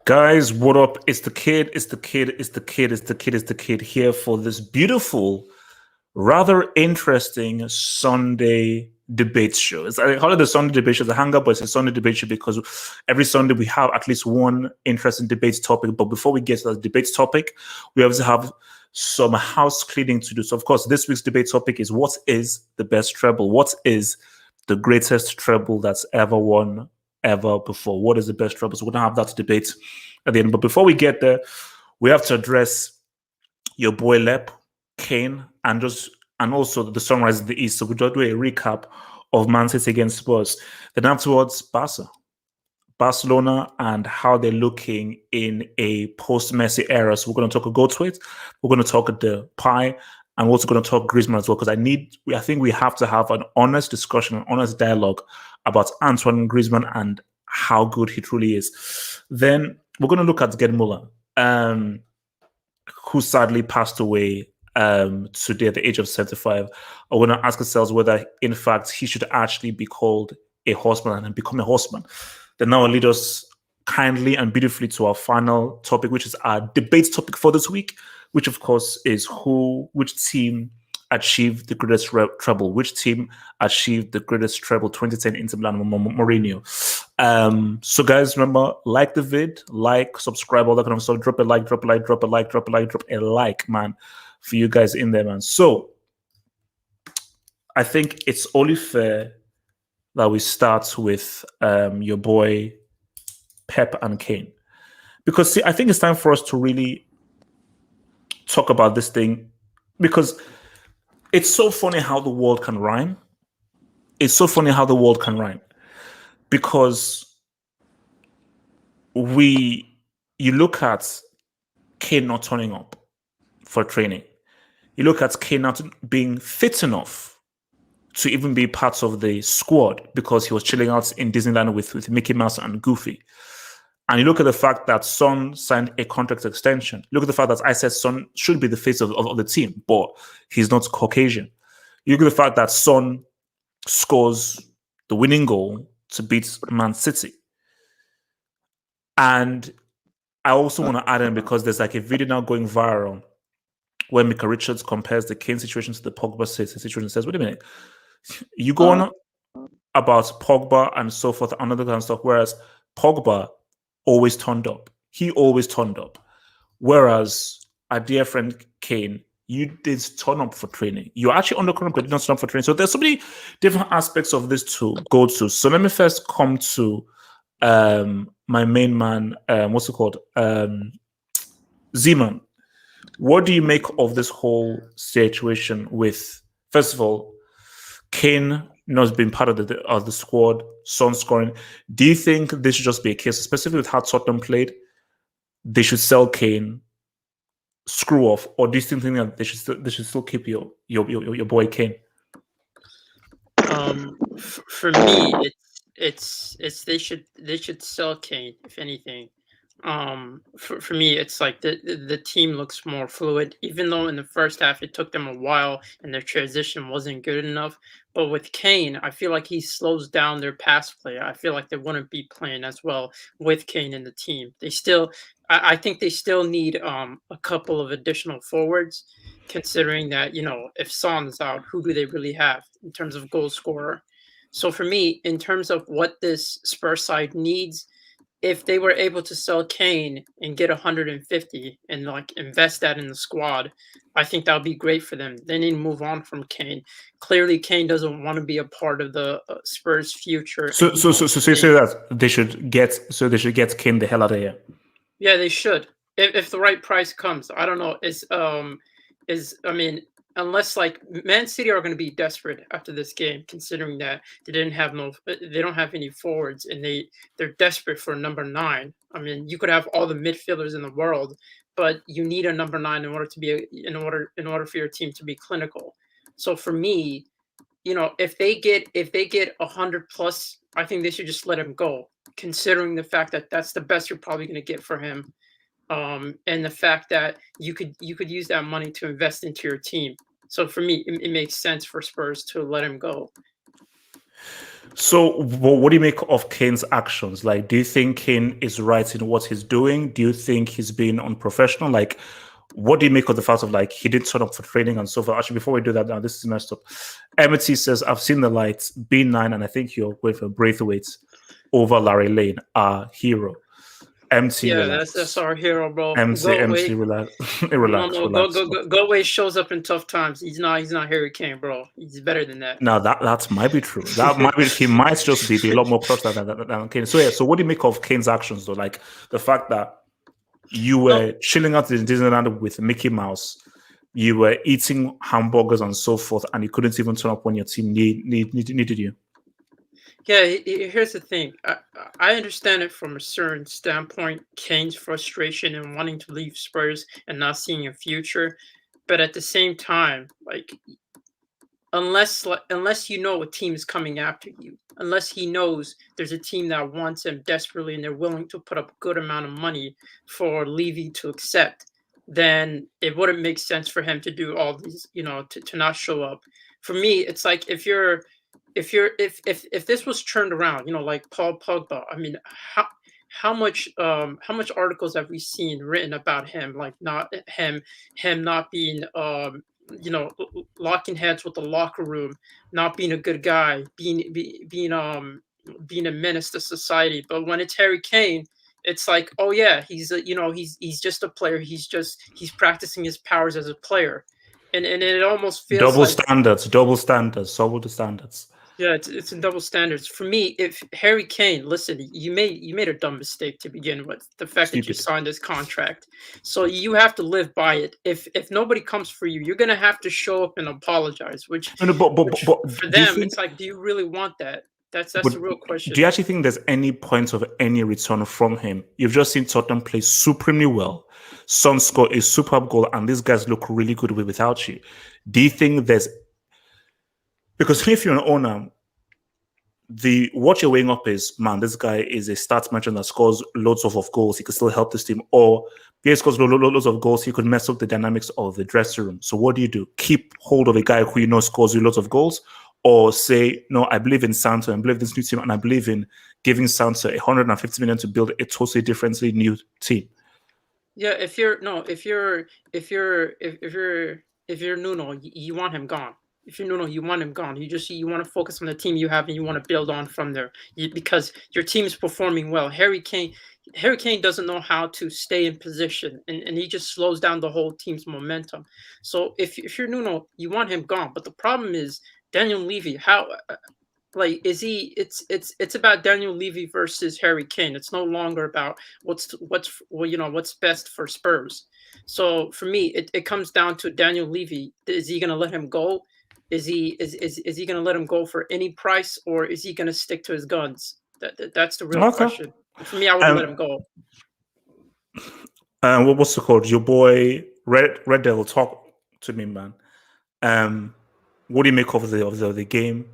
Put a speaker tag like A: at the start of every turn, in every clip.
A: Guys, what up? It's the kid, it's the kid, it's the kid, it's the kid, it's the kid here for this beautiful, rather interesting Sunday debate show. I call it the Sunday debate show, the Hangout, but it's a Sunday debate show because every Sunday we have at least one interesting debate topic. But before we get to that debate topic, we obviously have some house cleaning to do. So, of course, this week's debate topic is what is the best treble? What is the greatest treble that's ever won ever before? What is the best treble? So we're going to have that debate at the end. But before we get there, we have to address your boy Lep, Kane, and also the sunrise in the east. So we'll just do a recap of Man City against Spurs. Then afterwards, Barcelona and how they're looking in a post-Messi era. So we're going to talk a goal to it. We're going to talk the pie, and we're also going to talk Griezmann as well, because I think we have to have an honest discussion, an honest dialogue about Antoine Griezmann and how good he truly is. Then we're going to look at Gerd Muller, who sadly passed away today at the age of 75. We're going to ask ourselves whether, in fact, he should actually be called a horseman and become a horseman. Then now will lead us kindly and beautifully to our final topic, which is our debate topic for this week, which of course is which team achieved the greatest treble, which team achieved the greatest treble, 2010 Inter Milan, Mourinho. So guys, remember, like the vid, subscribe, all that kind of stuff. Drop a like, man, for you guys in there, man. So I think it's only fair that we start with your boy Pep and Kane. Because see, I think it's time for us to really talk about this thing, because it's so funny how the world can rhyme. It's so funny how the world can rhyme. Because you look at Kane not turning up for training. You look at Kane not being fit enough to even be part of the squad because he was chilling out in Disneyland with Mickey Mouse and Goofy. And you look at the fact that Son signed a contract extension. Look at the fact that I said Son should be the face of the team, but he's not Caucasian. You look at the fact that Son scores the winning goal to beat Man City. And I also want to add in, because there's like a video now going viral where Mika Richards compares the Kane situation to the Pogba situation and says, wait a minute, you go on about Pogba and so forth and other kind of stuff, whereas Pogba always turned up. He always turned up. Whereas our dear friend Kane, you did turn up for training. You're actually under contract, but did not turn up for training. So there's so many different aspects of this to go to. So let me first come to my main man, what's it called? Zeman. What do you make of this whole situation with, first of all, Kane not being part of the squad, Son scoring? Do you think this should just be a case, specifically with how Tottenham played, they should sell Kane, screw off, or do you think that they should still keep your boy Kane?
B: For me, it's they should sell Kane, if anything. For me, it's like the team looks more fluid, even though in the first half it took them a while and their transition wasn't good enough. But with Kane, I feel like he slows down their pass play. I feel like they wouldn't be playing as well with Kane in the team. I think they still need a couple of additional forwards, considering that, if Son's out, who do they really have in terms of goal scorer? So for me, in terms of what this Spurs side needs, if they were able to sell Kane and get 150 and like invest that in the squad, I think that would be great for them. They need to move on from Kane. Clearly, Kane doesn't want to be a part of the Spurs' future.
A: So you say that they should get Kane the hell out of here.
B: Yeah, they should. If the right price comes, I don't know. Unless like Man City are going to be desperate after this game, considering that they don't have any forwards, and they're desperate for a number 9. I mean, you could have all the midfielders in the world, but you need a number 9 in order for your team to be clinical. So for me, if they get 100 plus, I think they should just let him go, considering the fact that that's the best you're probably going to get for him. And the fact that you could use that money to invest into your team. So for me, it makes sense for Spurs to let him go.
A: So, what do you make of Kane's actions? Like, do you think Kane is right in what he's doing? Do you think he's being unprofessional? Like, what do you make of the fact of like he didn't turn up for training and so forth? Actually, before we do that, now this is messed up. Amity says, "I've seen the lights. B9, and I think you're going for Braithwaite over Larry Lane. Our hero. MC,
B: Yeah,
A: relax.
B: that's our hero, bro.
A: MC, relax, relax, relax.
B: Go away shows up in tough times. He's not Harry Kane, bro. He's better than that.
A: Now that might be true. That might be he might just be a lot more clutch than Kane. So yeah. So what do you make of Kane's actions though? Like the fact that you were chilling out in Disneyland with Mickey Mouse, you were eating hamburgers and so forth, and you couldn't even turn up when your team needed you.
B: Yeah, here's the thing. I understand it from a certain standpoint, Kane's frustration and wanting to leave Spurs and not seeing a future. But at the same time, like unless you know a team is coming after you, unless he knows there's a team that wants him desperately and they're willing to put up a good amount of money for Levy to accept, then it wouldn't make sense for him to do all these, to not show up. For me, it's like if this was turned around, like Paul Pogba, I mean, how much articles have we seen written about him, like not him not being locking heads with the locker room, not being a good guy, being a menace to society. But when it's Harry Kane, it's like, oh yeah, he's he's just a player. He's practicing his powers as a player, and it almost feels
A: double
B: like
A: standards.
B: Yeah, it's in double standards. For me, if Harry Kane, listen, you made a dumb mistake to begin with. The fact that you signed this contract, so you have to live by it. If nobody comes for you, you're gonna have to show up and apologize. Which for them, it's like, do you really want that? That's the real question.
A: Do you actually think there's any point of any return from him? You've just seen Tottenham play supremely well. Son score a superb goal, and these guys look really good without you. Do you think there's because if you're an owner, what you're weighing up is, man, this guy is a stats merchant that scores loads of goals. He could still help this team. Or he scores loads of goals. He could mess up the dynamics of the dressing room. So what do? Keep hold of a guy who you know scores you lots of goals? Or say, no, I believe in Santo and believe this new team, and I believe in giving Santo 150 million to build a totally differently new team.
B: Yeah, if you're Nuno, you want him gone. If you're Nuno, you want him gone. You want to focus on the team you have and you want to build on from there because your team is performing well. Harry Kane doesn't know how to stay in position and he just slows down the whole team's momentum. So if you're Nuno, you want him gone. But the problem is Daniel Levy. How is he? It's about Daniel Levy versus Harry Kane. It's no longer about what's best for Spurs. So for me, it comes down to Daniel Levy. Is he going to let him go? Is he going to let him go for any price, or is he going to stick to his guns? That's the real question. For me, I would let him go.
A: What's it called? Your boy Red Devil, talk to me, man. What do you make of the game?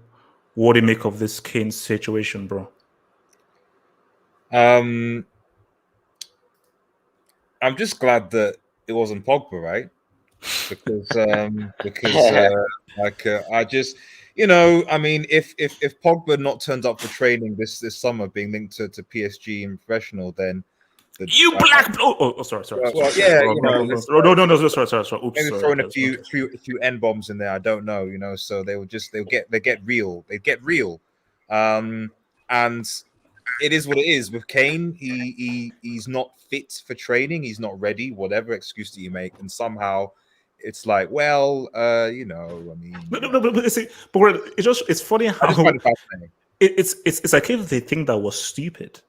A: What do you make of this Kane situation, bro?
C: I'm just glad that it wasn't Pogba, right? Because I just, I mean, if Pogba not turned up for training this summer, being linked to PSG and professional, then
A: sorry.
C: Well, yeah,
A: no, sorry. Oops,
C: maybe throwing a few N bombs in there. I don't know, so they'll get real. And it is what it is with Kane. He's not fit for training. He's not ready. Whatever excuse that you make, and somehow it's like, well, I mean,
A: but it's funny how it's like if they think that was stupid.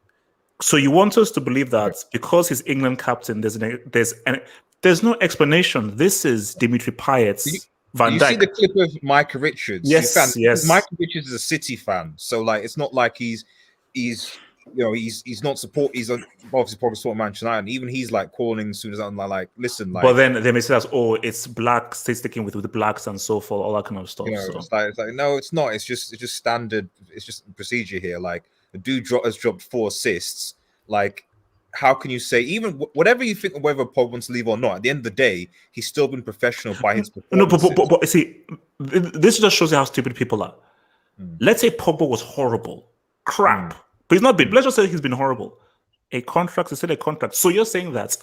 A: So you want us to believe that because he's England captain, there's no explanation. This is Dimitri Payet's Van Dijk.
C: You see the clip of Micah Richards?
A: Yes.
C: Micah Richards is a City fan, so like it's not like he's not support. He's obviously probably support Manchester United. And even he's like calling as soon as I'm like, listen, like.
A: But then they may say, it's black, stay sticking with the blacks and so forth, all that kind of stuff.
C: It's like no, it's not. It's just standard. It's just procedure here. Like the dude has dropped 4 assists. Like, how can you say even whatever you think of whether Pogba wants to leave or not? At the end of the day, he's still been professional by his performance.
A: No, but see, this just shows you how stupid people are. Let's say Pogba was horrible, crap, but he's not been. Let's just say he's been horrible. A contract is still a contract. So you're saying that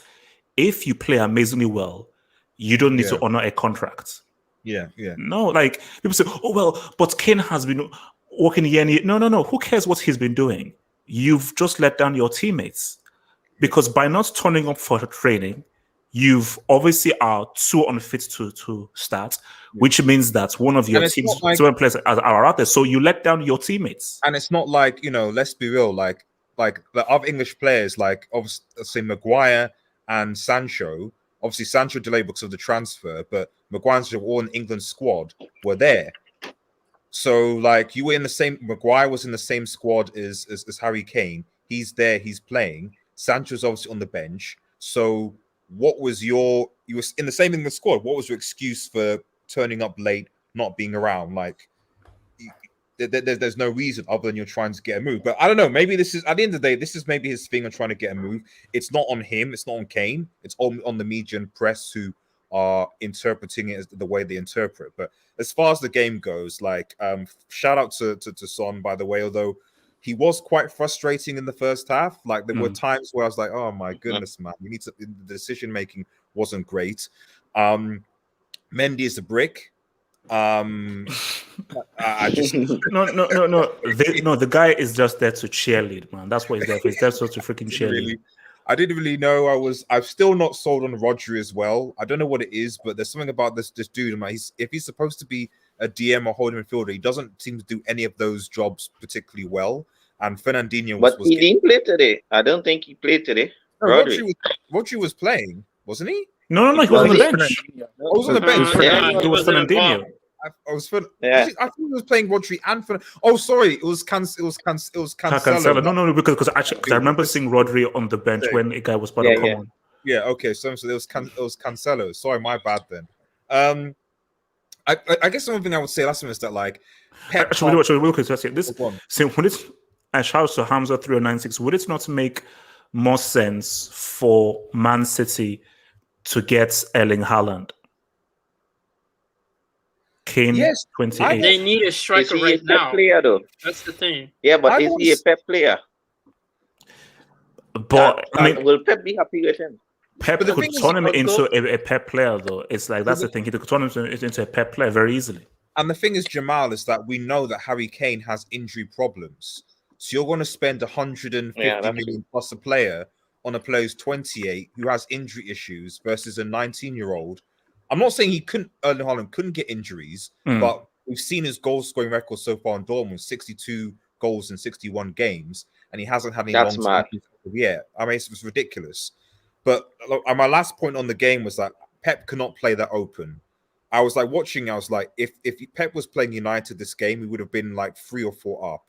A: if you play amazingly well, you don't need to honor a contract.
C: Yeah.
A: No, like people say, oh well, but Kane has been working year and year. No. Who cares what he's been doing? You've just let down your teammates because by not turning up for the training, you've obviously are too unfit to start, which means that one of your team's players are out there. So you let down your teammates.
C: And it's not like, let's be real, like the other English players, like obviously, let's say Maguire and Sancho. Obviously, Sancho delayed because of the transfer, but Maguire and Sancho, all in England squad, were there. So, like, you were in the same. Maguire was in the same squad as Harry Kane. He's there. He's playing. Sancho's obviously on the bench. So, what was you were in the same England squad? What was your excuse for turning up late, not being around? Like, there's no reason other than you're trying to get a move. But I don't know. Maybe this is, at the end of the day, this is maybe his thing of trying to get a move. It's not on him. It's not on Kane. It's on the media and press who are interpreting it as the way they interpret. But as far as the game goes, like, shout out to Son, by the way, although he was quite frustrating in the first half. Like, there were times where I was like, oh my goodness, man, the decision making wasn't great. Mendy is a brick. I just
A: no. The guy is just there to cheerlead, man. That's what he's there for. He's there to freaking cheerlead.
C: I didn't really know. I'm still not sold on Rodri as well. I don't know what it is, but there's something about this dude. Man, if he's supposed to be a DM or holding midfielder, he doesn't seem to do any of those jobs particularly well. And Fernandinho
D: was he didn't play today. I don't think he played today.
C: No, Rodri was playing, wasn't he?
A: No, he was on the bench.
C: I was on the bench.
A: It was Fernandinho.
C: I thought he was playing Rodri and Fernandinho. Oh, sorry, it was Cancelo.
A: No, because I remember seeing Rodri on the bench when a guy was part of common.
C: Yeah, okay. So it was Cancelo. Sorry, my bad then. I guess the one thing I would say last time is that, like,
A: actually, real quick, this. So would it? And shout out to Hamza 3096. Would it not make more sense for Man City to get Erling Haaland? Kane,
C: yes,
A: 28.
B: They need a striker right now.
D: Player, though.
B: That's the thing.
D: Yeah, but is he a Pep player?
A: But
D: will Pep be happy with him?
A: Pep could turn him into a Pep player, though. It's like that's the thing. He could turn him into a Pep player very easily.
C: And the thing is, Jamal, is that we know that Harry Kane has injury problems. So you're going to spend 150 million plus a player on a player who's 28 who has injury issues versus a 19-year-old. I'm not saying Erling Haaland couldn't get injuries, but we've seen his goal scoring record so far in Dortmund, 62 goals in 61 games, and he hasn't had any long-term. Yeah, I mean, it's ridiculous. But my last point on the game was that Pep cannot play that open. I was like watching, I was like, if Pep was playing United this game, he would have been like 3 or 4 up.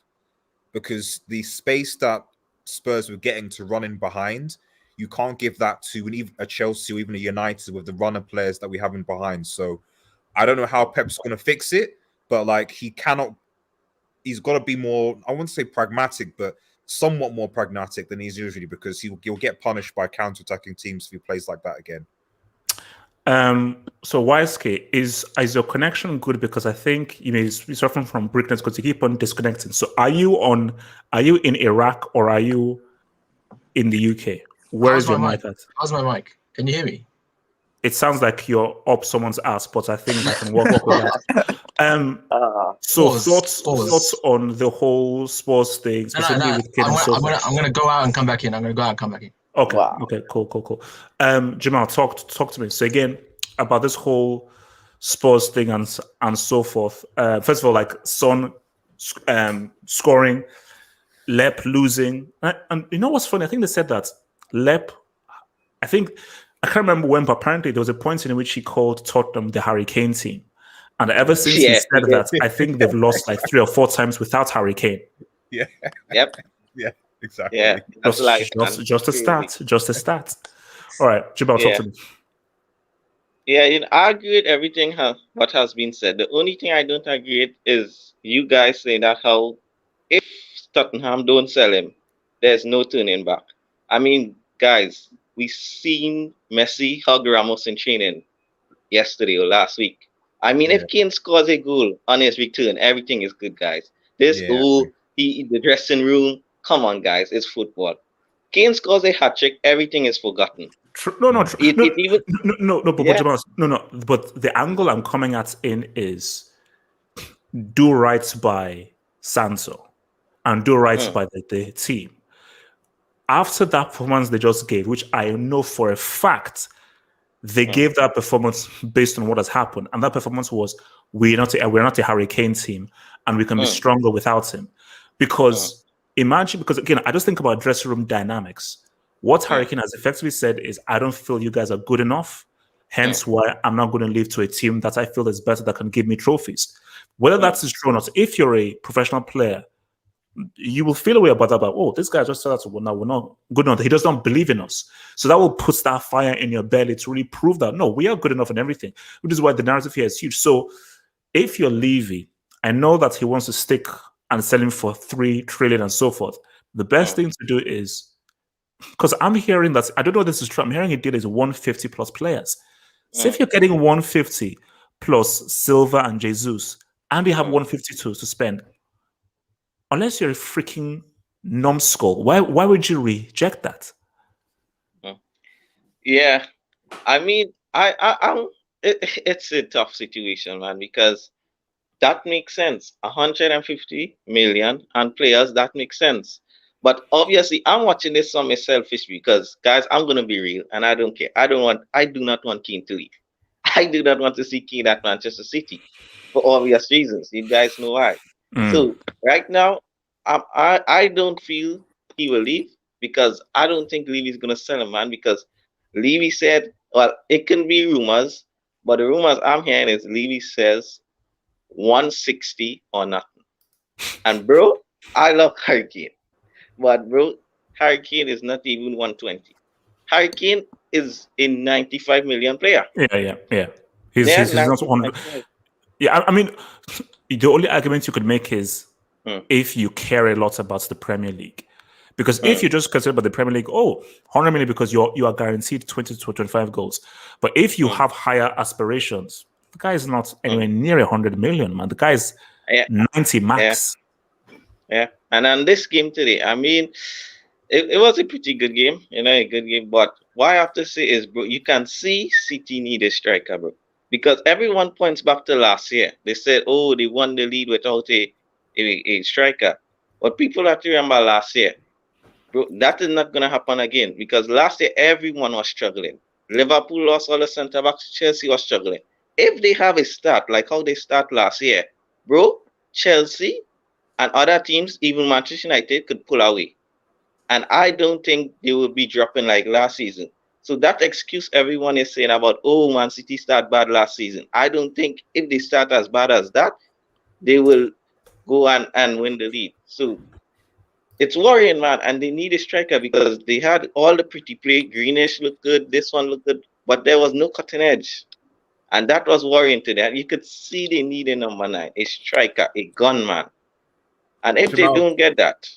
C: Because the space that Spurs were getting to run in behind, you can't give that to a Chelsea or even a United with the runner players that we have in behind. So I don't know how Pep's going to fix it, but like he's got to be more, I wouldn't say pragmatic, but somewhat more pragmatic than he's usually, because he'll get punished by counter-attacking teams if he plays like that again.
A: So YSK, is your connection good? Because I think he's suffering from breakness because you keep on disconnecting. So are you in Iraq or are you in the UK? Where is your mic at?
E: How's my mic? Can you hear me?
A: It sounds like you're up someone's ass, but I think I can work with that. So thoughts on the whole sports thing, specifically with Kane.
E: I'm gonna go out and come back in.
A: Okay. Wow. Okay. Cool. Jamal, talk to me. So again, about this whole sports thing and so forth. First of all, like Son scoring, Lep losing, and you know what's funny? I think they said that Lep. I can't remember when, but apparently there was a point in which he called Tottenham the Harry Kane team, and ever since he said that, I think they've lost like 3 or 4 times without Harry Kane.
C: Yeah.
D: Yep.
C: Yeah. Exactly.
D: Yeah,
A: just a stat. All right, Jabal, talk to me.
D: Yeah, I agree with everything what has been said. The only thing I don't agree with is you guys saying that how if Tottenham don't sell him, there's no turning back. I mean, guys, we seen Messi hug Ramos in training yesterday or last week. I mean, if Kane scores a goal on his return, everything is good, guys. This the dressing room. Come on, guys, it's football. Kane scores a hat trick, everything is forgotten.
A: No, but Jamal, no. But the angle I'm coming at is do right by Santo and do right by the team. After that performance they just gave, which I know for a fact they gave that performance based on what has happened, and that performance was we're not a Hurricane team, and we can be stronger without him. Because again, I just think about dressing room dynamics. What Hurricane has effectively said is, I don't feel you guys are good enough, hence why I'm not going to leave to a team that I feel is better, that can give me trophies. Whether that is true or not, if you're a professional player, you will feel a way about that. Oh, this guy just said that we're not good enough. He does not believe in us. So that will put that fire in your belly to really prove that, no, we are good enough in everything, which is why the narrative here is huge. So if you're Levy, I know that he wants to stick and sell him for 3 trillion and so forth. The best thing to do is, because I'm hearing that, I don't know if this is true, I'm hearing a deal is 150 plus players. So if you're getting 150 plus Silva and Jesus, and you have 152 to spend, unless you're a freaking numbskull, why would you reject that?
D: Yeah, I mean, it's a tough situation, man, because that makes sense. 150 million and players, that makes sense. But obviously, I'm watching this from a selfish view because, guys, I'm gonna be real, and I don't care. I do not want Kane to leave. I do not want to see Kane at Manchester City for obvious reasons. You guys know why. So right now, I don't feel he will leave because I don't think Levy's gonna sell him, man. Because Levy said, well, it can be rumors, but the rumors I'm hearing is Levy says 160 or nothing. And bro, I love Hurricane. But bro, Hurricane is not even 120. Hurricane is a 95 million player.
A: Yeah. He's not 100. Yeah, I mean, the only argument you could make is if you care a lot about the Premier League. Because if you just consider about the Premier League, 100 million because you are guaranteed 20 to 25 goals. But if you have higher aspirations, the guy is not anywhere near 100 million, man. The guy is 90 max.
D: Yeah. And on this game today, I mean, it was a pretty good game, a good game. But what I have to say is, bro, you can see City need a striker, bro. Because everyone points back to last year. They said, they won the lead without a striker. But people have to remember last year, bro, that is not going to happen again. Because last year, everyone was struggling. Liverpool lost all the centre-backs. Chelsea was struggling. If they have a start like how they start last year, bro, Chelsea and other teams, even Manchester United, could pull away. And I don't think they will be dropping like last season. So that excuse everyone is saying about, Man City start bad last season. I don't think if they start as bad as that, they will go and win the league. So it's worrying, man. And they need a striker because they had all the pretty play. Greenish looked good. This one looked good. But there was no cutting edge. And that was worrying to them. You could see they need a number 9, a striker, a gunman. And if they don't get that,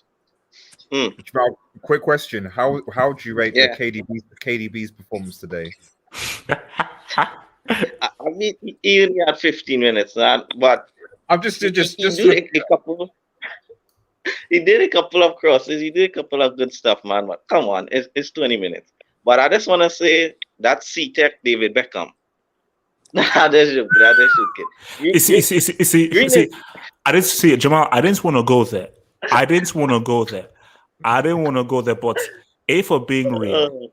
C: Jamal, quick question: How do you rate KDB's performance today?
D: I mean, he only had 15 minutes, man. But
C: I'm just
D: he did a couple. He did a couple of crosses. He did a couple of good stuff, man. But come on, it's 20 minutes. But I just want to say that C-Tech David Beckham. That's joking.
A: You see, I didn't see it, Jamal. I didn't want to go there. But for being real,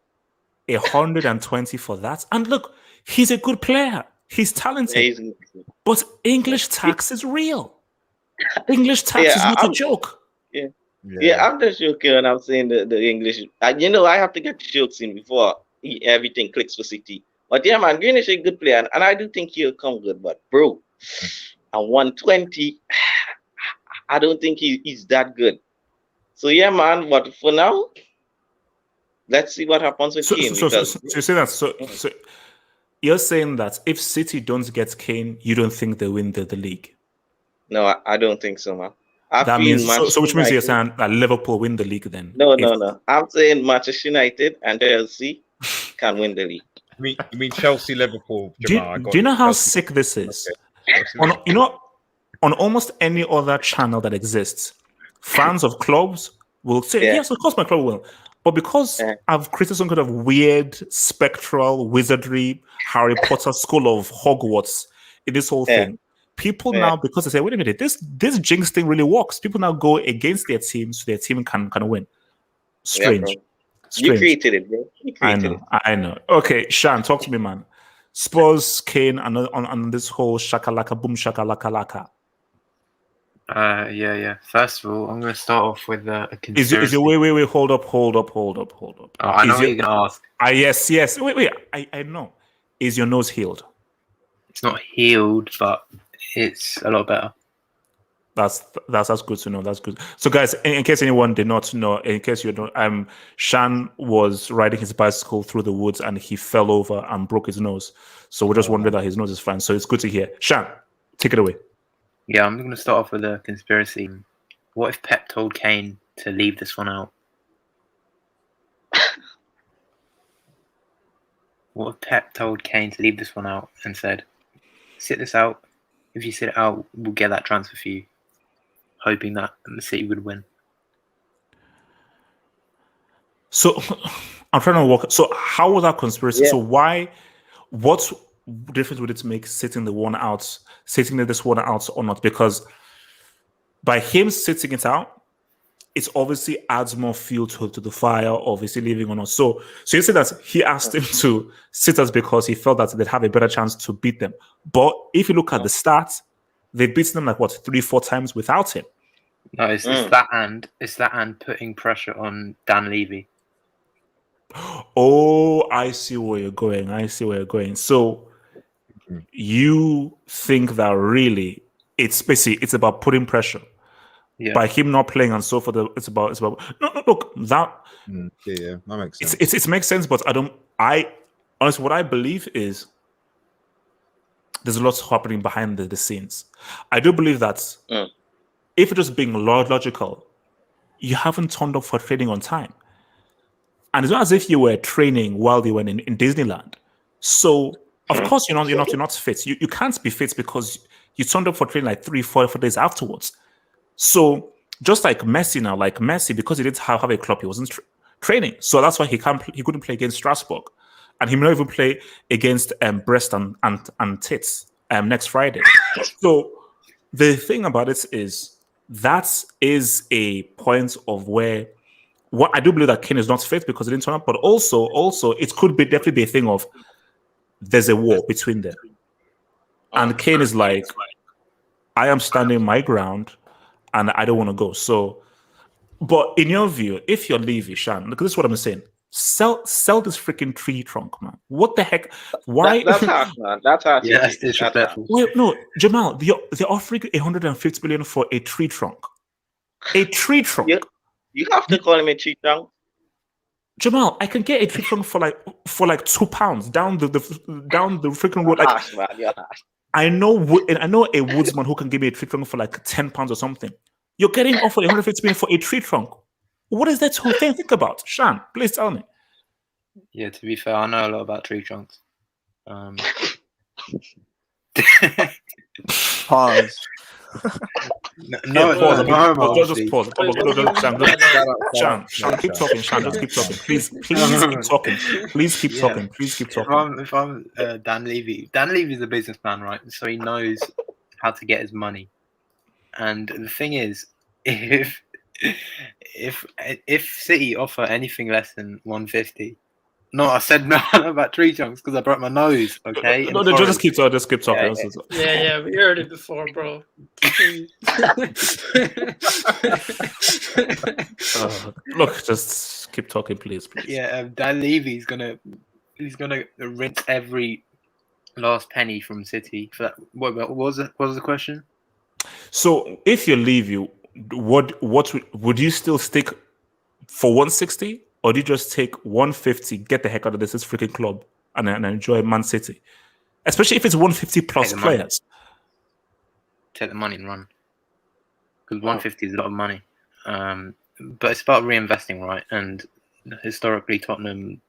A: 120 for that. And look, he's a good player. He's talented. But English tax is real. English tax is not a joke.
D: Yeah, I'm just joking when I'm saying the English. I have to get jokes in before everything clicks for City. But yeah, man, Greenish is a good player, and I do think he'll come good. But bro, at 120, I don't think he's that good. So yeah, man. But for now, let's see what happens with Kane.
A: So you say that. So you're saying that if City don't get Kane, you don't think they win the league?
D: No, I don't think so, man.
A: Which means you're saying that Liverpool win the league then?
D: No. I'm saying Manchester United and Chelsea can win the league.
C: You mean Chelsea, Liverpool, Jamal?
A: Do you know how sick this is?
C: Okay.
A: On almost any other channel that exists, fans of clubs will say,
D: Yeah.
A: yes, of course my club will. But because I've created some kind of weird, spectral, wizardry, Harry Potter school of Hogwarts in this whole thing, people now, because they say, wait a minute, this jinx thing really works. People now go against their team so their team can win. Strange.
D: Yeah, bro.
A: Strange.
D: You created it, bro. You created it.
A: I know. Okay, Shan, talk to me, man. Spurs, Kane, and on this whole shakalaka, boom, shakalaka, laka.
F: Yeah. First of all, I'm going to start off with a
A: Is
F: conspiracy.
A: your wait, hold up.
F: Oh, I know what you're going to ask.
A: Yes. Wait, I know. Is your nose healed?
F: It's not healed, but it's a lot better.
A: That's good to know. That's good. So, guys, in case anyone did not know, in case you don't, Shan was riding his bicycle through the woods and he fell over and broke his nose. So we're just wondering that his nose is fine. So it's good to hear. Shan, take it away.
F: Yeah, I'm going to start off with a conspiracy. What if Pep told Kane to leave this one out? What if Pep told Kane to leave this one out and said, sit this out. If you sit it out, we'll get that transfer for you. Hoping that the City would win.
A: So I'm trying to work. So how was that conspiracy?
D: Yeah.
A: So what difference would it make sitting this one out or not? Because by him sitting it out, it obviously adds more fuel to the fire of is he leaving or not. So you say that he asked him to sit us because he felt that they'd have a better chance to beat them. But if you look at the stats, they beat them like 3-4 times without him.
F: No, it's that and putting pressure on Dan Levy.
A: Oh, I see where you're going. So you think that really it's about putting pressure by him not playing and so forth. It's about no look that
C: that makes sense.
A: It makes sense, but honestly what I believe is there's a lot happening behind the scenes. I do believe that if you're just being logical, you haven't turned up for training on time. And it's not as if you were training while you were in Disneyland. So of course you're not fit. You can't be fit because you turned up for training like 3-4 days afterwards. So just like Messi now, because he didn't have a club, he wasn't training. So that's why he couldn't play against Strasbourg. And he may not even play against Brest and Tits next Friday. So the thing about it is that is a point of where what I do believe that Kane is not fit because he didn't turn up, but also it could definitely be a thing of there's a war between them. And Kane is like, I am standing my ground and I don't want to go. So, but in your view, if you're Levy, Shan, look, this is what I'm saying. Sell this freaking tree trunk, man. What the heck? Why?
D: That's harsh, man. That's harsh.
F: Yeah, that's disrespectful.
A: Wait, no, Jamal, they're offering 150 million for a tree trunk. A tree trunk.
D: Yeah. You have to call him a cheat down.
A: Jamal, I can get a tree trunk for like £2 down the freaking road.
D: Harsh, man. You're harsh.
A: I know a woodsman who can give me a tree trunk for like £10 or something. You're getting offered 150 million for a tree trunk. What is that whole thing? Think about, Shan. Please tell me.
F: Yeah, to be fair, I know a lot about tree trunks.
G: Pause.
A: Just pause. Shan, keep talking. Shan, just keep talking. Please keep talking. Please keep talking. Please keep talking.
F: If I'm Dan Levy is a businessman, right? So he knows how to get his money. And the thing is, if City offer anything less than 150. No, I said no about tree trunks because I broke my nose. Okay.
A: No, just keep talking. Just keep talking.
B: Yeah, we heard it before, bro.
A: Look, just keep talking, please.
F: Yeah, Dan Levy he's gonna rinse every last penny from City. For that. What was the question?
A: So, if you leave, what would you still stick for 160? Or do you just take 150, get the heck out of this freaking club, and enjoy Man City? Especially if it's 150 plus players.
F: Take the money and run. Because 150 is a lot of money. But it's about reinvesting, right? And historically, Tottenham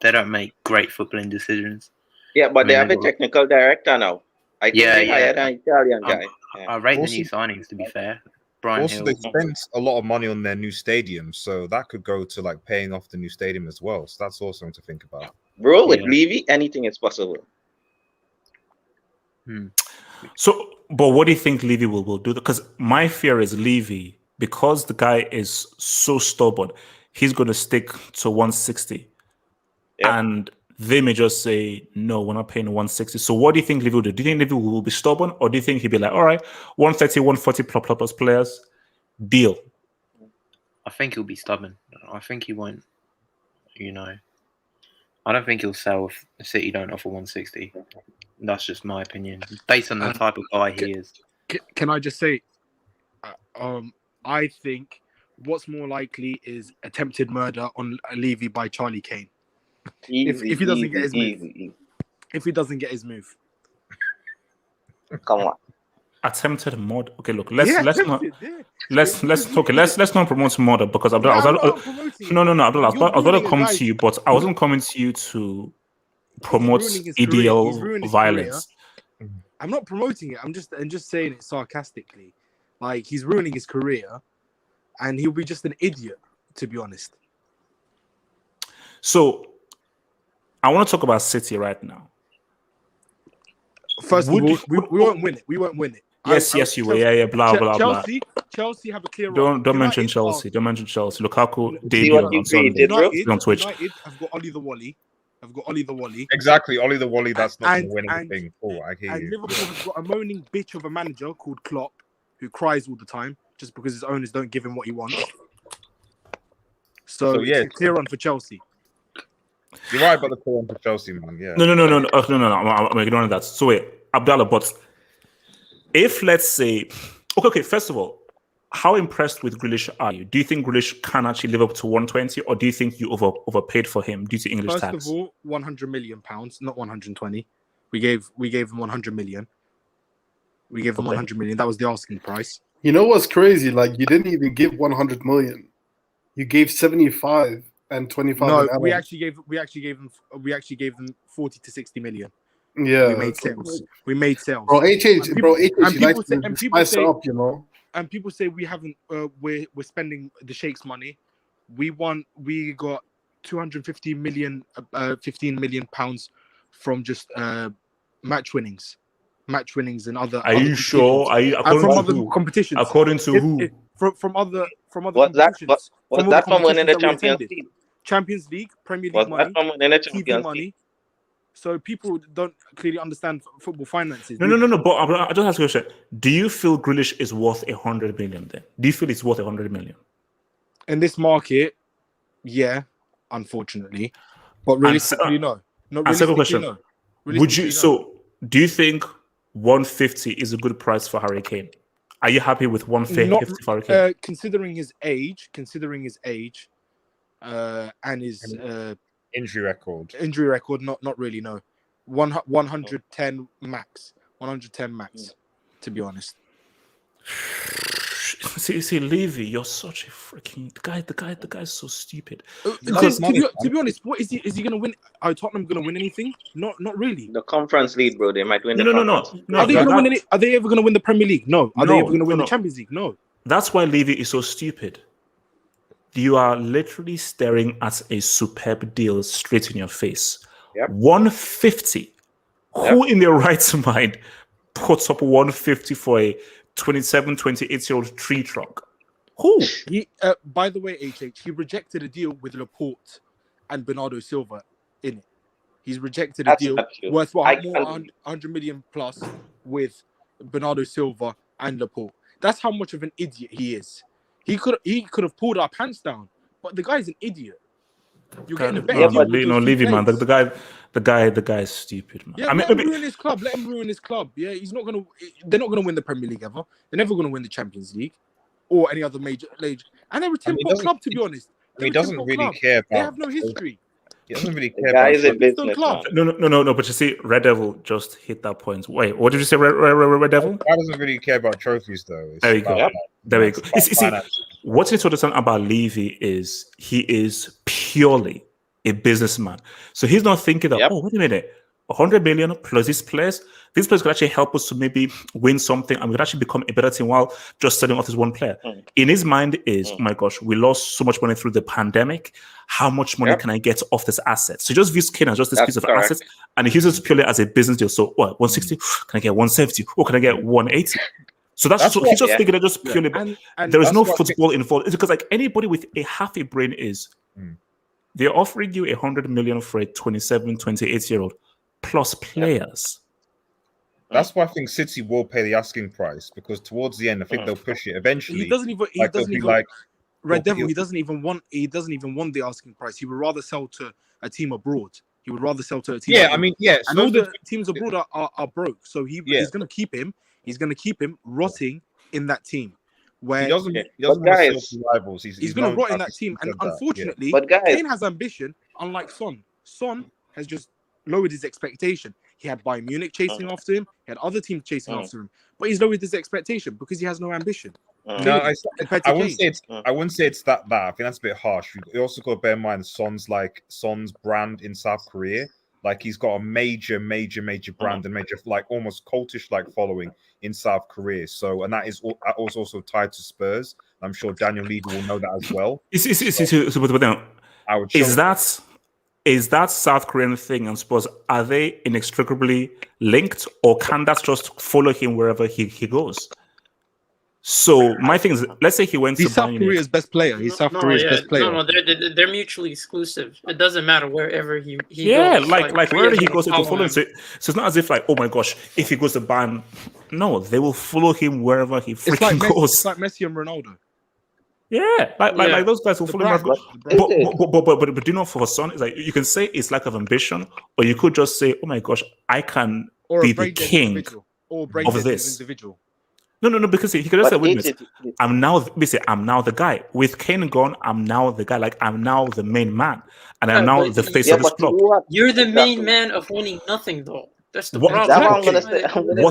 F: they don't make great footballing decisions.
D: Yeah, but they
F: I mean,
D: have a
F: they've got-
D: technical director now. I think
F: Yeah,
D: they hired
F: yeah.
D: an Italian
F: Um,
D: guy. Yeah.
F: I rate the
C: Also-
F: new signings, to be fair. Brian
C: Also,
F: Hill.
C: they spent a lot of money on their new stadium, so that could go to like paying off the new stadium as well. So that's also something to think about.
D: Bro, with
F: Yeah.
D: Levy, anything is possible.
A: So, but what do you think Levy will do? Because my fear is Levy, because the guy is so stubborn, he's going to stick to 160.
D: Yep.
A: And they may just say, no, we're not paying 160. So what do you think Levy will do? Do you think Levy will be stubborn? Or do you think he'll be like, all right, 130, 140 plus players, deal?
F: I think he'll be stubborn. I think he won't, I don't think he'll sell if the City don't offer 160. That's just my opinion, based on the type of guy he is.
G: Can I just say, I think what's more likely is attempted murder on Levy by Charlie Kane. If he doesn't get his move. If he doesn't get his move.
D: Come on.
A: Attempted murder. Okay, look, let's not promote murder, because Abdullah, I was going to come to you, but I wasn't coming to you to promote ideal violence.
G: I'm not promoting it. I'm just saying it sarcastically. Like, he's ruining his career, and he'll be just an idiot, to be honest.
A: So, I want to talk about City right now.
G: First of all, we won't win it. We won't win it.
A: Yes, you will. Yeah, blah, blah, blah.
G: Chelsea have a clear.
A: Don't mention Chelsea. Don't mention Chelsea. Lukaku
D: See what
A: debuted
D: you
A: on Sunday
D: created, bro?
A: on Twitch.
G: United have got Ollie the Wally.
C: Exactly, Ollie the Wally. That's not
G: And-
C: going to win
G: and-
C: anything. Oh, I hear
G: And
C: you.
G: Liverpool have got a moaning bitch of a manager called Klopp, who cries all the time just because his owners don't give him what he wants. So
C: yeah.
G: it's a clear run for Chelsea.
C: You're right about the call on for Chelsea, man. Yeah.
A: No. I'm ignoring that. So wait, Abdallah, but if let's say, okay, first of all, how impressed with Grealish are you? Do you think Grealish can actually live up to 120, or do you think you overpaid for him due to English
G: First
A: tax?
G: of all, £100 million, not 120. We gave him 100 million. We gave him 100 million. That was the asking price.
H: You know what's crazy? Like, you didn't even give 100 million. You gave 75 and 25.
G: No,
H: an
G: we
H: hour.
G: actually gave him 40 to 60 million.
H: Yeah.
G: We made sales.
H: Bro, HH,
G: And people
H: you like
G: say-
H: to
G: and people
H: spice
G: say-
H: it up, you know.
G: And people say we haven't. We're spending the Sheikh's money. We got 250 million, 15 million pounds from just match winnings, and other.
A: Are you sure? Are you
G: And from
A: according to
G: other
A: who?
G: According
A: According to who?
G: From other
D: Was that
G: competitions.
D: was
G: all
D: that from winning the
G: competitions that we
D: Champions
G: attended.
D: League?
G: Champions League, Premier
D: Was
G: League money,
D: that from winning the
G: TV
D: Champions League?
G: money. So people don't clearly understand football finances.
A: No. But I just ask you a question. Do you feel Grealish is worth 100 million? Then do you feel it's worth 100 million?
G: In this market, yeah, unfortunately, but realistically, no. Not
A: and second
G: realistically,
A: question.
G: no.
A: Would you?
G: Realistically, no.
A: So, do you think 150 is a good price for Harry Kane? Are you happy with 150 for Harry Kane?
G: Considering his age, and his
C: Injury record.
G: injury record, not really. No, 110 max. 110 max. To be honest,
A: See, Levy, you're such a freaking the guy's so stupid.
G: to be honest, what is he? Is he going to win? Are Tottenham going to win anything? Not really.
D: The Conference League, bro. They might win the
A: No.
D: Conference.
G: Are they going to win any? Are they ever going to win the Premier League? No. Are they
A: No,
G: ever going to win
A: no.
G: the Champions League? No.
A: That's why Levy is so stupid. You are literally staring at a superb deal straight in your face.
D: Yep.
A: 150. Who in their right mind puts up 150 for a 27, 28-year-old tree trunk? Who?
G: He, by the way, he rejected a deal with Laporte and Bernardo Silva in it. He's rejected a
D: That's
G: deal
D: not true.
G: worth
D: I
G: more
D: can't-
G: 100 million plus with Bernardo Silva and Laporte. That's how much of an idiot he is. He could have pulled our pants down, but the guy's an idiot. You're getting a better deal with those two
A: Levy, man.
G: players.
A: The guy is stupid, man.
G: Yeah,
A: I mean,
G: let him ruin his club. Let him ruin his club. Yeah, he's not gonna. They're not gonna win the Premier League ever. They're never gonna win the Champions League or any other major league. And they're a 10-pot club, to be honest.
C: He
G: They're a
C: doesn't
G: 10-pot
C: really
G: club.
C: care
G: They
C: about.
G: have no history.
C: He doesn't really
D: The
C: care
D: guy
C: about.
D: is a
G: Stone
D: businessman.
G: Club.
A: no. But you see, Red Devil just hit that point. Wait, what did you say, Red Devil?
C: Guy doesn't really care about trophies, though. It's
A: There you go.
C: about,
A: There you go.
C: it's about
A: You see,
C: finance.
A: what you need to understand about Levy is he is purely a businessman. So he's not thinking that,
D: Yep.
A: oh, wait a minute, 100 million plus these players could actually help us to maybe win something and we could actually become a better team while just selling off this one player. In his mind is, oh my gosh, we lost so much money through the pandemic. How much money can I get off this asset? So he just views Kane as just this
D: That's
A: piece of
D: correct.
A: assets and he uses it purely as a business deal. So what, 160? Can I get 170? Or can I get 180? So that's
C: That's
A: he's just
D: yeah.
A: thinking that just purely,
G: And
A: there is
C: that's
A: no
C: what-
A: football involved. It's because like anybody with a half a brain is, they're offering you 100 million for a 27, 28-year-old plus players.
C: That's why I think City will pay the asking price because towards the end, I think they'll push it eventually.
G: he doesn't even. He
C: like, they'll
G: doesn't
C: be
G: even.
C: like,
G: Red
C: they'll-
G: Devil. He doesn't even want. He doesn't even want the asking price. He would rather sell to a team abroad. He would rather sell to a team.
C: yeah,
G: abroad.
C: I mean, yeah.
G: And
C: So
G: all the teams abroad are broke. So
C: Yeah.
G: he's going to keep him. He's going to keep him rotting in that team. Where
C: he doesn't
D: But
C: want to sell
D: guys-
C: to rivals.
G: he's going to
C: known
G: rot in
C: that
G: that team. And
C: said that, yeah.
G: unfortunately,
D: But guys-
G: Kane has ambition, unlike Son. Son has just lowered his expectation. He had Bayern Munich chasing after him. He had other teams chasing after him. But he's lowered his expectation because he has no ambition.
C: No,
G: Compared to
C: I wouldn't
G: Kane.
C: say it's. I wouldn't say it's that. I think that's a bit harsh. You also got to bear in mind Son's brand in South Korea. Like he's got a major brand and major like almost cultish like following in South Korea. So and that is also tied to Spurs. I'm sure Daniel Levy will know that as well.
A: But now,
C: I would.
A: is that South Korean thing and Spurs, are they inextricably linked or can that just follow him wherever he goes? So my thing is, let's say he went
G: He's
A: to
G: South
A: Bayern Munich.
G: Korea's best player. He's South Korea's best player.
B: No, they're mutually exclusive. It doesn't matter wherever he
A: Yeah,
B: goes.
A: like wherever he goes, it will
B: follow
A: follow him.
B: him.
A: So it's not as if like, oh my gosh, if he goes to Bayern, no, they will follow him wherever he
G: It's like
A: freaking
G: Messi,
A: goes.
G: it's like Messi and Ronaldo.
A: Yeah, like those guys will
G: The
A: follow him.
G: brand.
A: But do you know, for Son, it's like you can say it's lack of ambition, or you could just say, oh my gosh, I can
G: Or
A: be
G: a
A: the
G: brain-dead
A: king
G: individual. Or a brain-dead
A: of this.
G: individual.
A: No, because he could just say,
D: But
A: wait a
D: it's-
A: minute, I'm now the guy. With Kane gone, I'm now the guy. Like I'm now the main man, and I'm
B: Yeah,
A: now
B: but
A: the face
D: Yeah,
A: of this
D: but
A: club.
B: You're the main
D: Exactly.
B: man of winning nothing, though. That's the
A: What-
B: problem.
D: That's what I'm
A: Okay.
D: gonna say. I'm gonna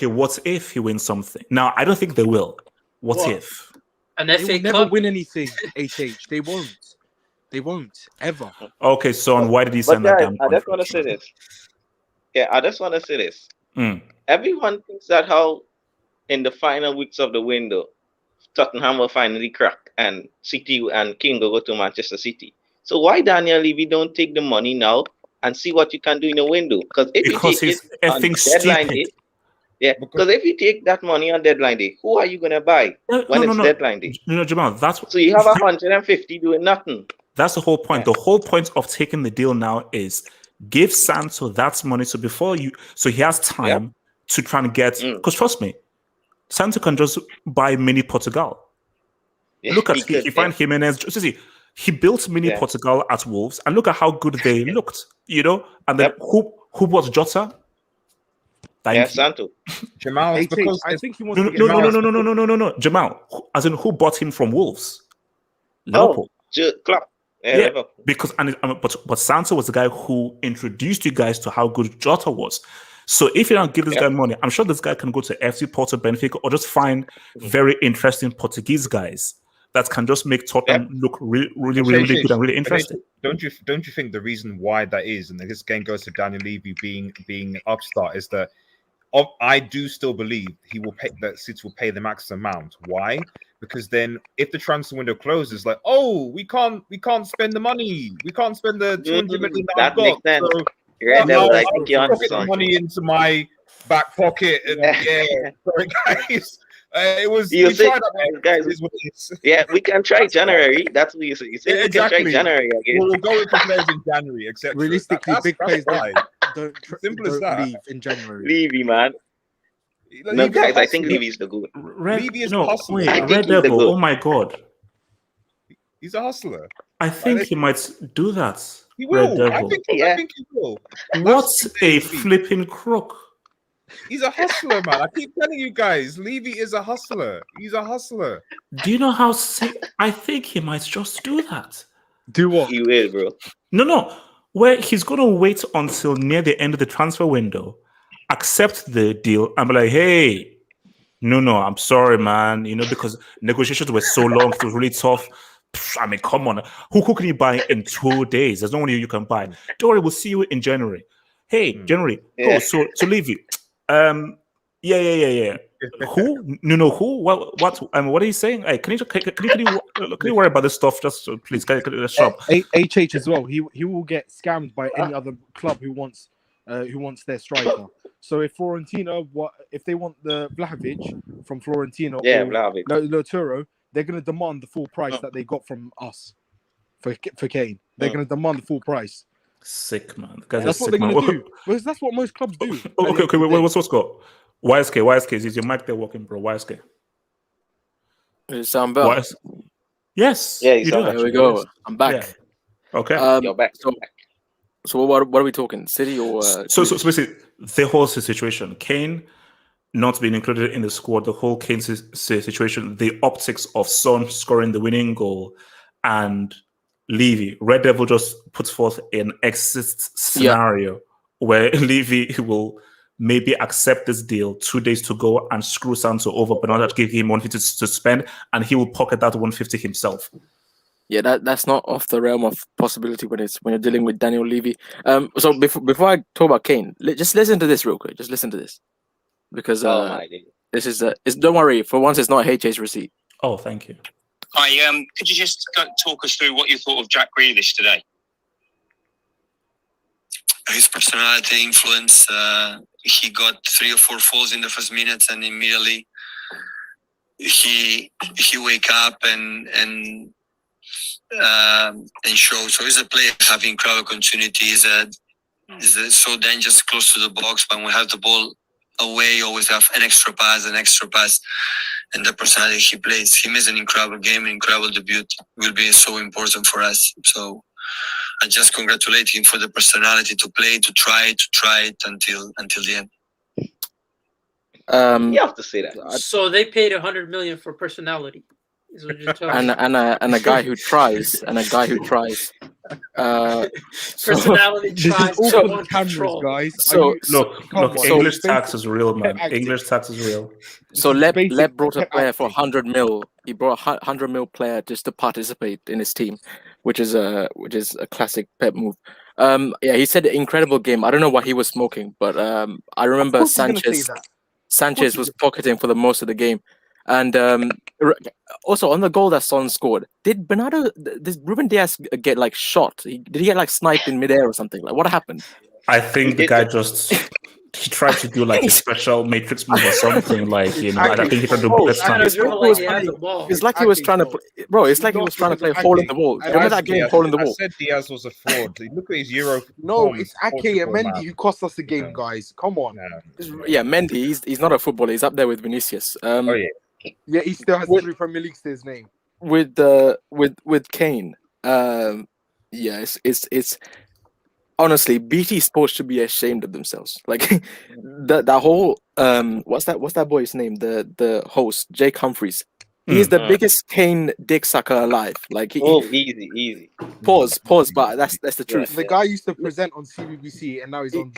A: What
D: say-
A: if he wins something? Now I don't think they will. What
B: What?
A: if?
B: An
G: They
B: FA
G: will never
B: Cup.
G: win anything, HH. They won't. They won't. Ever.
A: Okay, Son, why did he
D: But
A: sign that
D: guys,
A: damn
D: I just want to
A: contract?
D: say this. Yeah, I just want to say this.
A: Mm.
D: Everyone thinks that how in the final weeks of the window, Tottenham will finally crack and City and King will go to Manchester City. So why Daniel Levy don't take the money now and see what you can do in the window? Because if
A: Because
D: you
A: he's
D: take it on
A: effing
D: deadline
A: stupid.
D: day, yeah. Because if you take that money on deadline day, who are you gonna buy when it's deadline day?
A: No, Jamal, that's
D: So you have 150 doing nothing.
A: That's the whole point.
D: Yeah.
A: The whole point of taking the deal now is give Santo that money. So he has time to try and get. Because trust me, Santo can just buy mini Portugal.
D: Yeah,
A: Look at
D: could,
A: he find Jimenez. See, he built mini
D: Yeah.
A: Portugal at Wolves, and look at how good they looked. And then who bought Jota? Thank you.
D: Santo.
C: Jamal, it's
G: HH,
C: because
G: I think he wants
A: No,
G: to get
A: no. Jamal, as in who bought him from Wolves? Liverpool.
D: Klopp.
A: Yeah,
D: Liverpool.
A: because but Santo was the guy who introduced you guys to how good Jota was. So if you don't give this guy money, I'm sure this guy can go to FC Porto, Benfica, or just find very interesting Portuguese guys that can just make Tottenham look really good and really interesting.
C: Don't you think the reason why that is, and this game goes to Daniel Levy being upstart, is that I do still believe he will pay that City will pay the maximum amount. Why? Because then if the transfer window closes, like, oh, we can't spend the money. We can't spend the 200 million
D: that
C: I've
D: makes
C: got.
D: sense.
C: So,
D: Right there,
C: I'll
D: I think you're on
C: pocket the
D: something.
C: money into my back pocket. And sorry guys. It was
D: You
C: we
D: see,
C: tried that,
D: guys,
C: it is what it is.
D: Yeah, we can try January. That's what you say. You say
C: Yeah,
D: we can
C: exactly.
D: try January again.
C: We'll go with the players in January, etc.
G: Realistically, big players
C: why.
G: don't
C: Simple as that.
G: leave in January.
D: Levy, man. No,
C: Levy's a
D: guys, I think
C: hustler.
D: Levy's the good.
C: Levy is
A: no,
C: a hustler.
A: wait,
D: I think
A: Red
D: he's the
A: Devil.
D: goat.
A: Oh my god,
C: He's a hustler.
A: I think he might do that.
C: He
A: Red
C: will. I
A: Devil.
C: think he will.
A: What
C: That's
A: a
C: Levy.
A: flipping crook!
C: He's a hustler, man. I keep telling you guys, Levy is a hustler. He's a hustler.
A: Do you know how sick? I think he might just do that.
G: Do what?
D: He will, bro.
A: No. Where he's going to wait until near the end of the transfer window, accept the deal, and be like, hey, no, I'm sorry, man. Because negotiations were so long, it was really tough. I mean, come on. Who can you buy in 2 days? There's no one you can buy. Don't worry, we'll see you in January. Hey, January.
D: Yeah.
A: Oh, so Levy. Yeah. Who? No. Who? What? What are you saying? Hey, can you worry about this stuff? Just please, let's stop.
G: HH as well. He will get scammed by any other club who wants their striker. So if Fiorentina, if they want the Vlahovic from Fiorentina or
D: Vlahovic.
G: Lautaro, they're going to demand the full price that they got from us for Kane. They're going to demand the full price.
A: Sick, man.
G: That's what they're going to do. Because that's what most clubs do.
A: Okay. What's go? YSK, is your mic there working, bro? YSK.
I: Does it sound better?
A: Yes.
D: Yeah,
A: you do.
I: There we go. I'm back.
A: Yeah. Okay.
D: You're back.
I: So what are we talking? City or?
A: So basically, the whole situation, Kane not being included in the squad, the whole Kane situation, the optics of Son scoring the winning goal, and Levy. Red Devil just puts forth an exit scenario where Levy will maybe accept this deal 2 days to go and screw Santo over, but not give him 150 to spend, and he will pocket that 150 himself.
I: Yeah, that's not off the realm of possibility when you're dealing with Daniel Levy. So before I talk about Kane, just listen to this real quick. Just listen to this, because this is don't worry. For once, it's not HH receipt.
A: Oh, thank you.
J: Hi. Could you just talk us through what you thought of Jack Grealish today?
K: His personality, influence. He got 3 or 4 falls in the first minutes, and immediately he wake up and show. So he's a player having incredible opportunities. Is so dangerous close to the box, but when we have the ball away, always have an extra pass, and the personality he plays. He made an incredible game, an incredible debut. Will be so important for us. So I just congratulate him for the personality to play, to try it until the end.
D: You have to say that.
B: So they paid 100 million for personality. Is what you're telling me.
I: And a guy who tries,
B: Personality tries.
G: All
B: So
G: on cameras, guys.
A: Look, English tax is real, man. English tax is real.
I: So Leb brought a player for 100 mil. He brought a 100 mil player just to participate in his team, which is a classic Pep move. He said incredible game. I don't know what he was smoking, but I remember Sanchez was pocketing for the most of the game. And also on the goal that Son scored, did Ruben Diaz get like shot? Did he get like sniped in midair or something? Like what happened?
A: I think the guy he tried to do like a special matrix move or something. Like I think he tried to do this time.
I: It's like he was trying to, It's like he was trying to play hole in the wall. Remember that game, hole in the wall?
C: I said Diaz was a fraud. Look at his Euro.
G: No, it's Ake and Mendy who cost us the game, guys. Come on.
I: Yeah, Mendy. He's not a footballer. He's up there with Vinicius.
G: Yeah, he still has 3 Premier Leagues to his name.
I: With Kane, it's honestly BT Sports should be ashamed of themselves. Like that whole what's that boy's name? The host, Jake Humphries. He's the biggest Kane dick sucker alive. Like
D: easy.
I: Pause. But that's the truth.
G: The guy used to present on CBBC, and now he's on.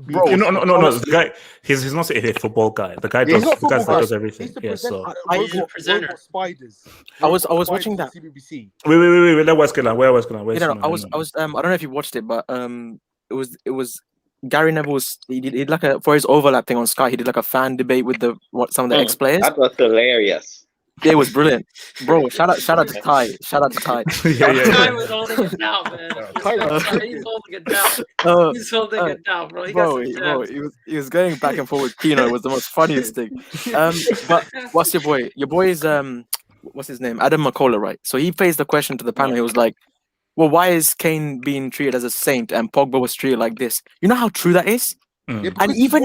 A: No. The guy, he's not a football guy. The guy does everything.
G: He's
B: a presenter.
G: Spiders.
I: I was watching that.
G: CBBC.
A: Wait. Let what's going on? Where was going on?
I: I was. I don't know if you watched it, but it was Gary Neville's. He did like for his overlap thing on Sky. He did like a fan debate with some of the ex players.
D: That was hilarious.
I: Yeah, it was brilliant, bro. Shout out to Ty.
A: Yeah.
B: Ty was holding it down, man. He's holding it down. He's holding it down, bro.
I: He was going back and forth with Pino. It was the most funniest thing. But what's your boy? Your boy is what's his name? Adam McCullough, right? So he faced the question to the panel. He was like, "Well, why is Kane being treated as a saint and Pogba was treated like this?" You know how true that is.
G: Yeah,
I: and even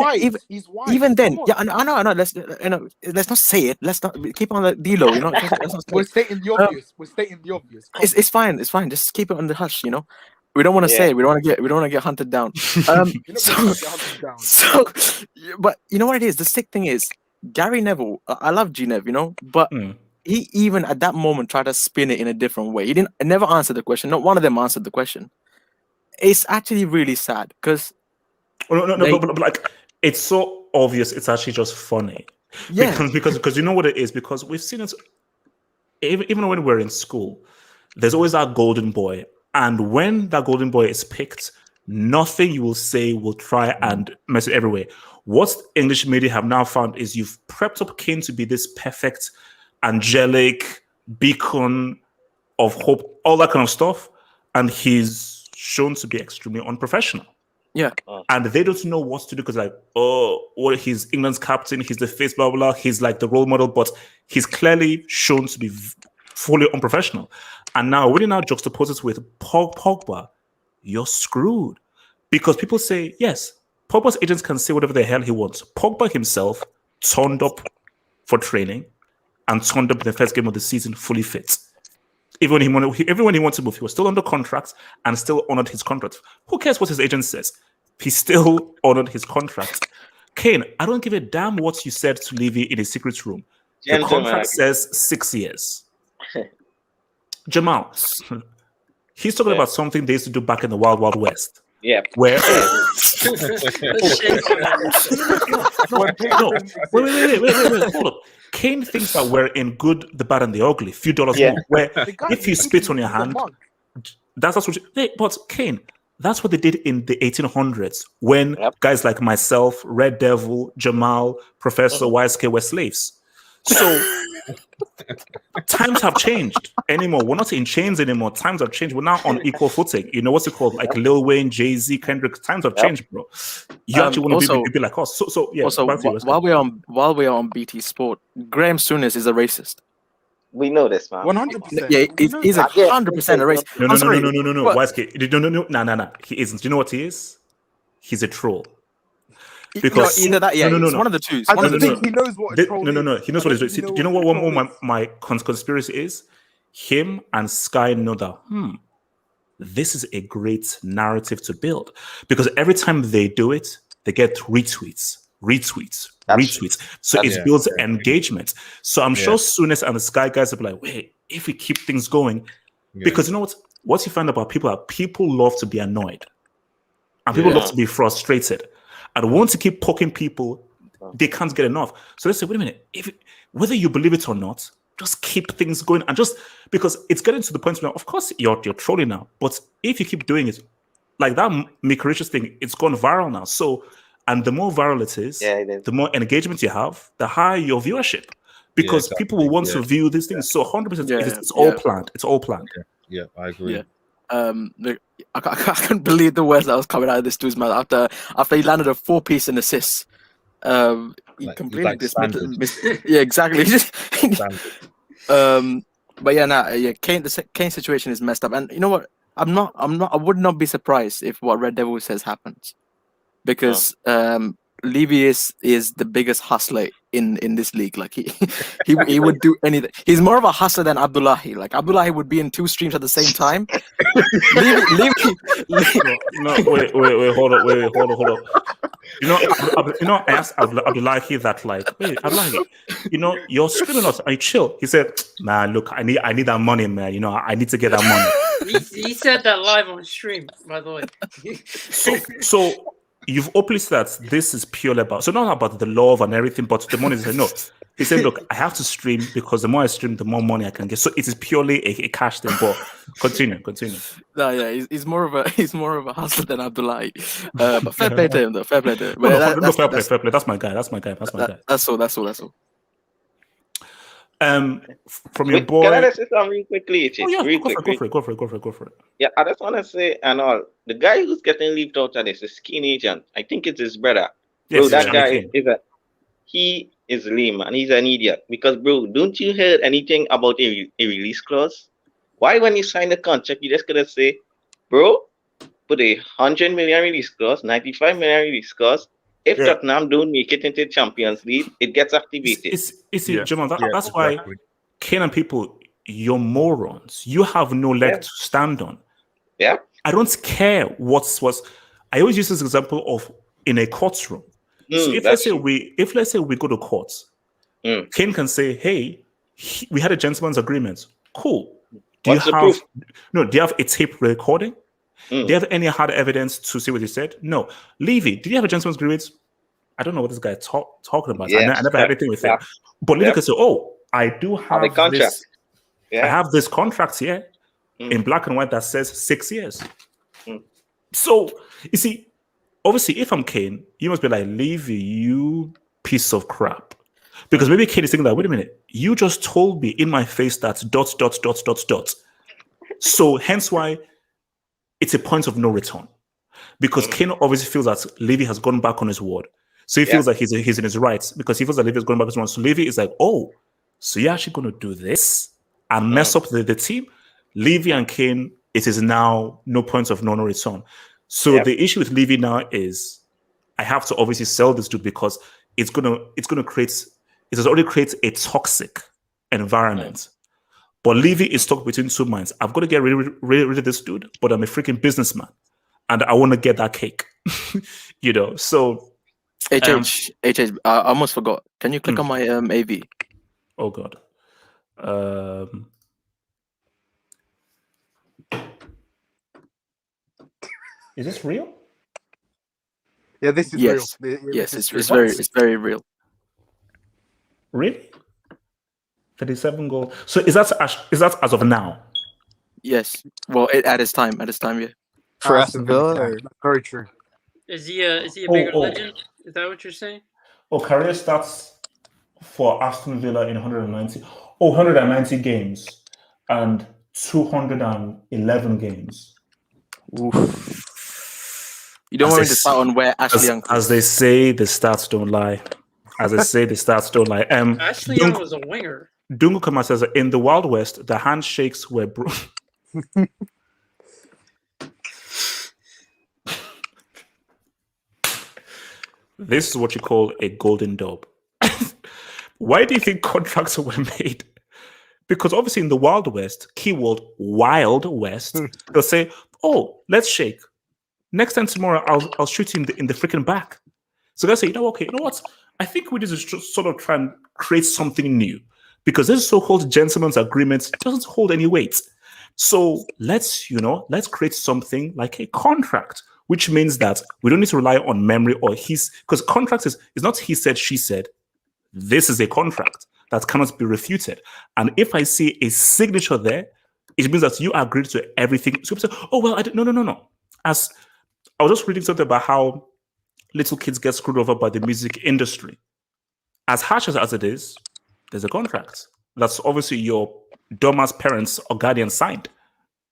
I: then, I know. Let's not say it. Let's not keep on the D-low.
G: We're stating the obvious.
I: It's fine. Just keep it on the hush. We don't want to say it. We don't want to get hunted down. But you know what it is? The sick thing is Gary Neville. I love G-Nev, but he even at that moment tried to spin it in a different way. He never answered the question. Not one of them answered the question. It's actually really sad because.
A: But like it's so obvious. It's actually just funny.
I: Yeah.
A: Because you know what it is. Because we've seen it even when we were in school. there's always that golden boy. And when that golden boy is picked, nothing you will say will try and mess it everywhere. What English media have now found is you've prepped up Kane to be this perfect, angelic beacon of hope, all that kind of stuff. And he's shown to be extremely unprofessional.
I: Yeah.
A: And they don't know what to do because, like, well, he's England's captain, he's the face, blah, blah, blah. He's like the role model, but he's clearly shown to be fully unprofessional. And now, when you now juxtapose it with Pogba, you're screwed. Because people say, yes, Pogba's agents can say whatever the hell he wants. Pogba himself turned up for training and turned up in the first game of the season fully fit. Even when he wanted to move, he was still under contract and still honored his contract. Who cares what his agent says? He still honored his contract. Kane, I don't give a damn what you said to Levy in a secret room. The contract says 6 years. Jamal, he's talking about something they used to do back in the Wild Wild West.
D: Yeah.
A: Where? Wait, hold up. Kane thinks that we're in good, the bad, and the ugly. Few dollars more. Where if you spit on your hand, that's what. But Kane, that's what they did in the 1800s when guys like myself, Red Devil, Jamal, Professor YSK were slaves. So times have changed anymore. We're not in chains anymore. Times have changed. We're now on equal footing. You know what's it called? Like Lil Wayne, Jay-Z, Kendrick. Times have changed, bro. You actually want to be like us. So yeah.
I: Also, while we're on BT Sport, Graham Souness is a racist.
D: We know this, man.
G: 100%.
I: Yeah, he's 100% a racist.
A: No. YSK. No. He isn't. Do you know what he is? He's a troll. Because
I: either that, it's one of the two.
G: I don't think he knows what a troll is.
A: He knows what he's doing. Do you know what my conspiracy is? Him and Sky know that, this is a great narrative to build. Because every time they do it, they get retweets. So it builds engagement. So I'm sure Souness and the Sky guys will be like, wait, if we keep things going, because you know what you find about people love to be annoyed. And people love to be frustrated. And want to keep poking people, they can't get enough. So let's say, wait a minute, whether you believe it or not, just keep things going. And just because it's getting to the point where, of course, you're trolling now. But if you keep doing it, like that Mick Richards thing, it's gone viral now. So, and the more viral it is, the more engagement you have, the higher your viewership. Because people will want to view these things. So 100%, it's all planned. It's all planned.
C: Yeah, I agree.
I: Yeah. I can't believe the words that was coming out of this dude's mouth after he landed a 4-piece in assists. He completely dismissed. Yeah, exactly. But Kane. The Kane situation is messed up, and you know what? I would not be surprised if what Red Devil says happens, because Levy is the biggest hustler in this league. Like he would do anything. He's more of a hustler than Abdullahi. Like Abdullahi would be in 2 streams at the same time.
A: Wait, hold up. You know, I asked Abdullahi that, like, wait, Abdullahi, you're screaming us. I chill. He said, man, look, I need that money, man. I need to get that money.
B: He said that live on stream, by the way.
A: So you've openly said that this is purely about, so not about the love and everything, but the money. He said, no. He said, look, I have to stream because the more I stream, the more money I can get. So it is purely a cash thing. But continue.
I: No, yeah, he's more of a hustler than Abdullahi. But fair play to him, though. Fair play. Fair play. That's my guy. That's all. From your boy.
D: Can I just say something real quickly?
A: Go for it.
D: Yeah, I just want to say, the guy who's getting leaved out of this is Kane agent. I think it's his brother.
A: Yes,
D: bro, that guy he is lame, and he's an idiot. Because, bro, don't you hear anything about a release clause? Why, when you sign the contract, you just gonna say, bro, put 100 million release clause, 95 million release clause. If Tottenham don't make it into the Champions League, it gets activated.
A: Jamal, that's why Kane and people, you're morons. You have no leg to stand on.
D: Yeah.
A: I don't care what's. I always use this example of in a courtroom. So if let's say we go to court, Kane can say, "Hey, we had a gentleman's agreement. Cool. Do you have a tape recording? Do you have any hard evidence to see what he said? No. Levy, did you have a gentleman's agreement? I don't know what this guy talking about. I never had anything with him. But Levy can say, "Oh, I do have
D: the contract.
A: this. I have this contract here. in black and white that says 6 years.
D: Mm.
A: So you see, obviously, if I'm Kane, you must be like, Levy, you piece of crap. Because maybe Kane is thinking that, wait a minute, you just told me in my face that ... So hence why it's a point of no return. Because Kane obviously feels that Levy has gone back on his word. So he feels like he's in his rights because he feels that Levy has gone back on his word. So Levy is like, oh, so you're actually going to do this and mess up the team? Levy and Kane, it is now no point of no return. So the issue with Levy now is I have to obviously sell this dude because it's gonna create, it has already created a toxic environment. But Levy is stuck between two minds. I've got to get rid of this dude, but I'm a freaking businessman and I want to get that cake. So
I: HH, I almost forgot. Can you click on my AV?
A: Oh god. Is this real?
G: Yeah, this is
I: Yes.
G: real.
I: Yes,
G: this
I: it's
G: is
I: very real.
A: Really? 37 goals. So is that as of now?
I: Yes. Well, at his time, yeah.
L: For Aston Villa, or?
G: Very true.
B: Is he a bigger legend? Is that what you're saying?
A: Career stats for Aston Villa in 190 games and 211 games.
I: Oof. You don't want me to start on where Ashley Young.
A: As they say, the stats don't lie.
B: Ashley Young was a winger.
A: Dungu Kama says in the Wild West, the handshakes were This is what you call a golden dub. Why do you think contracts were made? Because obviously in the Wild West, keyword Wild West, they'll say, oh, let's shake. Next time tomorrow, I'll shoot him in the freaking back. So they'll say, you know what? I think we need to sort of try and create something new. Because this so-called gentleman's agreement doesn't hold any weight. So let's create something like a contract, which means that we don't need to rely on memory or because contract is not he said, she said. This is a contract that cannot be refuted. And if I see a signature there, it means that you agreed to everything. So people say, oh, well, no. As I was just reading something about how little kids get screwed over by the music industry. As harsh as it is, there's a contract. That's obviously your dumbass parents or guardian signed.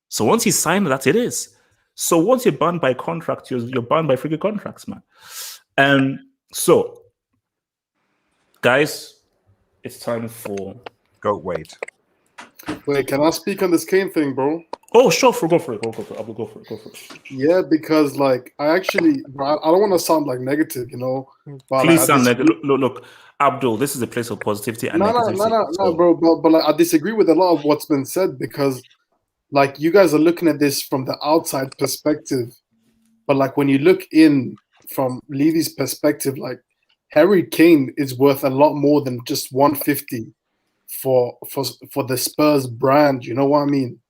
A: So once you sign that, it is. So once you're bound by contract, you're bound by freaking contracts, man. So, guys, it's time for
C: Goat Wade.
H: Wait, can I speak on this Kane thing, bro?
A: Oh, sure, go for it. I will go for it.
H: Yeah, because like I don't want to sound like negative, But
A: please sound negative. Look, Abdul, this is a place of positivity and negativity.
H: No, bro. But like, I disagree with a lot of what's been said because, like, you guys are looking at this from the outside perspective, but like when you look in from Levy's perspective, like Harry Kane is worth a lot more than just 150 for the Spurs brand. You know what I mean?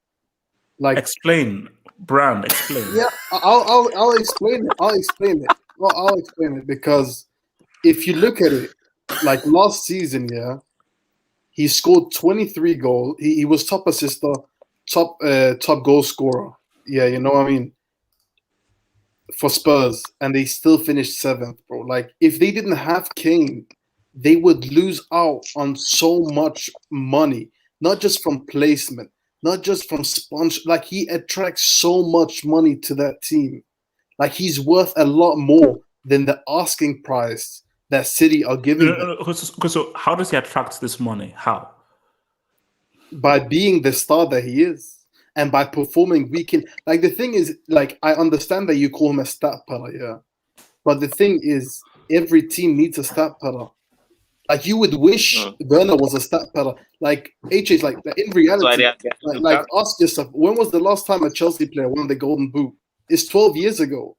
H: Like, explain.
A: Yeah,
H: I'll explain it. I'll explain it because if you look at it, like last season, he scored 23 goals. He was top assister, top goal scorer. Yeah, you know what I mean? For Spurs, and they still finished 7th, bro. Like, if they didn't have Kane, they would lose out on so much money, not just from placement, not just from sponsor. Like, he attracts so much money to that team. Like, he's worth a lot more than the asking price that City are giving him.
A: So how does he attract this money? How?
H: By being the star that he is. And by performing weekend, like the thing is, like I understand that you call him a stat peller, but the thing is, every team needs a stat peller. Like you would wish Werner was a stat peller. Like H is like in reality, like ask yourself, when was the last time a Chelsea player won the Golden Boot? It's 12 years ago.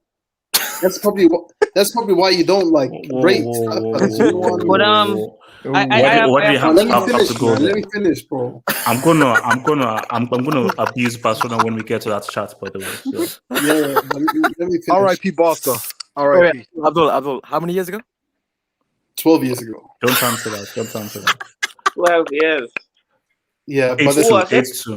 H: That's probably why you don't like rate stat pellers.
A: But what do you have to go there?
H: Let me finish, bro.
A: I'm gonna abuse Barcelona when we get to that chat, by the way. So.
H: Yeah, let me finish.
G: R.I.P. Barca. R.I.P.
I: Abdul, how many years ago?
H: 12 years ago.
A: Don't answer that.
D: 12 years.
H: Yeah, but
A: it's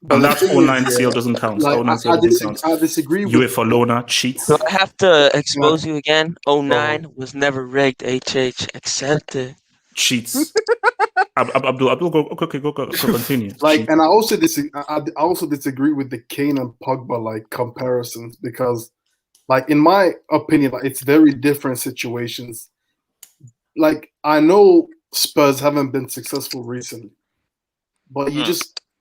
H: But
A: And
H: the
A: that
H: thing
A: 09
H: is,
A: CL doesn't count.
H: like,
A: 09 CL doesn't count.
H: I disagree with.
A: UEFA Lona cheats.
M: So I have to expose you again. 09 was never rigged. HH, accept it.
A: Cheats. Abdul, go continue.
H: Like,
A: Cheats.
H: and I also disagree with the Kane and Pogba like comparisons because, like, in my opinion, like, it's very different situations. Like, I know Spurs haven't been successful recently, but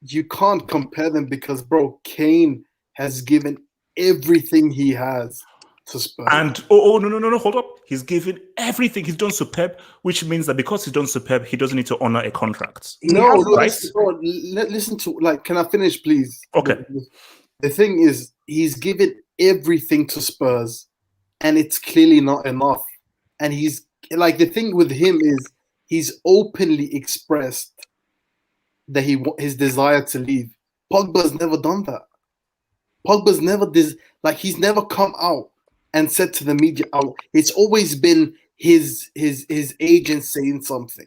H: you can't compare them because, bro, Kane has given everything he has to Spurs.
A: And no, hold up. He's given everything. He's done superb, which means that because he's done superb, he doesn't need to honor a contract.
H: No,
A: right?
H: Listen to, like, can I finish, please?
A: Okay.
H: The thing is, he's given everything to Spurs, and it's clearly not enough. And he's like, the thing with him is he's openly expressed that his desire to leave. Pogba's never done that. Pogba's never he's never come out and said to the media, "Oh, it's always been his agent saying something,"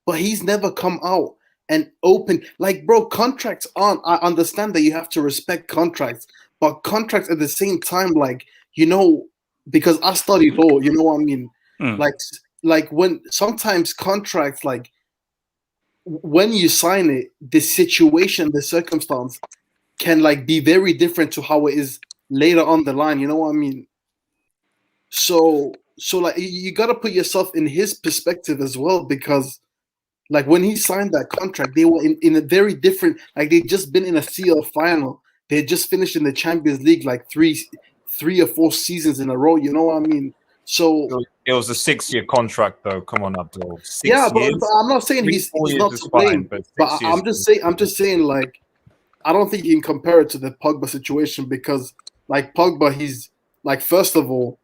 H: but he's never come out and open. Like, bro, contracts aren't. I understand that you have to respect contracts, but contracts at the same time, like, you know, because I studied law, you know what I mean. Like when sometimes contracts, like, when you sign it, the situation, the circumstance can, like, be very different to how it is later on the line. You know what I mean? So like, you got to put yourself in his perspective as well, because, like, when he signed that contract, they were in a very different, like, they'd just been in a CL final. They had just finished in the Champions League like three or four seasons in a row. You know what I mean? So
C: it was a 6-year contract, though. Come on, Abdul. 6
H: but
C: years.
H: I'm not saying he's not to blame. But I'm just saying, like, I don't think you can compare it to the Pogba situation because, like, Pogba, he's, like, first of all,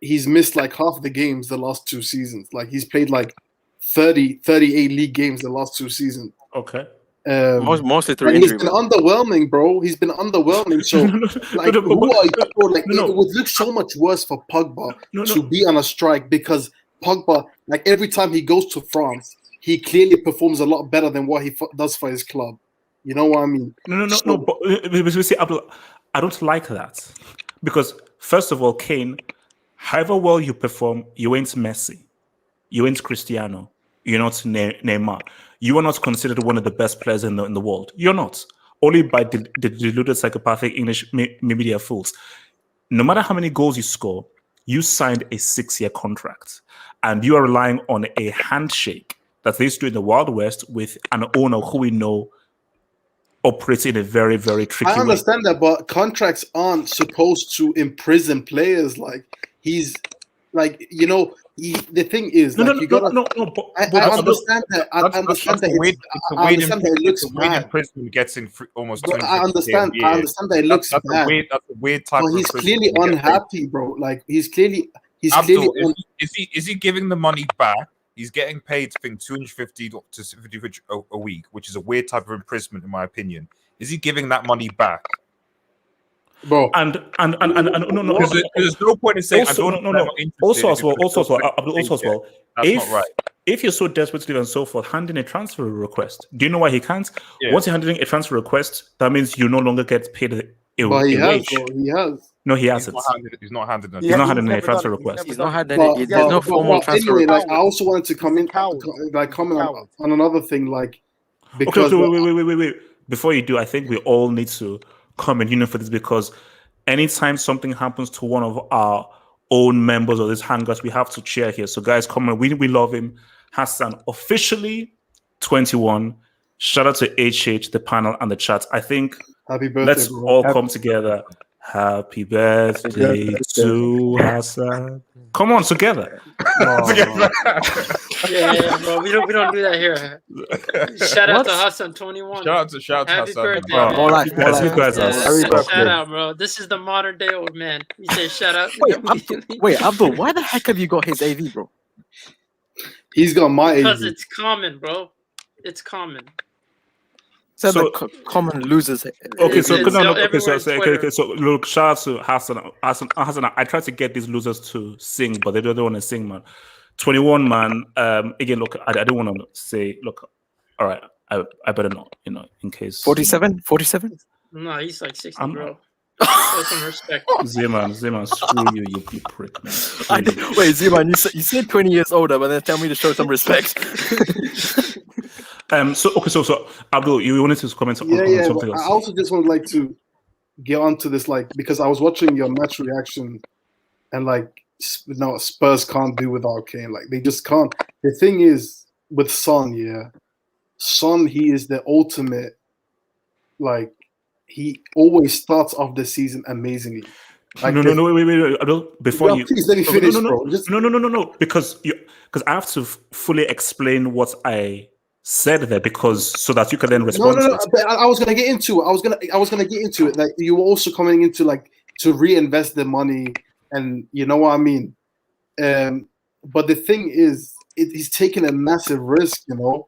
H: he's missed like half the games the last 2 seasons. Like, he's played like 38 league games the last 2 seasons.
A: Okay.
I: Mostly through
H: and
I: injury.
H: He's been underwhelming, bro. He's been underwhelming. So, like, who are you, bro? Like, it would look so much worse for Pogba to be on a strike because Pogba, like, every time he goes to France, he clearly performs a lot better than what he does for his club. You know what I mean?
A: No. But see, Abdul, I don't like that because, first of all, Kane, however well you perform, you ain't Messi, you ain't Cristiano, you're not Neymar. You are not considered one of the best players in the world. You're not. Only by the deluded psychopathic English media fools. No matter how many goals you score, you signed a 6-year contract, and you are relying on a handshake that they used to do in the Wild West with an owner who we know operates in a very, very tricky way.
H: I understand that, but contracts aren't supposed to imprison players. Like, he's, like, you know, the thing is, like, you gotta. I understand that. I understand that. I understand that it looks bad.
C: Imprisonment gets in almost.
H: I understand. I understand that it looks bad.
C: That's a weird type.
H: But he's clearly unhappy, bro. Like, he's clearly.
C: Abdul, is he giving the money back? He's getting paid, I think, 250 to 50 a week, which is a weird type of imprisonment, in my opinion. Is he giving that money back?
H: Bro,
A: and no.
C: There's no point in saying
A: no. Also as well,
C: that's not right.
A: If you're so desperate to leave and so forth, hand in a transfer request. Do you know why he can't? Yeah. Once you're handing a transfer request, that means you no longer get paid a wage.
H: He has.
A: No, he hasn't.
C: He's not handed
A: a transfer request.
I: He's not had any. There's no formal transfer
H: anyway,
I: request.
H: like, I also wanted to comment on another thing, like, because
A: wait. Before you do, I think we all need to come in union for this, because anytime something happens to one of our own members of this Hangout, we have to cheer here. So guys, come on, we love him. Hassan, officially 21. Shout out to HH, the panel, and the chat. I think
H: happy birthday,
A: let's all come together. Happy birthday to Hassan. Come on, together.
B: Yeah, bro. We don't do that here. Shout out to Hassan 21.
C: Shout out to
B: Happy
C: Hassan.
B: birthday.
I: More life.
B: Shout out, bro. This is the modern day old man. You say shout out.
I: Wait, Abdul, why the heck have you got his AV, bro?
H: He's got my AV.
B: Because it's common, bro. It's common.
I: So the common losers.
A: Okay, so look, shout out to Hassan. I tried to get these losers to sing, but they don't want to sing, man. 21, man. Again, look, I don't want to say, look, all right. I better not, in case.
I: 47? 47?
B: No, he's like 60,
A: I'm
B: bro. Show some respect.
A: Zeman, screw you, you prick, man. Screw you.
I: Wait, Zeman, you said 20 years older, but then tell me to show some respect.
A: So Abdul, you wanted to comment on something else?
H: I also just would like to get onto this, because I was watching your match reaction, and Spurs can't do without Kane. They just can't. The thing is with Son, Son, he is the ultimate. He always starts off the season amazingly.
A: No, wait, Abdul, before you
H: please let me finish, bro.
A: No, because I have to fully explain what I said there, because so that you can then respond to it.
H: But I was gonna get into it. I was gonna get into it. You were also coming into to reinvest the money, and you know what I mean. But the thing is, he's taking a massive risk. Even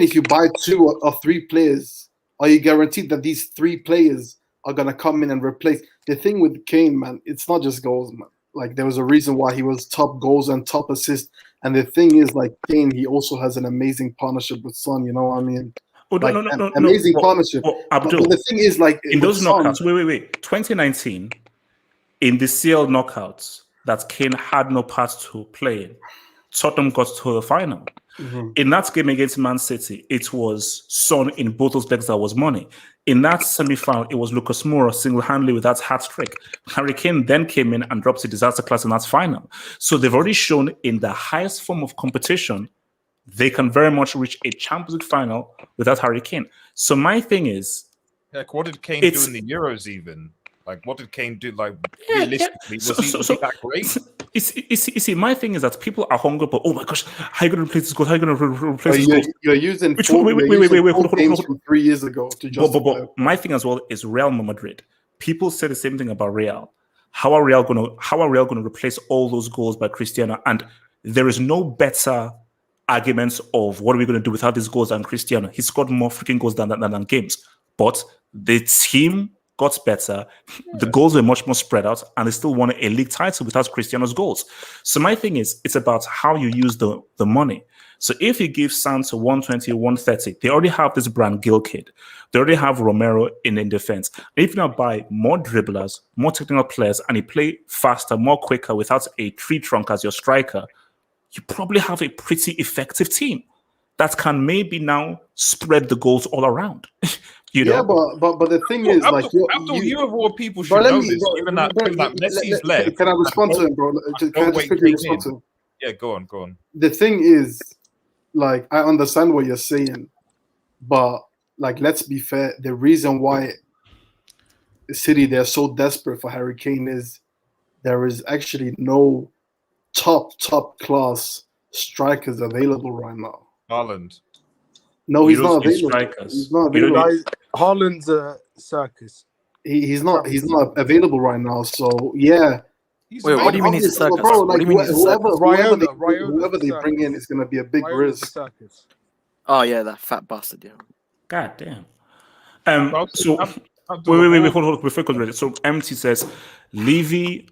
H: if you buy 2 or 3 players, are you guaranteed that these 3 players are gonna come in and replace? The thing with Kane, man, it's not just goals, man. There was a reason why he was top goals and top assists. And the thing is, Kane, he also has an amazing partnership with Son. You know what I mean? Amazing partnership.
A: Abdul,
H: but the thing is,
A: in those knockouts, wait. 2019, in the CL knockouts, that Kane had no part to play in, Tottenham got to the final.
H: Mm-hmm.
A: In that game against Man City, it was Son in both those legs that was money. In that semi-final, it was Lucas Moura single-handedly with that hat-trick. Harry Kane then came in and dropped a disaster class in that final. So they've already shown in the highest form of competition, they can very much reach a Champions League final without Harry Kane. So my thing is...
C: what did Kane do in the Euros even? What did Kane do, realistically? Was he that great?
A: You see, my thing is that people are hungry, but oh my gosh, how are you going to replace this goal? How are you going to replace this goal?
H: You're using
A: wait, hold on.
H: From 3 years ago to justify.
A: But my thing as well is Real Madrid. People say the same thing about Real. How are Real going to replace all those goals by Cristiano? And there is no better arguments of what are we going to do without these goals than Cristiano. He scored more freaking goals than games. But the team got better. The goals were much more spread out, and they still won a league title without Cristiano's goals. So my thing is, it's about how you use the money. So if you give Santos 120, 130, they already have this Brand Gill kid. They already have Romero in defense. If you now buy more dribblers, more technical players, and you play faster, more quicker without a tree trunk as your striker, you probably have a pretty effective team that can maybe now spread the goals all around.
H: Yeah, but the thing is,
C: Abdul, you of all people should know this. Given that Messi's left.
H: Can I respond to him, bro? Can I just quickly respond to him?
C: Yeah, go on.
H: The thing is, I understand what you're saying, but let's be fair. The reason why City they're so desperate for Harry Kane is there is actually no top class strikers available right now.
C: Haaland.
H: No, he's not available. He's not available.
G: Haaland's a circus.
H: He's not available right now. So yeah.
I: Wait, what do you mean he's a circus?
H: Bro,
I: what do you mean he's a circus?
H: Whoever they bring in is going to be a big risk.
I: Oh yeah, that fat bastard. Yeah.
A: God damn. So wait, hold on. Before we So MT says, Levy.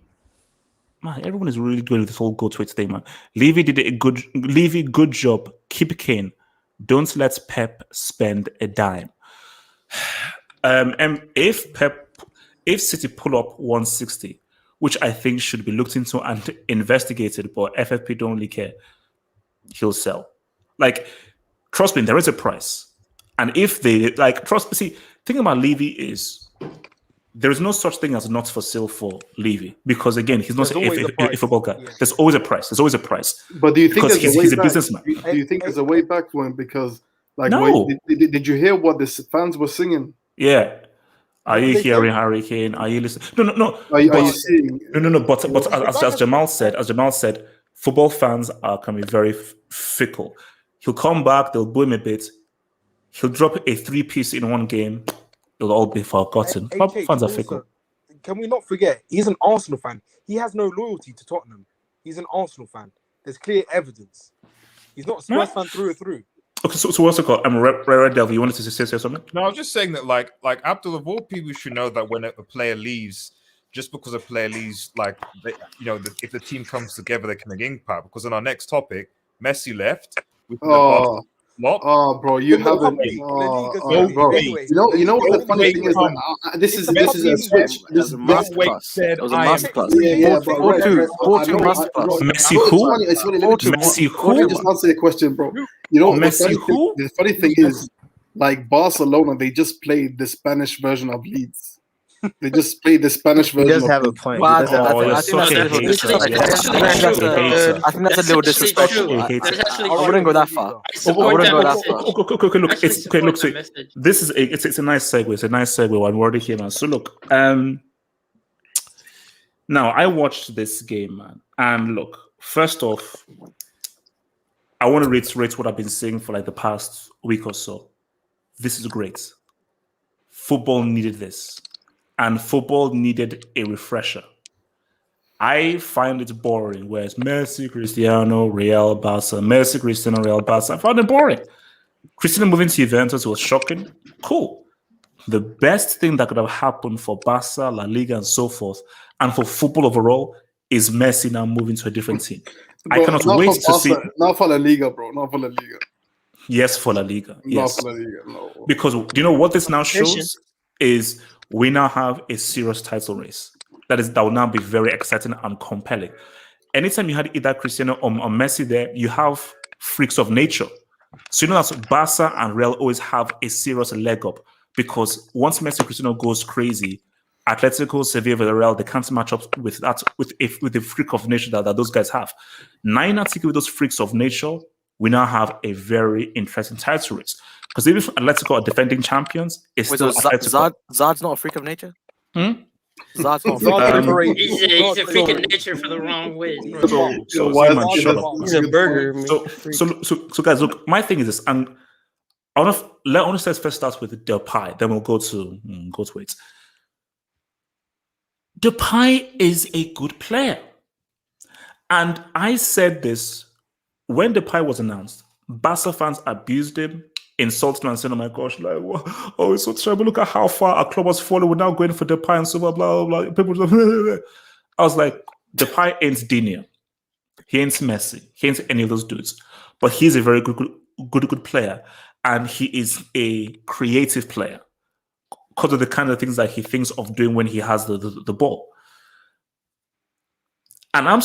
A: Man, everyone is really good with this whole go to it today, man. Levy did a good job. Keep Kane. Don't let Pep spend a dime. If City pull up 160, which I think should be looked into and investigated, but FFP don't really care, he'll sell. Trust me, there is a price. And if they thing about Levy is there is no such thing as not for sale for Levy, because again, he's not a football guy. Yeah. There's always a price.
H: But do you think
A: he's a businessman?
H: Do you think there's a way back for him? Because
A: no.
H: Did you hear what the fans were singing?
A: Yeah. Are you hearing Harry Kane? Are you listening? No.
H: Are you seeing?
A: No. But as Jamal said, football fans can be very fickle. He'll come back. They'll boo him a bit. He'll drop a 3-piece in one game. It'll all be forgotten. Fans are fickle.
G: Can we not forget? He's an Arsenal fan. He has no loyalty to Tottenham. He's an Arsenal fan. There's clear evidence. He's not a Spurs fan through and through.
A: Okay, so what's it called? Red Devil, you wanted to say something?
C: No, I was just saying that, like Abdul, of all people should know that when a player leaves, just because a player leaves, if the team comes together, they can make impact. Because on our next topic, Messi left. What?
H: Oh, bro, you
N: The
H: haven't.
N: League, La Liga's
H: Oh,
N: the league
H: bro.
N: anyway.
H: You know what the
N: League's
H: funny
N: the
H: thing
N: league.
H: is that this is a switch.
I: It was a masterclass. It was a masterclass.
H: Yeah, but Red,
I: 4-2 masterclass.
A: Messi
H: It's
A: who?
H: funny. It's funny.
A: Messi
H: Let me
A: who?
H: just answer the question, bro. You know,
A: Messi who?
H: the funny thing is, like Barcelona, they just played the Spanish version of Leeds. They just played the Spanish
L: He
H: version.
L: does
H: of
L: have a
H: Leeds.
L: point.
I: Well,
L: He does have a
A: Oh, you're
L: point.
A: such a hater.
I: I think that's a little disrespectful.
A: Such a hater.
I: I wouldn't go that far. I wouldn't go that far.
A: Okay, look, look. So this is it's a nice segue. It's a nice segue. I'm already here, man. So look, now I watched this game, man, and look. First off, I want to reiterate what I've been saying for like the past week or so. This is great. Football needed this, and football needed a refresher. I find it boring, where it's Messi, Cristiano, Real, Barca, Messi, Cristiano, Real, Barca. I found it boring. Cristiano moving to Juventus was shocking. Cool. The best thing that could have happened for Barca, La Liga, and so forth, and for football overall, is Messi now moving to a different team.
H: Bro,
A: I cannot wait to see.
H: Not for La Liga, bro. Not for La Liga.
A: Yes, for La Liga. Yes.
H: Not for La Liga, no.
A: Because do you know what this now shows? Is we now have a serious title race. That will now be very exciting and compelling. Anytime you had either Cristiano or Messi there, you have freaks of nature. So you know that Barca and Real always have a serious leg up because once Messi Cristiano goes crazy, Atletico, Sevilla, Villarreal, they can't match up with that with the freak of nature that those guys have. Nine article with those freaks of nature, we now have a very interesting title race. Because even if Atletico are defending champions, it's still Atletico.
I: Zard's not a freak of nature?
B: Zard's not he's a freak of nature for the wrong ways.
M: He's a burger.
A: So guys, look, my thing is this, and I want to first start with Depay, then we'll go to it. Depay is a good player, and I said this when Depay was announced. Barca fans abused him, insulted him, and said, "Oh my gosh, like, oh, it's so terrible! Look at how far our club has fallen. We're now going for Depay and so blah blah blah." People, I was like, Depay ain't Dinier, he ain't Messi, he ain't any of those dudes, but he's a very good player, and he is a creative player because of the kind of things that he thinks of doing when he has the ball. And I'm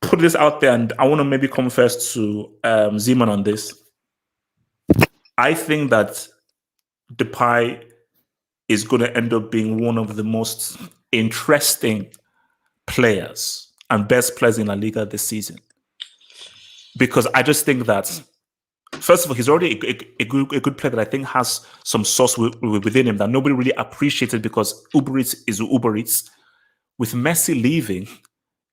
A: putting this out there, and I want to maybe come first to Zeman on this. I think that Depay is going to end up being one of the most interesting players and best players in La Liga this season. Because I just think that, first of all, he's already a good player that I think has some sauce within him that nobody really appreciated because Uber Eats is Uber Eats. With Messi leaving,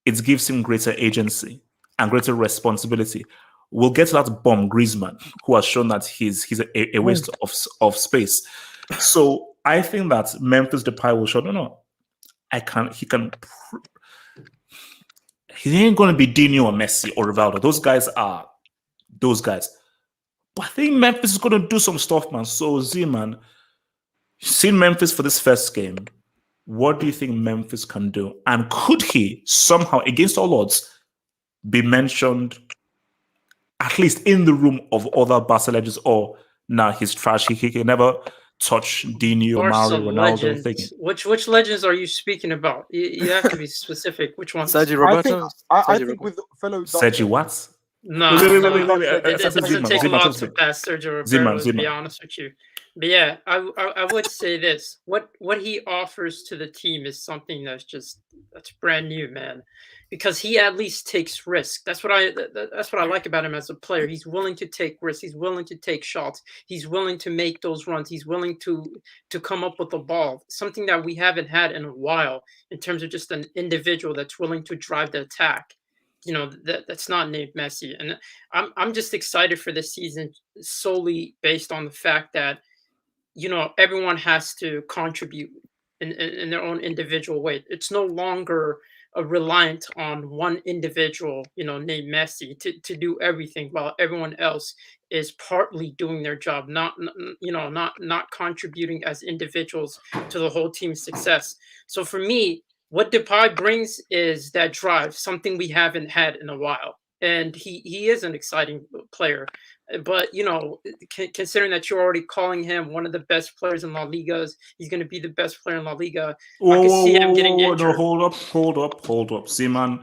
A: it gives him greater agency and greater responsibility. We'll get to that bomb Griezmann, who has shown that he's a waste of space. So I think that Memphis Depay will show, he ain't going to be Dino or Messi or Rivaldo. Those guys are those guys. But I think Memphis is going to do some stuff, man. So Z-Man, seeing Memphis for this first game, what do you think Memphis can do? And could he somehow, against all odds, be mentioned at least in the room of other Barca legends? Or nah, he's trash. He can never touch Dino, Mario, Ronaldo.
B: Legends. Which legends are you speaking about? You have to be specific. Which ones?
I: Sergio Roberto.
N: I think with fellow
A: Sergio what?
B: No, it doesn't take long to pass Sergio Roberto, to be honest with you. But yeah, I would say this: what he offers to the team is something that's brand new, man. Because he at least takes risk. That's what I like about him as a player. He's willing to take risks. He's willing to take shots. He's willing to make those runs. He's willing to come up with the ball. Something that we haven't had in a while in terms of just an individual that's willing to drive the attack. You know, that's not named Messi. And I'm just excited for this season solely based on the fact that, you know, everyone has to contribute in their own individual way. It's no longer reliant on one individual, you know, named Messi to do everything while everyone else is partly doing their job, not contributing as individuals to the whole team's success. So for me, what Depay brings is that drive, something we haven't had in a while. And he is an exciting player. But considering that you're already calling him one of the best players in La Liga, he's going to be the best player in La Liga. I can see him getting injured.
A: No, hold up. See, man,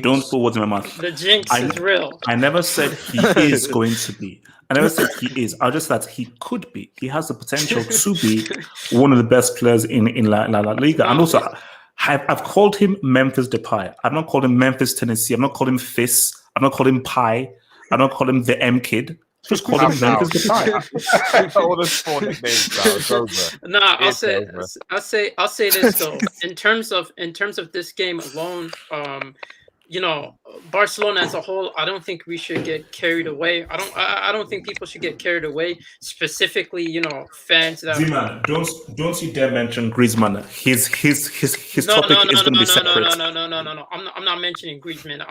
A: don't put words in my mouth.
B: The jinx is real.
A: I never said he is going to be. I never said he is. I just said he could be. He has the potential to be one of the best players in La Liga. And also, I've called him Memphis Depay. I've not called him Memphis Tennessee. I've not called him Fizz. I've not called him Pie. I've not called him the M Kid. Just call him Memphis Depay.
C: All those 4 nicknames now. It's over.
B: Nah, I'll say this though. In terms of this game alone, Barcelona as a whole, I don't think we should get carried away. I don't think people should get carried away. Specifically, fans that.
A: Z-Man, don't you dare mention Griezmann. His topic is going to be separate.
B: No. I'm not mentioning Griezmann.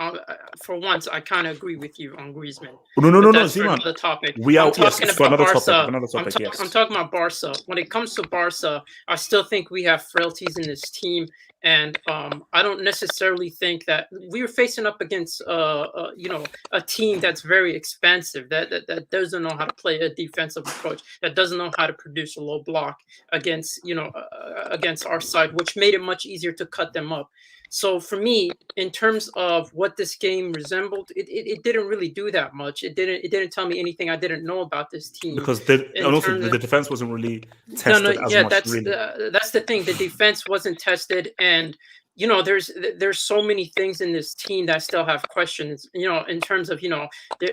B: For once, I kind of agree with you on Griezmann.
A: No, Z-Man.
B: The topic.
A: We are
B: talking about Barca.
A: Another topic. Yes.
B: I'm talking about Barca. When it comes to Barca, I still think we have frailties in this team. And I don't necessarily think that we were facing up against, a team that's very expansive, that doesn't know how to play a defensive approach, that doesn't know how to produce a low block against our side, which made it much easier to cut them up. So for me, in terms of what this game resembled, it didn't really do that much. It didn't tell me anything I didn't know about this team.
A: Because the defense wasn't really tested as much.
B: That's the thing. The defense wasn't tested, and there's so many things in this team that still have questions. In terms of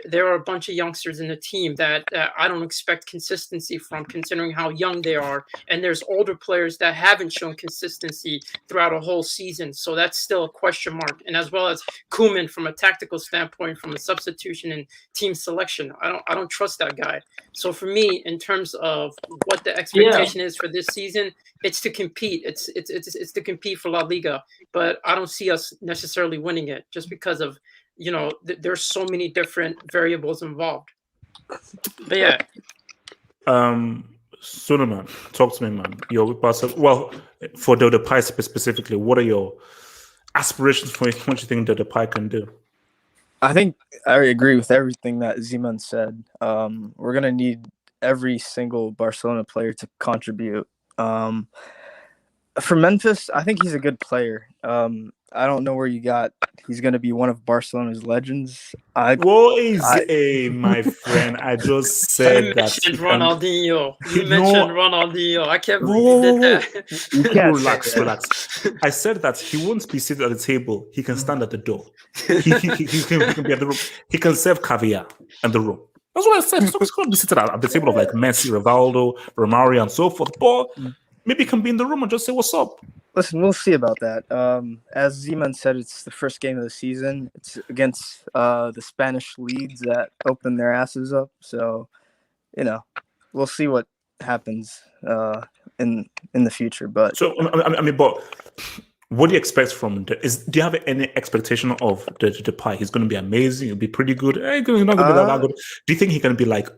B: there are a bunch of youngsters in the team that I don't expect consistency from, considering how young they are, and there's older players that haven't shown consistency throughout a whole season. So that's still a question mark. And as well as Koeman, from a tactical standpoint, from a substitution and team selection, I don't trust that guy. So for me, in terms of what the expectation is for this season, it's to compete. It's to compete for La Liga. But I don't see us necessarily winning it, just because of there's so many different variables involved. But yeah.
A: Suleiman, talk to me, man. For the Depay specifically, what are your aspirations for what you think the Depay can do?
L: I think I agree with everything that Zeman said. We're gonna need every single Barcelona player to contribute. For Memphis, I think he's a good player. I don't know where you got. He's going to be one of Barcelona's legends.
A: My friend? I just said that.
B: Ronaldinho. You mentioned Ronaldinho. I can't believe you did that.
A: Relax. I said that he won't be seated at the table. He can stand at the door. He can be at the room. He can serve caviar in the room. That's what I said. So he's going to be seated at the table of like Messi, Rivaldo, Romario, and so forth. But maybe he can be in the room and just say, "What's up?"
L: Listen, we'll see about that. As Zeman said, it's the first game of the season. It's against the Spanish leagues that open their asses up. So, we'll see what happens in the future. But
A: but what do you expect from him? Do you have any expectation of the Depay? He's going to be amazing. He'll be pretty good. He's not going to be that good. Do you think he can be like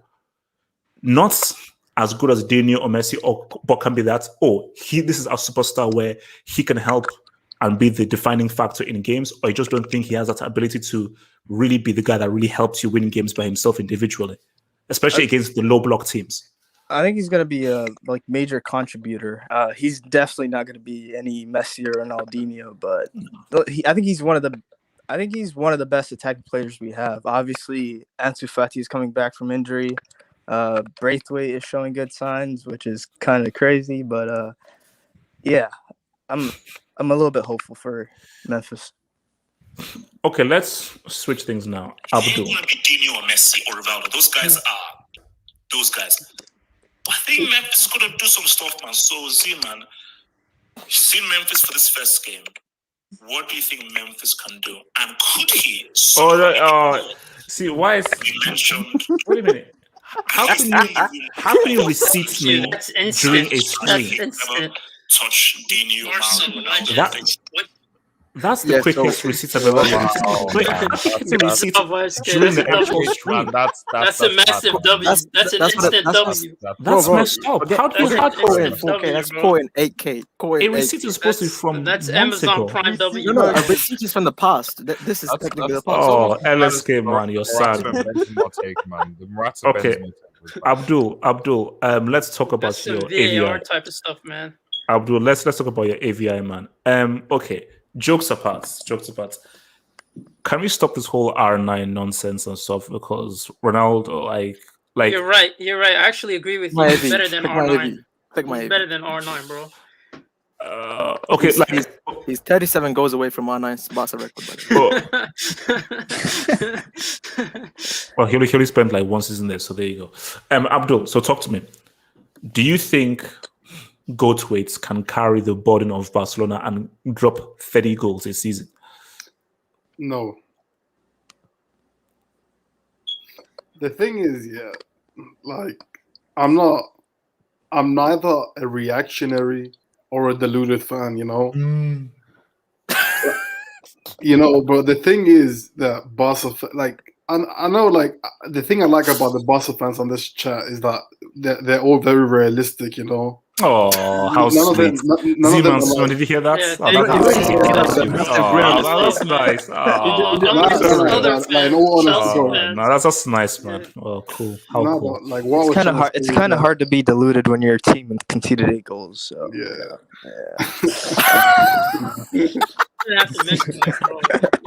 A: not as good as Daniel or Messi, but can be that? This is our superstar where he can help and be the defining factor in games, or you just don't think he has that ability to really be the guy that really helps you win games by himself individually, especially against the low block teams?
L: I think he's going to be a major contributor. He's definitely not going to be any Messi or Ronaldinho, but I think he's one of the best attacking players we have. Obviously, Ansu Fati is coming back from injury. Braithwaite is showing good signs, which is kind of crazy, but I'm a little bit hopeful for Memphis.
A: Okay, let's switch things now. Abdul.
J: It ain't gonna be Dino or Messi or Rivaldo. Those guys are those guys. But I think Memphis is gonna do some stuff, man. So Z-Man, you've seen Memphis for this first game. What do you think Memphis can do? And could he?
A: See, why is
J: you mentioned?
A: Wait a minute. How can you receipt me during a stream?
J: Never touch Dino.
A: That's the
I: Yeah,
A: quickest
I: so-
A: receipts I've ever received. Wait, I think it's a receipt during the actual stream.
B: That's a massive W. That's an instant W.
A: That's messed up.
I: Forget-
A: How do you
B: That's
A: have
B: an
I: core in
B: instant
I: 4K.
B: W,
I: That's
B: bro.
I: core in 8K. Core
A: a
I: in
A: receipt
I: 8K.
A: is supposed to be from
B: That's
A: months
B: Amazon
A: ago?
B: Prime W.
I: No, a
B: version.
I: receipt is from the past. This is technically the past.
A: Oh, LSK man, you're sad.
C: Morata Benzema take, man. The Morata
A: Okay,
C: Benzema take was
A: Abdul, let's talk about
B: That's
A: your
B: some VAR
A: AVI.
B: type of stuff, man.
A: Abdul, let's talk about your AVI, man. Okay, jokes apart. Can we stop this whole R9 nonsense and stuff? Because Ronaldo, like
B: You're right. I actually agree with you.
I: My
B: He's
I: AV.
B: better than
I: Click my
B: R9.
I: AV. Click my
B: He's
I: AV.
B: better than R9, bro.
A: okay,
I: He's 37 goals away from R9's Barca record. By the way.
A: well, he only spent like one season there, so there you go. Abdul, so talk to me. Do you think Goatweights can carry the burden of Barcelona and drop 30 goals a season?
H: No. The thing is, like I'm neither a reactionary or a deluded fan, you know. You know, but the thing is that Barca, like I know, like the thing I like about the Barca fans on this chat is that they're all very realistic, you know.
A: Oh, how
H: None of them,
A: sweet.
H: none of them are
A: Zeman,
H: like-
A: did you hear that?
B: Yeah,
A: Oh,
B: thank
A: that's
B: you.
A: sweet.
B: That's
A: Oh, that's nice. No, that's just nice, man. Oh, cool. How
H: No,
A: cool.
H: but, like what I
L: It's
H: was
L: kind of
H: trying to
L: hard.
H: say
L: It's
H: is
L: kind of
H: that-
L: hard to be deluded when your team conceded 8 goals. So
H: Yeah.
B: You have to mention that, bro.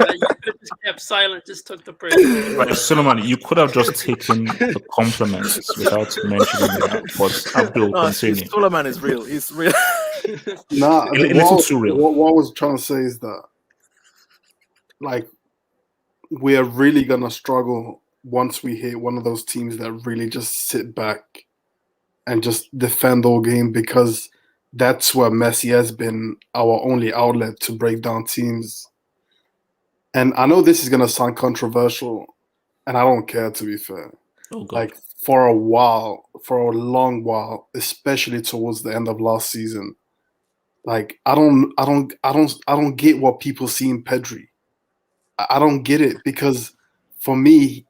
B: Like, you could have just kept silent, just took the praise.
A: Like, Suleiman, you could have just taken the compliments without mentioning that. But Abdul,
I: No,
A: continue.
I: Suleiman is real. He's real.
H: Nah,
A: A little too real.
H: What I was trying to say is that, like, we are really gonna struggle once we hit one of those teams that really just sit back and just defend all game, because that's where Messi has been our only outlet to break down teams. And I know this is gonna sound controversial, and I don't care, to be fair.
A: Oh, God.
H: Like for a long while, especially towards the end of last season, like I don't get what people see in Pedri. I don't get it, because for me,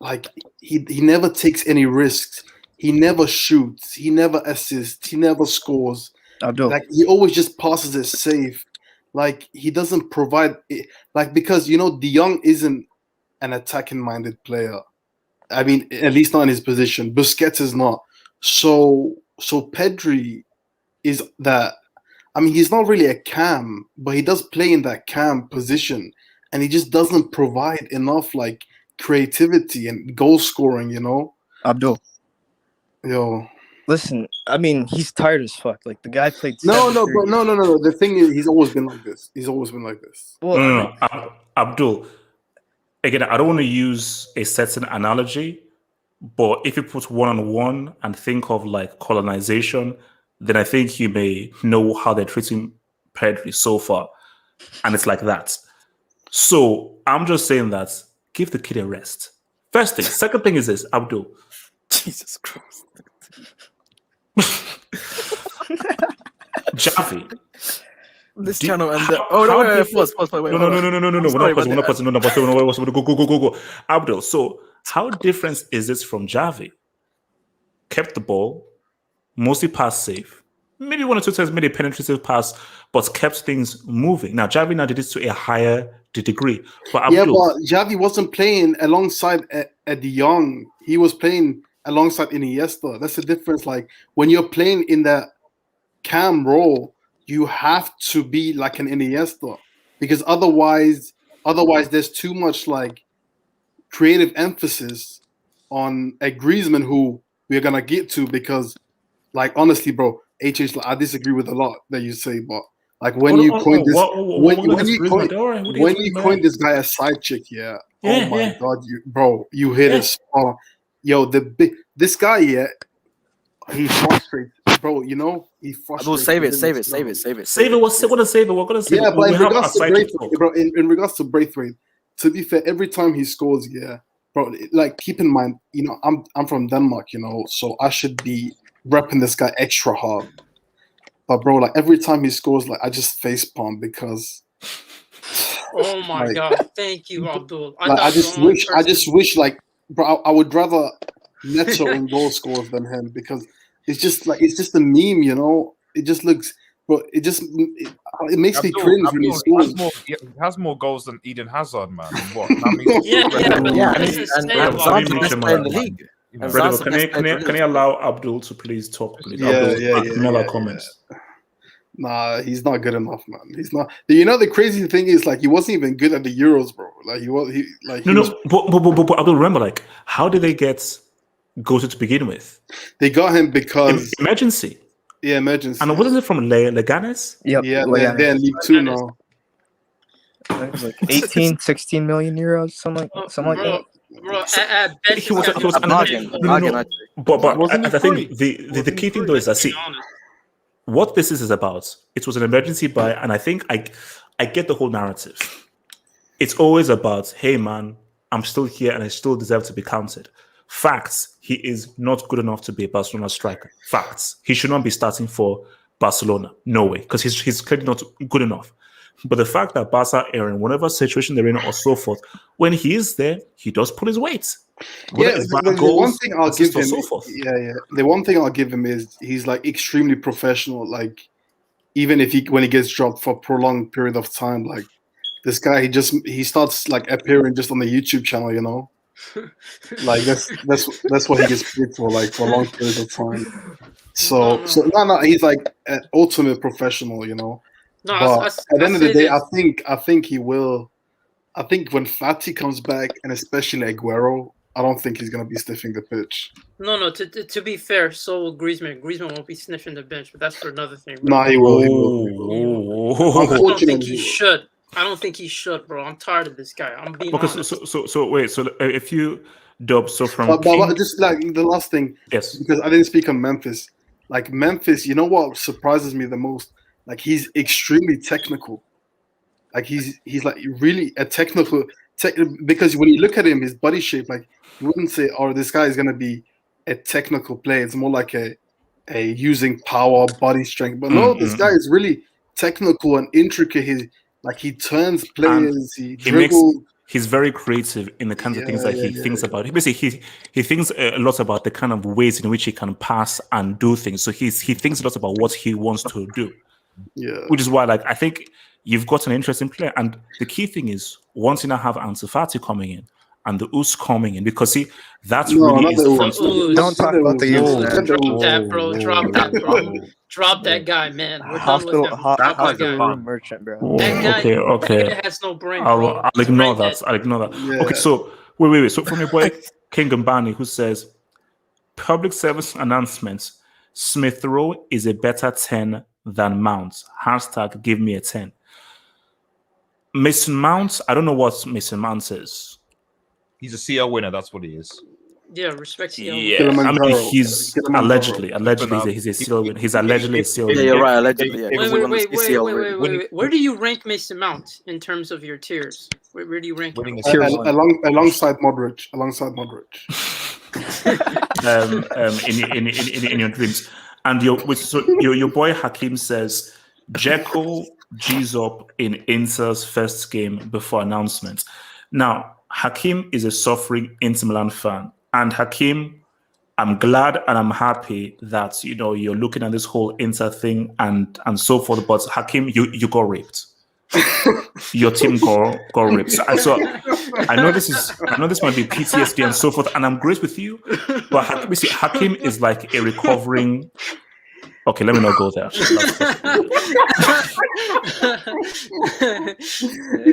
H: like he never takes any risks. He never shoots. He never assists. He never scores. Like he always just passes it safe. Like he doesn't provide it. Like, because you know De Jong isn't an attacking-minded player. I mean, at least not in his position. Busquets is not. So Pedri is that. I mean, he's not really a cam, but he does play in that cam position, and he just doesn't provide enough like creativity and goal scoring. You know,
L: Abdul.
H: Yo.
L: Listen, I mean, he's tired as fuck. Like the guy played.
H: No.
L: 73
H: The thing is, he's always been like this.
A: No. Abdul, again, I don't want to use a certain analogy, but if you put one-on-one and think of like colonization, then I think you may know how they're treating Pedri so far. And it's like that. So I'm just saying that give the kid a rest. First thing. Second thing is this, Abdul.
I: Jesus Christ.
A: Javi.
I: This channel and the... Oh, no, wait, pause, wait.
A: No. We're not pausing. Go. Abdul, so how different is this from Javi? Kept the ball, mostly pass safe. Maybe one or two times made a penetrative pass, but kept things moving. Now, Javi now did this to a higher degree. But Abdul,
H: Yeah, but Javi wasn't playing alongside a De Jong. He was playing alongside Iniesta. That's the difference. Like when you're playing in that cam role, you have to be like an Iniesta, because otherwise there's too much like creative emphasis on a Griezmann, who we're gonna get to, because like honestly, bro, HH, like, I disagree with a lot that you say, but like when you coined this, when you coined this guy a side chick, oh my god, you hit a spot. Yo, this guy, he frustrates, bro. You know, he frustrates.
I: We'll save it.
A: Save it. We're gonna save it.
H: Yeah, but in regards to Braithwaite, bro, in regards to Braithwaite, to be fair, every time he scores, bro, like keep in mind, you know, I'm from Denmark, you know, so I should be repping this guy extra hard. But bro, like every time he scores, like I just facepalm, because
B: Oh my
H: Like-
B: god! Thank you, Abdul.
H: Like, I
B: thought
H: just
B: the only
H: wish,
B: person-
H: like, bro, I would rather Neto in goal scores than him because it's just a meme, you know. It just looks, but it makes me
C: Abdul-
H: cringe when he
C: Abdul
H: scores.
C: he has more goals than Eden Hazard, man. What? That means
B: Yeah, but
I: Yeah,
B: that
I: and-
B: doesn't
I: and-
B: say
I: and
B: a lot.
I: Zane's the
A: Let me
I: best
A: mute
I: player in
A: him
I: the
A: out.
I: league. And
A: Brother,
I: Zane's the
A: can
I: best player in the
A: I allow Abdul to please talk, please?
H: Yeah,
A: Abdul,
H: yeah,
A: can I allow
H: yeah.
A: comments?
H: Nah, he's not good enough, man. He's not. You know, the crazy thing is, like, he wasn't even good at the Euros, bro. Like, he was.
A: But Abdul, remember, like, how did they get Goto to begin with?
H: They got him because
A: emergency.
H: Yeah, emergency.
A: And wasn't it from Leganes?
L: Yep.
H: Yeah,
L: Leganes.
H: they're in League 2 now.
L: It was like 18, 16 million euros, something like that.
B: Bro, at best,
A: He was
B: it's
A: an
B: bargain.
A: But
B: Wasn't
A: I
B: he
A: think
B: free?
A: the key thing though is that see what this is about. It was an emergency buy, and I think I get the whole narrative. It's always about, hey man, I'm still here and I still deserve to be counted. Facts, he is not good enough to be a Barcelona striker. Facts, he should not be starting for Barcelona. No way, because he's clearly not good enough. But the fact that Barca are in whatever situation they're in or so forth, when he is there, he does pull his weight.
H: Yeah, the one thing I'll give him,
A: so forth.
H: the one thing I'll give him is he's like extremely professional. Like, even if when he gets dropped for a prolonged period of time, like this guy, he starts like appearing just on the YouTube channel, you know. Like that's what he gets paid for, like for a long period of time. So no, he's like an ultimate professional, you know.
B: No,
H: but at the end of the
B: say
H: day,
B: this.
H: I think he will. I think when Fati comes back, and especially Aguero, I don't think he's gonna be sniffing the pitch.
B: No. To be fair, so will Griezmann. Griezmann won't be sniffing the bench, but that's for another thing.
H: No, he will. He will.
B: I don't think
H: Unfortunately,
B: he should. I don't think he should, bro. I'm tired of this guy. I'm being
A: Okay,
B: honest.
A: so wait, so if you dub from
H: but just like the last thing,
A: yes,
H: because I didn't speak on Memphis. Like Memphis, you know what surprises me the most? Like he's extremely technical. Like he's like really a technical because when you look at him, his body shape, like you wouldn't say, "Oh, this guy is gonna be a technical player." It's more like a using power, body strength. But no, this guy is really technical and intricate. He turns players, he dribbles.
A: He's very creative in the kinds of things that he thinks about. Basically, he thinks a lot about the kind of ways in which he can pass and do things. So he thinks a lot about what he wants to do.
H: Yeah,
A: which is why, like, I think you've got an interesting player, and the key thing is once you now have Ansu Fati coming in and the Us coming in, because see, that's really is the front.
L: Don't talk about the Us.
B: Drop that, bro. Drop that, bro. Drop that guy, man. We're done with that. Drop that
L: hospital
B: guy.
L: room merchant, bro.
B: That guy,
A: Okay.
B: That guy has no brain, bro.
A: I'll ignore that. I'll ignore that.
H: Yeah.
A: Okay, so wait. So from your boy King Gambani, who says public service announcements: Smith Rowe is a better 10 than Mount. # give me a 10. Mason Mount, I don't know what Mason Mount is.
C: He's a CL winner. That's what he is.
B: Yeah, respect to
A: Yeah, I mean, he's allegedly he's a CL winner. He's allegedly a CL winner.
I: Yeah, you're right. Allegedly, yeah.
B: Wait. Where do you rank Mason Mount in terms of your tiers? Where do you rank him?
H: Alongside Modric.
A: In your dreams. And your boy Hakim says Jekyll G's up in Inter's first game before announcement. Now, Hakim is a suffering Inter Milan fan. And Hakim, I'm glad and I'm happy that you're looking at this whole Inter thing and so forth. But Hakim, you got raped. Your team got raped. So I know this might be PTSD and so forth, and I'm great with you. But Hakim is like a recovering. Okay, let me not go there.
H: He's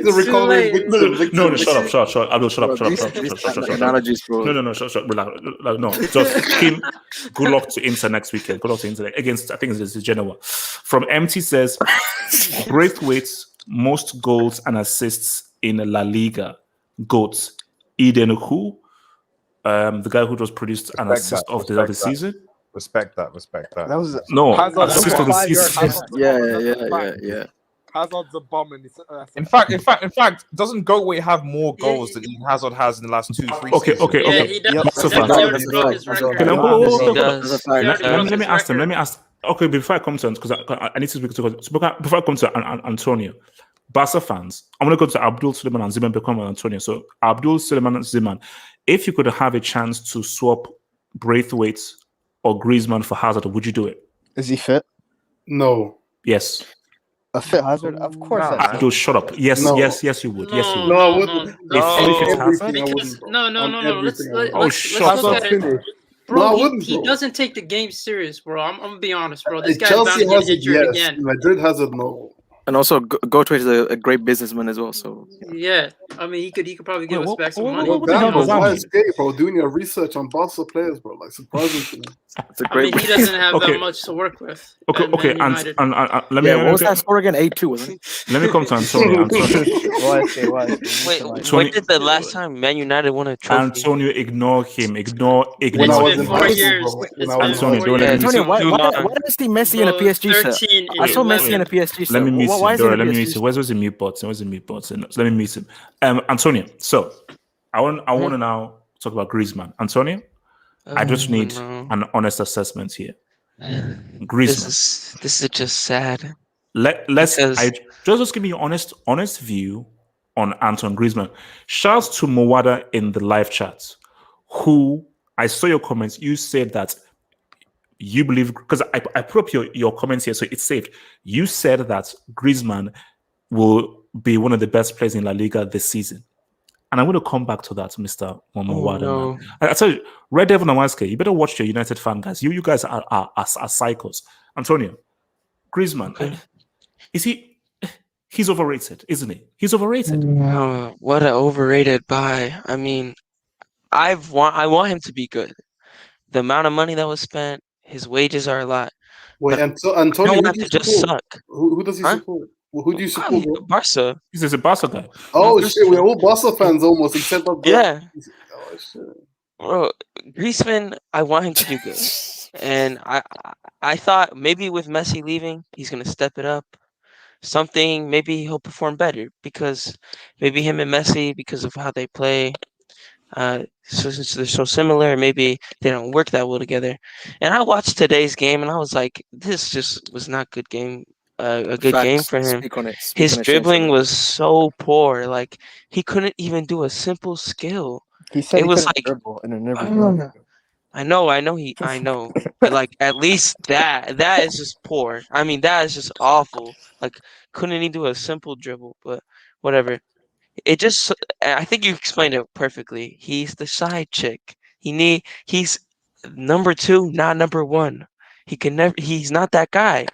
H: a recovering victim.
A: No, shut up. I will shut up.
I: Analogies, bro.
A: No, shut. Relax. No, just Kim. Good luck to Inter next weekend. Good luck to Inter against. I think it's Genoa. From MT says, Braithwaite most goals and assists in La Liga. Goats. Eden who? The guy who just produced an assist of the season.
C: Respect that.
L: That was
A: no
N: Hazard's
A: assist of the season.
L: Yeah.
N: Hazard's a bum, and
C: in fact, doesn't Goldway have more goals than Eden Hazard has in the last 2-3 seasons?
A: Okay.
B: Yeah, he does.
A: Let me ask them. Okay, before I come to because I need to speak to before I come to Antonio. Barca fans, I'm going to go to Abdul Suleiman and Ziman Beckham and Antonio. So Abdul Suleiman and Ziman, if you could have a chance to swap Braithwaite or Griezmann for Hazard, would you do it?
L: Is he fit?
H: No.
A: Yes.
L: A fit Hazard? Of course.
F: No,
L: I'd
F: man.
A: Abdul, shut up. Yes,
H: No.
A: yes, you would. Yes, you would.
H: No, I
B: no,
H: wouldn't.
A: If
H: On
A: it's Hazard,
H: everything, I
B: Because
H: wouldn't.
B: no. Let's
H: Everything I wouldn't.
A: shut
B: let's look
H: Hazard's
B: at it.
H: finished.
B: Bro,
H: No, I
B: he,
H: wouldn't,
B: he
H: bro.
B: doesn't take the game serious, bro. I'm gonna be honest, bro. This guy's
H: Chelsea
B: bound to get
H: Hazard,
B: injured
H: yes.
B: again.
H: Madrid Hazard, no.
I: And also, Goldthwait is a great businessman as well. So
B: Yeah, I mean, he could probably give us back some
A: what-
B: money.
A: what the
H: Damn,
A: hell
H: bro,
A: does that
H: why
A: mean?
H: is gay, bro? Doing your research on Barca players, bro. Like, surprising to me.
I: it's a
B: I mean,
I: great.
B: he doesn't have
A: Okay.
B: that much to work with.
A: Okay,
B: at
A: okay,
B: Man
A: and
B: United.
A: let me
I: Yeah, what was that score again? 8-2, wasn't it?
A: let me come to Antonio.
L: Wait.
M: When did the last time Man United won a trophy?
A: Antonio, ignore him. Ignore
H: When I
A: him.
H: was
B: been
H: in
B: 4
H: high
B: years.
H: school, bro. When
B: It's
H: I
B: been
H: was in
A: Antonio,
H: high
A: don't let
B: Yeah,
A: me
I: Antonio,
A: see.
I: why
M: too long.
I: did I see Messi in a
B: Bro,
I: PSG shirt?
B: 13,
I: I saw Messi in a
B: 11.
I: PSG shirt.
A: Let me meet
I: Why
A: him.
I: is he in
A: Dora,
I: a
A: let me
I: PSG
A: meet him. Where's the mute button? Where's the mute button? Let me meet him. Antonio. So I want to now talk about Griezmann. Antonio, I just need an honest assessment here. Griezmann.
M: This is just sad.
A: Let's
M: Because-
A: just give me your honest view on Anton Griezmann. Shouts to Mowada in the live chat, who I saw your comments. You said that you believe, because I put up your comments here, so it's saved. You said that Griezmann will be one of the best players in La Liga this season. And I'm going to come back to that, Mr. Mowada.
M: no.
A: Man. I tell you, Red Devil Namaske, you better watch your United fan, guys. You guys are psychos. Antonio, Griezmann, he's overrated, isn't he? He's overrated.
M: What an overrated buy. I mean, I want him to be good. The amount of money that was spent, his wages are a lot.
H: Wait,
M: But
H: Antonio,
M: I
H: who
M: don't
H: do
M: want
H: you
M: to just
H: support?
M: suck.
H: Who does he
M: Huh?
H: support? Who do you support, bro?
M: Barca.
A: He's a Barca guy.
H: Oh,
M: Barca
H: shit, we're
M: fan.
H: all Barca fans almost, except of
M: Yeah.
H: Oh, shit.
M: Bro, Griezmann, I want him to do good. And I thought maybe with Messi leaving, he's going to step it up. Maybe he'll perform better because maybe him and Messi, because of how they play, since they're so similar, maybe they don't work that well together. And I watched today's game and I was like, this just was not good game. A good game for him.
I: Speak on it.
M: His dribbling was so poor. Like he couldn't even do a simple skill.
L: He said
M: It
L: he
M: was
L: couldn't
M: like
L: dribble in an interview.
M: I know. But like at least that is just poor. I mean that is just awful. Like couldn't he do a simple dribble? But whatever. It just I think you explained it perfectly. He's the side chick. He's number 2, not number 1. He's not that guy.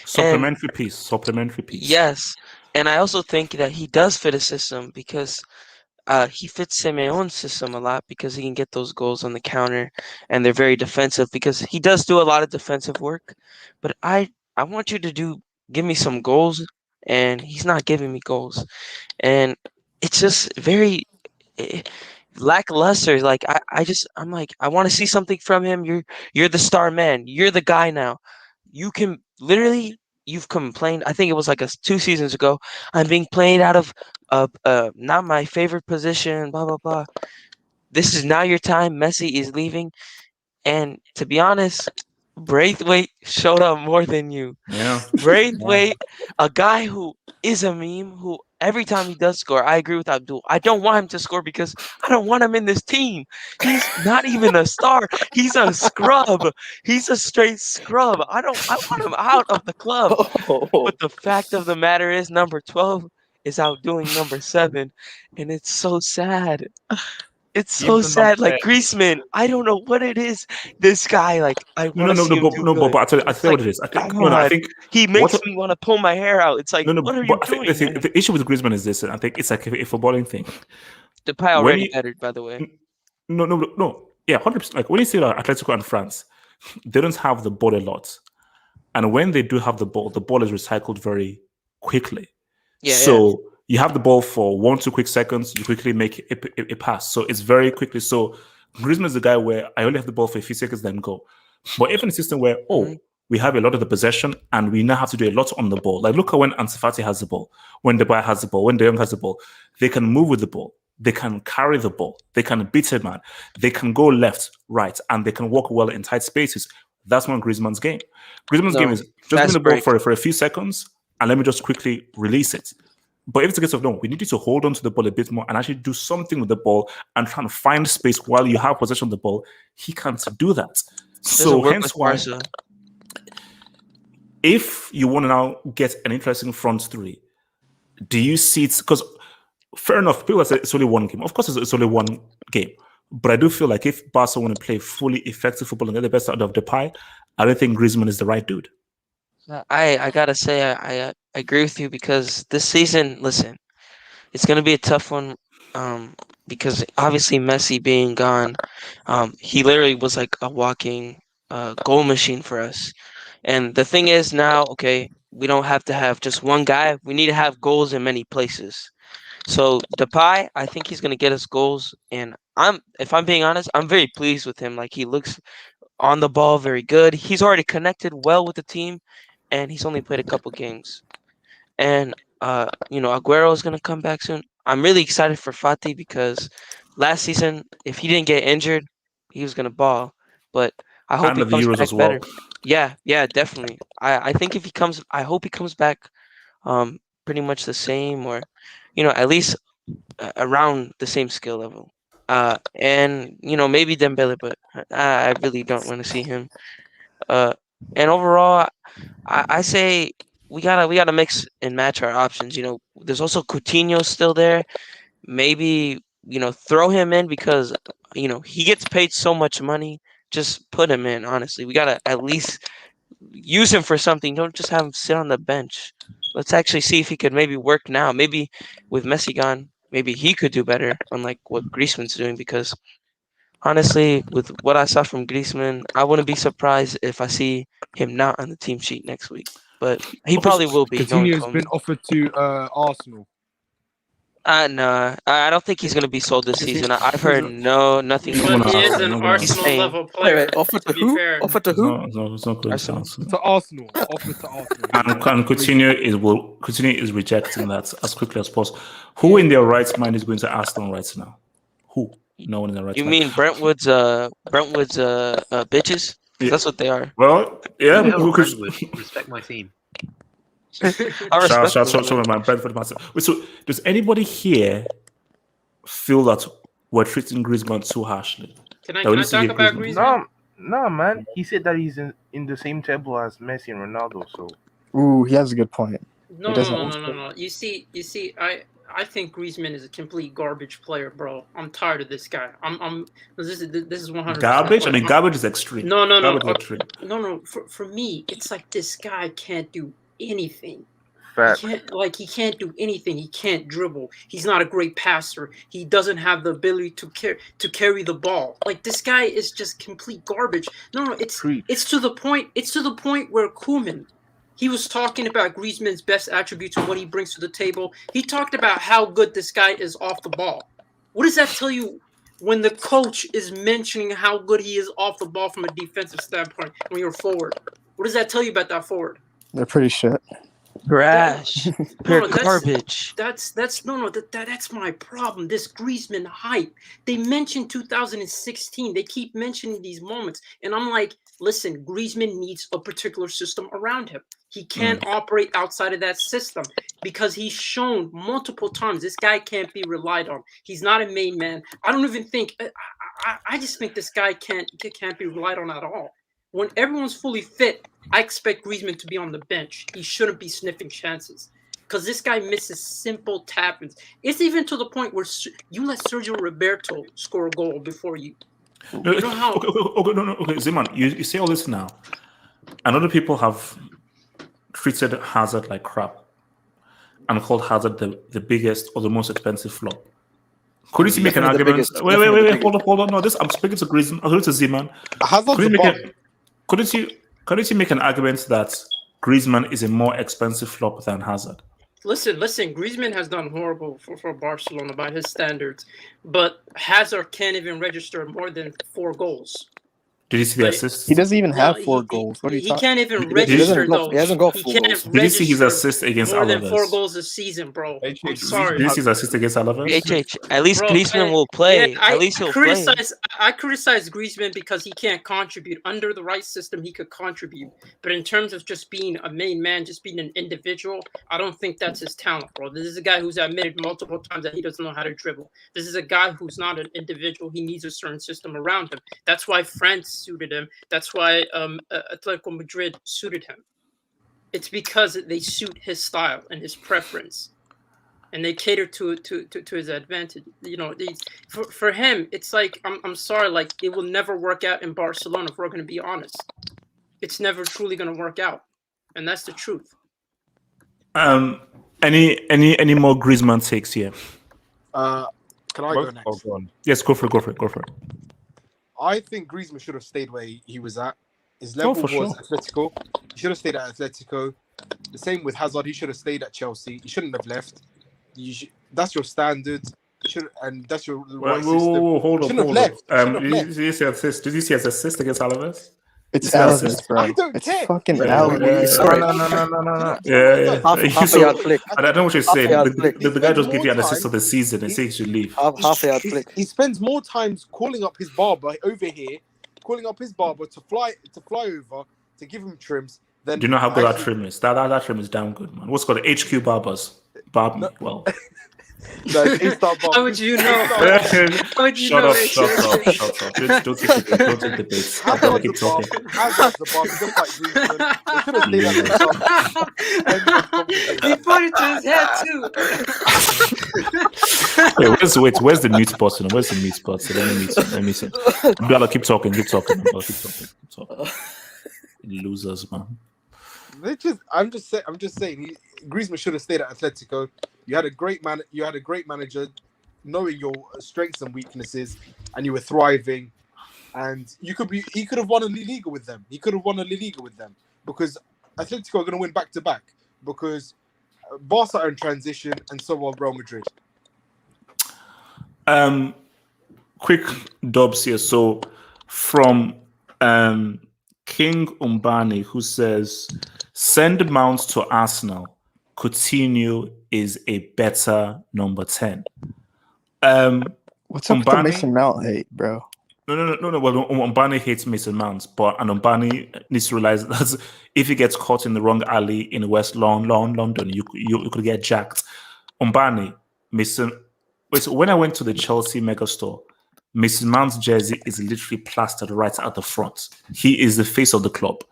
A: Supplementary piece.
M: Yes. And I also think that he does fit a system because he fits Simeone's system a lot because he can get those goals on the counter and they're very defensive because he does do a lot of defensive work. But I want you to give me some goals and he's not giving me goals. And it's just very lackluster. Like I'm like, I want to see something from him. You're the star man. You're the guy now. You can literally. You've complained. I think it was like 2 seasons ago. I'm being played out of not my favorite position. Blah blah blah. This is now your time. Messi is leaving, and to be honest, Braithwaite showed up more than you.
A: Yeah.
M: Braithwaite, a guy who is a meme. Who every time he does score, I agree with Abdul. I don't want him to score because I don't want him in this team. He's not even a star. He's a scrub. He's a straight scrub. I want him out of the club. But the fact of the matter is, number 12 is outdoing number 7, and it's so sad. It's so sad. Like Griezmann, I don't know what it is. This guy, like, I want to see him do good.
A: But I tell you what it is. I think
M: he makes me want to pull my hair out. It's like, what are you doing?
A: The issue with Griezmann is this, and I think it's like a footballing thing.
M: The pie already bettered, by the way.
A: No. Yeah, 100%. Like when you see Atletico and France, they don't have the ball a lot, and when they do have the ball is recycled very quickly. So you have the ball for 1-2 quick seconds, you quickly make a pass. So it's very quickly. So Griezmann is the guy where I only have the ball for a few seconds, then go. But if in a system where we have a lot of the possession and we now have to do a lot on the ball. Like look at when Ansu Fati has the ball, when De Bruyne has the ball, when De Jong has the ball, they can move with the ball. They can carry the ball. They can beat a man. They can go left, right, and they can walk well in tight spaces. That's one Griezmann's game. Griezmann's game is just give me the ball for a few seconds and let me just quickly release it. But if it's a case of no, we need you to hold on to the ball a bit more and actually do something with the ball and try and find space while you have possession of the ball, he can't do that. So hence why, if you want to now get an interesting front three, do you see it? Because fair enough, people say it's only one game. Of course, it's only one game. But I do feel like if Barca want to play fully effective football and get the best out of the pie, I don't think Griezmann is the right dude.
M: I gotta say I agree with you because this season, listen, it's gonna be a tough one. Because obviously Messi being gone, he literally was like a walking goal machine for us. And the thing is now, okay, we don't have to have just one guy. We need to have goals in many places. So Depay, I think he's gonna get us goals, and if I'm being honest, I'm very pleased with him. Like he looks on the ball very good. He's already connected well with the team, and he's only played a couple games. And Aguero is gonna come back soon. I'm really excited for Fati because last season, if he didn't get injured, he was gonna ball. But I hope
A: And
M: he
A: the
M: comes
A: Euros
M: back
A: as well.
M: better. Yeah, definitely. I think if he comes, I hope he comes back, pretty much the same, or at least around the same skill level. And maybe Dembele, but I really don't want to see him. And overall, I say we gotta mix and match our options. There's also Coutinho still there. Maybe throw him in because he gets paid so much money. Just put him in. Honestly, we gotta at least use him for something. Don't just have him sit on the bench. Let's actually see if he could maybe work now. Maybe with Messi gone, maybe he could do better, unlike what Griezmann's doing. Because honestly, with what I saw from Griezmann, I wouldn't be surprised if I see him not on the team sheet next week. But he probably will be. Knowing
N: Coutinho's
M: Coleman.
N: been offered to Arsenal.
M: No, I don't think he's gonna be sold this season. I've heard nothing.
B: But he is an
A: He's
B: Arsenal
A: staying.
B: level player.
I: Offer to
B: be
I: who?
B: fair.
I: Offer to
A: It's
I: who?
A: not going to Arsenal.
N: To Arsenal. Offered to Arsenal.
A: And Coutinho is rejecting that as quickly as possible. Who in their right mind is going to Arsenal right now? Who? No one in their right
M: You
A: mind.
M: mean Brentwood's bitches? 'Cause
A: Yeah.
M: that's what they are.
A: Well, yeah.
F: The hell,
A: who could-
F: Brentwood? Respect my team.
M: I respect
A: Shout my Brentford massive. Wait, so does anybody here feel that we're treating Griezmann too harshly?
B: Can I
A: That we need to
B: talk
A: give
B: about
A: Griezmann-
B: Griezmann?
O: No, man. He said that he's in the same table as Messi and Ronaldo. So
L: Ooh, he has a good point.
B: No,
L: He doesn't.
B: no. You see, I think Griezmann is a complete garbage player, bro. I'm tired of this guy. This is 100%
A: Garbage? I mean, garbage is extreme.
B: No.
A: Garbage is extreme.
B: No. For me, it's like this guy can't do anything.
O: Fact.
B: He can't do anything. He can't dribble. He's not a great passer. He doesn't have the ability to carry the ball. Like, this guy is just complete garbage. No, it's to the point. It's to the point where Koeman, he was talking about Griezmann's best attributes and what he brings to the table. He talked about how good this guy is off the ball. What does that tell you when the coach is mentioning how good he is off the ball from a defensive standpoint when you're forward? What does that tell you about that forward?
L: They're pretty shit.
M: Trash. Pure
B: that's-
M: garbage.
B: That's my problem. This Griezmann hype. They mentioned 2016. They keep mentioning these moments, and I'm like, listen, Griezmann needs a particular system around him. He can't operate outside of that system because he's shown multiple times this guy can't be relied on. He's not a main man. I don't even think. I just think this guy can't be relied on at all. When everyone's fully fit, I expect Griezmann to be on the bench. He shouldn't be sniffing chances because this guy misses simple tap-ins. It's even to the point where you let Sergio Roberto score a goal before you.
A: No,
B: You know how?
A: Okay, Zeman, you say all this now, and other people have treated Hazard like crap and called Hazard the biggest or the most expensive flop. Couldn't you make an argument? Wait, hold on. No, I'm speaking to Griezmann. I'm speaking to Zeman. Couldn't you make an argument that Griezmann is a more expensive flop than Hazard?
B: Listen. Griezmann has done horrible for Barcelona by his standards, but Hazard can't even register more than 4 goals.
A: Did you see the
B: Like,
A: assist?
L: He doesn't even
B: No,
L: have 4 goals. What are you
B: he
L: talking?
B: can't even
A: Did-
L: He
B: register
L: doesn't got.
B: though.
L: He hasn't got
B: He
L: 4
B: can't
L: goals.
A: Did you see his
B: register
A: assist against
B: more than 4
A: Alaves?
B: goals a season, bro. I'm
A: Did
B: sorry.
A: you see his assist against Alaves?
M: HH, at least
B: Bro,
M: Griezmann will
B: yeah,
M: play. At least he'll play.
B: I criticize Griezmann because he can't contribute. Under the right system, he could contribute. But in terms of just being a main man, just being an individual, I don't think that's his talent, bro. This is a guy who's admitted multiple times that he doesn't know how to dribble. This is a guy who's not an individual. He needs a certain system around him. That's why France suited him. That's why Atletico Madrid suited him. It's because they suit his style and his preference, and they cater to his advantage. You know, for him, it's like I'm sorry, like it will never work out in Barcelona. If we're going to be honest, it's never truly going to work out, and that's the truth.
A: Any more Griezmann takes here?
N: Can I go next?
A: Yes, go for it.
N: I think Griezmann should have stayed where he was at. His
A: Oh,
N: level
A: for
N: was
A: sure.
N: Atletico. He should have stayed at Atletico. The same with Hazard. He should have stayed at Chelsea. He shouldn't have left. That's your standard. And that's your right system.
A: Hold
N: He
A: on.
N: shouldn't have left.
A: Did you see assist? Did you see his assist against Alaves?
L: It's
A: Did you see his
L: Alaves,
A: assist?
L: bro.
N: I don't
L: It's
N: care.
L: fucking
A: Yeah,
L: Alaves.
A: No. Yeah.
I: Half a yard flick.
A: I don't know what you're saying.
I: Half a yard flick.
A: The guy just
N: More
A: gave you an
N: time.
A: assist of the season and says you should leave.
I: Half a yard flick.
N: He spends more times calling up his barber over here, calling up his barber to fly over to give him trims. Then
A: Do you know how good that
N: actually-
A: trim is? That trim is damn good, man. What's it called? The HQ Barbers. Barb me. Well.
N: No, it's A-Star barber.
B: How would you know? How would you
A: Shut
B: know?
A: up. Don't take the bait. I gotta keep talking.
N: Hazard's the barber, just like Griezmann. They should have stayed at the
B: He put it to his head too.
A: Wait, where's the mute button? Where's the mute button? Let me see. Abdallah, keep talking. Abdallah, keep talking. Losers, man.
N: I'm just saying. Griezmann should have stayed at Atletico. You had a great manager, knowing your strengths and weaknesses, and you were thriving. And he could have won a Liga with them. Because Atletico are going to win back to back. Because Barca are in transition, and so are Real Madrid.
A: Quick dubs here. So from King Umbani, who says, send Mount to Arsenal. Coutinho is a better number 10.
L: What's up with the Mason Mount hate, bro?
A: No. Well, Umbani hates Mason Mount, but Umbani needs to realize that if he gets caught in the wrong alley in West London, you could get jacked. Umbani, Mason. Wait, so when I went to the Chelsea megastore, Mason Mount's jersey is literally plastered right at the front. He is the face of the club.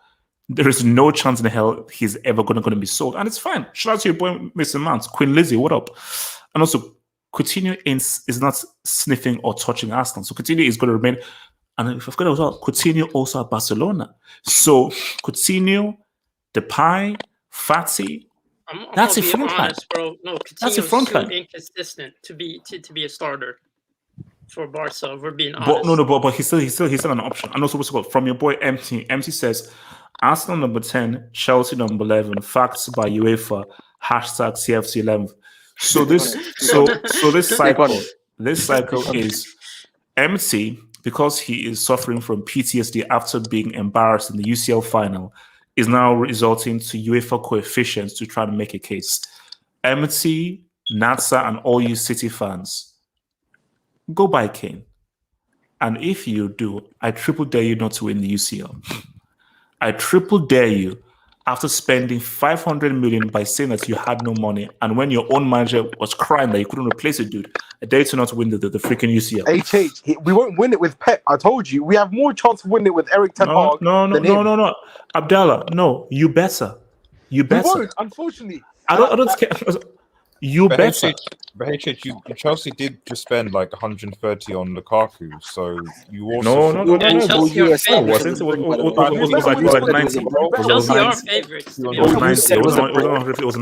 A: There is no chance in hell he's ever going to be sold. And it's fine. Shout out to your boy, Mason Mount. Queen Lizzie, what up? And also, Coutinho is not sniffing or touching Arsenal. So Coutinho is going to remain. And if I've got it as well, Coutinho also at Barcelona. So Coutinho, Depay, Fati, that's a front line.
B: Bro. No,
A: That's a
B: Coutinho's
A: front
B: too
A: line.
B: inconsistent to be a starter for Barca. If we're being
A: But
B: honest.
A: but he's still an option. And also, what's it called? From your boy MT. MT says, Arsenal number 10, Chelsea number 11. Facts by UEFA. Hashtag CFC11. So this cycle is MT, because he is suffering from PTSD after being embarrassed in the UCL final, is now resorting to UEFA coefficients to try to make a case. MT, Natsa, and all you City fans, go buy Kane. And if you do, I triple dare you not to win the UCL. I triple dare you, after spending 500 million by saying that you had no money, and when your own manager was crying that you couldn't replace it, dude, I dare you to not win the freaking UCL.
N: We won't win it with Pep. I told you. We have more chance of winning it with Eric Ten Hag than him.
A: No. Abdallah, no, you better. You
N: We
A: better.
N: won't, unfortunately.
A: I don't care. You
C: But
A: better.
C: Chelsea did just spend like 130 on Lukaku, so you also
A: No.
B: And Chelsea are
A: It
B: favorites. Chelsea are favorites.
A: It was 90. It was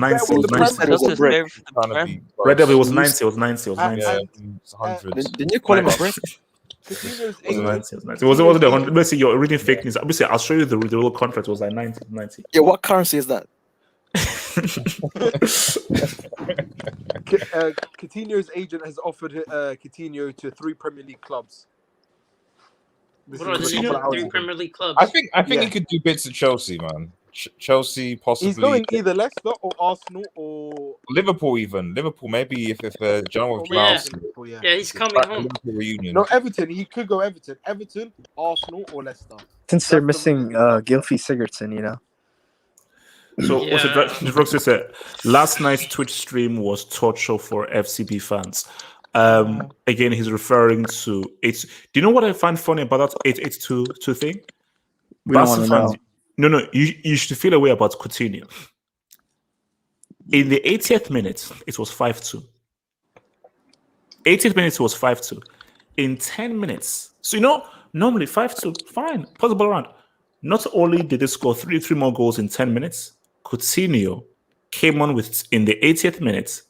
A: 90. Red Devil, it was 90. It was 90. It was 90.
C: It's 100.
I: Didn't you call him a brick?
A: It wasn't the 100. Basically, you're reading fake news. Obviously, I'll show you the real contract. It was like 90.
I: Yeah, what currency is that?
N: Coutinho's agent has offered Coutinho to 3 Premier League clubs. This
B: What are
N: is a
B: the
N: couple of hours
B: three
N: ago.
B: Premier League clubs?
C: I think
N: Yeah.
C: he could do bits of Chelsea, man. Chelsea possibly.
N: He's going either Leicester or Arsenal or
C: Liverpool, even Liverpool. Maybe if John was
B: Yeah.
C: Mouse,
N: Liverpool, yeah.
B: Yeah, he's coming
C: back to
B: home.
C: Liverpool reunion.
N: No, Everton. He could go Everton, Arsenal, or Leicester.
L: Since they're
N: That's the
L: missing Gylfi Sigurdsson, you know.
A: So what's
B: Yeah.
A: it? Roxy said last night's Twitch stream was torture for FCB fans. Again, he's referring to it's. Do you know what I find funny about that 8-8-2 thing?
L: We don't
A: Barca
L: want to
A: fans-
L: know.
A: No, you should feel a way about Coutinho. In the 80th minute, it was 5-2. 80th minute was 5-2. In 10 minutes, so normally 5-2, fine, possible round. Not only did they score three more goals in 10 minutes, Coutinho came on with in the 80th minute,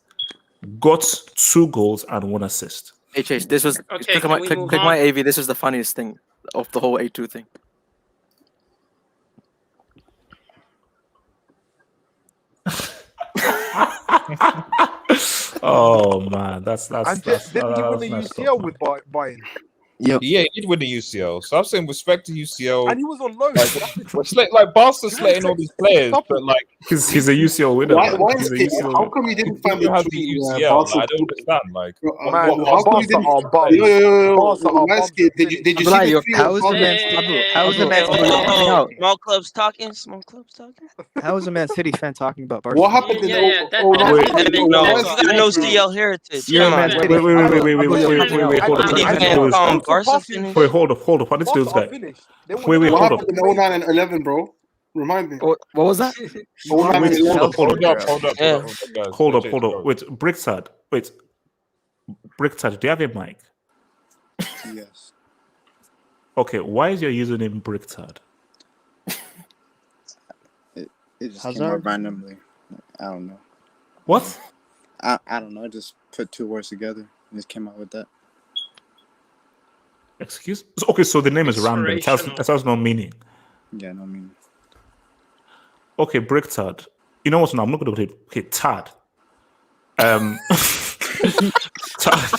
A: got 2 goals and 1 assist.
I: HH, this was
B: Okay,
I: click
B: can we move
I: my
B: on?
I: AV. This was the funniest thing of the whole 8-2 thing.
A: Oh man, that's
N: And didn't he win the
A: messed
N: UCL
A: up,
N: with Bayern?
I: Yep.
C: Yeah, he did win the UCL. So I'm saying respect to UCL.
N: And he was on loan.
C: Like Barca slating all these players, but like
A: He's a UCL winner.
H: Why
A: man.
H: is
A: He's a
H: it?
A: UCL
H: How
A: winner.
H: come you didn't
C: he
H: find the
C: has
H: tweet
C: the
H: where
C: UCL.
H: Barca?
C: Like, I don't understand. Like,
N: Man,
H: How come you
N: Barca are
H: didn't?
N: bums.
H: Yo,
N: Barca are
H: West
N: bums.
H: Gate, did you see
I: Abdullah,
H: the tweet?
L: How is the
H: Barca-
L: man? How is the man?
M: Hold on, hold on. Small clubs talking. Small clubs talking.
L: How is a Man City fan talking about
H: What
L: Barcelona?
H: happened in
B: Yeah, that
H: oh,
B: doesn't
H: wait,
B: make
H: wait,
B: sense.
H: wait,
M: No,
H: West
M: you got
H: Gate,
M: no
H: bro.
M: CL heritage.
L: You're a
M: Come
L: Man
M: on,
L: City.
A: Wait, hold on.
M: You
A: What
M: can't
A: did
M: call
A: this
M: Barca
A: guy?
M: finish.
A: Wait, hold up. What did this
N: Barca are
A: guy?
N: finished.
A: Wait,
H: What
A: hold up.
H: happened in 09 and 11, bro? Remind me.
I: What was that?
H: 09 and
A: Wait,
H: 11.
A: hold up.
M: Yeah.
A: Hold up. Wait, Brickstad. Brickstad, do you have a mic?
P: Yes.
A: Okay, why is your username Brickstad?
P: It just came
L: Hazard?
P: out randomly. I don't know.
A: What?
P: I don't know. I just put 2 words together and just came out with that.
A: Excuse? Okay, so the name is random. It has no meaning.
P: Yeah, no meaning.
A: Okay, Bricktard. You know what? No, I'm not going to do it. Okay, Tad. Tad.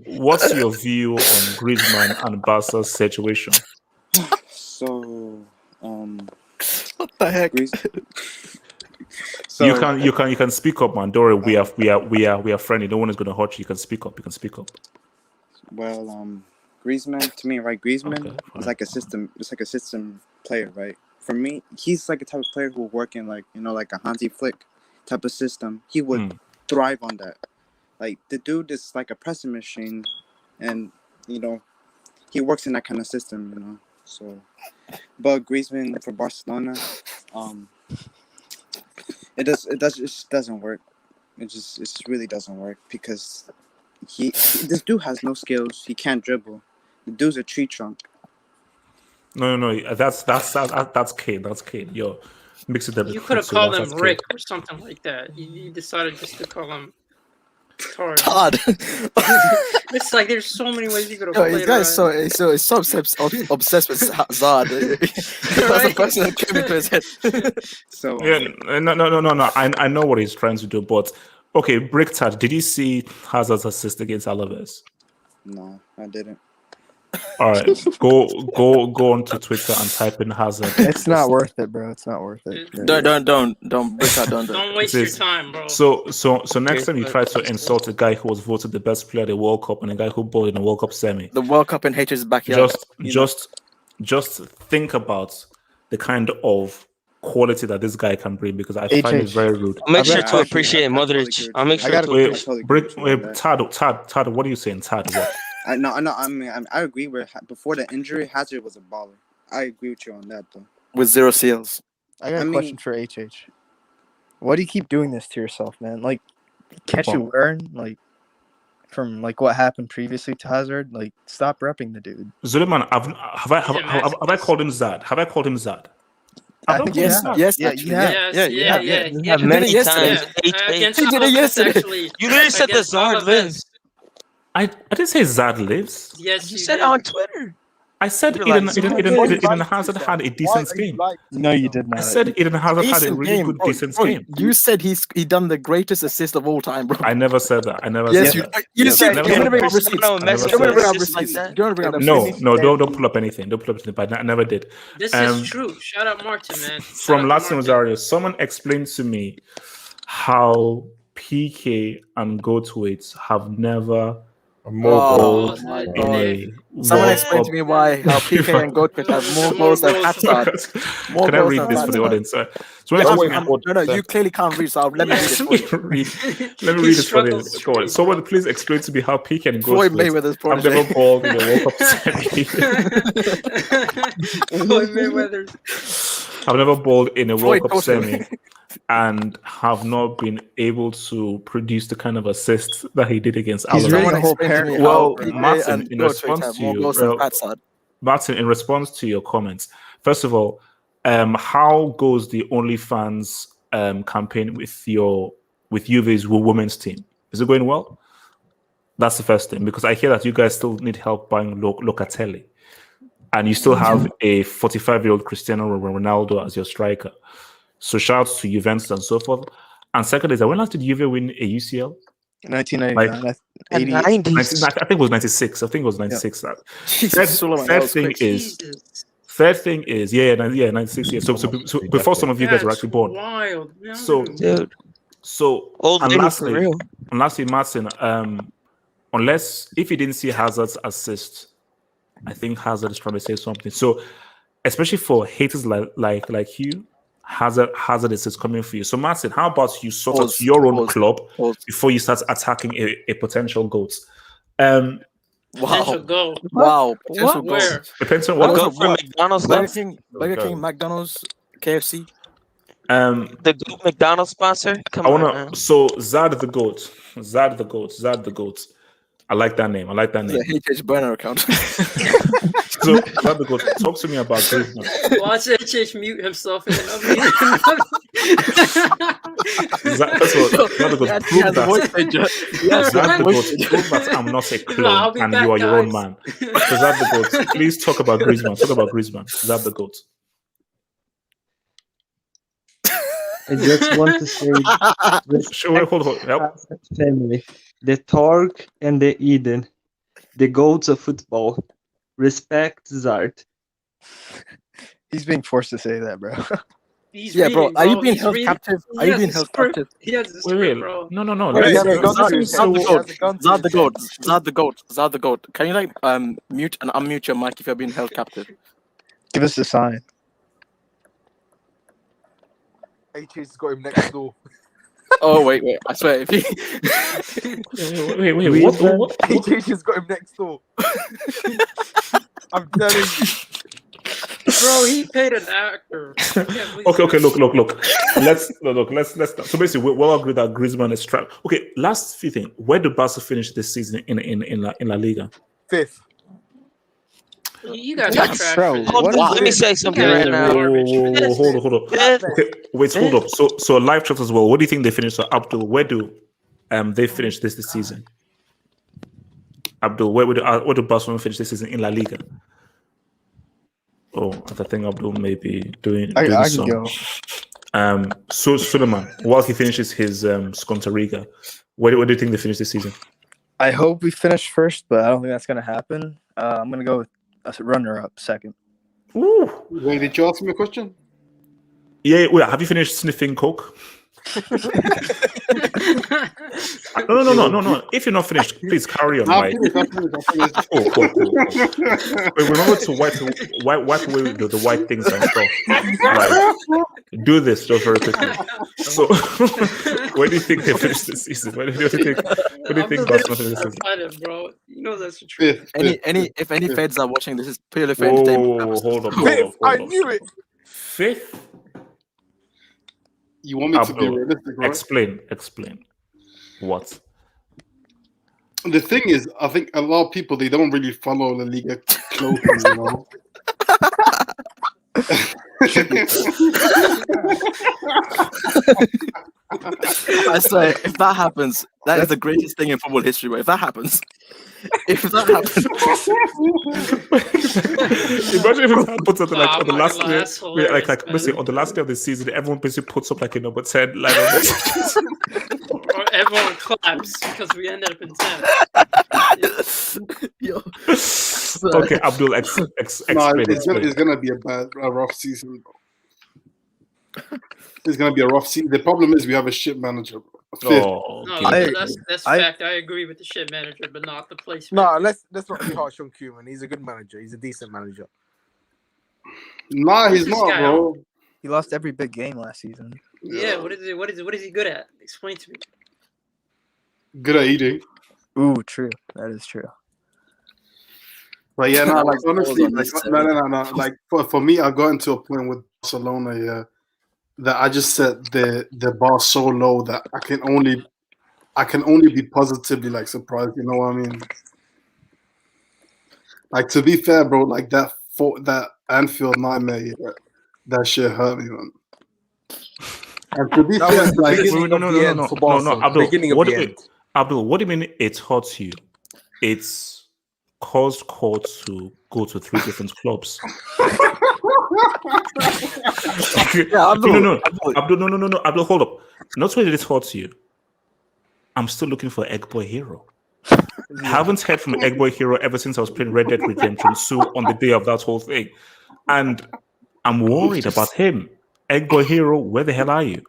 A: What's your view on Griezmann and Barca's situation?
P: So,
I: What the heck?
P: So
A: you can speak up, man. Don't worry, we are friendly. No one is going to hurt you. You can speak up.
P: well, Griezmann, to me, right? Griezmann
A: Okay,
P: is like a system. It's like a system player, right? For me, he's like a type of player who will work in like like a Hansi Flick type of system. He would thrive on that. Like the dude is like a pressing machine, and he works in that kind of system. So, but Griezmann for Barcelona, it just doesn't work. It just really doesn't work because this dude has no skills. He can't dribble. The dude's a tree trunk.
A: No. That's Kane. That's Kane. Yo, mix it up.
B: You could have called him Rick or something like that. You decided just to call him
I: Todd.
B: It's like there's so many ways you could have
I: Yo,
B: played
I: this guy's
B: around.
I: so obsessed with Zard. That's the person that came into his head.
P: So
A: Yeah, no. I know what he's trying to do, but okay, Bricktard, did you see Hazard's assist against Alaves?
P: no, I didn't.
A: All right, go onto Twitter and type in Hazard.
L: It's not worth it, bro. It's not worth it.
I: Don't Bricktard, don't.
B: Don't waste your time, bro.
A: So next time you try to insult a guy who was voted the best player at the World Cup and a guy who bowled in the World Cup semi,
I: The World Cup in H's backyard.
A: just think about the kind of quality that this guy can bring, because I find it very rude.
M: I'll make sure to appreciate Modric. I'll make sure to
A: Tad, what are you saying, Tad? What?
P: I know. I mean, I agree with before the injury, Hazard was a baller. I agree with you on that, though.
I: With 0 seals.
L: I got a question for HH. Why do you keep doing this to yourself, man? Like, can't you learn, like, from like what happened previously to Hazard? Like, stop repping the dude.
A: Zuleman, have I called him Zad? Have I called him Zad?
L: I think yes,
B: you have
M: many times.
B: He did it yesterday.
M: You literally said the Zard lives.
A: I didn't say Zad lives.
B: Yes,
M: you said it on Twitter.
A: I said
M: Relax.
A: Eden Hazard had a decent game.
L: No, you did not.
A: I said Eden Hazard had a
I: Decent
A: really
I: game,
A: good,
I: bro.
A: decent
I: Bro,
A: game.
I: you said he done the greatest assist of all time, bro.
A: I never said that. I never
I: Yes,
A: said
I: you
A: that.
I: you
A: I
I: said.
A: never
I: Do you
A: said
I: want to bring
A: that.
I: up receipts?
M: No,
I: Do
A: I
I: you
A: never
I: want
A: said
I: to bring up
A: that.
M: assists like
I: receipts?
M: that.
I: Do you want to bring up
A: No,
I: receipts?
A: no, don't pull up anything. Don't pull up anything. But I never did.
B: This is true. Shout out Martin, man. Shout
A: From
B: out to
A: Latin
B: Martin.
A: Rosario, someone explained to me how PK and Goatweights have never
I: Oh
A: bowled
I: my
A: in
I: god!
A: a
I: Someone
A: World
I: explain to
A: Cup.
I: me why how PK and Goatweight have more goals than Hazard. More
A: Can I
I: goals
A: read
I: than
A: this for the
I: Hazard.
A: audience? So
I: Yeah,
A: when
I: no, you clearly can't read, so let me read it for you.
A: let me read this for the go on. Someone please explain to me how PK and
I: Floyd
A: Goatweight
I: Mayweather's
A: have
I: protege.
A: never bowled in a World Cup semi.
B: Floyd Mayweather.
A: Have never bowled in a
I: Floyd
A: World Cup
I: taught him.
A: semi and have not been able to produce the kind of assists that he did against
L: He's
A: Alabama.
L: reading a whole paragraph.
A: Well,
I: PK
A: Martin,
I: and
A: in
I: Goatweight
A: response
I: have
A: to
I: more
A: you,
I: goals than Hazard.
A: Martin, in response to your comments, first of all, how goes the OnlyFans campaign with Juve's women's team? Is it going well? That's the first thing, because I hear that you guys still need help buying Locatelli, and you still have a 45-year-old Cristiano Ronaldo as your striker. So shouts to Juventus and so forth. And second is that when last did Juve win a UCL?
L: 1999. 80.
A: I think it was 96. I think it was 96. Third thing is 96 years. So before some of you guys were actually born.
B: Wild.
A: So
M: Old
A: and
M: lady
A: lastly,
M: for real.
A: and lastly, Martin, unless if you didn't see Hazard's assist, I think Hazard is trying to say something. So especially for haters like you, Hazard is coming for you. So Martin, how about you sort out your own club before you start attacking a potential goat?
B: Potential goal.
I: Wow. Potential
B: What? Where?
I: goal.
A: Depends on
M: A
A: what.
M: goat for McDonald's.
I: Burger King, McDonald's, KFC.
M: The goat McDonald's sponsor. Come
A: I
M: on,
A: wanna.
M: man.
A: So Zad the goat. I like that name.
I: The HH burner account.
A: So Zad the goat. Talk to me about Griezmann.
B: Watch HH mute himself and then
A: That's what Zad the goat. Prove that I'm not a clone and you are your own man. So Zad the goat. Please talk about Griezmann. Zad the goat.
Q: I just want to say family, the Torque and the Eden, the goats of football. Respect Zart.
L: He's being forced to say that, bro.
B: He's
I: yeah, bro.
B: reading,
I: Are you
B: bro.
I: being
B: He's
I: held
B: reading.
I: captive?
B: He
I: Are you
B: has
I: being
B: the
I: held
B: script.
I: captive?
B: He has the script, bro.
A: No.
I: Zad the goat. Can you mute and unmute your mic if you're being held captive?
L: Give us a sign.
N: HH's got him next door.
I: Oh wait! I swear, if he
A: wait, what?
N: HH's got him next door. I'm telling you.
B: Bro, he paid an actor.
A: Okay. Look. Let's. So basically, we'll agree that Griezmann is trapped. Okay, last few things. Where do Barca finish this season in La Liga?
N: 5th.
B: You guys are trash.
M: Hold on, let me say something right now.
A: Hold on. Okay, wait, hold up. So live chat as well. What do you think they finish? So Abdul, where do they finish this season? Abdul, where do Barcelona finish this season in La Liga? Oh, I think Abdul may be doing
L: I
A: some.
L: can go.
A: So Suleiman, while he finishes his Scontariga, where do you think they finish this season?
L: I hope we finish first, but I don't think that's gonna happen. I'm gonna go with a runner-up second.
A: Ooh.
H: Wait, did you ask me a question?
A: Yeah. Wait, have you finished sniffing coke? No. If you're not finished, please carry on. Right? Cool. Wait, remember to wipe away the white things and stuff. Right. Do this just very quickly. So, where do you think they finish this season? Where do you think Barcelona finish this season?
B: Bro, you know that's the truth.
I: If any feds are watching, this is purely for entertainment.
A: Hold up.
N: I knew it.
A: 5th.
H: You want me to be realistic, right?
A: Explain. What?
H: The thing is, I think a lot of people, they don't really follow La Liga closely, you know.
I: I swear, if that happens, That is the greatest thing in football history. But if that happens, if that happens,
A: imagine if it happens on the, like on the
B: my
A: last
B: God,
A: day,
B: that's
A: like
B: hilarious,
A: basically
B: man.
A: on the last day of the season, everyone basically puts up like a number 10 line of messages.
B: Or everyone claps because we ended up in 10.
I: Yo.
A: Okay, Abdul,
H: No,
A: explain.
H: it's gonna be a rough season, bro. It's gonna be a rough season. The problem is we have a shit manager, bro.
A: Oh,
B: No,
A: okay.
B: that's fact. I agree with the shit manager, but not the placement.
N: No, let's not be harsh on Koeman. He's a good manager. He's a decent manager.
H: Nah,
B: Who's
H: he's
B: this
H: not,
B: guy,
H: bro.
L: He lost every big game last season.
B: Yeah, what is he good at? Explain to me.
H: Good at eating.
L: Ooh, true. That is true.
H: But yeah, no,
I: That
H: like
I: was
H: honestly, like
I: unnecessary.
H: no. Like for me, I got into a point with Barcelona, yeah, that I just set the bar so low that I can only be positively like surprised. You know what I mean? Like to be fair, bro, like that Anfield nightmare, yeah, that shit hurt me, man. And to be
N: That
H: fair,
N: was the
H: like
N: beginning of the end for Barca.
A: Abdul,
N: Beginning of
A: what
N: the
A: do you
N: end.
A: mean? Abdul, what do you mean it hurts you? It's caused Court to go to 3 different clubs.
I: Yeah, Abdul,
A: no. Abdul, hold up. Not only did it hurt you, I'm still looking for Egg Boy Hero. I haven't heard from Egg Boy Hero ever since I was playing Red Dead Redemption 2 on the day of that whole thing. And I'm worried about him. Egg Boy Hero, where the hell are you?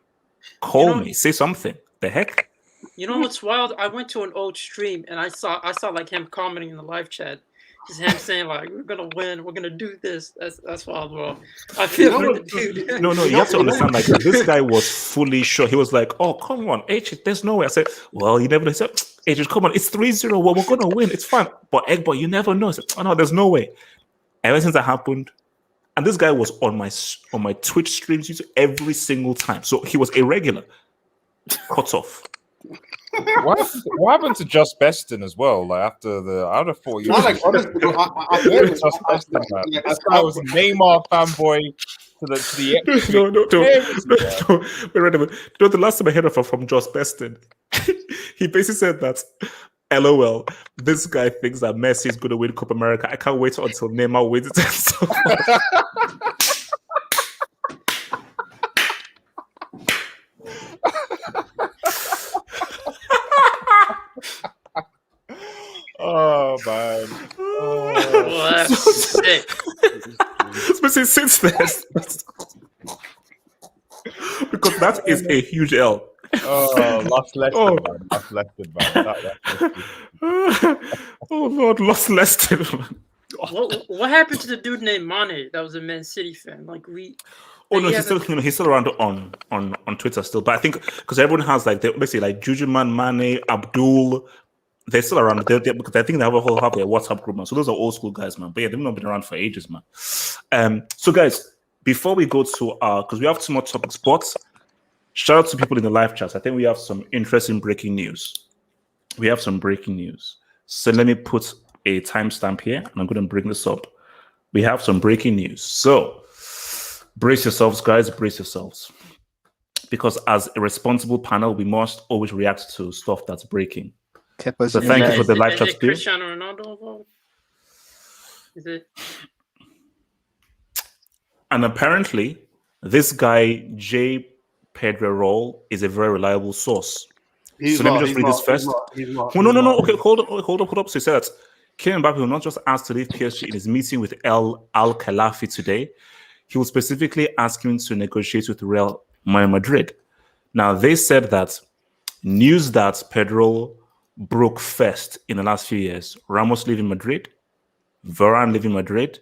A: Call me. Say something. The heck?
B: You know what's wild? I went to an old stream and I saw like him commenting in the live chat. Just him saying like, "We're gonna win. We're gonna do this." That's wild, bro. I feel for the dude.
A: No, you have to understand. Like this guy was fully sure. He was like, "Oh, come on, H. There's no way." I said, "Well, you never know." He said, "H, come on, it's 3-0. Well, we're gonna win. It's fine." But Egg Boy, you never know. I said, "Oh no, there's no way." Ever since that happened, and this guy was on my Twitch streams every single time, so he was irregular. Cut off.
C: What happened to Just Beston as well? Like after I would have thought you.
H: No, like honestly, bro, I
C: Where is Just Beston, man? This guy was a Neymar fanboy to the
A: No. Wait a minute. You know, the last time I heard from Josh Beston, he basically said that, LOL, this guy thinks that Messi is going to win Copa America. I can't wait until Neymar wins it. And so
C: Oh man!
B: Well, that's sick.
A: Especially since then, because that is a huge L.
C: Oh, lost Leicester, man. Lost Leicester, man.
A: Oh Lord, lost Leicester. Man.
B: What happened to the dude named Mane that was a Man City fan? Like
A: Oh no, he's still around on Twitter still. But I think because everyone has like basically like Juju Man, Mane, Abdul. They're still around. Because I think they have a WhatsApp group, man. So those are old school guys, man. But yeah, they've not been around for ages, man. So guys, before we go to because we have too much topics, but shout out to people in the live chat. I think we have some interesting breaking news. We have some breaking news. So let me put a timestamp here, and I'm going to bring this up. We have some breaking news. So brace yourselves, guys. Brace yourselves, because as a responsible panel, we must always react to stuff that's breaking. So thank you for the live chat.
B: Is it Cristiano Ronaldo involved? Is it?
A: And apparently, this guy J. Pedrerol is a very reliable source. So let me just read this first. No. Okay, hold up. So he said that Kylian Mbappe will not just ask to leave PSG in his meeting with Al Khelafi today. He will specifically ask him to negotiate with Real Madrid. Now they said that news that Pedro broke first in the last few years. Ramos leaving Madrid, Varane leaving Madrid,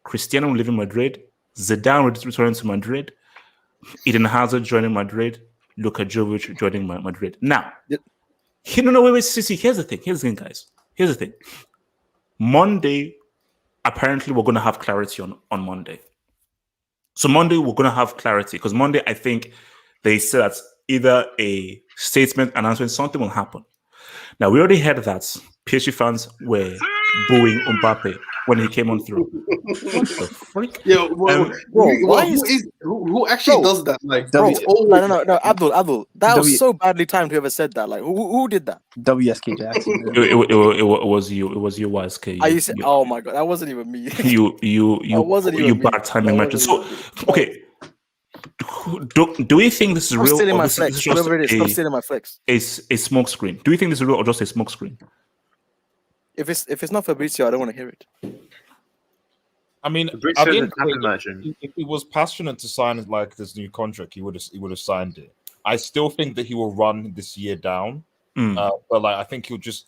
A: Cristiano leaving Madrid, Zidane returning to Madrid, Eden Hazard joining Madrid, Luka Jovic joining Madrid. Now, wait, see, here's the thing, guys. Here's the thing. Monday, apparently we're going to have clarity on Monday. So Monday, we're going to have clarity because Monday, I think they said that either a statement announcement, something will happen. Now, we already heard that PSG fans were booing Mbappe when he came on through. What the freak?
H: Yeah, well, who actually does that? Like,
I: Bro,
H: it's always
I: no, Abdul, that was so badly timed. Whoever said that, like, who did that?
L: WSK Jackson.
A: It was you. It was you, YSK.
I: Are you say, oh my god, that wasn't even me.
A: You
I: wasn't even me.
A: bad timing
I: That
A: matches.
I: wasn't
A: So okay, do we think this is
I: Stop
A: real
I: stealing
A: or
I: my
A: this
I: flex.
A: is just
I: Whoever it is, stop stealing my flex.
A: a smoke screen? Do you think this is real or just a smoke screen?
I: If it's not Fabrizio, I don't want to hear it.
C: I mean,
F: Fabrizio's
C: at the
F: a
C: end of the
F: tapping
C: day,
F: merchant.
C: if he was passionate to sign like this new contract, he would have signed it. I still think that he will run this year down, but like I think he'll just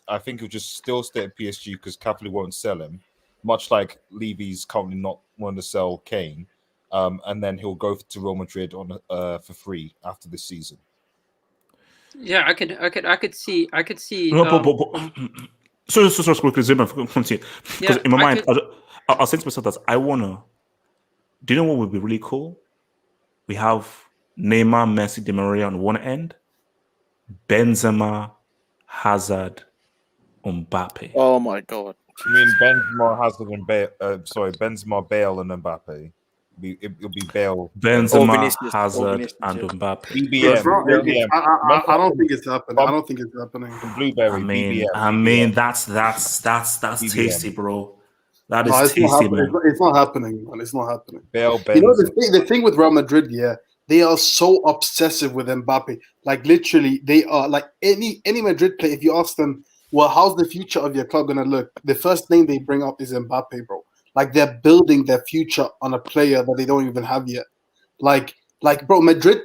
C: still stay at PSG because Capital won't sell him, much like Levy's currently not wanting to sell Kane, and then he'll go to Real Madrid on for free after this season.
B: Yeah, I could see.
A: No, so quickly, Zimmer, continue. Because in my mind, I'll say to myself that I wanna. Do you know what would be really cool? We have Neymar, Messi, Di Maria on one end, Benzema, Hazard, Mbappe.
I: Oh my god!
C: You mean Benzema, Hazard, and Bale? Benzema, Bale, and Mbappe. It'll be Bale,
A: Benzema, Hazard, and Mbappe.
C: BBM.
H: I don't think it's happening. I don't think it's happening.
C: Blueberry.
A: I mean, that's tasty, bro. That is
H: No, it's
A: tasty,
H: not
A: man.
H: It's not happening, man. It's not happening.
C: Bale,
H: You know the thing with Real Madrid, yeah, they are so obsessive with Mbappe. Like literally, they are like any Madrid player. If you ask them, well, how's the future of your club gonna look? The first name they bring up is Mbappe, bro. Like they're building their future on a player that they don't even have yet. Like bro, Madrid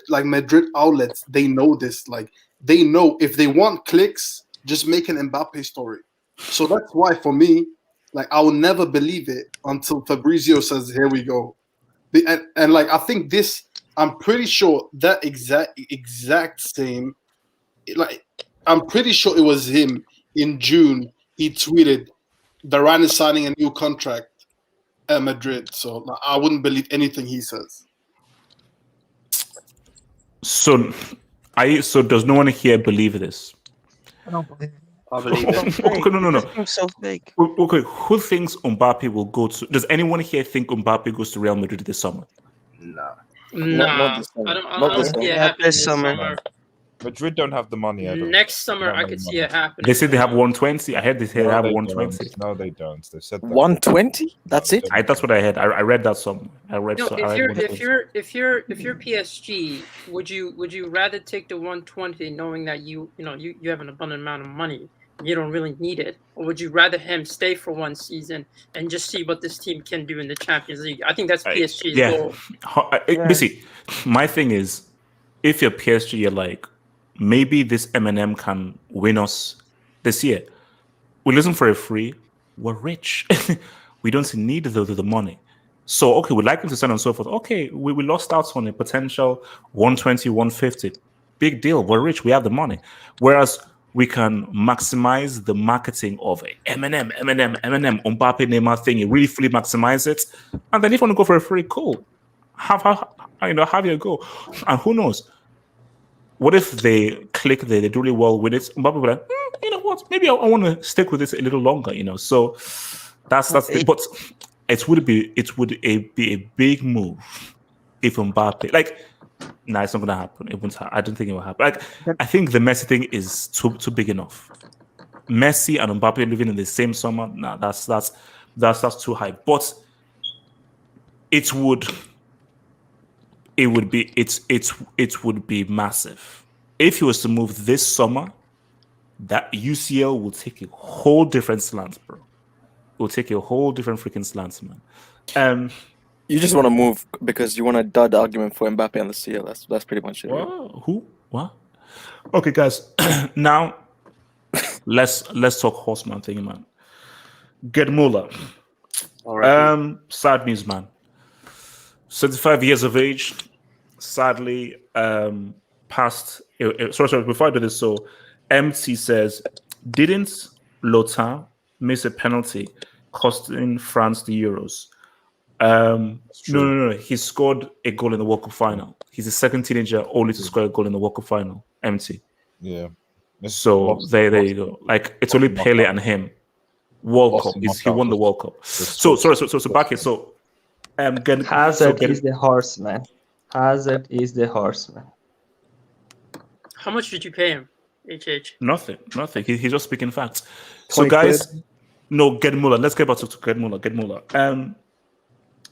H: outlets, they know this. Like they know if they want clicks, just make an Mbappe story. So that's why for me, like I will never believe it until Fabrizio says, "Here we go." And like I think this, I'm pretty sure that exact same, like I'm pretty sure it was him in June. He tweeted, "Varane is signing a new contract at Madrid." So like, I wouldn't believe anything he says.
A: So does no one here believe this?
M: I don't believe it.
F: I believe it.
A: Okay, no.
M: It seems so fake.
A: Okay, who thinks Mbappe will go to? Does anyone here think Mbappe goes to Real Madrid this summer?
F: No.
B: Nah, I don't see it happening this summer.
C: Madrid don't have the money.
B: Next summer, I could see it happening.
A: They said they have 120. I heard they say they have 120.
C: No, they don't. They said that.
I: 120. That's it.
A: That's what I heard. I read that somewhere.
B: If you're PSG, would you rather take the 120 knowing that you have an abundant amount of money, you don't really need it, or would you rather him stay for one season and just see what this team can do in the Champions League? I think that's PSG's goal.
A: Basically, my thing is, if you're PSG, you're like, maybe this M&M can win us this year. We listen for a free. We're rich. We don't need the money. So, okay, we'd like him to sign and so forth. Okay, we lost out on a potential 120, 150. Big deal. We're rich. We have the money. Whereas we can maximize the marketing of M&M, Mbappe, Neymar thing. You really fully maximize it. And then if you want to go for a free, cool. Have your go. And who knows? What if they click, they do really well with it? Mbappe will be like, you know what? Maybe I want to stick with this a little longer, So that's the, but it would be a big move if Mbappe, like, nah, it's not gonna happen. It won't. I don't think it will happen. Like, I think the Messi thing is too big enough. Messi and Mbappe living in the same summer, nah, that's too high. But it would be massive if he was to move this summer. That UCL will take a whole different slant, bro. It will take a whole different freaking slant, man.
I: You just want to move because you want a dud argument for Mbappe on the CL. That's pretty much it.
A: Whoa, who? What? Okay, guys. Now let's talk Horseman thing, man. Gerd Muller. Sad news, man. 75 years of age. Sadly, passed. Sorry. Before I do this, so MC says, didn't Lothar miss a penalty costing France the Euros? No. He scored a goal in the World Cup final. He's the second teenager only to score a goal in the World Cup final. Empty.
C: Yeah.
A: So there you go. Like, it's only Pele and him World
C: Lost
A: Cup.
C: the
A: He won the
C: knockouts.
A: World Cup. So back here. So
Q: Hazard is the horseman. Hazard is the horseman.
B: How much did you pay him, HH?
A: Nothing. He's just speaking facts. So
L: 20
A: guys,
L: quid.
A: no, Gerd Muller. Let's get back to Gerd Muller.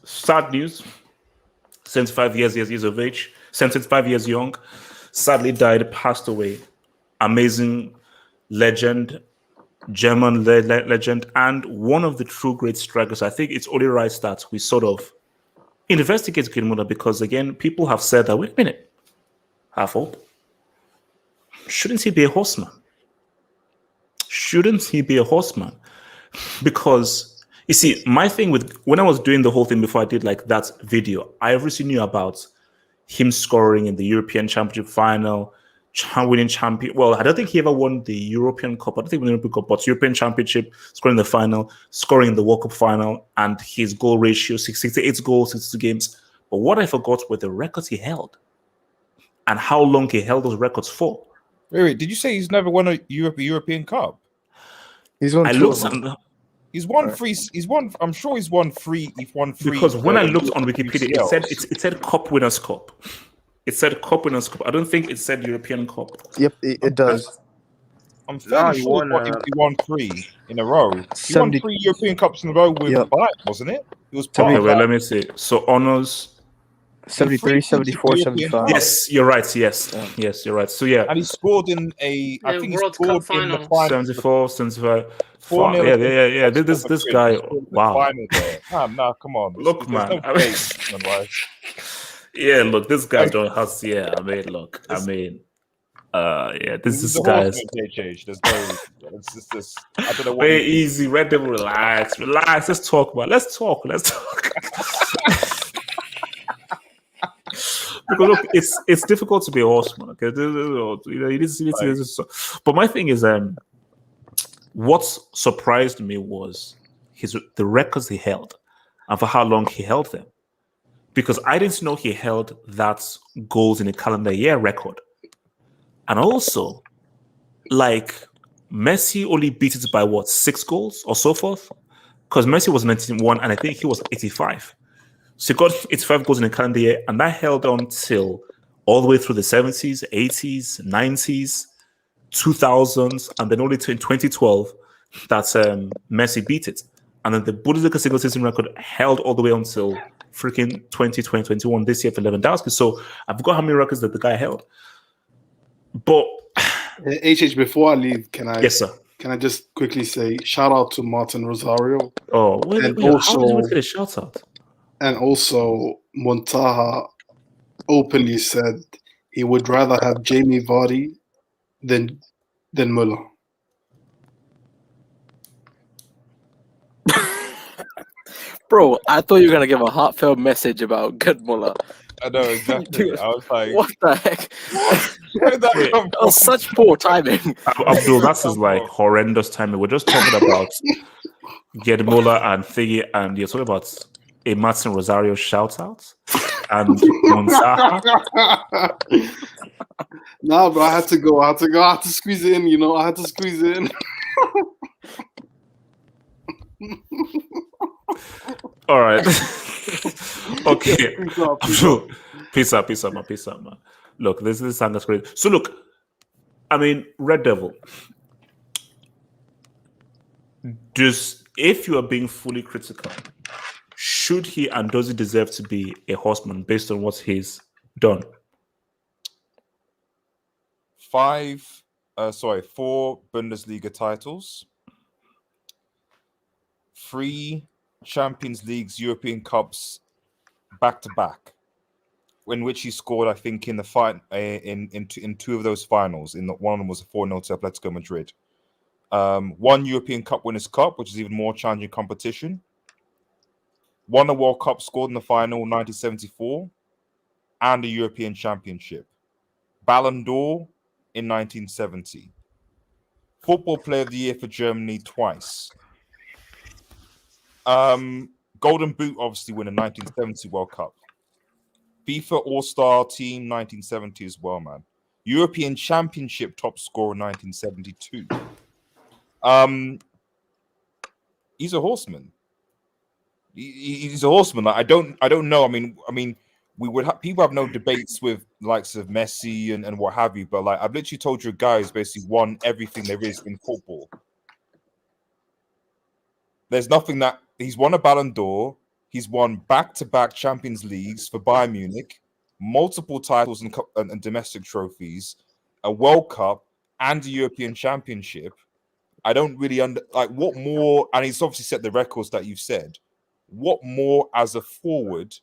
A: Sad news. 75 years of age. 75 years young. Sadly died, passed away. Amazing legend, German legend, and one of the true great strikers. I think it's only right that we sort of investigate Gerd Muller, because again, people have said that, wait a minute, half hope. Shouldn't he be a horseman? Because you see, my thing with when I was doing the whole thing before I did like that video, I obviously knew about him scoring in the European Championship final, winning champion. Well, I don't think he ever won the European Cup. I don't think he won the European Cup, but European Championship, scoring in the final, scoring in the World Cup final, and his goal ratio, 68 goals, 62 games. But what I forgot were the records he held and how long he held those records for.
C: Wait, did you say he's never won a European Cup?
L: He's won two of them.
C: He's won three. He's won. I'm sure he's won three. He's won three.
A: Because when I looked on Wikipedia,
C: UCLs.
A: it said Cup Winners' Cup. It said Cup Winners' Cup. I don't think it said European Cup.
L: Yep, it does.
C: I'm fairly sure he won three in a row. He won 3 European Cups in a row with Bayern, wasn't it? It was part
A: Okay,
C: of
A: well,
C: that.
A: let me see. So honors.
L: 73, 74, 75.
A: Yes, you're right. Yes, you're right. So yeah,
C: and he scored in a. I think he scored in the final.
A: 74, 75.
C: 4-0.
A: Yeah. This guy. Wow.
C: No, come on.
A: Look,
C: There's
A: man.
C: no case, man.
A: Yeah, look, this guy don't has. Yeah, I mean, look, this guy's.
C: There's no. It's just. I don't know what.
A: Very easy. Red Devil, relax. Let's talk, man. Let's talk. Because look, it's difficult to be a horseman. Okay, you need to. But my thing is, what surprised me was the records he held, and for how long he held them. Because I didn't know he held that goals in a calendar year record, and also, like Messi only beat it by 6 goals or so forth. Because Messi was 91, and I think he was 85. So he got 85 goals in a calendar year, and that held on till all the way through the 70s, 80s, 90s, 2000s, and then only in 2012 that Messi beat it. And then the Bundesliga single season record held all the way until freaking 2021 this year for Lewandowski. So I forgot how many records that the guy held. But
H: HH, before I leave, can I?
A: Yes, sir.
H: Can I just quickly say shout out to Martin Rosario?
A: Oh, wait,
H: also,
A: how did you get a shout out?
H: And also, Montaha openly said he would rather have Jamie Vardy than Muller.
I: Bro, I thought you were gonna give a heartfelt message about Gerd Muller.
C: I know exactly.
I: Dude,
C: I was like,
I: what the heck?
C: Where did that come
I: That was such poor timing.
A: Abdul, that's is like horrendous timing. We're just talking about Gerd Muller and Thingy, and you're talking about a Martin Rosario shout out and Montaha.
H: Nah, bro, I had to go. I had to squeeze it in, I had to squeeze it in.
A: All right. Okay. Peace out, man. Look, this is great. So look, I mean, Red Devil. If you are being fully critical, should he and does he deserve to be a horseman based on what he's done?
C: 4 Bundesliga titles, 3 Champions Leagues, European Cups, back to back, in which he scored, I think, in the fight in 2 of those finals. One of them was a 4-0 to Atletico Madrid. 1 European Cup Winners' Cup, which is even more challenging competition. Won a World Cup, scored in the final in 1974, and a European Championship. Ballon d'Or in 1970. Football Player of the Year for Germany twice. Golden Boot, obviously, win a 1970 World Cup. FIFA All-Star Team 1970 as well, man. European Championship top scorer 1972. He's a horseman. He's a horseman. Like, I don't know. I mean, we would have people have no debates with the likes of Messi and what have you. But like, I've literally told you, guys, basically won everything there is in football. There's nothing that he's won a Ballon d'Or. He's won back-to-back Champions Leagues for Bayern Munich, multiple titles and domestic trophies, a World Cup, and a European Championship. I don't really like what more. And he's obviously set the records that you've said. What more as a forward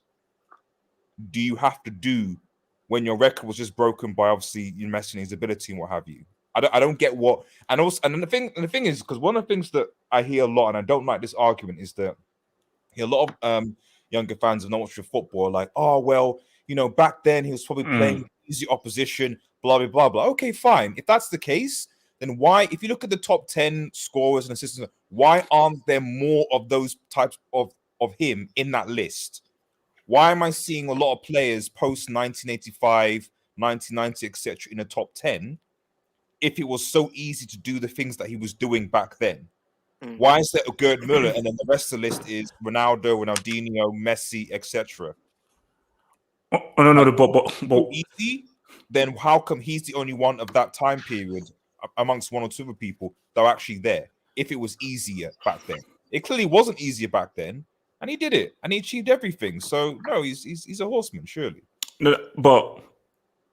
C: do you have to do when your record was just broken by obviously Messi and his ability and what have you? I don't get what. And also, and the thing is, because one of the things that I hear a lot, and I don't like this argument, is that a lot of younger fans have not watched football like, oh well, back then he was probably playing easy opposition, blah blah blah blah. Okay, fine. If that's the case, then why, if you look at the top 10 scorers and assistants, why aren't there more of those types of him in that list? Why am I seeing a lot of players post 1985, 1990, etc. in the top 10 if it was so easy to do the things that he was doing back then? Why is there a Gerd Muller and then the rest of the list is Ronaldo, Ronaldinho, Messi, etc.?
A: But
C: easy, then how come he's the only one of that time period amongst one or two other people that are actually there? If it was easier back then, it clearly wasn't easier back then, and he did it and he achieved everything. So no, he's a horseman, surely.
A: No, but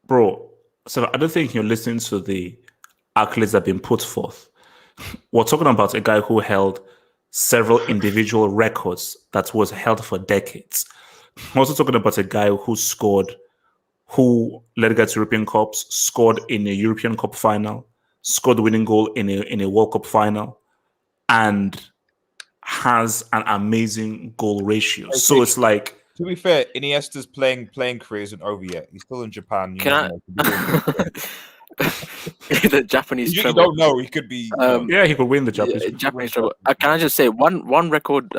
A: bro, so I don't think you're listening to the accolades that have been put forth. We're talking about a guy who held several individual records that was held for decades. We're also talking about a guy who led guys to European Cups, scored in a European Cup final, scored the winning goal in a World Cup final, and has an amazing goal ratio.
C: Okay,
A: So it's like,
C: to be fair, Iniesta's playing career isn't over yet. He's still in Japan.
I: The Japanese
C: You
I: treble.
C: don't know. He could be.
A: yeah, he could win the Japanese.
I: Japanese treble. Can I just say one record?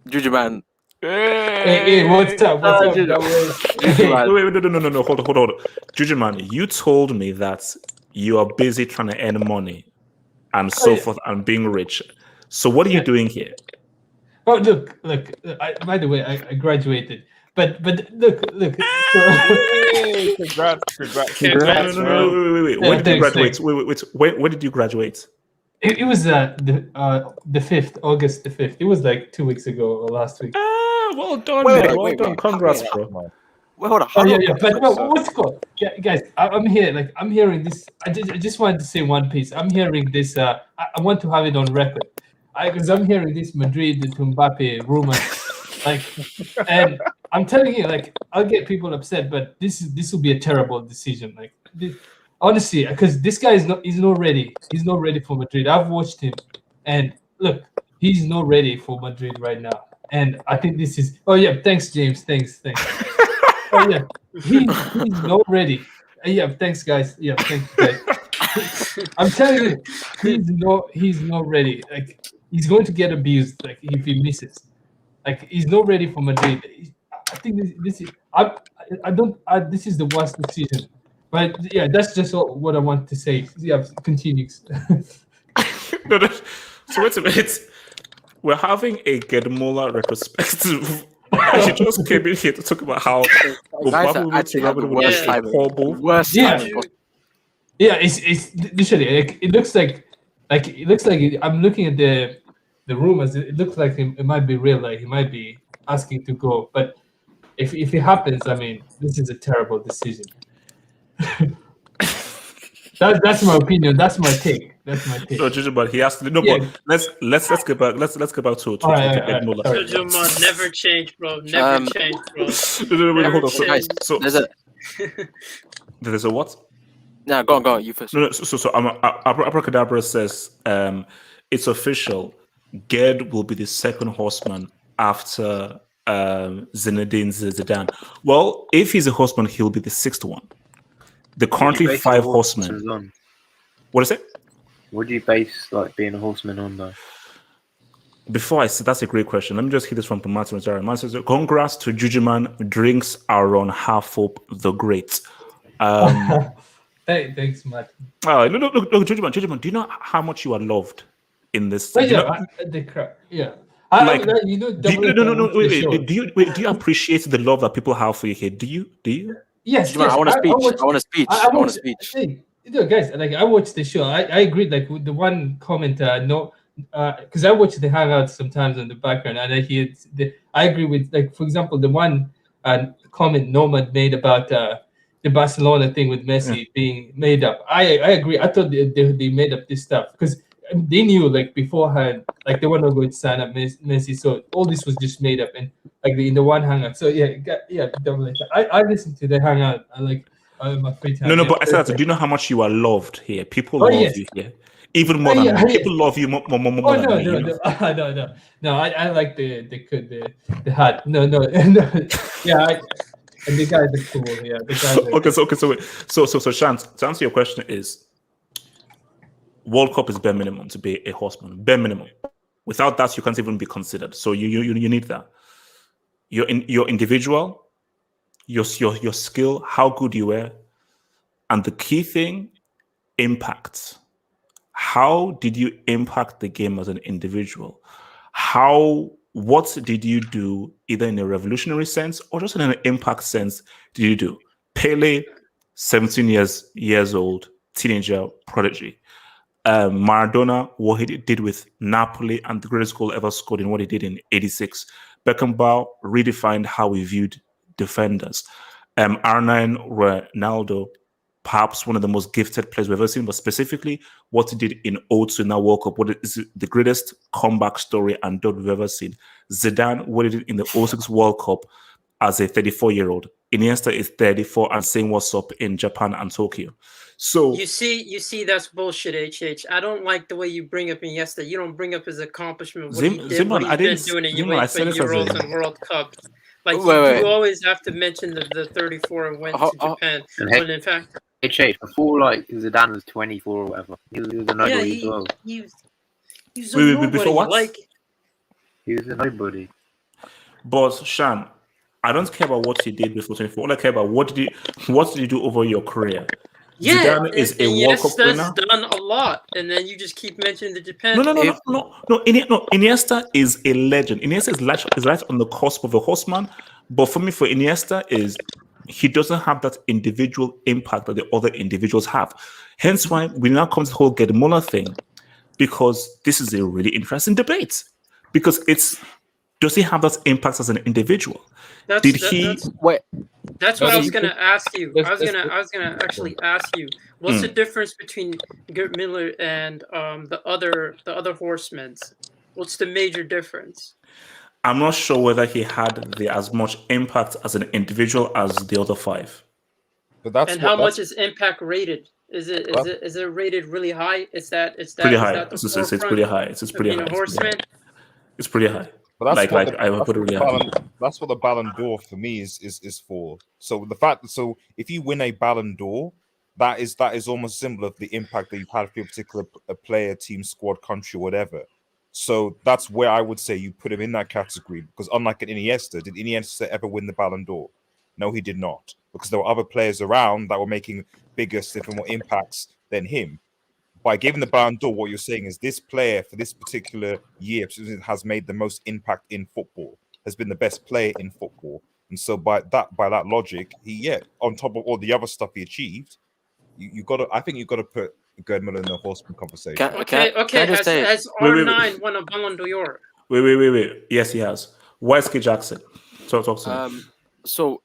I: Juju man.
R: Hey, what's up? What's up?
A: No. Hold on. Juju man, you told me that you are busy trying to earn money and so forth and being rich. So what are you doing here?
R: Oh, look. By the way, I graduated. But look.
C: Hey, congrats.
A: No, wait. When did you graduate? Wait. When did you graduate?
R: It was the 5th, August the 5th. It was like 2 weeks ago or last week.
A: Well done, man. Well done. Congrats, bro.
I: Well, hold on.
R: Oh yeah. But what's called? Yeah, guys, I'm here. Like I'm hearing this. I just wanted to say one piece. I'm hearing this. I want to have it on record. Because I'm hearing this Madrid to Mbappe rumor. Like, and I'm telling you, like, I'll get people upset, but this will be a terrible decision. Like, honestly, because this guy he's not ready. He's not ready for Madrid. I've watched him, and look, he's not ready for Madrid right now. And I think this is. Oh yeah, thanks, James. Thanks. Oh yeah, he's not ready. Yeah, thanks, guys. Yeah, thanks, guys. I'm telling you, he's not ready. Like, he's going to get abused. Like, if he misses. Like, he's not ready for Madrid. I think this is. This is the worst decision. But yeah, that's just what I want to say. Yeah, continue.
A: No. So wait a minute. We're having a Gerd Muller retrospective. She just came in here to talk about how
I: worst time.
R: Yeah, it's literally like it looks like I'm looking at the rumors. It looks like it might be real. Like he might be asking to go. But if it happens, I mean, this is a terrible decision. That's my opinion. That's my take.
A: No, Juju, but he has to. No,
R: Yeah.
A: but let's get back. Let's get back to
R: Alright,
A: Muller.
B: Jojo man, never change, bro. Never change, bro.
A: No, wait,
B: Never
A: hold on.
B: change.
A: So there's a what?
I: No, go on. You first.
A: No. So Abracadabra says it's official. Gerd will be the second horseman after Zinedine Zidane. Well, if he's a horseman, he'll be the sixth one. The currently 5 horsemen. What is it?
F: What do you base like being a horseman on, though?
A: Before I say, that's a great question. Let me just hit this from Martin Mazara. Martin says, congrats to Jujuman. Drinks are on Half Hope the Great.
R: Thanks, Matt.
A: Look, Jujuman, do you know how much you are loved in this.
R: But
A: Do you
R: yeah,
A: know-
R: the crowd. Yeah.
A: like,
R: You know,
A: do you,
R: double
A: no,
R: watch the show.
A: do you appreciate the love that people have for you here? Do you?
R: Yes,
I: Juma,
R: yes.
I: I want a speech.
R: watched-
I: I want a speech.
R: I
I: I want a
R: watched-
I: speech.
R: Hey, you know, guys, like I watched the show. I agreed. Like with the one comment, because I watch the Hangout sometimes in the background, and I hear I agree with, like, for example, the one comment Norman made about the Barcelona thing with Messi being made up. I agree. I thought they made up this stuff because they knew, like, beforehand, like they were not going to sign up Messi, so all this was just made up, and like in the one Hangout. So definitely. I listen to the Hangout. I like my free time.
A: No, but I said, do you know how much you are loved here? People love
R: yes.
A: you here, even more than me. People love you more than me. You know?
R: No. I like the hat. No. Yeah. And the guys are cool. Yeah, the guys are
A: Okay, so Shant, to answer your question is, World Cup is bare minimum to be a horseman. Bare minimum. Without that, you can't even be considered. So you need that. Your individual, your skill, how good you were, and the key thing, impact. How did you impact the game as an individual? What did you do, either in a revolutionary sense or just in an impact sense, did you do? Pele, 17 years old, teenager, prodigy. Maradona, what he did with Napoli, and the greatest goal ever scored in what he did in '86. Beckenbauer redefined how we viewed defenders. R9, Ronaldo, perhaps one of the most gifted players we've ever seen, but specifically what he did in '02 in that World Cup, what is the greatest comeback story and done we've ever seen. Zidane, what he did in the '06 World Cup as a 34-year-old. Iniesta is 34 and saying what's up in Japan and Tokyo. So
B: you see, that's bullshit, HH. I don't like the way you bring up Iniesta. You don't bring up his accomplishment, what he did, what he's been doing in Euros and World Cups. Like, you always have to mention the 34 and went to Japan. When in fact,
F: HH, before, like, Zidane was 24 or whatever, he was a nobody as well.
B: He was a nobody.
A: Before what?
B: Like,
F: he was a nobody.
A: But Shan, I don't care about what he did before 24. All I care about what did you do over your career.
B: yeah,
A: Zidane is a World Cup winner.
B: Iniesta's done a lot, and then you just keep mentioning the Japan.
A: No. Iniesta is a legend. Iniesta is right on the cusp of a horseman. But for me, for Iniesta, is he doesn't have that individual impact that the other individuals have. Hence why we now come to the whole Gerd Muller thing, because this is a really interesting debate. Because does he have that impact as an individual?
B: That's what I was gonna ask you. I was gonna actually ask you, what's the difference between Gerd Muller and the other horsemen? What's the major difference?
A: I'm not sure whether he had as much impact as an individual as the other five.
C: But
B: how much is impact rated? Is it rated really high? Is that
A: pretty high?
B: It's
A: pretty high. It's pretty high.
B: Horseman.
A: It's pretty high.
C: But that's
A: that's
C: what the Ballon d'Or for me is for. So if you win a Ballon d'Or, that is almost a symbol of the impact that you've had for your particular player, team, squad, country, whatever. So that's where I would say you put him in that category, because unlike an Iniesta, did Iniesta ever win the Ballon d'Or? No, he did not, because there were other players around that were making bigger, more impacts than him. By giving the Ballon d'Or, what you're saying is this player for this particular year has made the most impact in football, has been the best player in football, and so by that logic, on top of all the other stuff he achieved, I think you've got to put Gerd Muller in the Horseman conversation.
B: Has R9 won a Ballon d'Or?
A: Wait. Yes, he has. Why is K Jackson? Talk to me.
I: So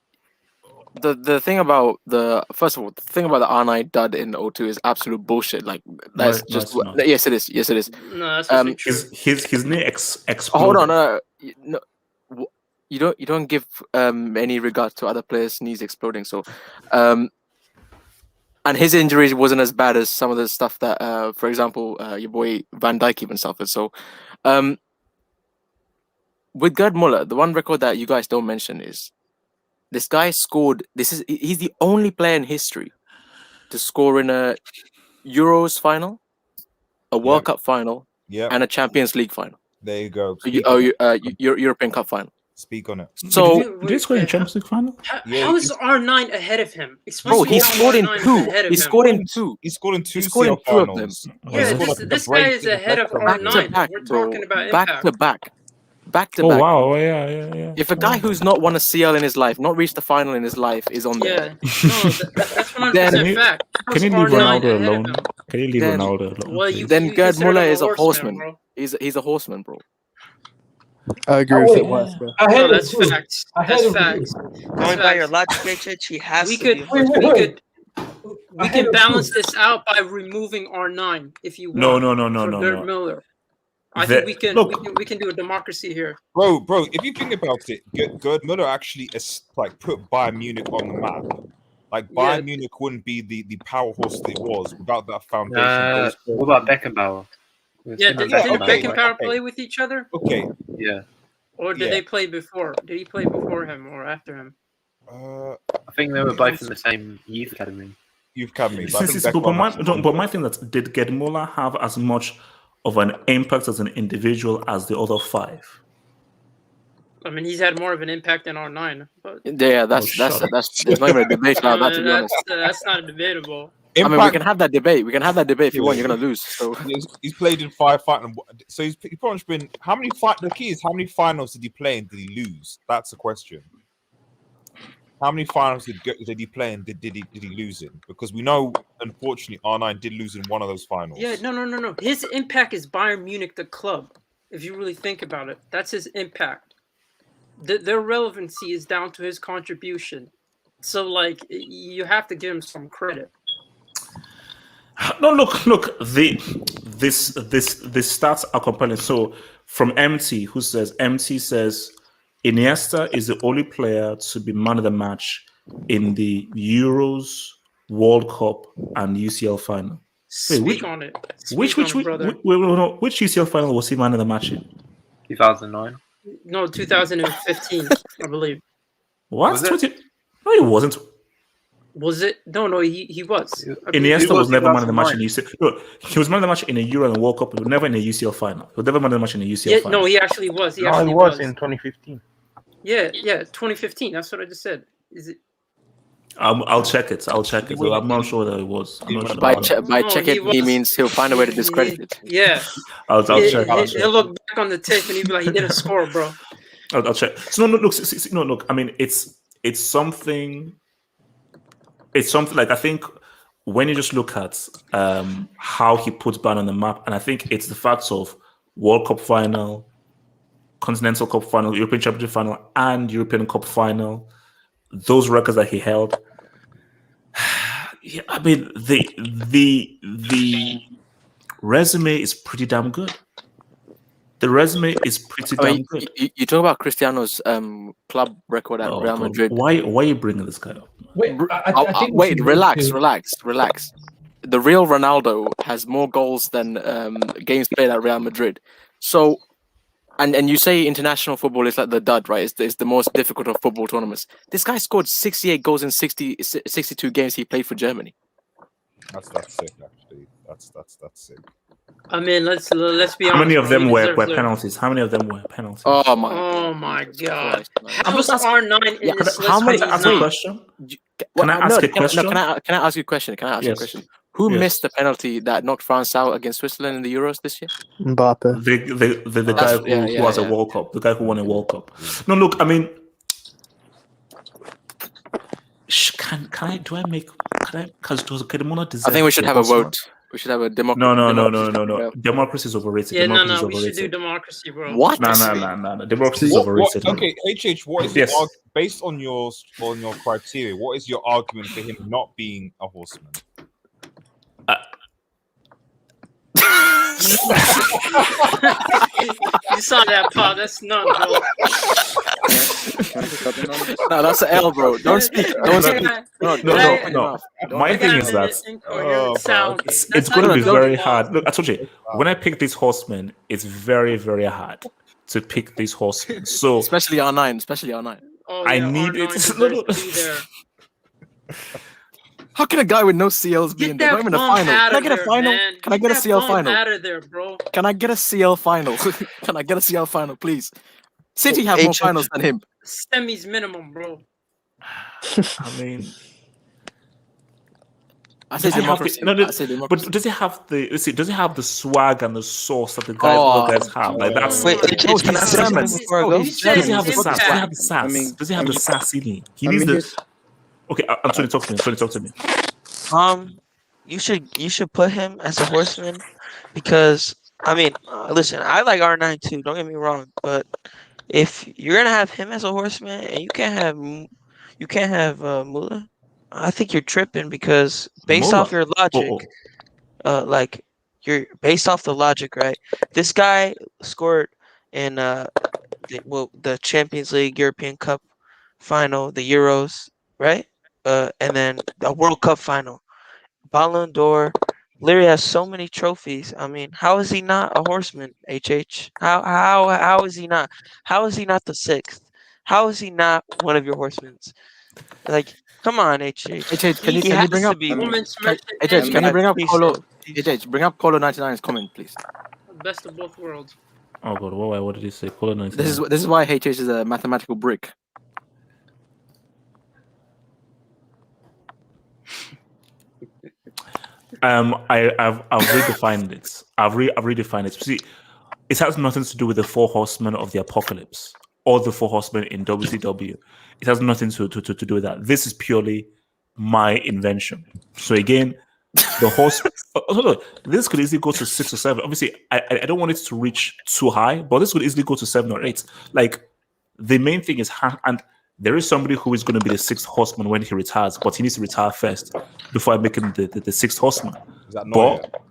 I: the thing about the R9 dud in 02 is absolute bullshit. Like that's yes it is.
B: No, that's true.
A: His knee exploded.
I: Hold on, no. You don't give any regard to other players' knees exploding. So, and his injuries wasn't as bad as some of the stuff that, for example, your boy Van Dijk even suffered. So, with Gerd Muller, the one record that you guys don't mention is this guy scored. He's the only player in history to score in a Euros final, a World Cup final, and a Champions League final.
C: There you go.
I: European Cup final.
C: Speak on it.
I: So
A: did he score in Champions League final?
B: How is R9 ahead of him? Explain
I: bro,
B: to me
I: he
B: how
I: scored in
B: R9 is
I: two.
B: ahead of
I: He
B: him.
I: scored in two.
C: He scored in two
I: He scored in
C: CL
I: two of them.
C: finals.
B: Yeah,
C: He scored
B: this
C: the
B: guy
C: break
B: is
C: in the
B: ahead of
C: best
I: Back to
B: R9.
I: back,
B: We're
I: bro.
B: talking about
I: Back
B: impact.
I: to back. Back to
A: Oh
I: back.
A: wow, yeah.
I: If a guy who's not won a CL in his life, not reached the final in his life, is on there,
B: Yeah, no, that's 100%
I: then
B: fact.
A: Can you
B: How's
A: leave
B: R9
A: Ronaldo
B: ahead
A: alone?
B: of him?
A: Can you leave
I: then-
A: Ronaldo alone?
B: Well,
A: please?
I: then Gerd
B: consider him
I: Muller
B: a
I: is a
B: horseman,
I: horseman.
B: bro.
I: He's a horseman, bro.
L: I agree
R: Oh,
L: with
R: wait.
L: you, Wesker.
R: Ahead
B: No,
R: of
B: that's
R: who?
B: facts.
R: Ahead
B: That's
R: of who?
B: facts.
M: Going by your logic, HH, he has
B: We
M: to be
B: could
M: a horseman.
B: we
R: Ahead
B: can
R: of
B: balance
R: who?
B: this out by removing R9 if you
A: No,
B: want.
A: no, no, no,
B: for
A: no,
B: Gerd
A: no.
B: Miller. I
A: The-
B: think we can
A: look.
B: we can do a democracy here.
C: Bro, if you think about it, Gerd Muller actually like put Bayern Munich on the map. Like Bayern Munich wouldn't be the power horse that it was without that foundation.
F: What about Beckenbauer?
B: Yeah, didn't Beckenbauer play with each other?
C: Okay.
F: Yeah.
B: Or did
C: Yeah.
B: they play before? Did he play before him or after him?
F: I think they were both in the same youth academy.
C: Youth academy. But I think
A: But my thing that did Gerd Muller have as much of an impact as an individual as the other five?
B: I mean, he's had more of an impact than R9. But
I: Yeah, that's there's not even a debate about that, to be honest.
B: that's not debatable.
I: I mean, we can have that debate. We can have that debate if you want. You're gonna lose. So
C: he's played in 5 finals. So he's pretty much been how many The key is how many finals did he play and did he lose? That's the question. How many finals did he play and did he lose in? Because we know, unfortunately, R9 did lose in one of those finals.
B: Yeah, no. His impact is Bayern Munich, the club. If you really think about it, that's his impact. Their relevancy is down to his contribution. So, like, you have to give him some credit.
A: No, look. This stats are compelling. So, from MT, MT says Iniesta is the only player to be man of the match in the Euros, World Cup, and UCL final.
B: Speak on it.
A: Which UCL final was he man of the match in?
F: 2009.
B: No, 2015, I believe.
A: What?
F: Was it?
A: No, he wasn't.
B: Was it? No, he was.
A: Iniesta was never man of the match in UCL. No, he was man of the match in a Euro and a World Cup, but never in a UCL final. He was never man of the match in a UCL final.
B: No, he actually was. He actually
O: was in 2015.
B: Yeah, 2015. That's what I just said. Is it?
A: I'll check it. I'm not sure that it was. I'm not sure.
I: By check it, he means he'll find a way to discredit it.
B: Yeah.
A: I'll check.
B: He'll look back on the tape and he'll be like, he didn't score, bro.
A: I'll check. So look. I mean, it's something. It's something like I think when you just look at how he puts Bayern on the map, and I think it's the facts of World Cup final, Continental Cup final, European Championship final, and European Cup final. Those records that he held. Yeah, I mean the resume is pretty damn good. The resume is pretty damn good.
I: You talk about Cristiano's club record at Real Madrid.
A: Why are you bringing this guy up?
R: Wait, I think
I: wait, relax. The real Ronaldo has more goals than games played at Real Madrid. So, and you say international football is like the dud, right? It's the most difficult of football tournaments. This guy scored 68 goals in 62 games he played for Germany.
C: That's sick, actually. That's sick.
B: I mean, let's be honest.
A: How many of them were penalties? How many of them were penalties?
I: Oh my
B: god! How was R9 in this list?
A: How many? Ask a question. Can I ask a question?
I: Can I ask you a question? A question? Who missed the penalty that knocked France out against Switzerland in the Euros this year?
L: Mbappe.
A: The guy who has a World Cup. The guy who won a World Cup. No, look. I mean, can I? Because
I: I think we should have a vote. We should have a democracy.
A: No. Democracy is overrated.
B: Yeah, no. We should do democracy, bro.
I: What?
A: No. Democracy is overrated.
C: Okay, HH, what is your based on your criteria? What is your argument for him not being a horseman?
B: You saw that, Paul. That's none, bro.
I: No, that's an L, bro. Don't speak.
A: No. My thing is that it's going to be very hard. Look, I told you, when I pick these horsemen, it's very, very hard to pick these horsemen. So
I: especially R9.
B: Oh,
A: I need it.
I: How can a guy with no CLs be in there? Not even a final. Can I get a final? Can I get a CL final?
B: Out of there, bro.
I: Can I get a CL final? Can I get a CL final, please? City have more finals than him.
B: Semis minimum, bro.
A: I mean,
I: I say
A: does he have
I: democracy.
A: the, no,
I: I say
A: but
I: democracy.
A: does he have the? Let's see, does he have the swag and the sauce that the guys, other guys have? Like that's.
M: Wait, AJ, can I say something before I go?
B: You said
A: Does he have the
B: impact.
A: sass? Does he have the sass?
P: I mean-
A: Does he have the sass in him? He
P: I
A: needs
P: mean,
A: the.
P: here's-
A: Okay, Anthony, talk to me. Anthony, talk to me.
M: You should put him as a horseman because I mean, listen, I like R9 too. Don't get me wrong, but if you're gonna have him as a horseman and you can't have Muller, I think you're tripping because based off your logic, like you're based off the logic, right? This guy scored in the Champions League, European Cup final, the Euros, right? And then the World Cup final, Ballon d'Or. Larry has so many trophies. I mean, how is he not a horseman? HH. How is he not? How is he not the sixth? How is he not one of your horsemen? Like, come on, HH.
I: Can you bring up? Can you bring up Colo? Bring up Colo 99's comment, please.
B: Best of both worlds.
A: Oh god, what did he say? Colo 99.
I: This is why HH is a mathematical brick.
A: I've redefined it. I've redefined it. See, it has nothing to do with the four horsemen of the apocalypse or the four horsemen in WCW. It has nothing to do with that. This is purely my invention. So again, the horse. This could easily go to 6 or 7. Obviously, I don't want it to reach too high, but this could easily go to 7 or 8. Like the main thing is, and there is somebody who is going to be the 6th horseman when he retires, but he needs to retire first before I make him the 6th horseman.
C: Is that
A: but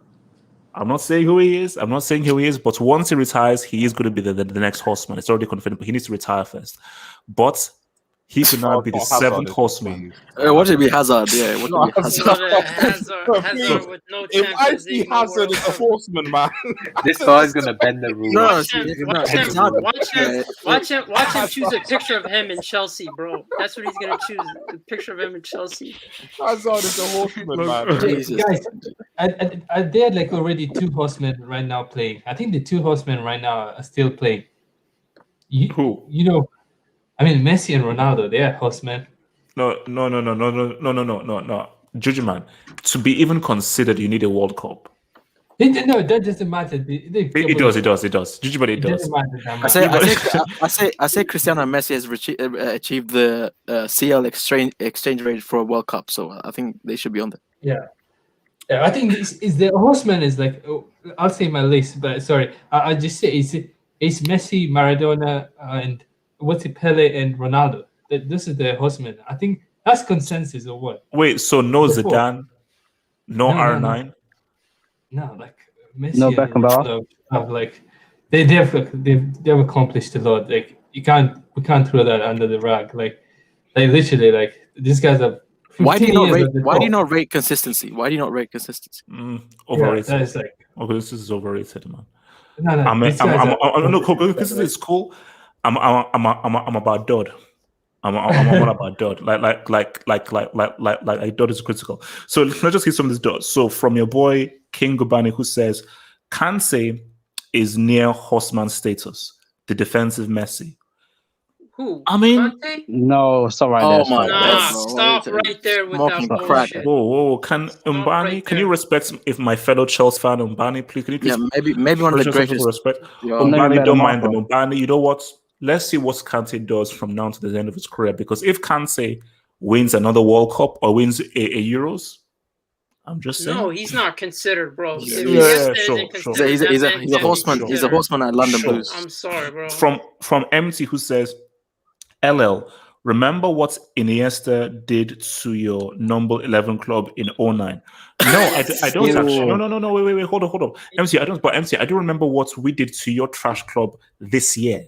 A: I'm not saying who he is. I'm not saying who he is, but once he retires, he is going to be the next horseman. It's already confirmed, but he needs to retire first. But he could now be the 7th horseman.
I: What should be Hazard? Yeah, what should be Hazard?
B: Hazard with no
N: If I
B: Champions
N: see
B: League, no
N: Hazard
B: World
N: as a
B: Cup.
N: horseman, man.
F: This guy's gonna bend the rules.
B: Watch him choose a picture of him in Chelsea, bro. That's what he's gonna choose. A picture of him in Chelsea.
N: Hazard is a horseman, man.
R: Guys, are there like already 2 horsemen right now playing? I think the 2 horsemen right now are still playing.
A: Who?
R: You know, I mean, Messi and Ronaldo, they are horsemen.
A: No. Juju man, to be even considered, you need a World Cup.
R: No, that doesn't matter.
A: It does. Juju man, it does.
R: Doesn't matter that much.
I: I say Cristiano and Messi has achieved the CL exchange rate for a World Cup, so I think they should be on there.
R: Yeah, I think is the horseman is like I'll say my list, but sorry, I'll just say it's Messi, Maradona, and what's it, Pele and Ronaldo. This is the horseman. I think that's consensus or what?
A: Wait, so no
R: Before.
A: Zidane, no R9.
R: No, like Messi
L: No
R: and
L: Beckenbauer.
R: Ronaldo have like they've accomplished a lot. Like we can't throw that under the rug. Like literally, like these guys have.
I: Why do you not
R: 15 years
I: rate?
R: at the
I: Why do you
R: top.
I: not rate consistency? Why do you not rate consistency?
A: Overrated.
R: that is like-
A: okay, this is overrated, man.
R: No, these guys are-
A: no, consistency is cool. I'm about Dodd. I'm all about Dodd. Like Dodd is critical. So let's just get some of this Dodd. So from your boy King Gubani, who says Kanse is near horseman status, the defensive Messi.
B: Who?
A: I mean,
B: Conte?
L: No, stop right
I: Oh
L: there.
I: my
B: Nah,
I: God, bro.
B: stop right there with
I: Smoking
B: that
I: crack.
B: bullshit.
A: Whoa, can Mbani?
B: right
A: Can you respect if my fellow Chelsea fan Mbani, please? Can you
I: Yeah,
A: please?
I: maybe one of the
A: show some
I: greatest.
A: respect.
I: Yeah.
A: Mbani, don't mind them. Mbani, you know what? Let's see what Kante does from now to the end of his career. Because if Kante wins another World Cup or wins a Euros, I'm just saying.
B: No, he's not considered, bro. If
A: Yeah,
B: Iniesta
A: sure.
B: isn't considered,
I: He's
B: that
I: a
B: man
I: horseman.
B: can't be
I: He's a
B: considered.
I: horseman at London
A: Sure.
I: Blues.
B: I'm sorry, bro.
A: From MT, who says, LL, remember what Iniesta did to your number 11 club in 09? No, I don't actually. No. Wait. Hold on. MC, I don't. But MC, I do remember what we did to your trash club this year.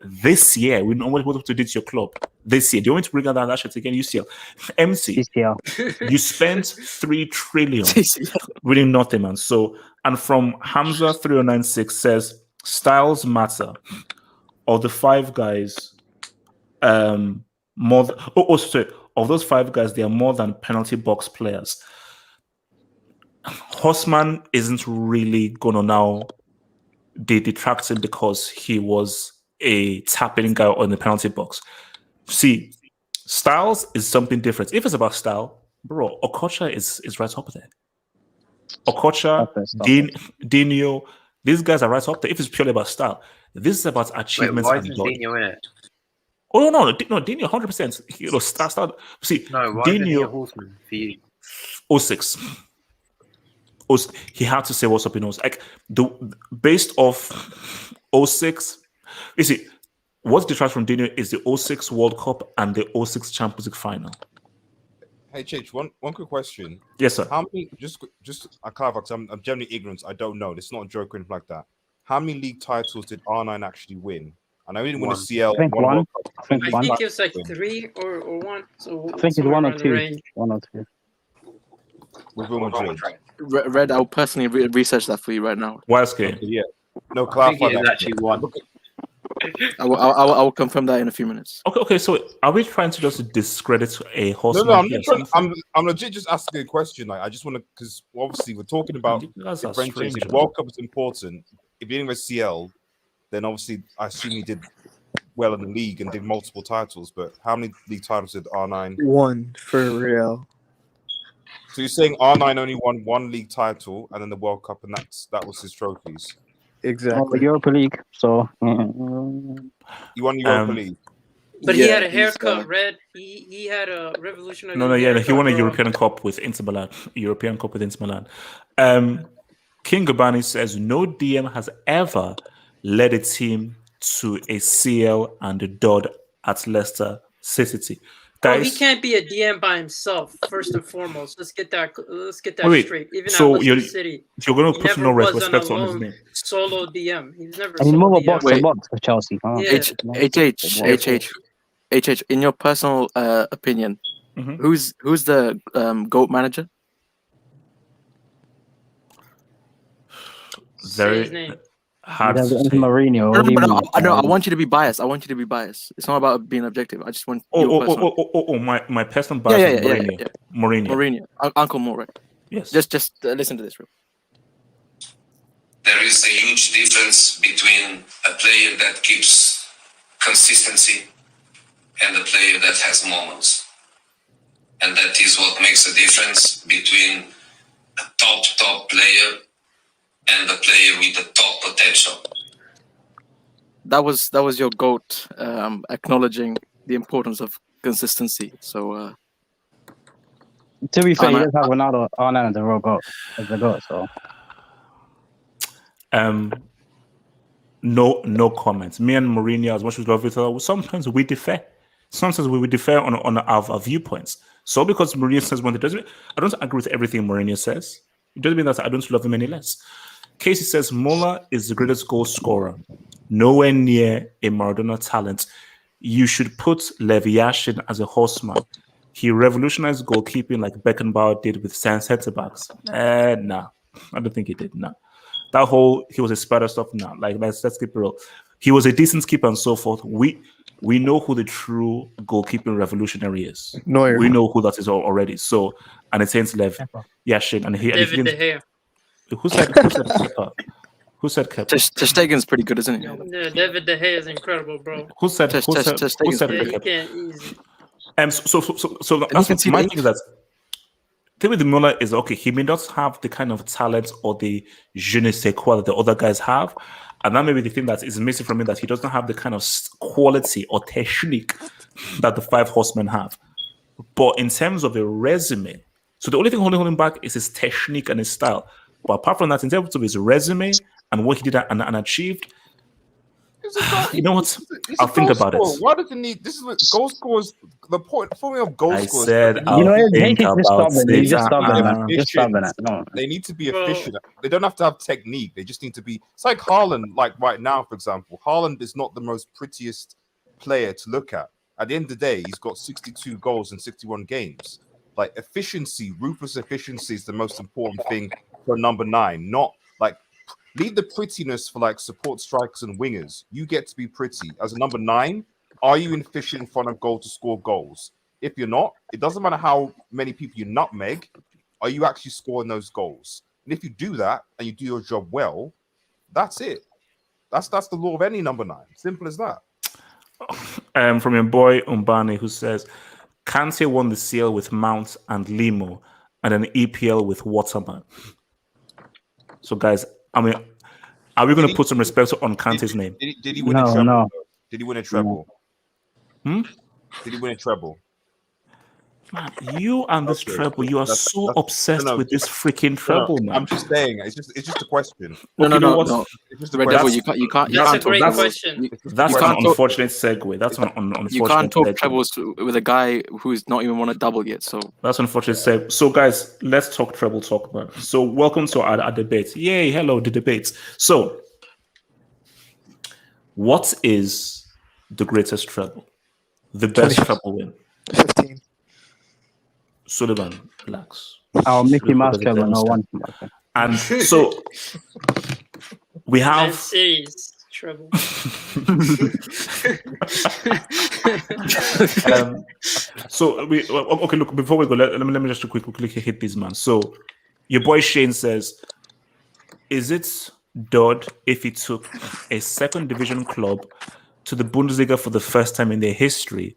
A: We know what we did to your club this year. Do you want me to bring out that shit again? UCL. MC, you spent 3 trillion winning nothing, man. So, and from Hamza 3096 says, styles matter. Of the 5 guys, more sorry, of those 5 guys, they are more than penalty box players. Horseman isn't really gonna now detract him because he was a tapping guy on the penalty box. See, styles is something different. If it's about style, bro, Okocha is right up there. Okocha, Dino, these guys are right up there. If it's purely about style, this is about
F: Wait,
A: achievements
F: why
A: and
F: isn't
A: done.
F: Dino in it?
A: Oh no, Dino, 100%. You know, start. See,
F: No, why isn't he a
A: Dino,
F: Horseman for you?
A: 06. He had to say what's up in 06. Like based off 06. You see, what detracts from Dino is the 06 World Cup and the 06 Champions League final.
C: Hey, Chich, one quick question.
A: Yes, sir.
C: How many? Just I clarify because I'm generally ignorant. I don't know. It's not a joke or anything like that. How many league titles did R9 actually win? And I didn't win a CL.
S: I think one.
C: World Cup.
S: I think
B: I
S: one.
B: think it was like 3 or 1. So
S: I think it's
B: somewhere
S: 1 or
B: around the
S: 2.
B: range.
S: 1 or 2.
C: With Real Madrid.
I: Red, I'll personally research that for you right now.
A: YSK.
C: Yeah. No,
F: I think
C: clarify
F: it is
C: that.
F: actually one.
I: I will confirm that in a few minutes.
A: Okay. So are we trying to just discredit a Horseman?
C: No, I'm
A: here
C: not
A: or
C: trying. I'm legit just asking a question. Like, I just want to, because obviously we're talking about
A: You guys are
C: differentiating.
A: strange, man.
C: World Cup is important. If you're in the CL, then obviously I assume he did well in the league and did multiple titles. But how many league titles did R9?
L: 1 for Real.
C: So you're saying R9 only won 1 league title and then the World Cup, and that was his trophies.
L: Exactly.
S: The Europa League. So
C: You won Europa League.
B: But he had a haircut, Red. He had a revolutionary.
A: No,
B: haircut,
A: he won a
B: bro.
A: European Cup with Inter Milan. European Cup with Inter Milan. King Gabani says no DM has ever led a team to a CL and a dud at Leicester City.
B: Bro, he
A: Guys,
B: can't be a DM by himself. First and foremost, let's get that
A: wait,
B: straight. Even
A: so
B: at Leicester City,
A: you're going to
B: he
A: put
B: never
A: no
B: was
A: respect
B: an
A: on his
B: alone
A: name.
B: solo DM. He's never.
S: I mean,
B: solo
S: more
B: DM.
S: box to box for Chelsea. Huh?
B: Yeah.
I: HH. In your personal opinion, who's the GOAT manager?
A: Very
B: his name.
A: hard to say.
S: Mourinho.
I: No, I want you to be biased. It's not about being objective. I just want your personal.
A: My personal bias is
I: Yeah.
A: Mourinho.
I: Uncle Moore.
A: Yes.
I: Just listen to this.
K: There is a huge difference between a player that keeps consistency and a player that has moments. And that is what makes a difference between a top player and a player with the top potential.
I: That was your GOAT, acknowledging the importance of consistency. So
S: to be fair, he does have Ronaldo R9 as a real goal. So
A: no comments. Me and Mourinho, as much as we love each other, sometimes we differ. Sometimes we differ on our viewpoints. So because Mourinho says one thing, I don't agree with everything Mourinho says. It doesn't mean that I don't love him any less. Casey says Muller is the greatest goal scorer, nowhere near a Maradona talent. You should put Leviashin as a horseman. He revolutionized goalkeeping like Beckenbauer did with centre backs. Nah, I don't think he did. Nah, that whole he was a spider stuff. Nah, like let's keep it real. He was a decent keeper and so forth. We know who the true goalkeeping revolutionary is.
L: Neuer.
A: We know who that is already. So, and it says Lev Yashin, and he.
B: David De Gea.
A: Who said Kepa? Who said Kepa?
I: Ter Stegen's pretty good, isn't he?
B: Yeah, David De Gea is incredible, bro.
A: Who said
I: Ter Stegen's
B: He can't easy.
A: So that's my thing is that David Muller is okay. He may not have the kind of talent or the je ne sais quoi that the other guys have, and that may be the thing that is missing from him, that he doesn't have the kind of quality or technique that the 5 horsemen have. But in terms of a resume, so the only thing holding him back is his technique and his style. But apart from that, in terms of his resume and what he did and achieved, you know what? I'll think about it.
C: Why does he need? This is what goal scorers. The point for me of goal
A: I
C: scorers.
A: said I'll think about
C: it. They need to be efficient. They don't have to have technique. They just need to be. It's like Haaland. Like right now, for example, Haaland is not the most prettiest player to look at. At the end of the day, he's got 62 goals in 61 games. Like efficiency, ruthless efficiency is the most important thing for number 9. Not like leave the prettiness for like support strikers and wingers. You get to be pretty as a number 9. Are you efficient in front of goal to score goals? If you're not, it doesn't matter how many people you nutmeg. Are you actually scoring those goals? And if you do that and you do your job well, that's it. That's the law of any number 9. Simple as that.
A: From your boy Umbani, who says Kante won the CL with Mount and Limo, and an EPL with Waterman. So, guys, I mean, are we going to put some respect on Kante's name?
C: Did he win a treble? No. Did he win a treble?
A: Hmm?
C: Did he win a treble?
A: Man, you and this treble, you are so obsessed with this freaking treble, man.
C: I'm just saying, it's just a question.
A: No.
C: It's just a
I: Red
C: question.
I: Devil, you can't.
B: That's a great question.
A: That's an unfortunate segue. That's an unfortunate.
I: You can't talk
A: segue.
I: trebles with a guy who's not even won a double yet. So
A: that's unfortunate. Segue. So, guys, let's talk treble talk, man. So, welcome to our debate. Yay! Hello, the debates. So, what is the greatest treble? The best
L: 20.
A: treble win?
L: 15.
A: Sullivan, relax.
S: Our Mickey Mouse treble, no one.
A: And so we have
B: series treble.
A: So we okay. Look, before we go, let me just quickly hit this, man. So your boy Shane says, "Is it Dodd if he took a second division club to the Bundesliga for the first time in their history,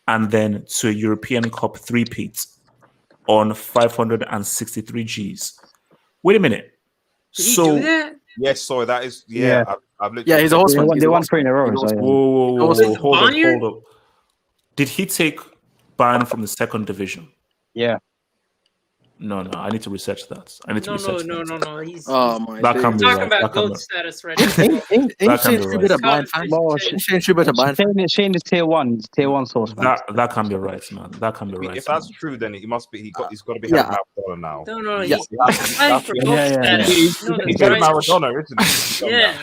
A: and then to a European Cup three-peat on 563 Gs?" Wait a minute.
B: Did he do that?
C: Yes, sorry, that is I've literally,
I: yeah, he's a horseman.
S: They won 3 in a row.
A: Whoa, hold up. Did he take Bayern from the second division?
S: Yeah.
A: No, I need to research that.
B: No. He's
A: that can be
B: talking
A: right.
B: about gold status right
A: That can be right.
S: Shane is tier 1. Tier 1 source.
A: That can be right, man. That can be right.
C: If that's true, then he must be. He's got to be having Maradona now.
B: No. He's fighting for gold status.
C: He's getting Maradona, isn't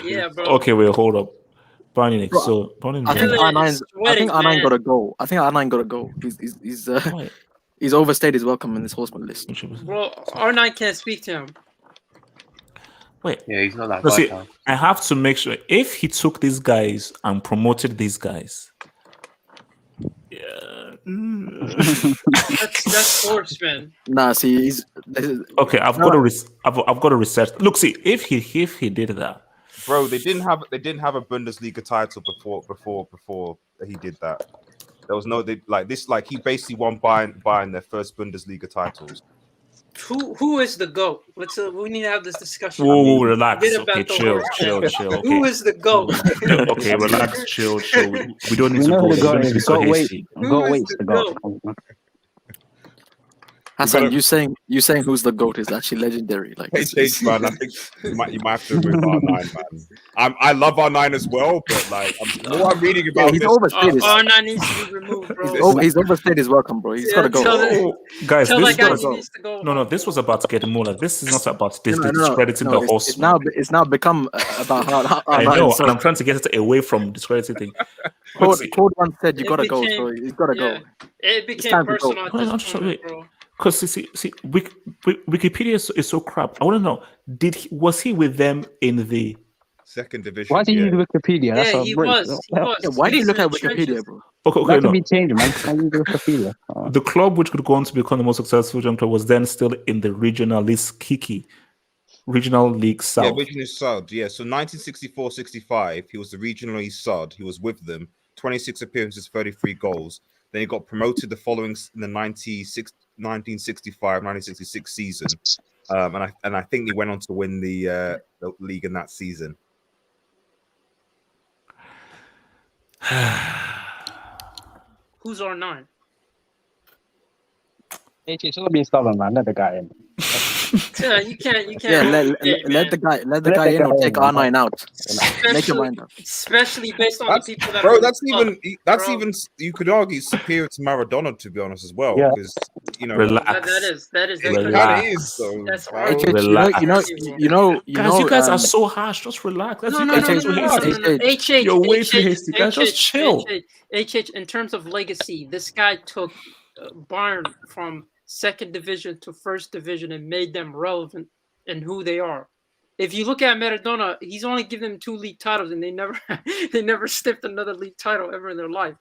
C: he?
B: Yeah, bro.
A: Okay, wait, hold up. Barney, so
I: I think R9 got to go. I think R9 got to go. He's overstayed his welcome in this horseman list.
B: Bro, R9 can't speak to him.
A: Wait.
F: Yeah, he's not that
A: See,
F: bad.
A: I have to make sure if he took these guys and promoted these guys. Yeah.
B: That's Horseman.
I: Nah, see,
A: okay. I've got to research. Look, see, if he did that,
C: bro, they didn't have a Bundesliga title before he did that. There was no he basically won Bayern their first Bundesliga titles.
B: Who is the GOAT? We need to have this discussion.
A: Whoa, relax.
B: Forget about
A: Okay, chill. Okay.
B: Who is the GOAT?
A: Okay, relax, chill. We don't need to
S: know
A: go.
S: the goat is. Go wait. Go wait.
B: the
S: The goat.
I: Hassan, you saying who's the GOAT is actually legendary. Like,
C: man, I think you might have to remove R9, man. I love R9 as well, but like I'm reading about
I: he's overstayed his
B: R9 needs to be removed, bro.
I: He's overstayed his welcome, bro. He's got to go.
A: Guys,
B: tell
A: this
B: that guy
A: is
B: he needs to go.
A: No, this was about Gerd Muller. This is not about this
I: No,
A: discrediting the horse.
I: It's now become about how
A: I know, and I'm trying to get it away from discrediting thing.
I: Claude once said you gotta go, so he's gotta go.
B: It became personal at this point, bro.
A: Because see, Wikipedia is so crap. I want to know, was he with them in the
C: second division?
S: Why do you use Wikipedia? That's
B: he was.
I: Yeah, why do you look at Wikipedia, bro?
A: Okay,
S: that
A: no.
S: can be changed, man. Why do you use Wikipedia?
A: The club which could go on to become the most successful young club was then still in the Regional League South.
C: Yeah, Regional South. Yeah, so 1964-65, he was the Regional East South. He was with them. 26 appearances, 33 goals. Then he got promoted the following in the 1965-1966 season, and I think they went on to win the league in that season.
B: Who's R9?
S: It's all being stubborn, man. Let the guy in.
B: Yeah, you can't.
I: Yeah, let the guy in or take R9 out. Make your mind up.
B: Especially based on the people that.
C: Bro, that's even you could argue superior to Maradona, to be honest, as well. Because
A: relax.
B: That is.
A: Relax.
B: That's
A: Relax.
I: You know.
A: Guys, you guys are so harsh. Just relax.
B: No.
A: You're way too hasty. Guys, just chill.
B: In terms of legacy, this guy took Bayern from second division to first division and made them relevant in who they are. If you look at Maradona, he's only given them 2 league titles and they never sniffed another league title ever in their life.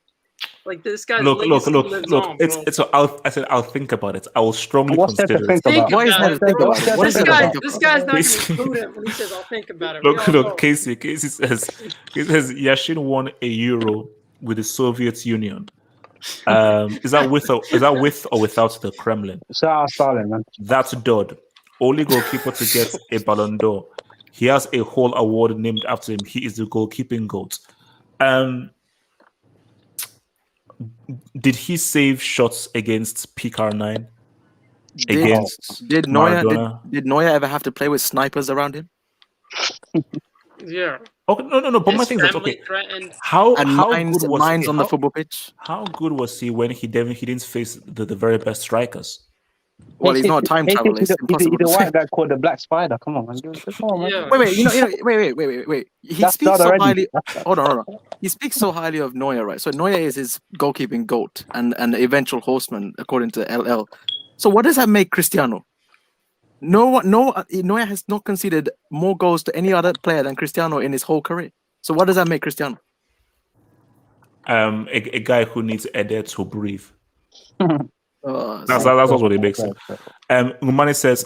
B: Like this guy's
A: Look,
B: legacy lives on,
A: It's
B: bro.
A: I said I'll think about it. I will strongly
S: What's there to
A: consider it.
S: think about?
I: What is there to think about?
S: What's there
I: What
S: to
I: is
S: think
I: there to
S: about?
I: think
B: This
I: about?
B: guy's not going
A: Casey-
B: to include him when he says I'll think about it. We all know.
A: Look, Casey says Yashin won a Euro with the Soviet Union. Is that with or without the Kremlin?
S: Shout out Stalin, man.
A: That's Dodd, only goalkeeper to get a Ballon d'Or. He has a whole award named after him. He is the goalkeeping goat. Did he save shots against PKR9? Against
I: Did Neuer
A: Maradona?
I: did Neuer ever have to play with snipers around him?
B: Yeah.
A: Okay, no. But my
B: His
A: thing is that,
B: family
A: okay,
B: threatened.
A: how
I: Mines
A: good was
I: on the football pitch.
A: How good was he when he didn't face the very best strikers?
I: Well, he's not a time traveler. It's impossible
S: He's
I: to
S: a
I: say.
S: white guy called the Black Spider. Come on, man. Come on, man.
B: Yeah.
I: Wait. He
S: That's
I: speaks
S: done
I: so
S: already.
I: highly. Hold on. He speaks so highly of Neuer, right? So Neuer is his goalkeeping goat and the eventual horseman, according to LL. So what does that make Cristiano? Neuer has not conceded more goals to any other player than Cristiano in his whole career. So what does that make Cristiano?
A: A guy who needs air to breathe. That's
I: So-
A: what it makes him. Umani says,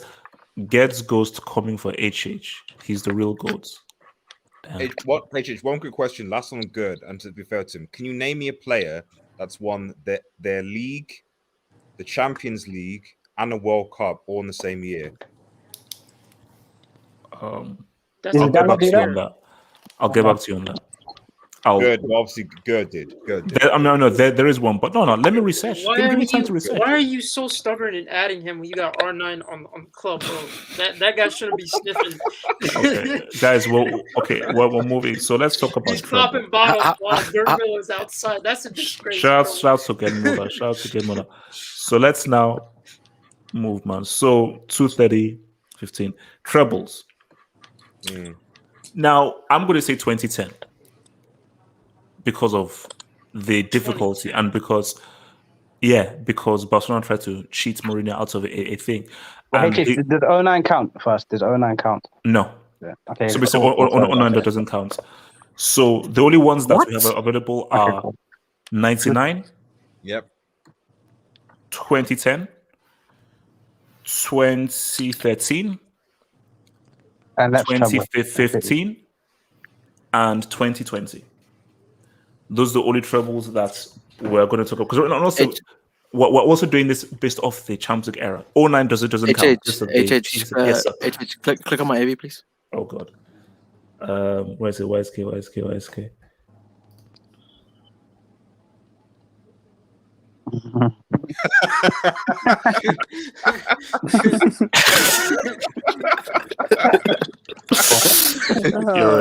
A: Ged's ghost coming for HH. He's the real goat.
C: One quick question. Last one, good. And to be fair to him, can you name me a player that's won their league, the Champions League, and a World Cup all in the same year?
A: I'll get back to you on that. I'll get back to you on that.
C: Good. Well, obviously, Gerd did.
A: There is one, but no. Let me research. Give me time to research.
B: Why are you so stubborn in adding him when you got R9 on the club, bro? That guy shouldn't be sniffing.
A: Okay, guys. We're moving. So let's talk about
B: He's
A: Treble.
B: popping bottles while Gerd Muller is outside. That's a disgrace.
A: Shout to Gerd Muller. So let's now move, man. So 2:30, 15 trebles. Now I'm going to say 2010 because of the difficulty and because Barcelona tried to cheat Mourinho out of a thing.
S: Well, did 09 count first? Did 09 count?
A: No.
S: Yeah. Okay.
A: So basically, on that doesn't count. So the only ones that we have available are 99.
C: Yep.
A: 2010. 2013.
S: And
A: 2015 and 2020. Those are the only trebles that we're going to talk about. Because also, we're also doing this based off the Champions League era. 09 doesn't count.
I: Click on my AV, please.
A: Oh God. Where's it? YSK.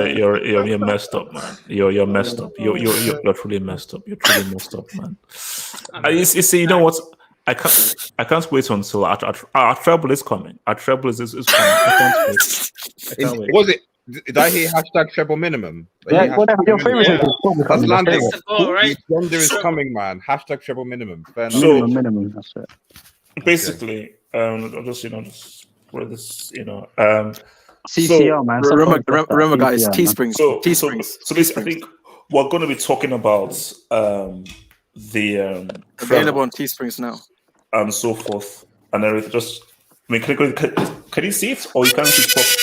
A: You're messed up, man. You're messed up. You're truly messed up. You're truly messed up, man. You see, you know what? I can't wait until our treble is coming. Our treble is coming. I can't wait.
C: Was it? Did I hear hashtag treble minimum?
S: Yeah, whatever your favorite is.
C: That's landing.
B: That's the goal, right?
C: Thunder is coming, man. Hashtag treble minimum. Fair enough.
A: So
S: minimum. That's it.
A: Basically, I'll just for this,
S: CCL, man.
I: Remember, guys, Teesprings.
A: So basically, I think we're going to be talking about the
I: available on Teesprings now
A: and so forth, and everything. Can you see it, or you can't see it?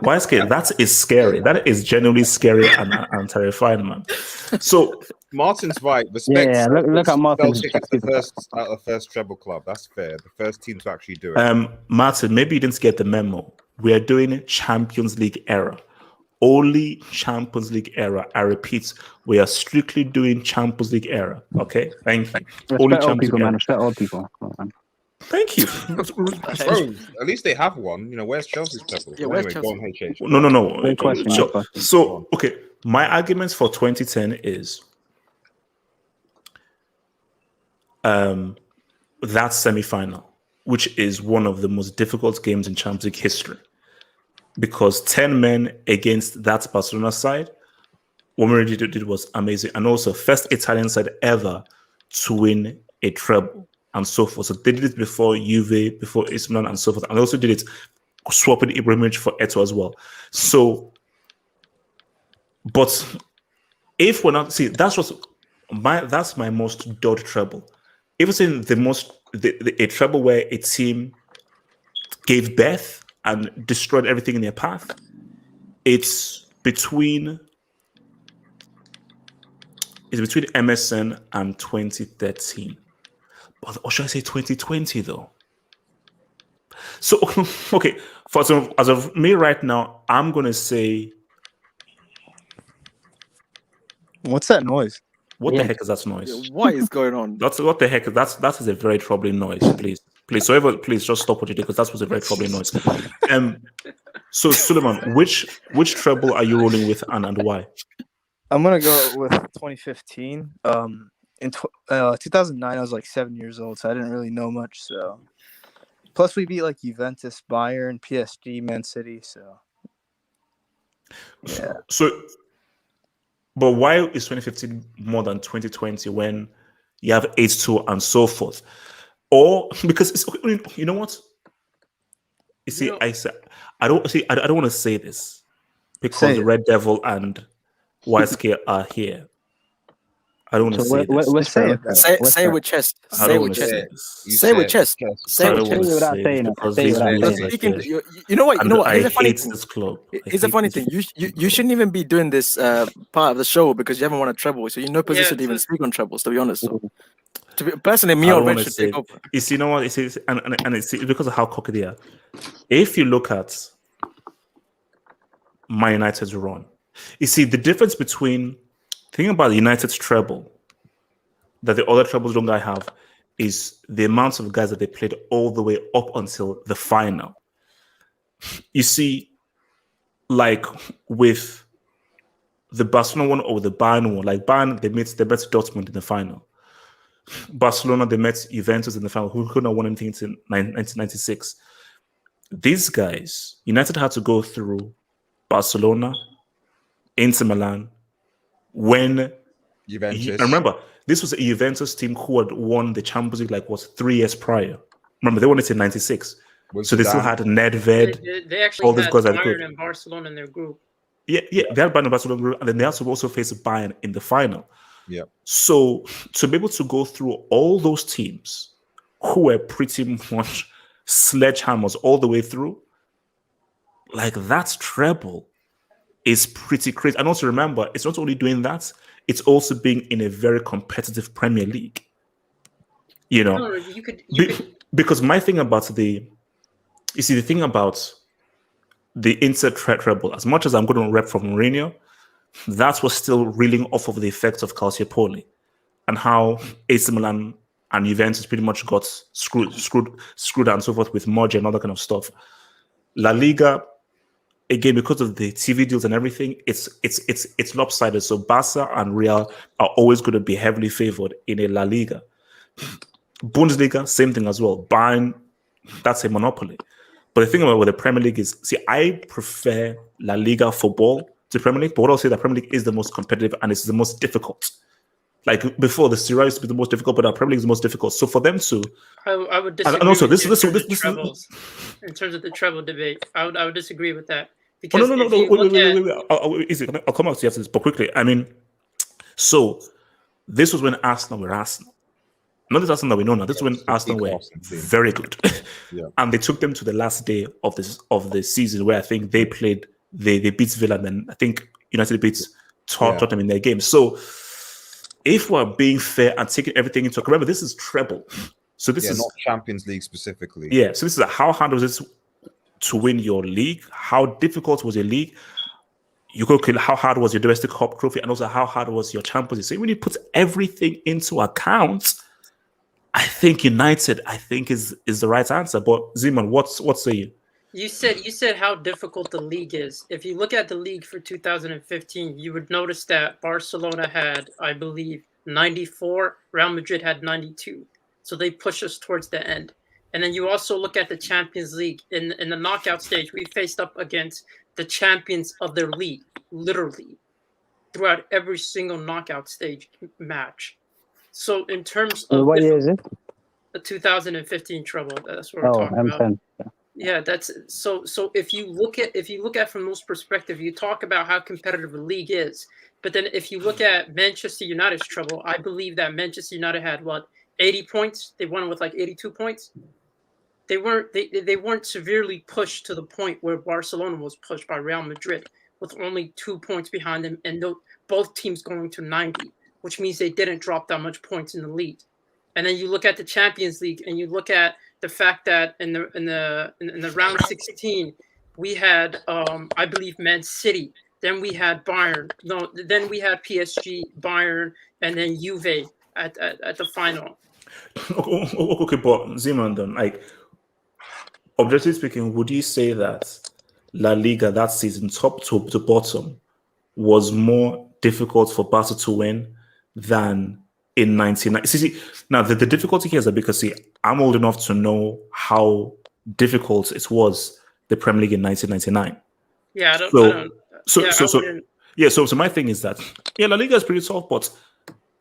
A: Why scary? That is scary. That is genuinely scary and terrifying, man. So
C: Martin's right. Respect.
S: Yeah, look at Martin.
C: Celtic is the first treble club. That's fair. The first team to actually do it.
A: Martin, maybe you didn't get the memo. We are doing Champions League era. Only Champions League era. I repeat, we are strictly doing Champions League era. Okay, thank you. Only
S: Respect old people,
A: League
S: man.
A: era.
S: Respect old people.
A: Thank you.
C: Bro, at least they have one. Where's Chelsea's treble?
I: Yeah, where's
C: Anyway, go on, HH.
A: No.
S: Great question,
A: So,
S: great question.
A: so, okay, my arguments for 2010 is that semi-final, which is one of the most difficult games in Champions League history, because 10 men against that Barcelona side, what Mourinho did was amazing, and also first Italian side ever to win a treble and so forth. So they did it before Juve, before AC Milan, and so forth, and also did it swapping Ibrahimovic for Eto'o as well. So, but If we're not that's my most dull treble. If it's in a treble where a team gave birth and destroyed everything in their path, it's between MSN and 2013. Or should I say 2020 though? So okay, as of me right now, I'm gonna say.
L: What's that noise?
A: What the heck is that noise?
I: What is going on?
A: What the heck? That is a very troubling noise. Please, so everyone, please just stop what you do because that was a very troubling noise. So Suleiman, which treble are you rolling with and why?
L: I'm gonna go with 2015. In 2009, I was like 7 years old, so I didn't really know much. So, plus we beat like Juventus, Bayern, PSG, Man City. So, yeah.
A: But why is 2015 more than 2020 when you have 8-2 and so forth? Or because you know what? You see, I don't want to say this because Red Devil and YSK are here. I don't want to say this.
I: Say it with chest. Say it with chest. Say it with chest. Say it with chest.
S: Without saying it.
I: You know what? Here's
A: I
I: a funny
A: hate
I: thing.
A: this club.
I: Here's a funny thing. You shouldn't even be doing this part of the show because you haven't won a treble, so you're in no position to even speak on trebles. To be honest, so. Personally, me or Red should take over.
A: You know what? It's because of how cocky they are. If you look at Man United's run, you see the difference between. Think about United's treble that the other trebles don't have is the amount of guys that they played all the way up until the final. You see, like with the Barcelona one or the Bayern one, like Bayern, they met Dortmund in the final. Barcelona, they met Juventus in the final, who couldn't have won anything until 1996. These guys, United had to go through Barcelona, Inter Milan, when
C: Juventus.
A: I remember this was a Juventus team who had won the Champions League 3 years prior. Remember, they won it in '96, so they still had Nedved.
B: They actually
A: all these
B: had
A: guys that
B: Bayern and Barcelona in their group.
A: Yeah, they had Bayern and Barcelona group, and then they also faced Bayern in the final.
C: Yeah.
A: So to be able to go through all those teams who were pretty much sledgehammers all the way through, like that treble is pretty crazy. And also remember, it's not only doing that, it's also being in a very competitive Premier League. You know,
B: No, you could
A: because my thing about the thing about the Inter treble, as much as I'm going to rep from Mourinho, that was still reeling off of the effects of Calciopoli and how AC Milan and Juventus pretty much got screwed and so forth with Modric and all that kind of stuff. La Liga, again, because of the TV deals and everything, it's lopsided. So Barca and Real are always going to be heavily favored in a La Liga. Bundesliga, same thing as well. Bayern, that's a monopoly. But the thing about the Premier League is, see, I prefer La Liga football to Premier League, but what I'll say, that Premier League is the most competitive and it's the most difficult. Like before, the Serie used to be the most difficult, but our Premier League is the most difficult. So for them to,
B: I would disagree.
A: And also,
B: with you in terms of the treble debate, I would disagree with that. Because
A: wait. Easy. I'll come out to you after this, but quickly. I mean, so this was when Arsenal were Arsenal. Not this Arsenal that we know now. This is when Arsenal were very good, and they took them to the last day of the season, where I think they beat Villa, and then I think United beat Tottenham in their game. So, if we're being fair and taking everything into account, remember this is treble. So this is
C: not Champions League specifically.
A: Yeah. So this is how hard was this to win your league? How difficult was your league? You go, how hard was your domestic cup trophy, and also how hard was your Champions League? So when you put everything into account, I think United, is the right answer. But Zeman, what say you?
B: You said how difficult the league is. If you look at the league for 2015, you would notice that Barcelona had, I believe, 94. Real Madrid had 92. So they push us towards the end. And then you also look at the Champions League. In the knockout stage, we faced up against the champions of their league, literally, throughout every single knockout stage match. So in terms of
S: what year is it?
B: The 2015 treble, that's what we're talking about. Yeah, that's so. So if you look at from those perspective, you talk about how competitive the league is. But then if you look at Manchester United's trouble, I believe that Manchester United had 80 points. They won with 82 points. They weren't severely pushed to the point where Barcelona was pushed by Real Madrid with only 2 points behind them, and both teams going to 90, which means they didn't drop that much points in the league. And then you look at the Champions League, and you look at the fact that in the round 16 we had I believe Man City, then we had Bayern, then we had PSG, Bayern, and then Juve at the final.
A: Okay, but Zeman, then, objectively speaking, would you say that La Liga that season, top to bottom, was more difficult for Barca to win than in 1990? See, now the difficulty here is that because I'm old enough to know how difficult it was, the Premier League in 1999.
B: Yeah, I don't.
A: So my thing is that La Liga is pretty tough, but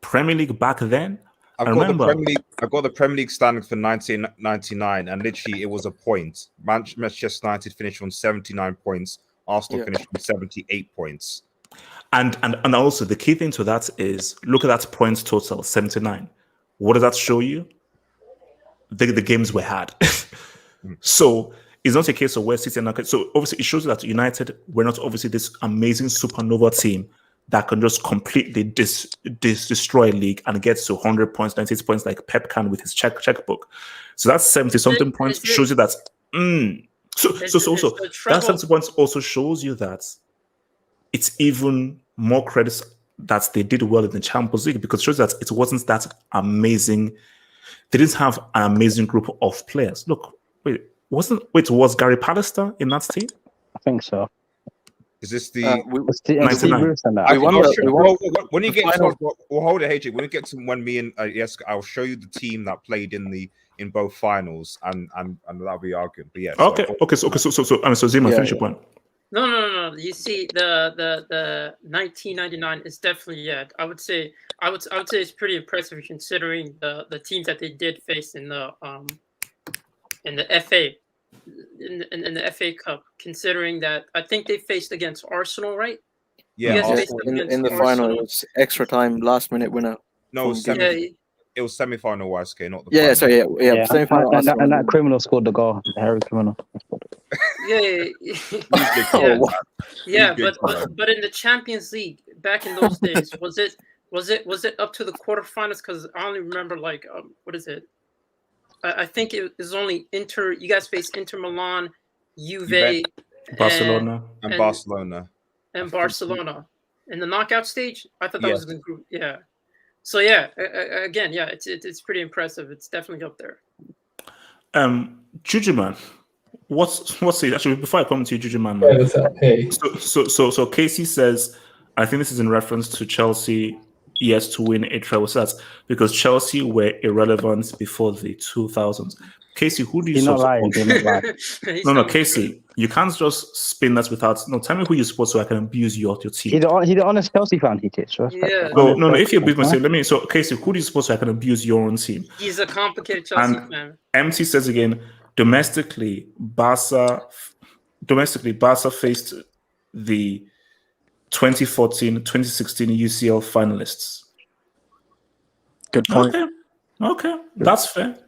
A: Premier League back then.
C: I've got the Premier League standings for 1999, and literally it was a point. Manchester United finished on 79 points. Arsenal finished on 78 points.
A: And also the key thing to that is look at that points total, 79. What does that show you? The games were hard. So it's not a case of where City and so obviously it shows you that United were not obviously this amazing supernova team that can just completely destroy a league and get to 100 points, 98 points like Pep can with his checkbook. So that's 70-something points shows you that. So that 70 points also shows you that it's even more credits that they did well in the Champions League, because it shows that it wasn't that amazing. They didn't have an amazing group of players. Look, was Gary Pallister in that team?
S: I think so.
C: Is this the? When you get to, hold it, HJ. When you get to when me and I'll show you the team that played in both finals, and that'll be arguing. But yeah.
A: Okay. So Zima, finish your point.
B: No. You see, the 1999 is definitely I would say it's pretty impressive considering the teams that they did face in the FA. In the FA Cup, considering that I think they faced against Arsenal, right?
I: Yeah, in the final, it was extra time, last minute winner.
C: No, it was semi-final YSK, not the final.
S: Semi-final. And that criminal scored the goal, the hairy criminal.
B: But in the Champions League back in those days, was it up to the quarterfinals? Because I only remember what is it? I think it was only Inter. You guys faced Inter Milan, Juve,
A: Barcelona,
C: and Barcelona.
B: And Barcelona in the knockout stage. I thought that was the group. Yeah. So again, it's pretty impressive. It's definitely up there.
A: Juju man, what's it? Actually, before I come to you, Juju man.
R: Hey, what's up? Hey.
A: So Casey says, I think this is in reference to Chelsea. Yes, to win a treble. So that's because Chelsea were irrelevant before the 2000s. Casey, who do you support? No, Casey, you can't just spin that without. No, tell me who you support so I can abuse your team.
S: He's the honest Chelsea fan. He did.
A: No. If you're business, let me. So Casey, who do you support so I can abuse your own team?
B: He's a complicated Chelsea fan.
A: MT says again, domestically, Barca faced the 2014-2016 UCL finalists.
I: Good point.
A: Okay. That's fair.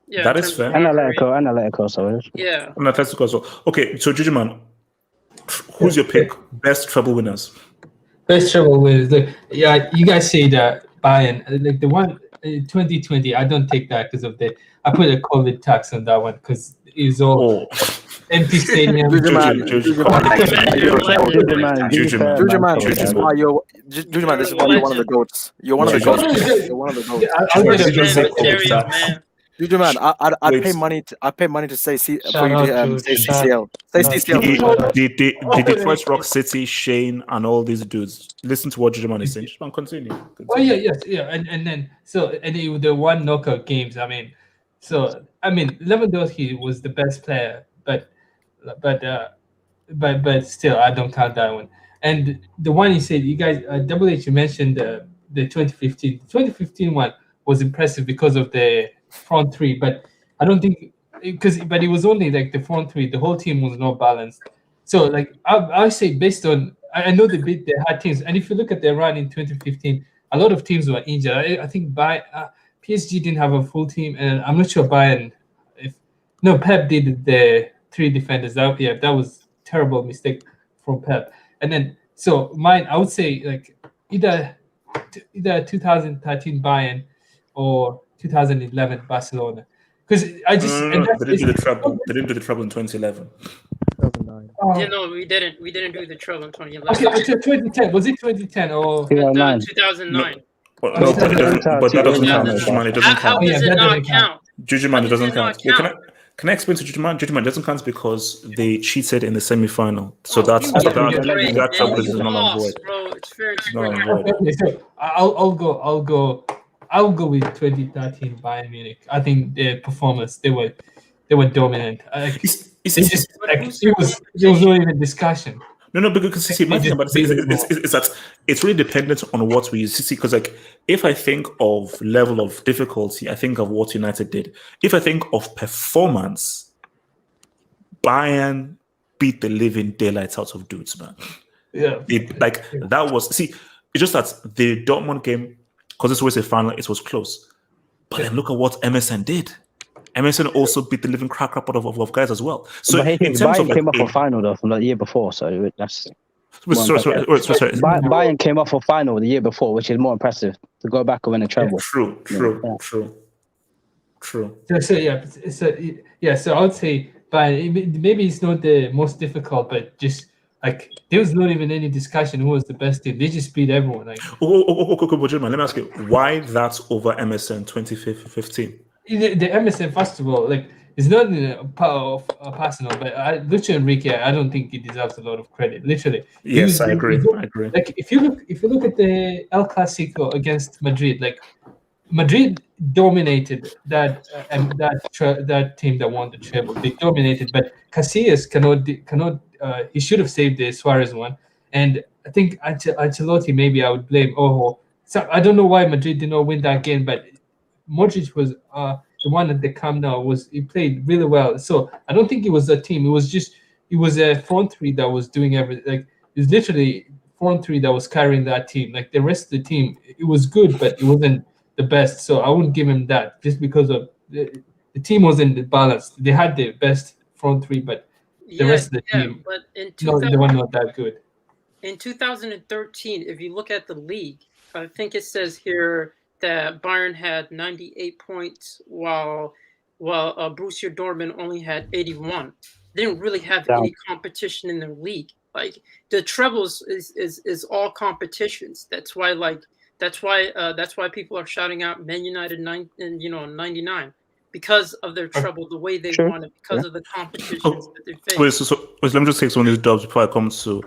B: Yeah,
A: that is fair.
S: Analytical, so
B: yeah.
A: Analytical, so okay. So Juju man, who's your pick? Best treble winners.
R: Best treble winners. Look, you guys say that Bayern, like the one 2020. I don't take that because of I put a COVID tax on that one because it's all empty stadium.
I: Juju man, this is why you're one of the goats. You're one of the goats. You're one of the goats. Juju man, I pay money to say CCL. Say CCL.
A: The Detroit Rock City, Shane, and all these dudes. Listen to what Juju man is saying. Just continue.
R: Oh yeah, and then the one knockout games. Lewandowski was the best player, but still, I don't count that one. And the one you said, you guys, WH, you mentioned the 2015. The 2015 one was impressive because of the front three, but I don't think but it was only like the front three. The whole team was not balanced. So like I say based on I know they beat the hard teams, and if you look at their run in 2015, a lot of teams were injured. I think PSG didn't have a full team, and I'm not sure Bayern. Pep did the three defenders. That was terrible mistake from Pep. And then so mine, I would say like either 2013 Bayern or 2011 Barcelona, because I just
A: they didn't do the treble. They didn't do the treble in 2011.
L: 2009.
B: Yeah, no, we didn't. We didn't do the treble in 2011.
R: Okay, 2010. Was it 2010 or
B: 2009?
A: No, but that doesn't count. Jujuman, it doesn't
B: How
A: count.
B: does it not count?
A: Jujuman, it doesn't count. Well, can I explain to Jujuman? Jujuman, it doesn't count because they cheated in the semi-final. So that treble is null and void.
B: Bro, it's fair.
R: Okay, so I'll go with 2013 Bayern Munich. I think their performance, they were dominant. It was not even discussion.
A: No, because see, my thing about it is that it's really dependent on what we use. See, because like if I think of level of difficulty, I think of what United did. If I think of performance, Bayern beat the living daylights out of dudes, man.
R: Yeah,
A: that was it's just that the Dortmund game, because this was a final, it was close. But then look at what MSN did. MSN also beat the living crap out of guys as well. So
S: but
A: in terms of
S: came off a final though from the year before, so that's.
A: Sorry.
S: Bayern came off a final the year before, which is more impressive to go back and win a treble.
A: True.
R: So I would say Bayern. Maybe it's not the most difficult, but just like there was not even any discussion who was the best team. They just beat everyone. Like,
A: let me ask you, why that's over MSN 2015?
R: The MSN, first of all, like it's not part of Arsenal, but Lucho Enrique, I don't think he deserves a lot of credit. Literally,
A: yes, I agree.
R: Like if you look at the El Clasico against Madrid, like Madrid dominated that team that won the treble. They dominated, but Casillas cannot. He should have saved the Suarez one, and I think Ancelotti maybe I would blame. So I don't know why Madrid did not win that game, but Modric was the one at the Camp Nou. He played really well. So I don't think it was a team. It was a front three that was doing everything. Like it was literally front three that was carrying that team. Like the rest of the team, it was good, but it wasn't the best. So I wouldn't give him that just because of the team wasn't balanced. They had the best front three, but the rest of the team,
B: but
R: they were not that good.
B: In 2013, if you look at the league, I think it says here that Bayern had 98 points while Borussia Dortmund only had 81. They didn't really have any competition in their league. Like the trebles is all competitions. That's why people are shouting out Man United 99 because of their treble, the way they won it, because of the competitions that they faced.
A: Wait, so let me just take some of these dubs before I come to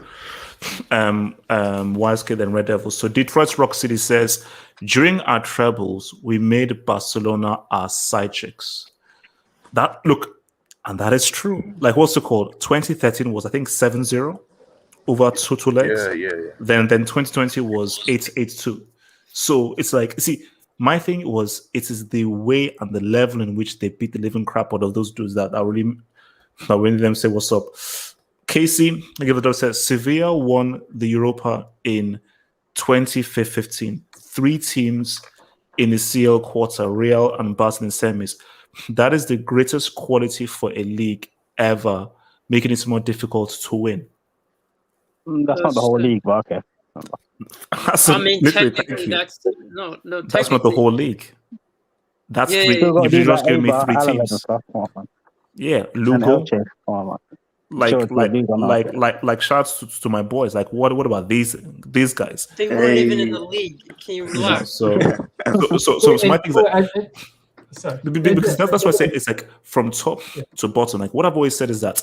A: Wisecade and Red Devils. So Detroit's Rock City says, during our trebles, we made Barcelona our side chicks. And that is true. Like, what's it called? 2013 was, I think, 7-0 over two legs.
O: Yeah.
A: Then 2020 was 8-2. So it's like, see, my thing was, it is the way and the level in which they beat the living crap out of those dudes that really them say what's up. Casey, I give it up, says Sevilla won the Europa in 2015. 3 teams in the CL quarter, Real and Barcelona semis. That is the greatest quality for a league ever, making it more difficult to win.
S: That's not the whole league, but okay.
B: I mean, technically, that's no.
A: That's not the whole league. That's 3.
S: You
A: You just gave me 3 teams. Yeah, Lugo. Like shouts to my boys. Like, what about these guys?
B: They weren't even in the league. Can you relax?
A: So my thing is like, because that's why I say it's like from top to bottom. Like what I've always said is that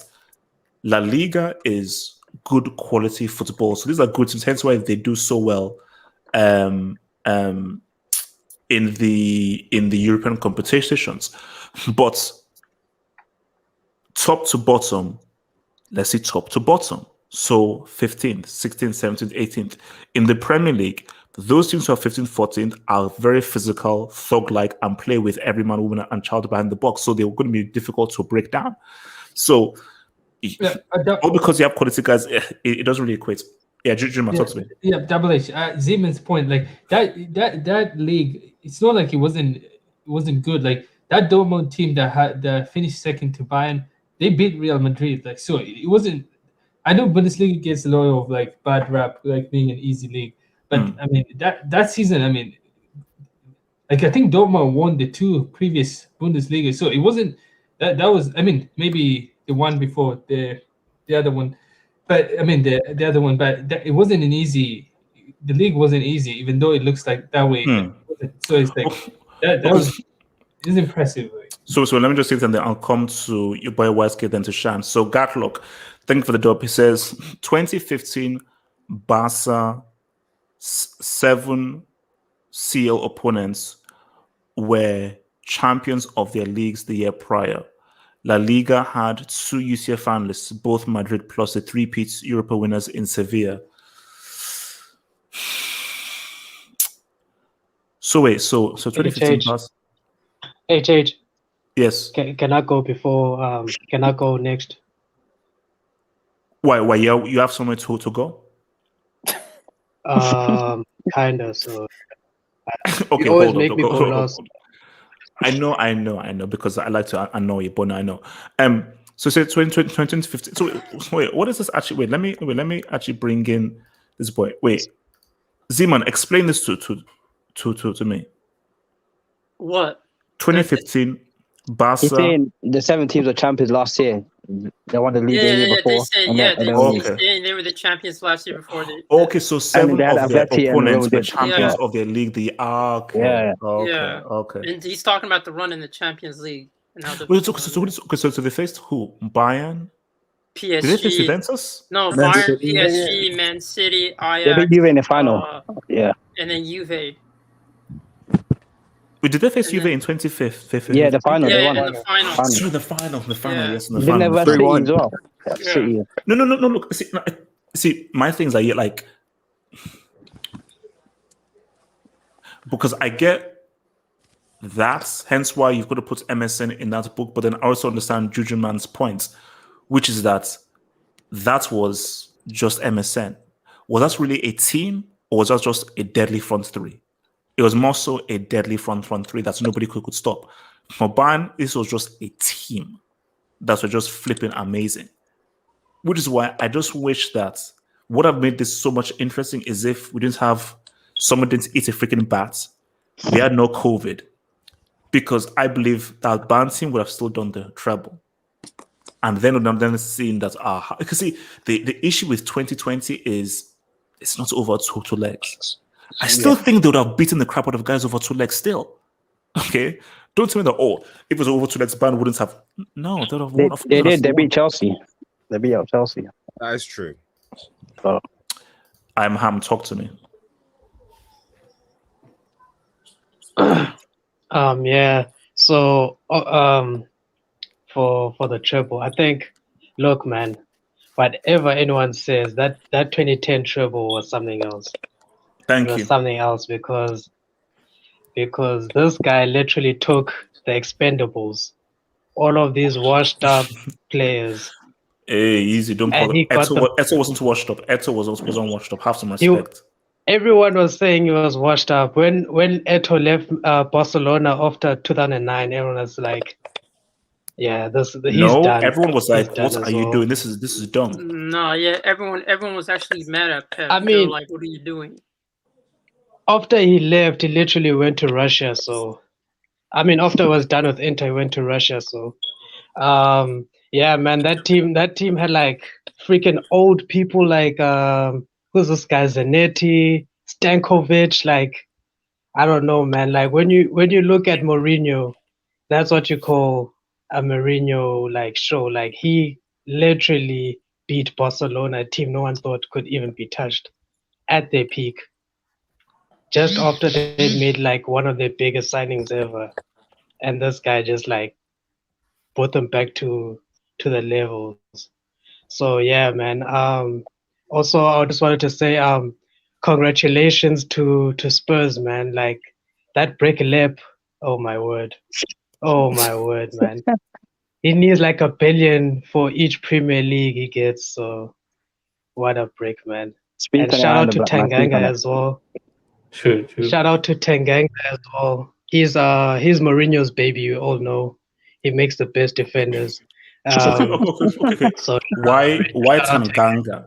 A: La Liga is good quality football. So these are good teams. Hence why they do so well in the European competitions. But top to bottom, let's see top to bottom. So 15th, 16th, 17th, 18th. In the Premier League, Those teams who are 15th, 14th are very physical, thug-like, and play with every man, woman, and child behind the box. So they're going to be difficult to break down. So, all because you have quality guys, it doesn't really equate. Yeah, Jim, talk to me.
R: Yeah, Double H. Zeman's point, like that league, it's not like it wasn't good. Like that Dortmund team that finished second to Bayern, they beat Real Madrid. Like, so it wasn't. I know Bundesliga gets a lot of like bad rap, like being an easy league, but I mean that season, I mean, like I think Dortmund won the 2 previous Bundesliga, so it wasn't that was. I mean, maybe the one before the other one, but I mean the other one, but it wasn't an easy. The league wasn't easy, even though it looks like that way. So it's like that was impressive.
A: So let me just say that, and then I'll come to your boy Westgate, then to Shan. So Gatlock, thank you for the dub. He says 2015 Barca 7 CL opponents were champions of their leagues the year prior. La Liga had 2 UCL finalists, both Madrid, plus the 3-peat Europa winners in Sevilla. So wait, so 2015 Barca.
T: HH.
A: Yes.
T: Can I go before? Can I go next?
A: Why? You have somewhere to go?
T: Kinda. So.
A: Okay,
T: you always
A: hold
T: make
A: on,
T: me go
A: hold on.
T: last.
A: I know, because I like to annoy you, but no, I know. So say 2015. So wait, what is this actually? Wait, let me actually bring in this boy. Wait, Zeman, explain this to me.
B: What?
A: 2015 Barca.
S: He's saying the 7 teams were champions last year. They won the league the year before.
B: They were the champions last year before.
A: Okay, so 7 of their opponents were champions
B: Yeah.
A: of their league. Okay.
S: Yeah.
A: Okay.
B: And he's talking about the run in the Champions League and how the
A: Wait, so they faced who? Bayern?
B: PSG.
A: Did they face Juventus?
B: No,
S: Man
B: Bayern,
S: City.
B: PSG, Man City,
S: They
B: Ajax.
S: beat Juve in the final. Yeah.
B: And then Juve.
A: Wait, did they face Juve in 25th?
S: Yeah, the final.
B: Yeah,
S: they won.
B: in the final.
A: Oh, the final. Yes, in the
S: Didn't
A: final.
S: they verse City as well?
B: Yeah.
S: City.
A: No. Look, see, my things are like, because I get that, hence why you've got to put MSN in that book. But then I also understand Juju Man's point, which is that was just MSN. Was that really a team, or was that just a deadly front three? It was more so a deadly front three that nobody could stop. For Bayern, this was just a team that were just flipping amazing. Which is why I just wish that what have made this so much interesting is if we didn't have someone didn't eat a freaking bat, we had no COVID, because I believe that Bayern team would have still done the treble. And then seeing that, because see, the issue with 2020 is it's not over 2 legs. I still think they would have beaten the crap out of guys over 2 legs still. Okay? Don't tell me that, if it was over 2 legs, Bayern wouldn't have. No, they would have won.
S: They did. They beat Chelsea. They beat out Chelsea.
C: That is true.
S: So.
A: I'm Ham. Talk to me.
T: Yeah. So, for the treble, I think, look, man, whatever anyone says, that 2010 treble was something else.
A: Thank
T: it was
A: you.
T: Something else because this guy literally took the Expendables, all of these washed up players.
A: Hey, easy. Don't call
T: And
A: it.
T: he got
A: Eto wasn't washed up. Eto was unwashed up. Have some respect.
T: Everyone was saying he was washed up. When Eto left Barcelona after 2009, everyone was like, "Yeah, he's done."
A: Everyone was like,
T: He's done
A: "What
T: as
A: are you
T: well.
A: doing? This is dumb."
B: No, yeah, everyone was actually mad at Pep.
T: I
B: They were
T: mean-
B: like, what are you doing?
T: After he left, he literally went to Russia. So, I mean, after he was done with Inter, he went to Russia. So, yeah, man, that team had like freaking old people like who's this guy, Zanetti, Stankovic. Like, I don't know, man. Like when you look at Mourinho, that's what you call a Mourinho like show. Like he literally beat Barcelona, a team no one thought could even be touched at their peak. Just after they made like one of their biggest signings ever, and this guy just like brought them back to the levels. So yeah, man. Also, I just wanted to say, congratulations to Spurs, man. Like that break a leg. Oh my word. Oh my word, man. He needs like $1 billion for each Premier League he gets. So what a break, man.
S: Speak
T: And
S: on it,
T: shout out
S: Iron
T: to
S: Black man. Speak
T: Tanganga
S: on it.
T: as well.
R: True.
T: Shout out to Tanganga as well. He's Mourinho's baby. You all know he makes the best defenders.
A: Okay.
T: So
A: Why
T: shout out to
A: Tanganga?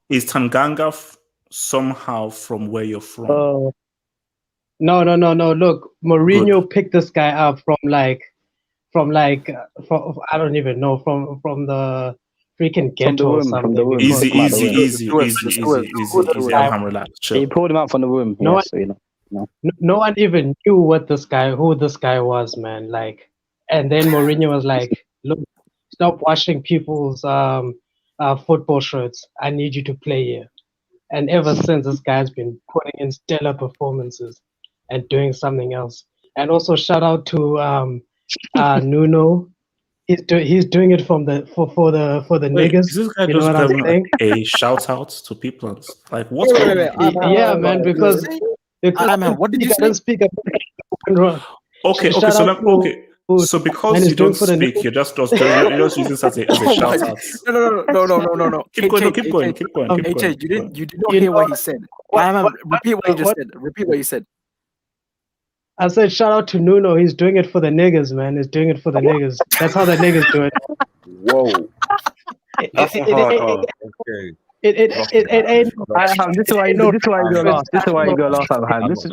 A: Is Tanganga somehow from where you're from?
T: No. Look, Mourinho picked this guy up from I don't even know from the freaking ghetto or something.
S: From the womb.
A: Easy. I'm relaxed. Chill.
S: He pulled him out from the womb.
T: No
S: Yes, you know.
T: No one even knew who this guy was, man. Like, and then Mourinho was like, "Look, stop washing people's football shirts. I need you to play here." And ever since, this guy's been putting in stellar performances and doing something else. And also shout out to Nuno. He's doing it for the niggas.
A: Is this guy
T: You know
A: just
T: what I'm
A: giving
T: saying?
A: a shout out to people? Like, what's
I: Wait.
T: Yeah, man. Because
I: man, what did you say?
T: Speak up.
A: Okay.
T: Shout
A: So
T: out
A: then,
T: to-
A: So
T: and
A: because
T: he's
A: you don't
T: doing for the
A: speak,
T: niggas.
A: you're just using this as a
I: Oh my
A: shout
I: God.
A: out.
I: No.
A: Keep going.
I: HJ, you did not hear what he said. Repeat what you just said. Repeat what you said.
T: I said shout out to Nuno. He's doing it for the niggas, man. He's doing it for the niggas. That's how the niggas do it.
C: Whoa. That's a hard one. Okay.
T: It ain't.
S: This is why you go last. This is why you go last. This is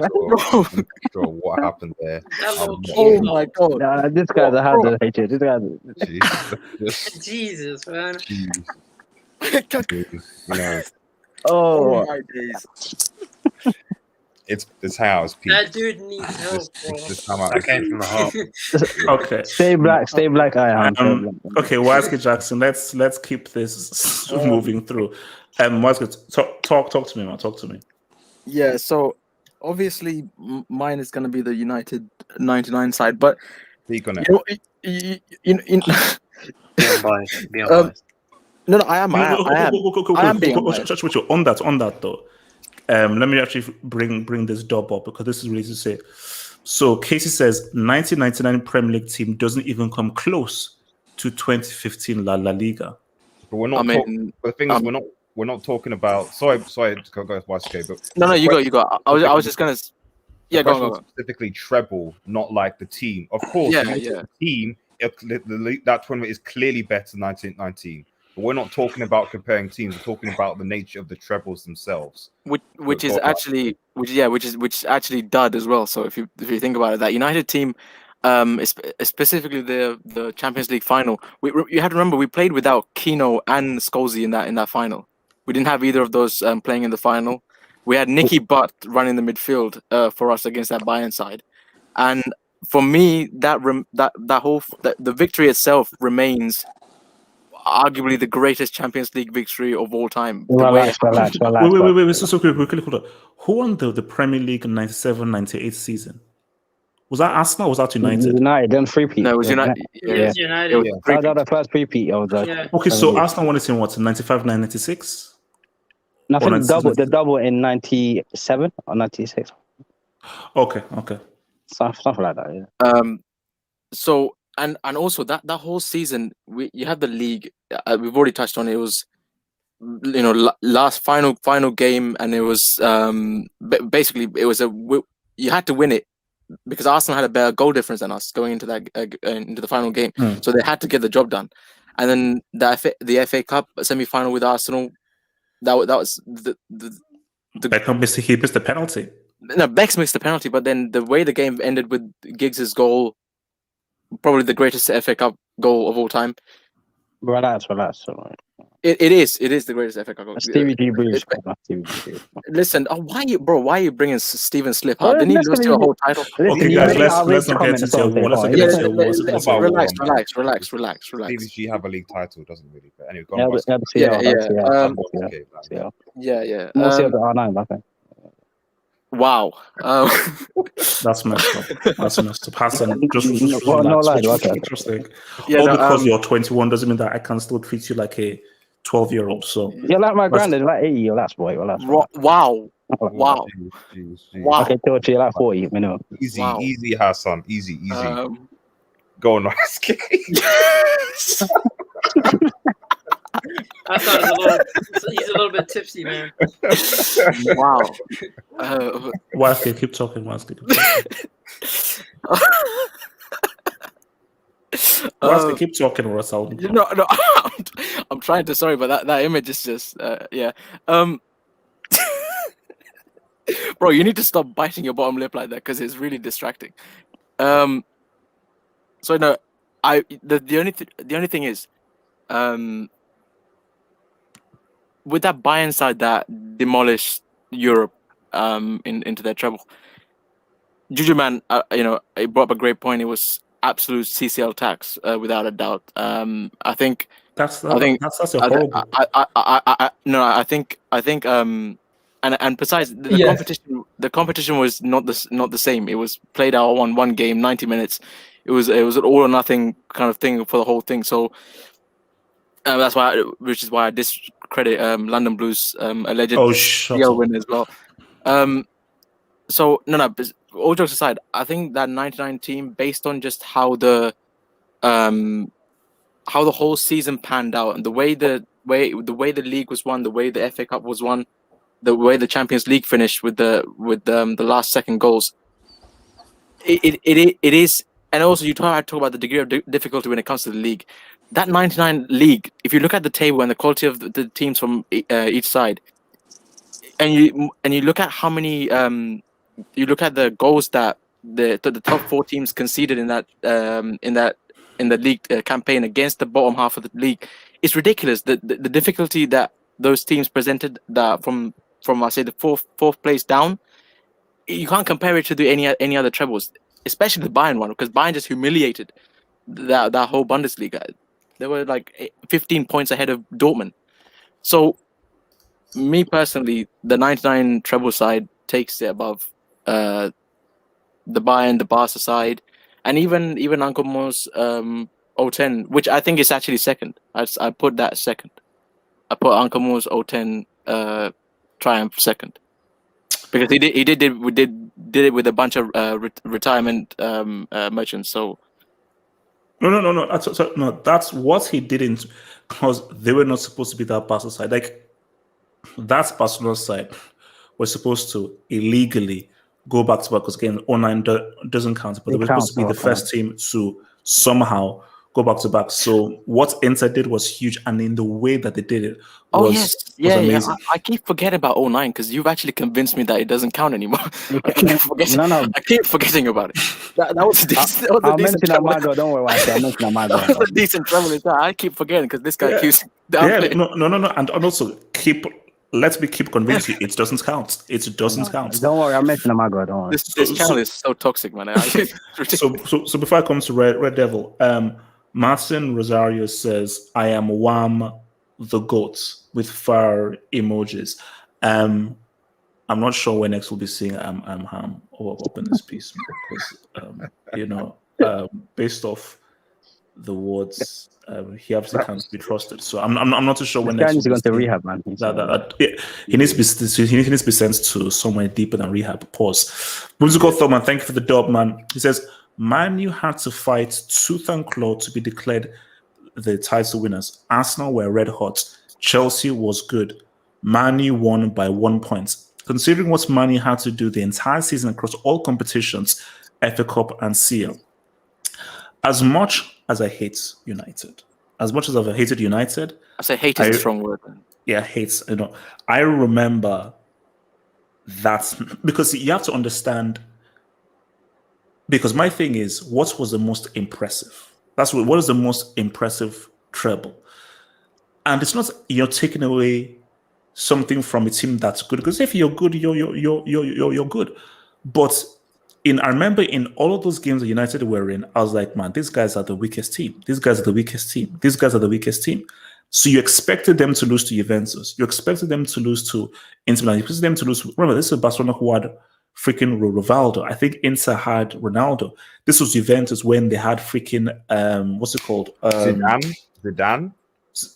C: Sure what happened there.
I: Oh my God.
S: Nah, this guy's a hazard, HJ. This guy's
B: Jesus, man.
S: Oh
I: my days.
C: It's how it's peak.
B: That dude needs help, bro.
C: That came from the heart.
A: Okay.
S: Stay black.
A: Okay, Waske Jackson. Let's keep this moving through. Waske, talk to me, man. Talk to me.
I: Yeah. So obviously, mine is going to be the United 99 side, but
C: speak on it.
F: Be unbiased.
I: No, I am. I am being unbiased.
A: On that though. Let me actually bring this dub up because this is really to say. So Casey says 1999 Premier League team doesn't even come close to 2015 La Liga.
C: But we're not. The thing is, we're not talking about. Sorry, go Waske, but
I: no, you go. I was just gonna. Yeah, go.
C: Specifically, treble, not like the team. Of course, the team. That tournament is clearly better than 1919. But we're not talking about comparing teams. We're talking about the nature of the trebles themselves.
I: Which actually dud as well. So if you think about it, that United team, specifically the Champions League final, you have to remember we played without Kino and Scholesy in that final. We didn't have either of those playing in the final. We had Nicky Butt running the midfield for us against that Bayern side, and for me the victory itself remains arguably the greatest Champions League victory of all time.
S: Relax.
A: Wait. So quickly, hold on. Who won the Premier League in 97-98 season? Was that Arsenal or was that United?
S: United, then three-peat.
I: No, it was United.
B: It was United.
S: That was the first three-peat.
A: Okay, so Arsenal won it in what, 95-96?
S: I think the double in 97 or 96.
A: Okay.
S: Something like that, yeah.
I: So and also that whole season, you had the league. We've already touched on it. It was, last final game, and it was basically it was you had to win it because Arsenal had a better goal difference than us going into the final game. So they had to get the job done. And then the FA Cup semi-final with Arsenal, that was the
A: Beckham missed the penalty.
I: No, Bex missed the penalty, but then the way the game ended with Giggs' goal, probably the greatest FA Cup goal of all time.
S: Relax.
I: It is the greatest FA Cup goal.
S: Stevie G Breeze.
I: Listen, why are you bringing Steven Slip out? Didn't he lose to a whole title?
A: Okay, guys, let's not get into
I: Relax.
C: Stevie G have a league title, doesn't really. But anyway, go on.
I: Yeah.
S: Mostly of the R9, I think.
I: Wow.
A: That's messed up. Hassan, just
S: no lie,
A: because you're 21 doesn't mean that I can still treat you like a 12-year-old. So
S: You're like my granddad, like 80, you're like boy, you're like
I: Wow. Wow. Wow.
S: Okay, Torch, you're like 40 minimum.
C: Easy,
I: Wow.
C: easy, Hassan. Easy. Go on, Rasky.
B: He's a little bit tipsy, man.
I: Wow.
A: Waske, keep talking. Waske, keep talking, Russell.
I: No, I'm trying to. Sorry, but that image is just yeah. Bro, you need to stop biting your bottom lip like that because it's really distracting. So no, the only thing is, with that Bayern side that demolished Europe into their treble, Juju man, he brought up a great point. It was absolute CCL tax without a doubt. I think
A: that's horrible.
I: And besides the competition was not the same. It was played out on one game, 90 minutes. It was an all or nothing kind of thing for the whole thing. So which is why I discredit London Blues alleged CL win as well. So no, all jokes aside, I think that 99 team, based on just how the whole season panned out and the way the league was won, the way the FA Cup was won, the way the Champions League finished with the last second goals, it is, and also you talk about the degree of difficulty when it comes to the league. That 99 league, if you look at the table and the quality of the teams from each side, and you look at how many you look at the goals that the top four teams conceded in the league campaign against the bottom half of the league, it's ridiculous. The difficulty that those teams presented, that from I say the fourth place down, you can't compare it to any other trebles, especially the Bayern one, because Bayern just humiliated that whole Bundesliga. They were like 15 points ahead of Dortmund. So, me personally, the 99 treble side takes it above the Bayern, the Barca side, and even Uncle Mo's 010, which I think is actually second. I put that second. I put Uncle Mo's 010 triumph second, because he did it with a bunch of retirement merchants. So.
A: No. That's what he didn't, because they were not supposed to be that Barca side. Like, that's Barcelona's side. We're supposed to illegally go back to back, because again, 09 doesn't count, but they were supposed to be the first team to somehow go back to back. So what Inter did was huge, and in the way that they did it was amazing.
I: I keep forgetting about 09 because you've actually convinced me that it doesn't count anymore. I keep forgetting about it. That was a decent.
S: I'll mention Amago. Don't worry about it. I'll mention Amago.
I: That was a decent treble. I keep forgetting because this guy keeps.
A: No, and also let me keep convincing you, it doesn't count. It doesn't count.
S: Don't worry, I'll mention Amago. Don't worry.
I: This channel is so toxic, man.
A: So before I come to Red Devil, Martin Rosario says, "I am Wham the goat," with fire emojis. I'm not sure when next we'll be seeing I'm Ham or open this piece, because based off the words, he obviously can't be trusted. So I'm not too sure when next.
S: He's going to rehab, man.
A: He needs to be sent to somewhere deeper than rehab. Pause. Musical Thurman, thank you for the dub, man. He says, Man U had to fight tooth and claw to be declared the title winners. Arsenal were red hot. Chelsea was good. Man U won by 1 point. Considering what Man U had to do the entire season across all competitions, FA Cup and CL. As much as I hate United, as much as I've hated United,
I: I say hate is a strong word.
A: Yeah, hates. I remember that, because you have to understand. Because my thing is, what was the most impressive? What is the most impressive treble? And it's not you're taking away something from a team that's good. Because if you're good, you're good. But I remember in all of those games that United were in, I was like, man, these guys are the weakest team. These guys are the weakest team. These guys are the weakest team. So you expected them to lose to Juventus. You expected them to lose to Inter Milan. You expected them to lose. Remember, this is Barcelona who had freaking Rivaldo. I think Inter had Ronaldo. This was Juventus when they had freaking what's it called?
C: Zidane.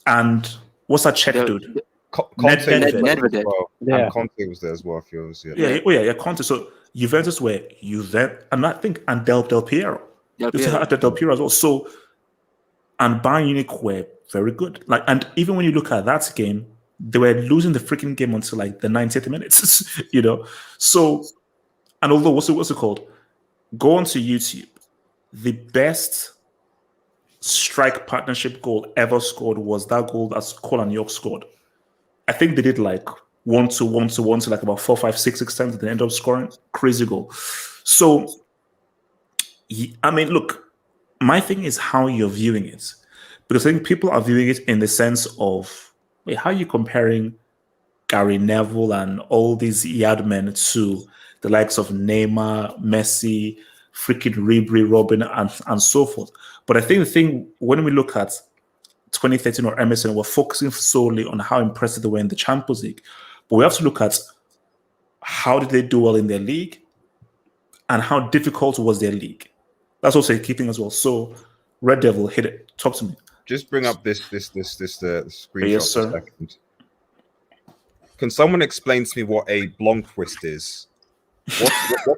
A: And What's that Czech dude?
C: Conte was there
A: Nedved.
C: as well.
S: Yeah.
C: And Conte was there as well. If you was,
A: Yeah, Conte. So Juventus were Juventus, and I think and Del Piero. Del Piero as well. So, and Bayern Munich were very good. Like, and even when you look at that game, they were losing the freaking game until like the 90th minutes. You know, so and although what's it called? Go onto YouTube. The best strike partnership goal ever scored was that goal that Cole and York scored. I think they did like 1-1 to like about 4, 5, 6 times, and they ended up scoring. Crazy goal. So, I mean, look, my thing is how you're viewing it, because I think people are viewing it in the sense of, wait, how are you comparing Gary Neville and all these yardmen to the likes of Neymar, Messi, freaking Ribery, Robin, and so forth? But I think the thing, when we look at 2013 or Emerson, we're focusing solely on how impressive they were in the Champions League. But we have to look at how did they do well in their league and how difficult was their league. That's also a key thing as well. So, Red Devil, hit it. Talk to me.
C: Just bring up this screenshot
A: Yes,
C: for
A: sir.
C: a second. Can someone explain to me what a Blomqvist is?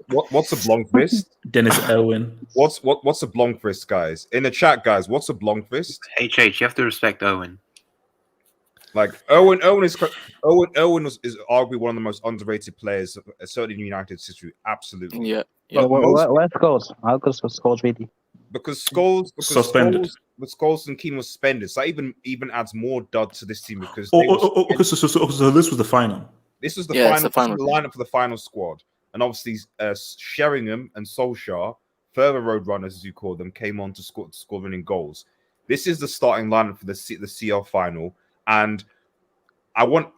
C: What's a Blomqvist?
A: Dennis Irwin.
C: What's a Blomqvist, guys? In the chat, guys, what's a Blomqvist?
F: HH, you have to respect Owen.
C: Like Owen is arguably one of the most underrated players, certainly in United's history. Absolutely.
I: Yeah.
C: But
S: Where's Scholes? How good was Scholes really?
C: because
A: Suspended.
C: Scholes and Keane was suspended, so that even adds more dud to this team because
A: Okay, so this was the final.
C: this was the
I: Yeah, it's
C: final,
I: the
C: this was the lineup for the final squad, and obviously Sheringham and Solskjaer, further road runners as you call them, came on to score winning goals. This is the starting lineup for the CL final, and I want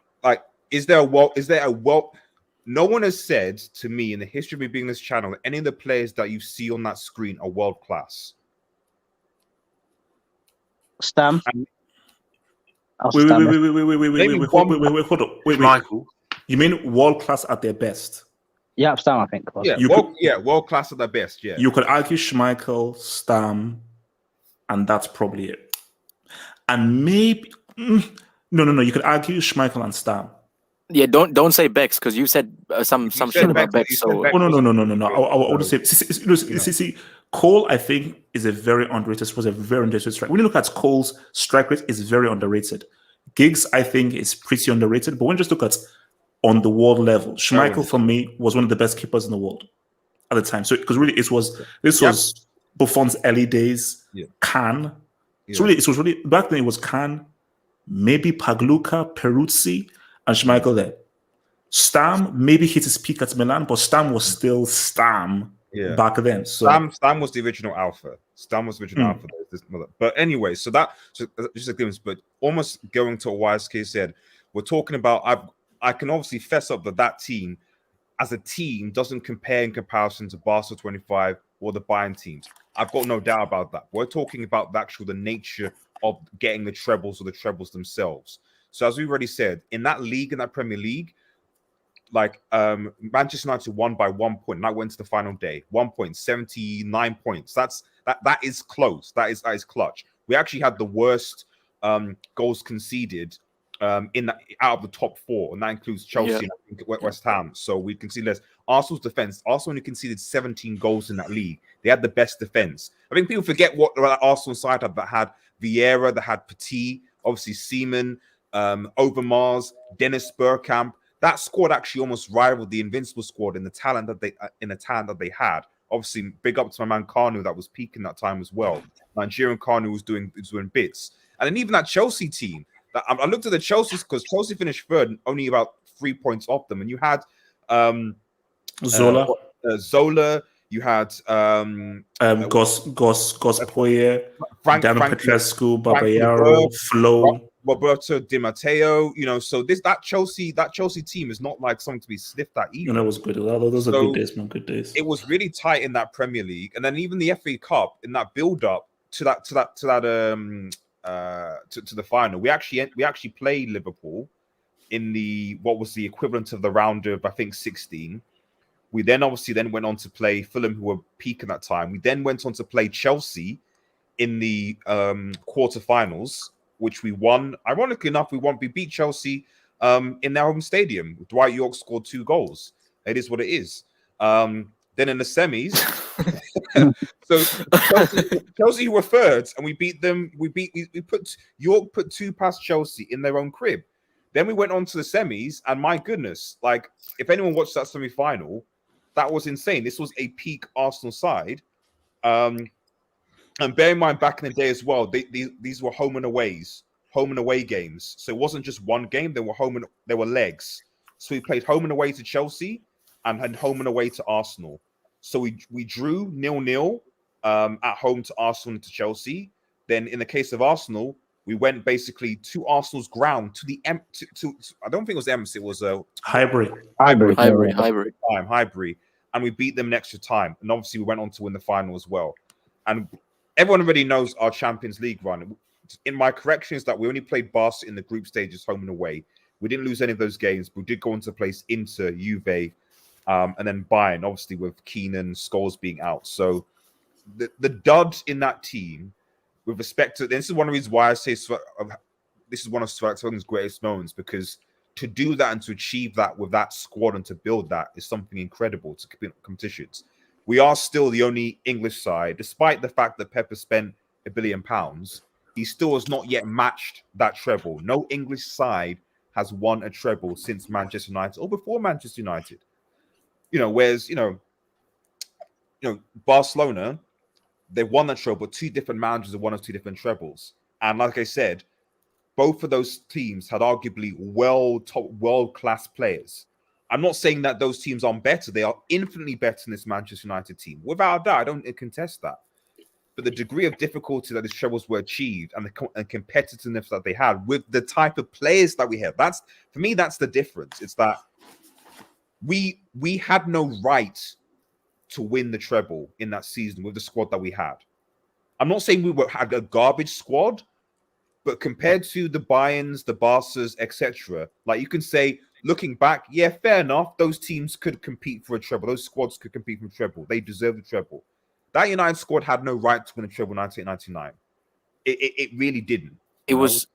C: is there a well? No one has said to me in the history of me being this channel that any of the players that you see on that screen are world class.
S: Stam.
A: Wait, hold on. Wait.
F: Michael.
A: You mean world class at their best?
S: Yeah, Stam, I think. Was.
C: Yeah, world class at their best. Yeah,
A: You could argue Schmeichel, Stam, and that's probably it. And maybe no. You could argue Schmeichel and Stam.
I: Yeah, don't say Bex because you said some shit about Bex. So
A: Oh no. I would say see, Cole, I think, is a very underrated strike. When you look at Cole's strike rate, is very underrated. Giggs, I think, is pretty underrated. But when you just look at on the world level, Schmeichel for me was one of the best keepers in the world at the time. So because really this was Buffon's early days.
C: Yeah.
A: Can. So really, it was really back then. It was Can, maybe Pagluka, Peruzzi, and Schmeichel there. Stam maybe hit his peak at Milan, but Stam was still Stam back then. So
C: Stam was the original alpha. Alpha. But anyway, so just a glimpse. But almost going to what YSK said, we're talking about. I can obviously fess up that team as a team doesn't compare in comparison to Barca 25 or the Bayern teams. I've got no doubt about that. We're talking about the nature of getting the trebles or the trebles themselves. So as we already said, in that league, in that Premier League, like Manchester United won by 1 point. And that went to the final day. 1 point, 79 points. That is close. That is clutch. We actually had the worst goals conceded in that out of the top four, and that includes Chelsea and West Ham. So we can see less. Arsenal's defense. Arsenal only conceded 17 goals in that league. They had the best defense. I think people forget what that Arsenal side had. That had Vieira, that had Petit, obviously Seaman, Overmars, Dennis Bergkamp. That squad actually almost rivaled the Invincible squad in the talent that they had. Obviously, big up to my man Kanu that was peaking that time as well. Nigerian Kanu was doing bits, and then even that Chelsea team. I looked at the Chelsea because Chelsea finished third, and only about 3 points off them, and you had
A: Zola.
C: You had
A: Gospoye,
C: Frank
A: Petrescu, Babayaro, Flo,
C: Roberto Di Matteo. So that Chelsea team is not like something to be sniffed at either.
A: That was good. Those are good days, man. Good days.
C: It was really tight in that Premier League, and then even the FA Cup in that build-up to the final. We actually played Liverpool in what was the equivalent of the round of I think 16. We then went on to play Fulham, who were peaking that time. We then went on to play Chelsea in the quarterfinals, which we won. Ironically enough, we beat Chelsea in their home stadium. Dwight York scored 2 goals. It is what it is. Then in the semis, so Chelsea were third, and we beat them. We put York put 2 past Chelsea in their own crib. Then we went on to the semis, and my goodness, like if anyone watched that semi-final, that was insane. This was a peak Arsenal side. And bear in mind, back in the day as well, these were home and away games. So it wasn't just one game; they were legs. So we played home and away to Chelsea, and home and away to Arsenal. So we drew 0-0 at home to Arsenal and to Chelsea. Then in the case of Arsenal, we went basically to Arsenal's ground to the I don't think it was Ems, it was
A: Highbury,
C: and we beat them in extra time. And obviously, we went on to win the final as well. And everyone already knows our Champions League run. In my correction is that we only played Barca in the group stages, home and away. We didn't lose any of those games, but we did go on to place Inter, Juve, and then Bayern, obviously with Keenan, Scholes being out. So the dud in that team, with respect to this, is one of the reasons why I say this is one of Sverton's greatest moments, because to do that and to achieve that with that squad and to build that is something incredible to compete in competitions. We are still the only English side, despite the fact that Pepper spent £1 billion. He still has not yet matched that treble. No English side has won a treble since Manchester United or before Manchester United. Whereas Barcelona, they've won that treble, but 2 different managers have won of 2 different trebles. And like I said, both of those teams had arguably world-class players. I'm not saying that those teams aren't better. They are infinitely better than this Manchester United team. Without a doubt, I don't contest that. But the degree of difficulty that these trebles were achieved and the competitiveness that they had with the type of players that we have, for me, that's the difference. It's that we had no right to win the treble in that season with the squad that we had. I'm not saying we had a garbage squad, but compared to the Bayerns, the Barcas, etc., like you can say, looking back, yeah, fair enough. Those teams could compete for a treble. Those squads could compete for a treble. They deserve the treble. That United squad had no right to win a treble in 1999. It really didn't.
I: It was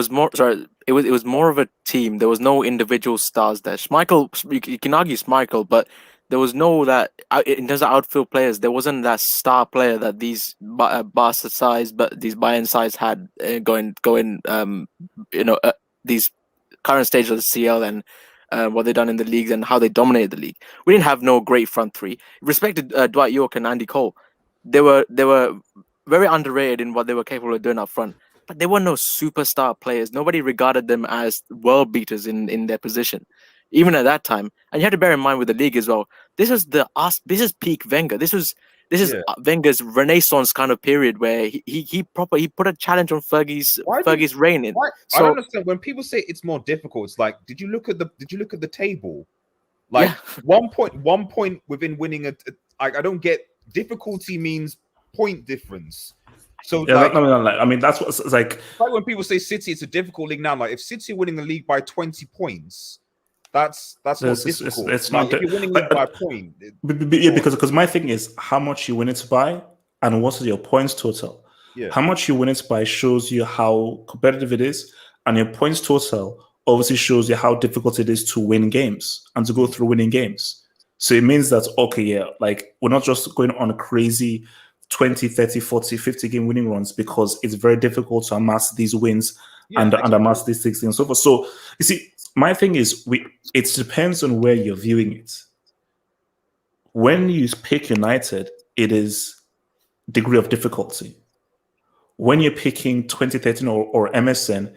I: more. Sorry, it was more of a team. There was no individual stars there. Schmeichel, you can argue Schmeichel, but there was no that in terms of outfield players. There wasn't that star player that these Barca sides, but these Bayern sides had going. These current stage of the CL and what they've done in the leagues and how they dominated the league. We didn't have no great front three. Respected Dwight York and Andy Cole. They were very underrated in what they were capable of doing up front. But they were no superstar players. Nobody regarded them as world beaters in their position, even at that time. And you have to bear in mind with the league as well. This is peak Wenger. This is Wenger's Renaissance kind of period where he put a challenge on Fergie's reign in.
C: I don't understand when people say it's more difficult. It's like, did you look at the table? Like 1 point within winning I don't get difficulty means point difference. So
A: yeah, that's what it's like.
C: It's like when people say City, it's a difficult league now. Like if City are winning the league by 20 points, that's not difficult.
A: It's
C: like,
A: not
C: if you're winning the league by a point.
A: Yeah, because my thing is how much you win it by and what's your points total.
C: Yeah.
A: How much you win it by shows you how competitive it is, and your points total obviously shows you how difficult it is to win games and to go through winning games. So it means that, okay, yeah, like we're not just going on a crazy 20, 30, 40, 50 game winning runs because it's very difficult to amass these wins and amass these 16 and so forth. So you see, my thing is it depends on where you're viewing it. When you pick United, it is degree of difficulty. When you're picking 2013 or MSN,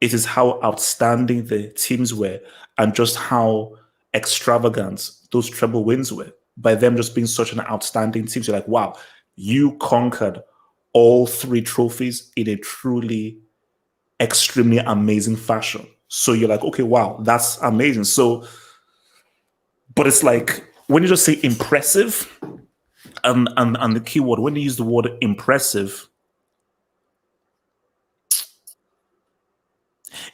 A: it is how outstanding the teams were and just how extravagant those treble wins were by them just being such an outstanding team. So you're like, wow, you conquered all 3 trophies in a truly extremely amazing fashion. So you're like, okay, wow, that's amazing. So, but it's like when you just say impressive, and the key word, when you use the word impressive,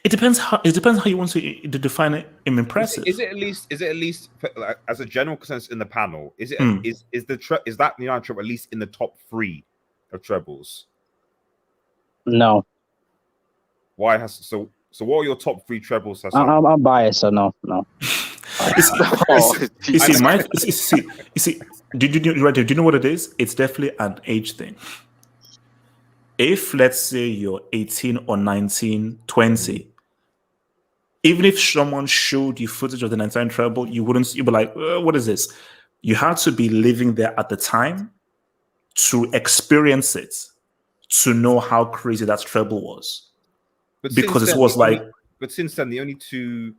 A: it depends how you want to define it. Impressive.
C: Is it at least like, as a general consensus in the panel? Is it is that the United treble at least in the top 3 of trebles?
S: No.
C: Why has so? So what are your top 3 trebles?
S: I'm biased, so no.
A: You see, do you know what it is? It's definitely an age thing. If, let's say, you're 18 or 19, 20, even if someone showed you footage of the 99 treble, you'd be like, what is this? You had to be living there at the time to experience it, to know how crazy that treble was.
C: But
A: because
C: since
A: it
C: then,
A: was like,
C: but since then, the only 2,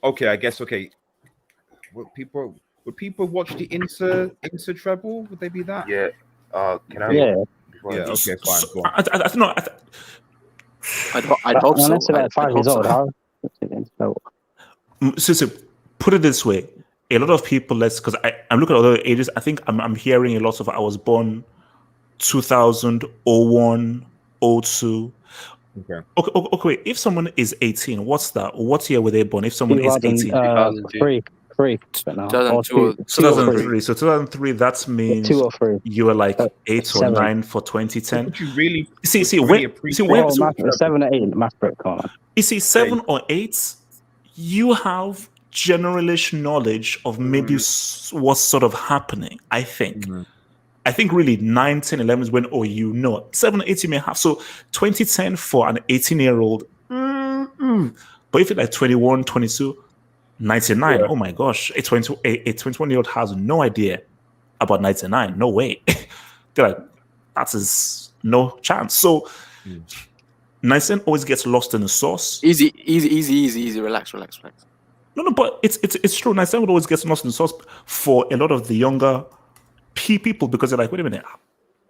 C: okay. Would people watch the Inter treble? Would they be that?
O: Yeah. Can I?
S: Yeah.
C: Yeah. Okay. Fine. Go on.
A: I don't know.
I: I'd hope so.
S: Unless they're like 5 years old, how?
A: So put it this way: a lot of people, because I'm looking at other ages. I think I'm hearing a lot of I was born 2000, 01, 02. Okay. Wait, if someone is 18, what's that? What year were they born? If someone is 18,
S: 2003.
A: 2003. So 2003. That means
S: 2 or 3.
A: You were like 8
S: 7.
A: or 9 for 2010.
C: Would you really?
A: See,
C: when
S: 7 or 8, math break, come on.
A: You see, 7 or 8, you have generalish knowledge of maybe what's sort of happening. I think. I think really 9, 10, 11 is when 7 or 8 you may have. So 2010 for an 18-year-old, but if it's like 21, 22, 99, oh my gosh, a 21-year-old has no idea about 99. No way. They're like, that is no chance. So 99 always gets lost in the sauce.
I: Easy. Relax.
A: No, but it's true. 99 would always get lost in the sauce for a lot of the younger people because they're like, wait a minute,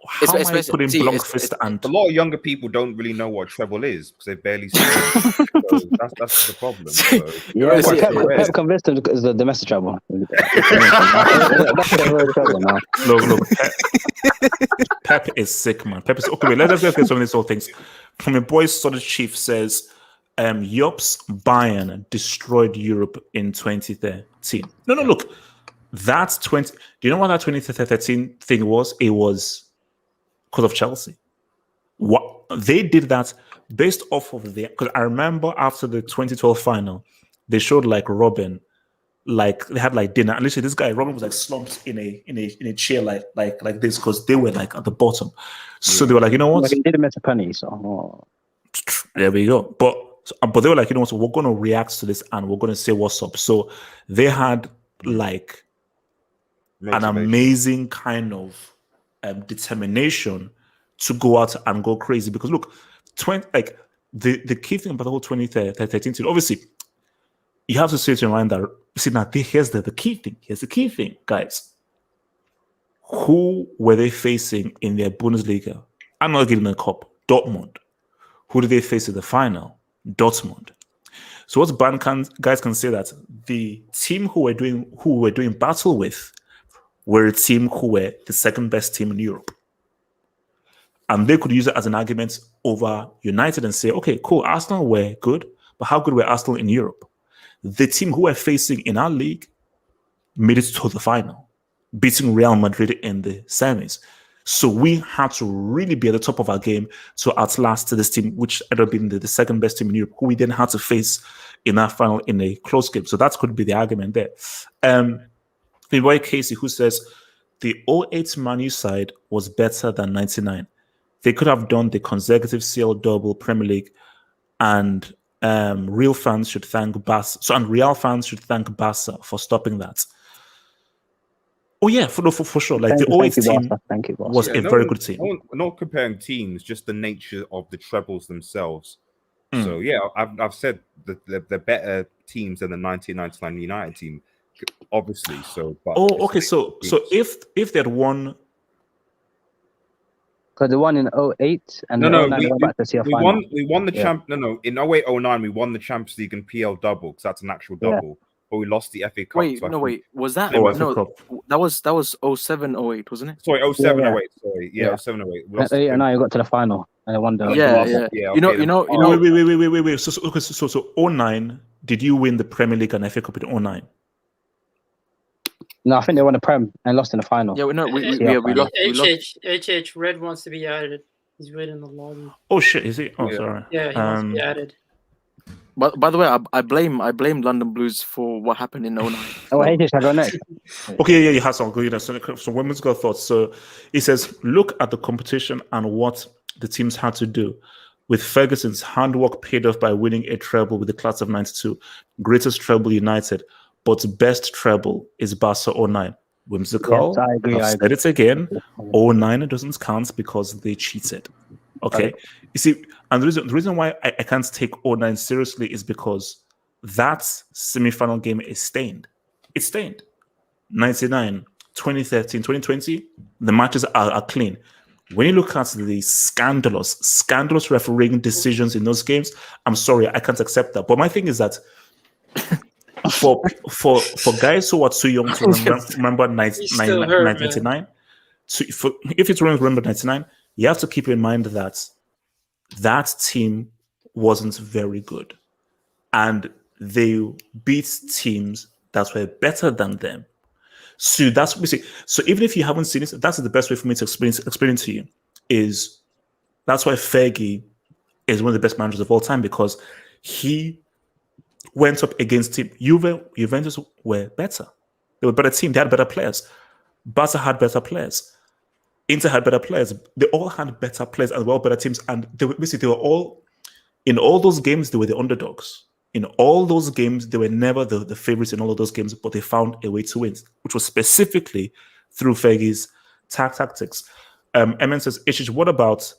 A: how am I putting Blockfist and
C: a lot of younger people don't really know what treble is because they barely see it. So that's the problem. So,
S: Pep convinced them it's the domestic treble.
A: Look, Pep is sick, man. Pep is okay. Wait, let's get some of these whole things. From a boy, Solid Chief says, Job's Bayern destroyed Europe in 2013. No, look. That's 20. Do you know what that 2013 thing was? It was because of Chelsea. What they did that based off of because I remember after the 2012 final, they showed like Robin, like they had like dinner. And literally, this guy Robin was like slumped in a chair like this because they were like at the bottom. So they were like, you know what?
S: Like he didn't miss a penny. So
A: there we go. But they were like, you know what? So we're going to react to this and we're going to say what's up. So they had like an amazing kind of determination to go out and go crazy because look, the key thing about the whole 2013 team, obviously, you have to say to your mind that here's the key thing. Here's the key thing, guys. Who were they facing in their Bundesliga? I'm not getting a cup. Dortmund. Who did they face in the final? Dortmund. So what guys can say that the team who were doing battle with were a team who were the second best team in Europe. And they could use it as an argument over United and say, okay, cool, Arsenal were good, but how good were Arsenal in Europe? The team who we're facing in our league made it to the final, beating Real Madrid in the semis. So we had to really be at the top of our game to outlast this team, which ended up being the second best team in Europe, who we then had to face in our final in a close game. So that could be the argument there. The boy Casey, who says the 08 Man U side was better than 99. They could have done the consecutive CL double Premier League, and Real fans should thank Barca. And Real fans should thank Barca for stopping that. Oh yeah, for sure. Like the 08 team was a very good team.
C: We're not comparing teams, just the nature of the trebles themselves. So yeah, I've said that they're better teams than the 1999 United team. Obviously, so. But
A: okay. So if they'd won,
S: because they won in 08 and
C: we won the champ. No, in 08-09 we won the Champions League and PL double because that's an actual double. But we lost the FA Cup.
I: Was that? That was 07-08, wasn't it?
C: Sorry, 07-08. Sorry, 07-08.
S: 8-9 you got to the final and I won the.
A: Wait. So 09, did you win the Premier League and FA Cup in 09?
S: No, I think they won the Prem and lost in the final.
I: Yeah, we lost.
B: HH Red wants to be added. He's waiting in the lobby.
A: Oh shit, is he? Oh,
C: Yeah.
A: sorry.
B: Yeah, he wants to be added.
I: But by the way, I blame London Blues for what happened in 09.
S: Oh, hey, I go next.
A: Okay, yeah, you have some good. So women's got thoughts. So he says, look at the competition and what the teams had to do. With Ferguson's handwork paid off by winning a treble with the class of 92, greatest treble United, but best treble is Barca 09. Whimsical.
S: Yes, I agree.
A: I've said it again. 09 doesn't count because they cheated. Okay. You see, and the reason why I can't take 09 seriously is because that semi-final game is stained. It's stained. 99, 2013, 2020, the matches are clean. When you look at the scandalous refereeing decisions in those games, I'm sorry, I can't accept that. But my thing is that for guys who are too young to remember 1999, if you remember 99, you have to keep in mind that that team wasn't very good, and they beat teams that were better than them. So that's what we say. So even if you haven't seen it, that's the best way for me to explain it to you. Is that's why Fergie is one of the best managers of all time, because he went up against team. Juventus were better. They were a better team. They had better players. Barca had better players. Inter had better players. They all had better players and well better teams. And they were all in all those games. They were the underdogs. In all those games, they were never the favorites in all of those games, but they found a way to win, which was specifically through Fergie's tactics. Emin says, Ichish, what about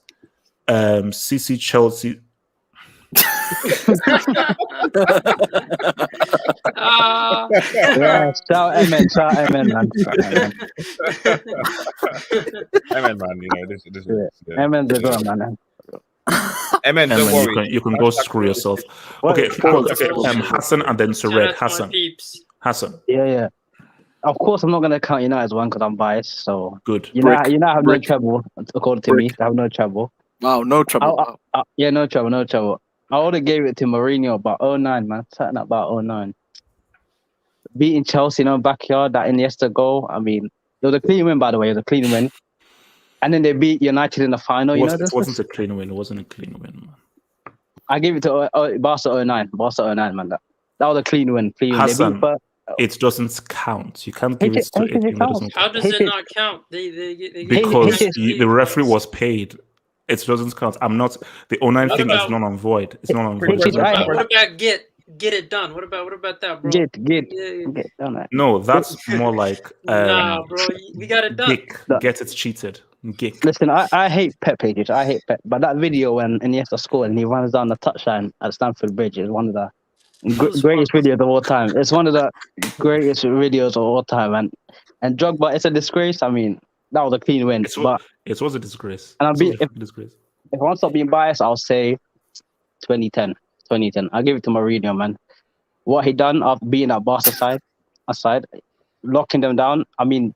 A: CC Chelsea?
S: Yeah, shout Emin, man.
C: Emin, man, you know, this is
S: Emin's a good man.
C: Emin, don't worry.
A: You can go screw yourself. Okay, Hassan and then Sered. Hassan.
S: Yeah. Of course, I'm not going to count United as one because I'm biased. So
A: good.
S: You know, I have no trouble. According to me, I have no trouble.
I: Wow, no trouble.
S: Yeah, no trouble. I would have gave it to Mourinho about 09, man. Something about 09. Beating Chelsea, backyard, that Iniesta goal. I mean, it was a clean win, by the way. It was a clean win. And then they beat United in the final.
A: It wasn't a clean win. It wasn't a clean win, man.
S: I gave it to Barca 09. Barca 09, man. That was a clean win.
A: Hassan, it doesn't count. You can't give it to a team that doesn't count.
B: How does it not count?
A: Because the referee was paid. It doesn't count. I'm not. The 09 thing is non void. It's non void.
B: What about get it done? What about that, bro?
S: Get done.
A: No, that's more like
B: nah, bro. We got it done.
A: Get it cheated. Gick.
S: Listen, I hate Pep pages. I hate Pep. But that video when Iniesta scored and he runs down the touchline at Stamford Bridge is one of the greatest videos of all time. It's one of the greatest videos of all time. And Drogba, it's a disgrace. I mean, that was a clean win.
A: It was a disgrace.
S: And if I want to stop being biased, I'll say 2010. I'll give it to Mourinho, man. What he done after being at Barca side, locking them down. I mean,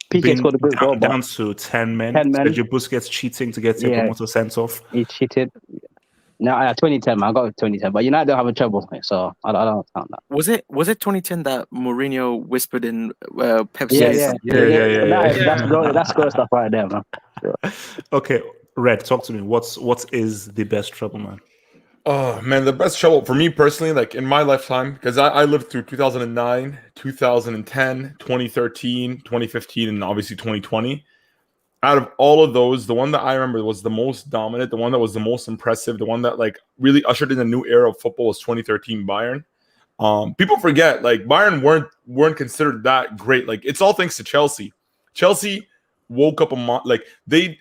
S: Piqué scored a good goal.
A: Down to 10 men. Sergio Busquets cheating to get Moto sent off.
S: He cheated. No, 2010, man. I got it 2010. But United don't have a trouble, so I don't count that.
I: Was it 2010 that Mourinho whispered in Pep's
S: Yeah. That's good stuff right there, man. Yeah.
A: Okay, Red, talk to me. What is the best trouble, man?
U: Oh man, the best trouble for me personally, like in my lifetime, because I lived through 2009, 2010, 2013, 2015, and obviously 2020. Out of all of those, the one that I remember was the most dominant, the one that was the most impressive, the one that like really ushered in a new era of football was 2013 Bayern. People forget like Bayern weren't considered that great. Like it's all thanks to Chelsea. Chelsea woke up like they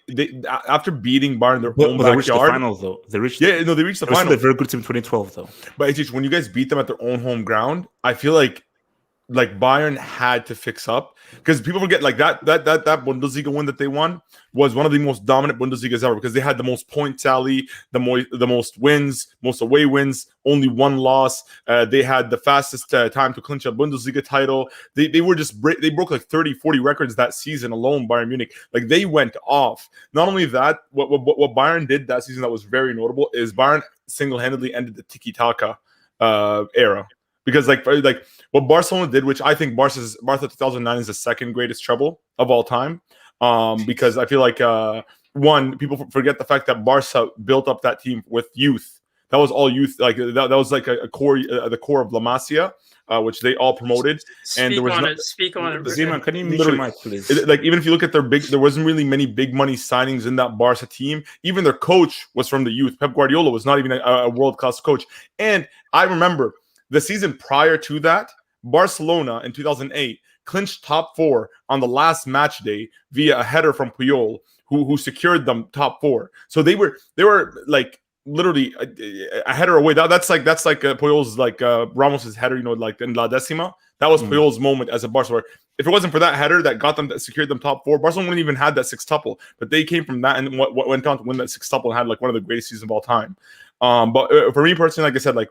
U: after beating Bayern in their home backyard.
A: They reached the final though. They reached the final. A very good team in 2012 though.
U: But it's just, when you guys beat them at their own home ground, I feel like Bayern had to fix up, because people forget like that Bundesliga win that they won was one of the most dominant Bundesligas ever, because they had the most point tally, the most wins, most away wins, only one loss. They had the fastest time to clinch a Bundesliga title. They were just they broke like 30-40 records that season alone. Bayern Munich, like they went off. Not only that, what Bayern did that season that was very notable is Bayern single-handedly ended the tiki-taka era. Because like what Barcelona did, which I think Barca 2009 is the second greatest treble of all time, because I feel like one, people forget the fact that Barca built up that team with youth. That was all youth. Like that was like a core, the core of La Masia, which they all promoted. And there was
B: Speak on it.
A: Zeman, can you mute your mic, please?
U: Like even if you look at there wasn't really many big money signings in that Barca team. Even their coach was from the youth. Pep Guardiola was not even a world-class coach. And I remember the season prior to that, Barcelona in 2008 clinched top 4 on the last match day via a header from Puyol, who secured them top 4. So they were like literally a header away. That's like Puyol's like Ramos's header, you know, like in La Decima. That was Puyol's moment as a Barcelona. If it wasn't for that header that secured them top 4, Barcelona wouldn't even had that sextuple. But they came from that and what went on to win that sextuple and had like one of the greatest seasons of all time. But for me personally, like I said, like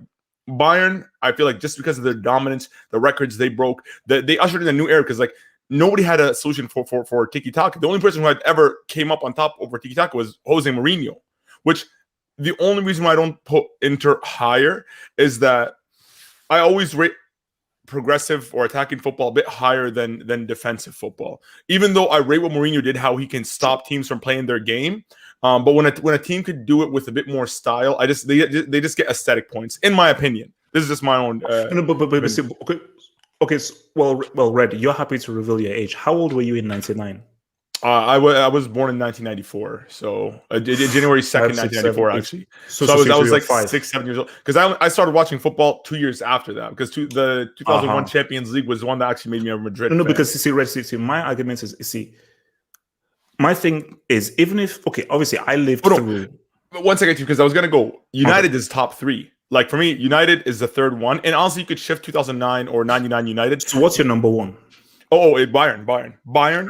U: Bayern, I feel like just because of their dominance, the records they broke, they ushered in a new era because like nobody had a solution for tiki-taka. The only person who had ever came up on top over tiki-taka was Jose Mourinho, which the only reason why I don't put Inter higher is that I always rate progressive or attacking football a bit higher than defensive football. Even though I rate what Mourinho did, how he can stop teams from playing their game. But when a team could do it with a bit more style, they just get aesthetic points, in my opinion. This is just my own.
A: Okay. So, well, Red, you're happy to reveal your age. How old were you in '99?
U: I was born in 1994, so January 2nd, 1994, actually. So I was like 6, 7 years old because I started watching football 2 years after that because the 2001 Champions League was the one that actually made me a Madrid fan.
A: Because see, my argument is my thing is even if obviously I lived through.
U: One second, because I was gonna go. United is top 3. Like for me, United is the third one, and honestly, you could shift 2009 or 99 United.
A: So what's your number one?
U: Bayern.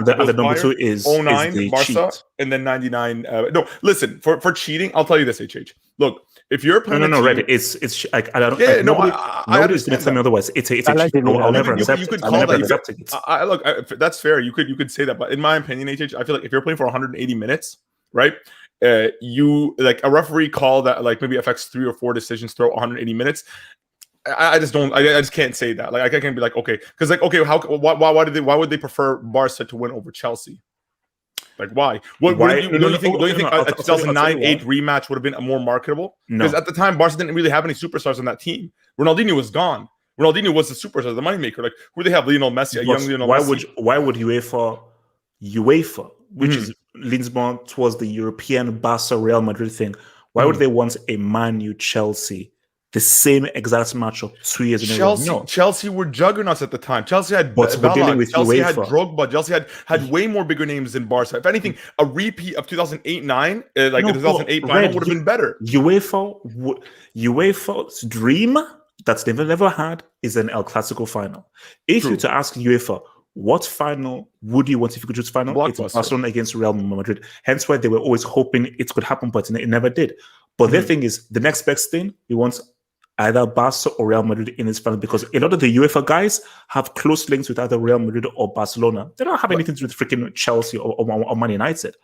A: The number 2 is
U: 09 Barca,
A: cheat.
U: and then 99. No, listen, for cheating, I'll tell you this, HH. Look, if you're playing,
A: no, Red, it's like I don't. Yeah, nobody's gonna tell me otherwise. It's a cheat. I'll never accept.
U: You could call that. Look, that's fair. You could say that, but in my opinion, HH, I feel like if you're playing for 180 minutes, right? You like a referee call that like maybe affects 3 or 4 decisions throughout 180 minutes. I just don't. I just can't say that. Like I can't be like okay, because like okay, why would they prefer Barca to win over Chelsea? Like why? Don't you think a 2009-8 rematch would have been more marketable? Because at the time Barca didn't really have any superstars on that team. Ronaldinho was gone. Ronaldinho was the superstar, the moneymaker. Like who do they have? Lionel Messi, young Lionel Messi.
A: Why would UEFA, which is leans more towards the European Barca Real Madrid thing? Why would they want a Man U Chelsea? The same exact matchup 2 years in a row. No.
U: Chelsea were juggernauts at the time. Chelsea had Chelsea had Drogba. Chelsea had way more bigger names than Barca. If anything, a repeat of 2008-9, the 2008 final would have been better.
A: UEFA's dream that's never had is an El Clasico final. If you were to ask UEFA, what final would you want if you could choose final? It's Barcelona against Real Madrid. Hence why they were always hoping it could happen, but it never did. But their thing is, the next best thing, we want either Barca or Real Madrid in this final because a lot of the UEFA guys have close links with either Real Madrid or Barcelona. They don't have anything to do with freaking Chelsea or Man United.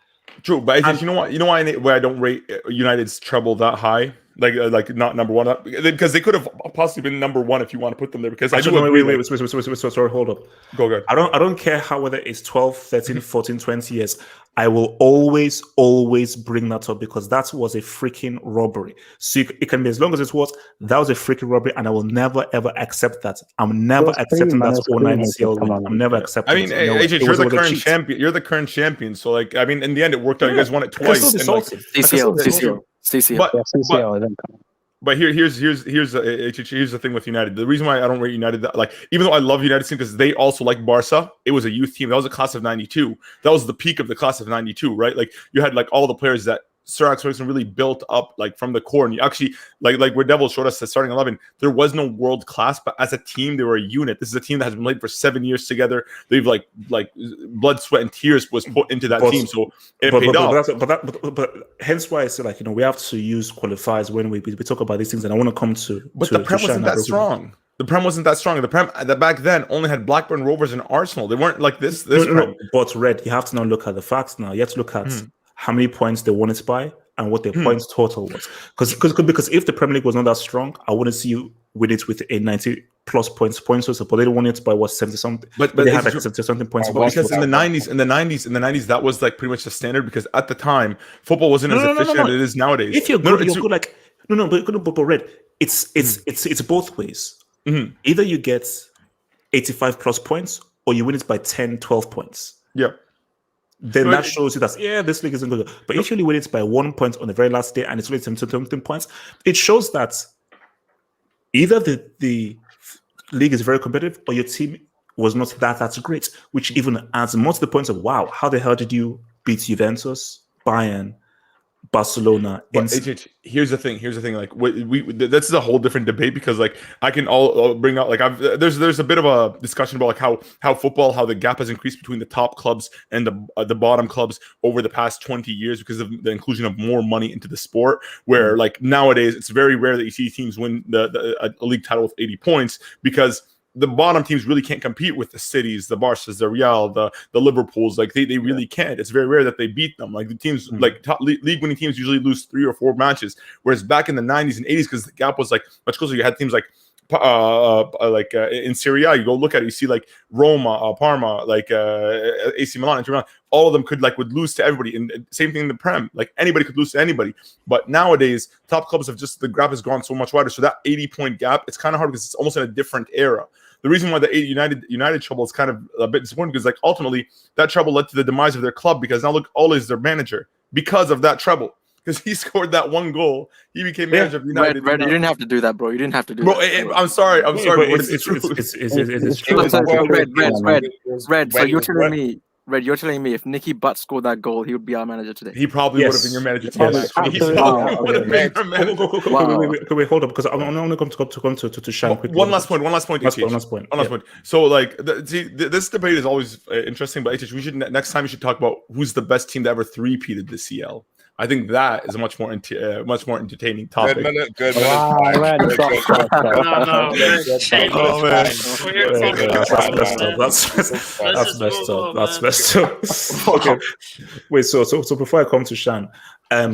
U: True, but you know what? You know why I don't rate United's treble that high? Like not number one, because they could have possibly been number one if you want to put them there. Because
A: wait, sorry, hold up.
U: Go ahead.
A: I don't care how whether it's 12, 13, 14, 20 years. I will always bring that up because that was a freaking robbery. So it can be as long as it was. That was a freaking robbery, and I will never ever accept that. I'm never accepting that 09 UCL win. I'm never accepting.
U: I mean, AJ, you're the current champion. You're the current champion. So like, I mean, in the end, it worked out. You guys won it twice.
A: CCL.
U: But here's the thing with United. The reason why I don't rate United like even though I love United team because they also like Barca, it was a youth team. That was a class of 92. That was the peak of the class of 92, right? Like you had like all the players that Sir Alex Ferguson really built up like from the core. And you actually like where Devil showed us the starting 11, there was no world class, but as a team, they were a unit. This is a team that has been played for 7 years together. They've like blood, sweat, and tears was put into that team. So it paid off.
A: But hence why I say like we have to use qualifiers when we talk about these things, and I want to come to.
U: But the Prem wasn't that strong. The Prem wasn't that strong. The Prem that back then only had Blackburn Rovers and Arsenal. They weren't like this.
A: No. But Red, you have to now look at the facts. Now you have to look at how many points they won it by and what their points total was. Because if the Premier League was not that strong, I wouldn't see you win it with a 90 plus points, so but they won it by what 70 something.
U: But
A: they had like 70 something points.
U: Because in the 90s, that was like pretty much the standard because at the time football wasn't as efficient as it is nowadays.
A: If you're good, you're good. Like but Red, it's both ways. Either you get 85 plus points or you win it by 10, 12 points.
U: Yeah.
A: Then that shows you that this league isn't good. But if you only win it by 1 point on the very last day and it's only 17 points, it shows that either the league is very competitive or your team was not that's great, which even adds more to the points of wow, how the hell did you beat Juventus, Bayern, Barcelona?
U: But here's the thing. Like this is a whole different debate because like I can all bring out like there's a bit of a discussion about like how football, how the gap has increased between the top clubs and the bottom clubs over the past 20 years because of the inclusion of more money into the sport. Where like nowadays it's very rare that you see teams win a league title with 80 points because the bottom teams really can't compete with the Cities, the Barças, the Real, the Liverpools. Like they really can't. It's very rare that they beat them. Like the teams, like top league winning teams, usually lose 3 or 4 matches. Whereas back in the 90s and 80s, because the gap was like much closer, you had teams like in Serie, you go look at it, you see like Roma, Parma, like AC Milan, Inter Milan. All of them would lose to everybody. And same thing in the Prem. Like anybody could lose to anybody. But nowadays, top clubs have the gap has gone so much wider. So that 80-point gap, it's kind of hard because it's almost in a different era. The reason why the United trouble is kind of a bit disappointing because like ultimately that trouble led to the demise of their club because now look, Ole is their manager because of that trouble. Because he scored that 1 goal, he became manager of United.
I: Red, you didn't have to do that, bro. You didn't have to do
U: that. I'm sorry, but it's true.
A: It's true.
I: Red. So you're telling me, Red, you're telling me if Nicky Butt scored that goal, he would be our manager today.
U: He probably would have been your manager today.
A: Wait, hold up, because I'm only going to come to Shan quickly.
U: One last point. So, like, this debate is always interesting, but next time we should talk about who's the best team that ever three-peated the CL. I think that is a much more entertaining topic.
A: That's messed up. Okay. Wait, so before I come to Shan,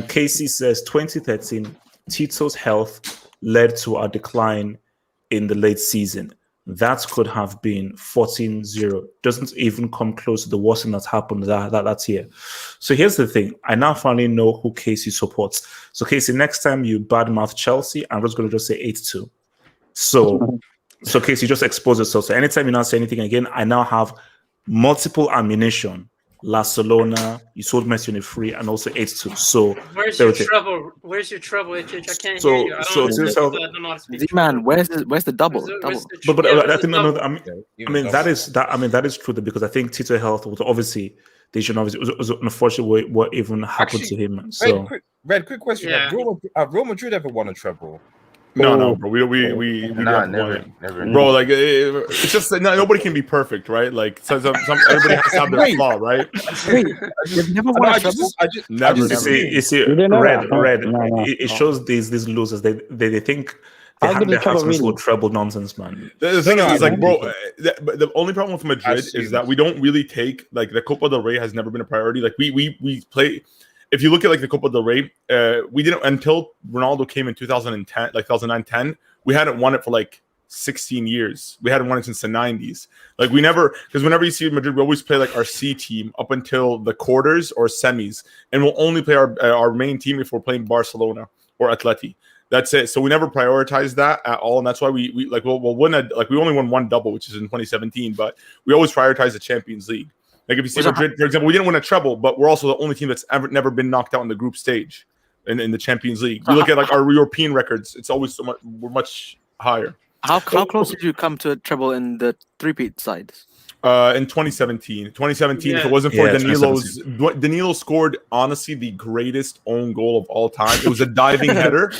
A: Casey says 2013, Tito's health led to our decline in the late season. That could have been 14-0. Doesn't even come close to the worst thing that happened that year. So here's the thing. I now finally know who Casey supports. So Casey, next time you badmouth Chelsea, I'm just going to just say 8-2. So Casey, just expose yourself. So anytime you now say anything again, I now have multiple ammunition. Barcelona, you sold Messi on a free, and also 8-2. So
B: where's your trouble? Where's your trouble? I can't hear you. I don't know how to speak.
I: Man, where's the double?
A: But I think that is true because I think Tito health was obviously was unfortunately what even happened to him. So
C: Red, quick question: have Real Madrid ever won a treble?
U: No, bro. We never. Bro, like it's just nobody can be perfect, right? Like some everybody has to have their flaw, right?
I: You've never won a treble.
U: Never.
A: You see, red. It shows these losers. They think they have their husbands for treble nonsense, man.
U: The thing is, like, bro, the only problem with Madrid is that we don't really take like the Copa del Rey has never been a priority. Like we play. If you look at like the Copa del Rey, we didn't until Ronaldo came in 2010, like 2009-10. We hadn't won it for like 16 years. We hadn't won it since the 90s. Like because whenever you see Madrid, we always play like our C team up until the quarters or semis, and we'll only play our main team if we're playing Barcelona or Atleti. That's it. So we never prioritize that at all, and that's why we we'll win we only won 1 double, which is in 2017, but we always prioritize the Champions League. Like if you see Madrid, for example, we didn't win a treble, but we're also the only team that's never been knocked out in the group stage in the Champions League. You look at like our European records; it's always we're much higher.
I: How close did you come to a treble in the three-peat side?
U: In 2017, if it wasn't for Danilo scored honestly the greatest own goal of all time. It was a diving header.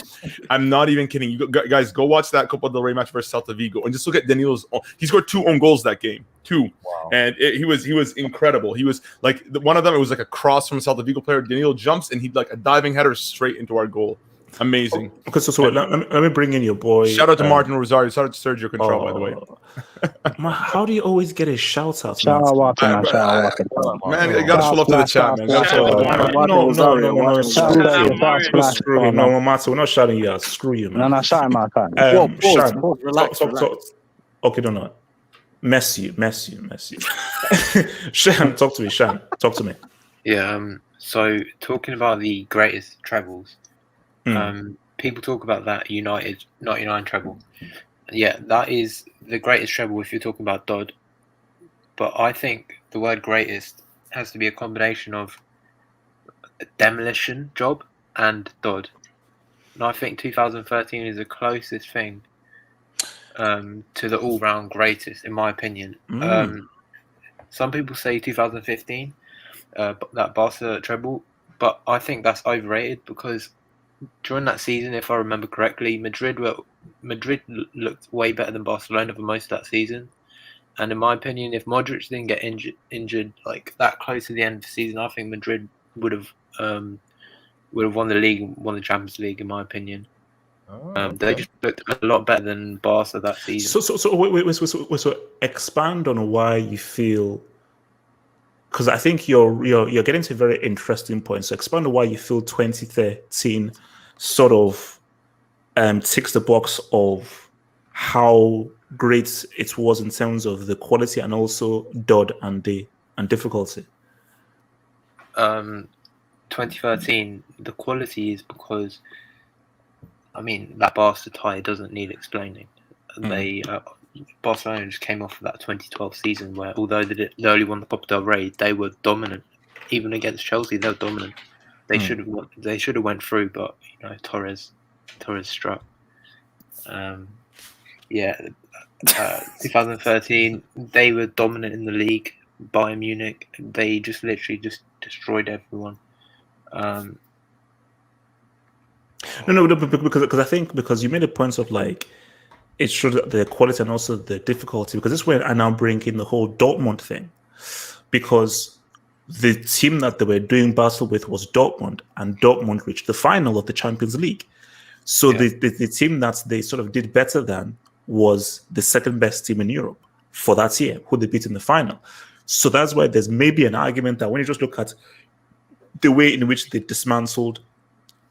U: I'm not even kidding. You guys go watch that Copa del Rey match versus Celta Vigo and just look at Danilo's. He scored 2 own goals that game. 2. Wow. And he was incredible. He was like one of them. It was like a cross from a Celta Vigo player. Danilo jumps and he'd like a diving header straight into our goal. Amazing.
A: Okay, so let me bring in your boy.
U: Shout out to Martin Rosario. Shout out to Sergio Control, by the way.
A: Man, how do you always get a shout out?
U: Man, you gotta show love to the chat, man.
A: No, screw him. No, Matt, we're not shouting you out. Screw you, man.
S: No, shout him out.
A: Relax. Okay, no. Messi. Shan, talk to me. Shan, talk to me.
F: Yeah. So talking about the greatest trebles, people talk about that United 99 treble. Yeah, that is the greatest treble if you're talking about Dodd. But I think the word greatest has to be a combination of a demolition job and Dodd. And I think 2013 is the closest thing to the all-round greatest, in my opinion. Some people say 2015, that Barca treble, but I think that's overrated because during that season, if I remember correctly, Madrid looked way better than Barcelona for most of that season. And in my opinion, if Modric didn't get injured like that close to the end of the season, I think Madrid would have won the league, won the Champions League. In my opinion, they just looked a lot better than Barca that season.
A: So wait, so expand on why you feel, because I think you're getting to a very interesting point. So expand on why you feel 2013 sort of ticks the box of how great it was in terms of the quality and also Dodd and difficulty.
F: 2013, the quality is because, I mean, that Barca tie doesn't need explaining. Barcelona just came off of that 2012 season where, although they only won the Copa del Rey, they were dominant. Even against Chelsea, they were dominant. They should have won. They should have went through, but Torres struck. 2013, they were dominant in the league. Bayern Munich, they just literally just destroyed everyone.
A: No, because I think because you made a point of like it showed the quality and also the difficulty, because this is where I now bring in the whole Dortmund thing, because the team that they were doing battle with was Dortmund, and Dortmund reached the final of the Champions League. So the team that they sort of did better than was the second best team in Europe for that year, who they beat in the final. So that's why there's maybe an argument that when you just look at the way in which they dismantled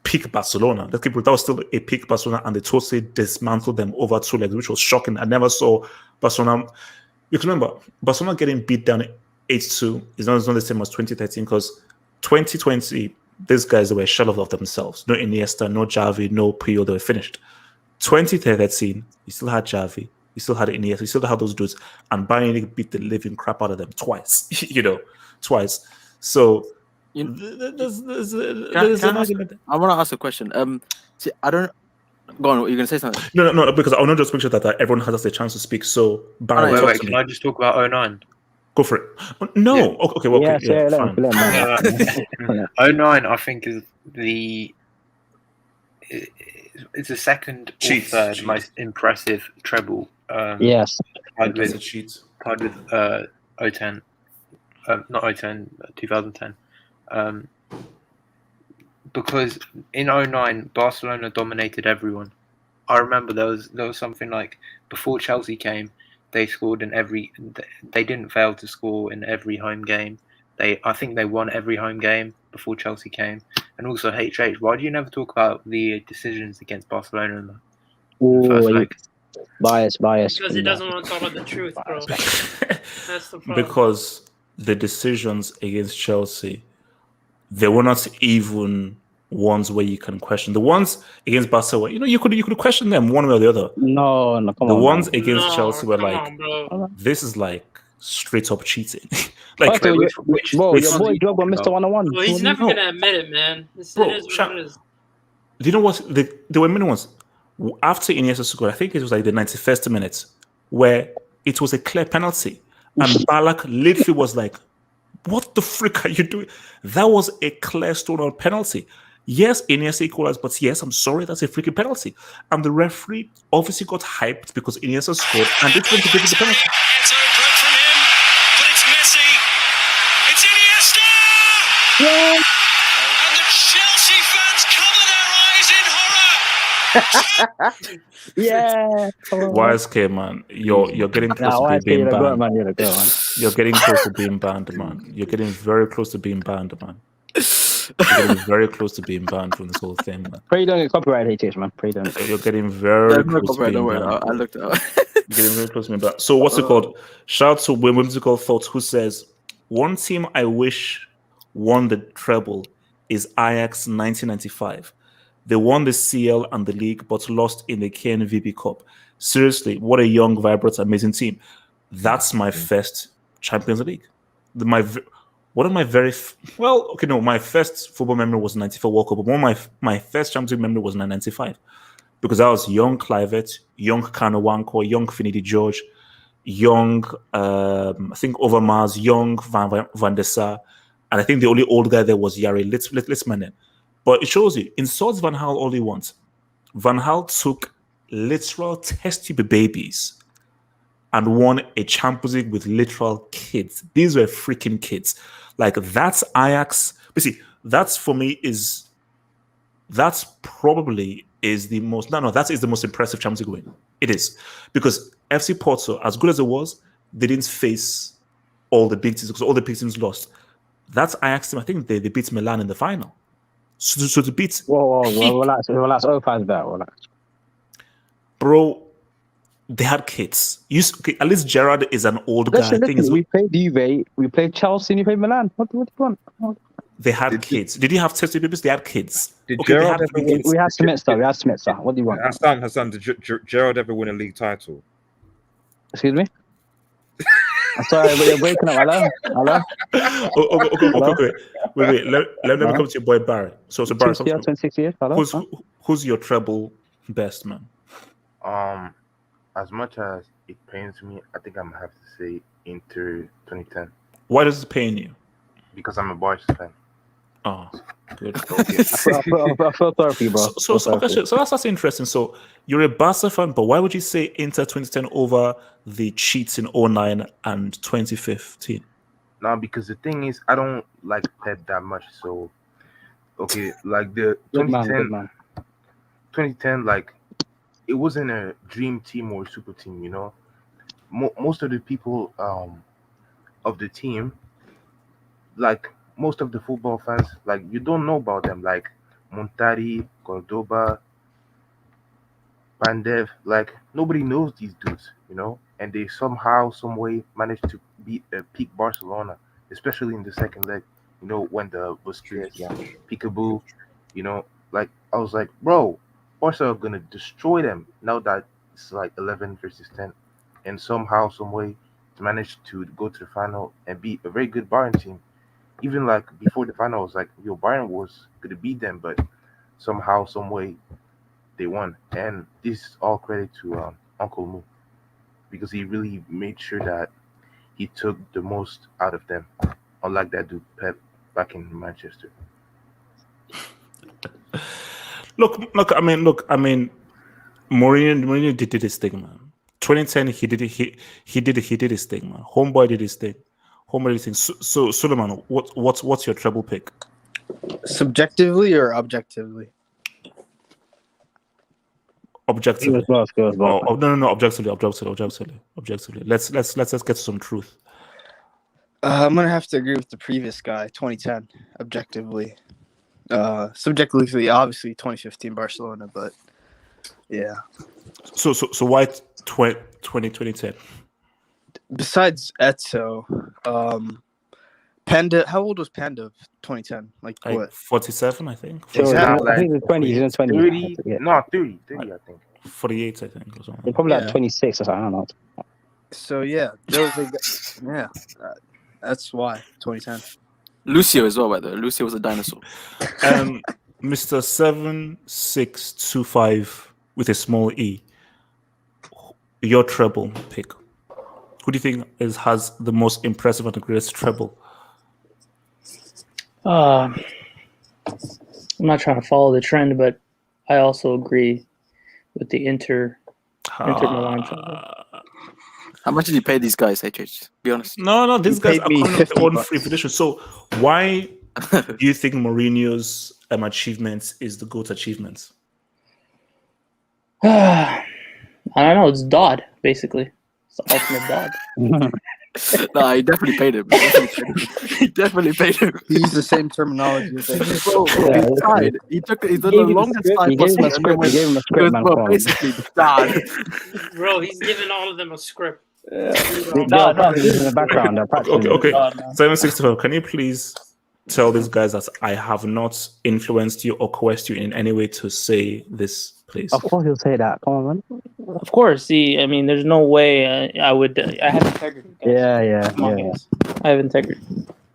A: peak Barcelona, that was still a peak Barcelona, and they totally dismantled them over 2 legs, which was shocking. I never saw Barcelona. You can remember Barcelona getting beat down 8-2 is not the same as 2013, because 2020 these guys were a shell of themselves. No Iniesta, no Xavi, no Puyol. They were finished. 2013, you still had Xavi, you still had Iniesta, you still had those dudes, and Bayern Munich beat the living crap out of them twice. Twice. So there's an argument.
I: I want to ask a question. See, I don't. Go on. You're gonna say something?
A: No, because I want to just make sure that everyone has a chance to speak. So, Barry,
F: wait, can I just talk about 09?
A: Go for it. No. Okay. Well,
S: Yeah,
A: okay.
S: let him.
F: 09, I think, is it's the second or third most impressive treble.
S: Yes.
F: Tied with 010, not 010, 2010. Because in 09, Barcelona dominated everyone. I remember there was something like before Chelsea came, they scored in every. They didn't fail to score in every home game. I think they won every home game before Chelsea came. And also HH, why do you never talk about the decisions against Barcelona in the first leg?
S: Bias.
B: Because he doesn't want to talk about the truth, bro. That's the problem.
A: Because the decisions against Chelsea, they were not even ones where you can question. The ones against Barcelona, you could question them one way or the other.
S: No, come
A: the
S: on.
A: The ones against Chelsea were like, this is like straight up cheating. Like,
S: your boy Joe got Mr. 101.
B: Well, he's never gonna admit it, man. It is what it is.
A: Do you know what? There were many ones after Iniesta scored. I think it was like the 91st minute where it was a clear penalty, and Ballack literally was like, "What the frick are you doing?" That was a clear stone-out penalty. Yes, Iniesta equalized, but yes, I'm sorry, that's a freaking penalty. And the referee obviously got hyped because Iniesta scored, and they tried to give it the penalty.
J: It's open from him, but it's Messi. It's Iniesta!
S: Yeah.
J: And the Chelsea fans cover their eyes in horror.
S: Yeah.
A: YSK, man, you're getting close to being banned. You're getting close to being banned, man. You're getting very close to being banned, man. You're getting very close to being banned from this whole thing, man.
S: Pray you don't get copyright HH, man. Pray you don't.
A: You're getting very
I: Yeah, no
A: close to
I: copyright,
A: being
I: don't worry.
A: banned.
I: I looked it up.
A: You're getting very close to being banned. So what's it called? Shout out to Whimsical Thoughts, who says, one team I wish won the treble is Ajax 1995. They won the CL and the league, but lost in the KNVB Cup. Seriously, what a young, vibrant, amazing team. That's my first Champions League. My first football memory was 94 World Cup, but my first Champions League memory was 1995 because I was young Clivett, young Kanawanko, young Finidi George, young I think Overmars, young Van der Sar, and I think the only old guy there was Jari Litzmanen. But it shows you, insults Van Gaal all he wants. Van Gaal took literal test tube babies and won a Champions League with literal kids. These were freaking kids. Like, that's Ajax. But see, that's for me that is the most impressive Champions League win. It is. Because FC Porto, as good as it was, they didn't face all the big teams because all the big teams lost. That's Ajax team. I think they beat Milan in the final. So to beat...
S: Whoa, relax. Opan's there, relax.
A: Bro, they had kids. At least Gerrard is an old guy.
S: Listen, we played Juve, we played Chelsea, and you played Milan. What do you want?
A: They had kids. Did you have testy babies? They had kids.
C: Did
A: Okay,
C: Gerrard
S: we had Smitsa. What do you want?
C: Hassan, did Gerrard ever win a league title?
S: Excuse me? I'm sorry, but you're breaking up. Hello?
A: Okay. Wait. Let me come to your boy Barry. So Barry,
S: 26 years. Hello?
A: Who's your treble best man?
O: As much as it pains me, I think I'm gonna have to say Inter 2010.
A: Why does it pain you?
O: Because I'm a Barca fan.
A: Oh, good.
S: I feel sorry for you, bro.
A: So that's interesting. So you're a Barca fan, but why would you say Inter 2010 over the cheats in 2009 and 2015?
O: No, because the thing is, I don't like Pep that much. So, okay, like the 2010, like, it wasn't a dream team or a super team, you know. Most of the people of the team, like most of the football fans, like, you don't know about them, like Montari, Cordoba, Pandev, like nobody knows these dudes, you know, and they somehow, some way managed to beat peak Barcelona, especially in the second leg, you know, when the Busquets, Peekaboo, you know, like I was like, bro, Barca are gonna destroy them now that it's like 11 versus 10, and somehow, some way, managed to go to the final and beat a very good Bayern team. Even like before the final, I was like, yo, Bayern was gonna beat them, but somehow, some way, they won. And this is all credit to Uncle Mo, because he really made sure that he took the most out of them, unlike that dude Pep back in Manchester.
A: Look. I mean, Mourinho did his thing, man. 2010, he did his thing, man. Homeboy did his thing. So Suleiman, what's your treble pick?
L: Subjectively or objectively?
A: Objectively. No, objectively. Let's get to some truth.
L: I'm gonna have to agree with the previous guy. 2010, objectively. Subjectively, obviously 2015 Barcelona, but yeah.
A: So why 2010?
L: Besides Etso, Panda. How old was Panda? 2010, like what?
A: 47, I think.
L: Exactly.
S: I think it's 20. He's in 20.
O: 30, no, 30, I think.
A: 48, I think, or something.
S: They're probably like 26 or something. I don't know.
L: So yeah, that's why 2010.
I: Lucio as well, by the way. Lucio was a dinosaur.
A: Mr. 7625 with a small e. Your treble pick. Who do you think has the most impressive and the greatest treble?
E: I'm not trying to follow the trend, but I also agree with the Inter Milan treble.
I: How much did you pay these guys, HH? Be honest.
A: No, these guys are coming with their own free edition. So why do you think Mourinho's achievements is the GOAT achievements?
E: I don't know. It's Dodd, basically. It's the ultimate Dodd.
I: Nah, he definitely paid him. He definitely paid him.
L: He used the same terminology as
I: Bro,
S: Yeah,
I: he tried. He did the
E: gave you the
I: longest
E: script.
I: time
S: he gave him a
I: possible, and then
S: script. He gave him a
I: it
S: script,
I: was
S: man.
I: well,
S: Come on.
I: basically done.
B: Bro, he's giving all of them a script.
S: They
E: No,
S: are
E: no,
S: practicing
E: this
S: in the
E: is
S: background. They're
A: Okay,
S: practicing.
A: okay.
E: no, no.
A: 765. Can you please tell these guys that I have not influenced you or coerced you in any way to say this, please?
S: Of course, he'll say that. Come on, man.
E: Of course. See, I mean, there's no way I would. I have integrity. Guys.
S: Yeah.
E: Come on, guys. I have integrity.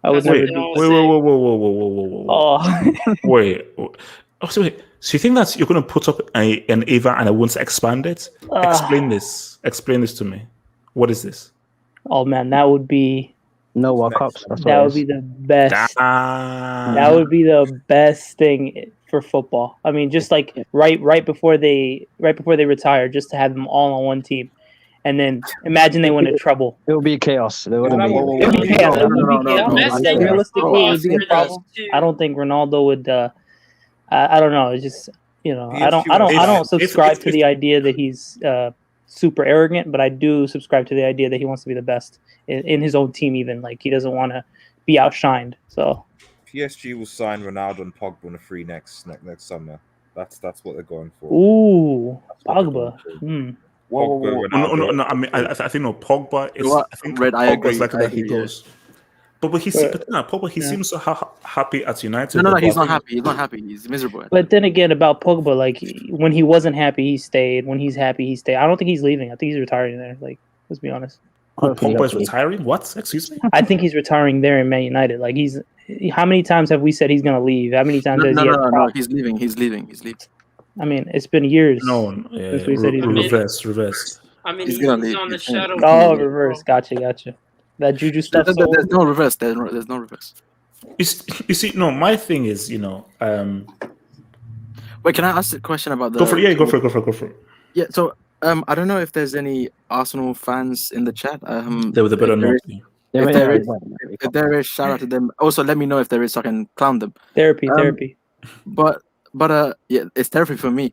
E: I would
B: That's
E: never
B: what they
E: do.
B: all
A: Wait,
B: say.
E: Oh,
A: wait. Oh, so wait. So you think that you're going to put up an Ava and I won't expand it? Explain this. Explain this to me. What is this?
E: oh man, that would be.
S: No World Cups. That's
E: That
S: what
E: would be the best.
A: Damn.
E: That would be the best thing for football. I mean, just like right before they retire, just to have them all on one team, and then imagine they win a treble.
S: It will be chaos. There wouldn't be.
E: It would be chaos. It would be chaos.
B: Messi
E: I think
B: would
E: realistically,
B: go
E: it would be a
B: after
E: problem.
B: those two.
E: I don't think Ronaldo would. I don't know. It's just I don't
A: If-
E: subscribe
A: if-
E: to the idea that he's super arrogant, but I do subscribe to the idea that he wants to be the best in his own team. Even like he doesn't want to be outshined. So
C: PSG will sign Ronaldo and Pogba on a free next summer. That's what they're going for.
E: ooh,
C: That's what they're
E: Pogba.
C: going for.
E: Hmm.
C: Pogba,
A: No. I mean, I think no. Pogba is.
I: What?
A: I think
I: Red, I
A: Pogba
I: agree,
A: is likely
I: I
A: that he
I: agree, yeah.
A: goes. But Pogba, he seems so happy at United.
I: No,
A: but
I: he's
A: I
I: not
A: think-
I: happy. He's not happy. He's miserable.
E: But then again, about Pogba, like when he wasn't happy, he stayed. When he's happy, he stayed. I don't think he's leaving. I think he's retiring there. Like, let's be honest.
A: Pogba is retiring. What? Excuse me.
E: I think he's retiring there in Man United. Like he's. How many times have we said he's gonna leave? How many times has he? Had
I: No. He's leaving. He's leaving.
E: I mean, it's been years.
A: No,
E: since we said he's
A: reverse.
B: I mean,
I: He's
B: he's
I: gonna leave.
B: on the
I: He's gonna
B: shadow.
I: leave.
E: Oh, reverse. Gotcha. That juju stuff.
I: There's no reverse. There's no reverse.
A: You see, no. My thing is,
I: Wait, can I ask a question about the?
A: go for it. Yeah, go for it.
I: Yeah. So, I don't know if there's any Arsenal fans in the chat.
A: They were the better
I: if there
A: not
I: is-
A: be.
I: If there is, shout out to them. Also, let me know if there is, so I can clown them.
E: Therapy.
I: But yeah, it's therapy for me.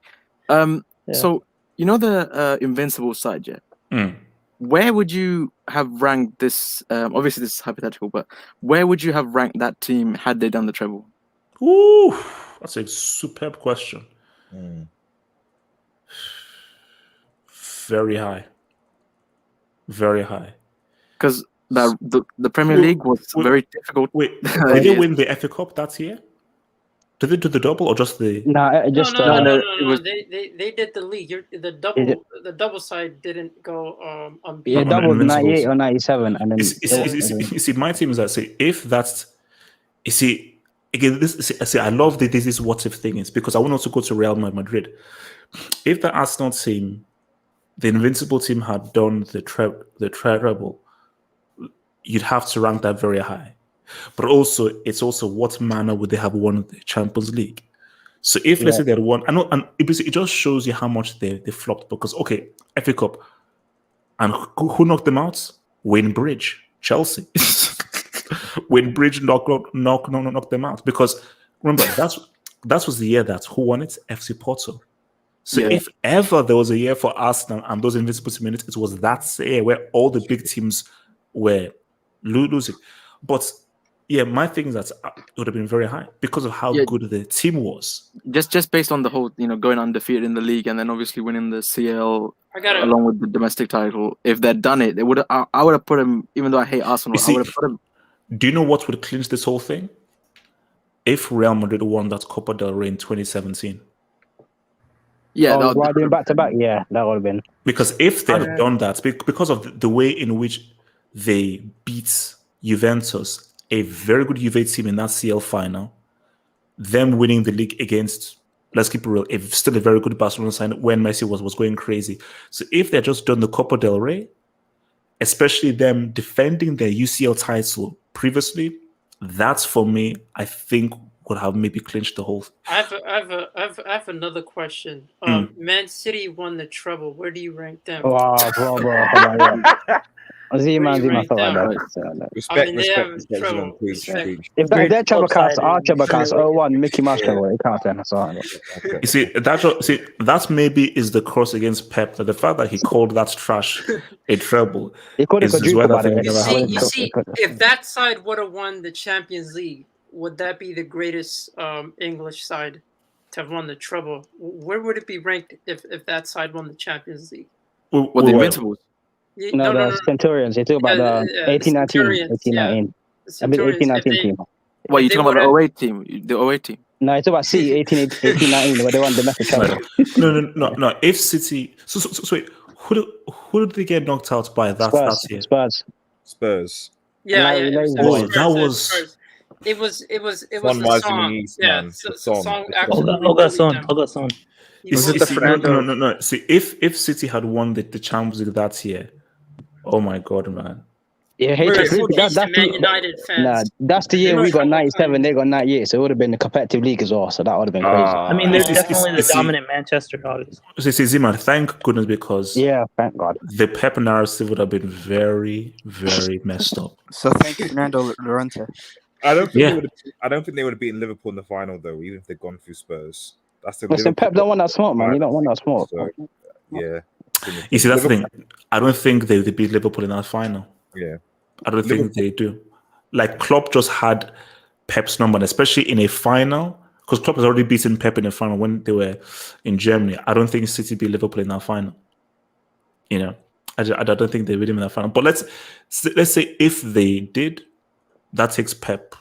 I: So the Invincible side, yeah.
A: Mm.
I: Where would you have ranked this? Obviously, this is hypothetical, but where would you have ranked that team had they done the treble?
A: Ooh, that's a superb question. Very high.
I: Because the Premier League was very difficult.
A: Wait, did they win the FA Cup that year? Did they do the double or just the?
B: No.
I: It was-
B: They did the league. The double side didn't go
S: Yeah,
B: unbeaten.
S: double 98 or 97, and then
A: You see, my team is that say if that's you see again I love that this is what if thing is because I want to go to Real Madrid. If the Arsenal team, the Invincible team had done the treble, you'd have to rank that very high. But also, it's also what manner would they have won the Champions League? So if let's say they had won, I know, and it just shows you how much they flopped because okay, FA Cup, and who knocked them out? Wayne Bridge, Chelsea. Wayne Bridge knocked them out because remember that was the year that who won it? FC Porto. So if ever there was a year for Arsenal and those Invincible minutes, it was that year where all the big teams were losing. But yeah, my thing is that it would have been very high because of how good the team was.
I: Just based on the whole, going undefeated in the league and then obviously winning the CL along with the domestic title. If they'd done it, they would. I would have put them. Even though I hate Arsenal, I would have put them.
A: Do you know what would clinch this whole thing? If Real Madrid won that Copa del Rey in 2017.
S: Yeah, while doing back to back, yeah, that would have been.
A: Because if they had done that, because of the way in which they beat Juventus, a very good Juve team in that CL final, them winning the league against, let's keep it real, still a very good Barcelona side when Messi was going crazy. So if they had just done the Copa del Rey, especially them defending their UCL title previously, that's for me, I think would have maybe clinched the whole.
B: I have another question. Man City won the treble. Where do you rank them?
S: Wow, bro. Z-Man,
B: Where you
S: stuff like
B: rank
S: that.
B: them? I
C: Respect,
B: mean, they
C: respect,
B: have
C: respect,
B: trouble.
C: Zealand, please,
B: Respect.
C: please.
S: If their treble counts, our
E: lopsided.
S: treble counts,
E: Really.
S: 01, Mickey Mouse treble, it counts then. That's all right.
C: Okay.
A: You see that maybe is the cross against Pep. That the fact that he called that trash a treble
S: He could have
A: is why that
S: about
A: thing
S: it.
A: never
B: You
A: happened.
B: see, if that side would have won the Champions League, would that be the greatest English side to have won the treble? Where would it be ranked if that side won the Champions League?
I: What the Invincibles?
S: No, the Centurions. You talk about the 1819. 1819. I mean, 1819 team.
I: What, you talking about the 08 team? The 08 team?
S: No, it's about C 1819 where they won domestic treble.
A: No. If City, so wait, who did they get knocked out by that year?
C: Spurs.
B: Yeah,
A: It was
C: Sun
B: the
C: Rising
B: song.
C: in the East,
B: Yeah,
C: man.
B: the
C: Song.
B: song actually really
E: Son.
A: No. See, if City had won the Champions League that year, oh my god, man.
S: Yeah,
B: that's
S: the year we got 97, they got 98, so it would have been the competitive league as well. So that would have been crazy.
E: I mean, they're definitely the dominant Manchester, obviously.
A: See, Ziman, thank goodness, because
S: thank God,
A: the Pep narrative would have been very, very messed up.
L: So thank you, Fernando Llorente.
C: I don't think they would have beaten Liverpool in the final though, even if they'd gone through Spurs. That's the
S: listen, Pep don't want that smoke, man. You don't want that smoke.
C: So, yeah.
A: You see, that's the thing. I don't think they beat Liverpool in that final.
C: Yeah.
A: I don't think they do. Like, Klopp just had Pep's number, and especially in a final, because Klopp has already beaten Pep in a final when they were in Germany. I don't think City beat Liverpool in that final. You know, I don't think they beat him in that final. But let's say if they did, that takes Pep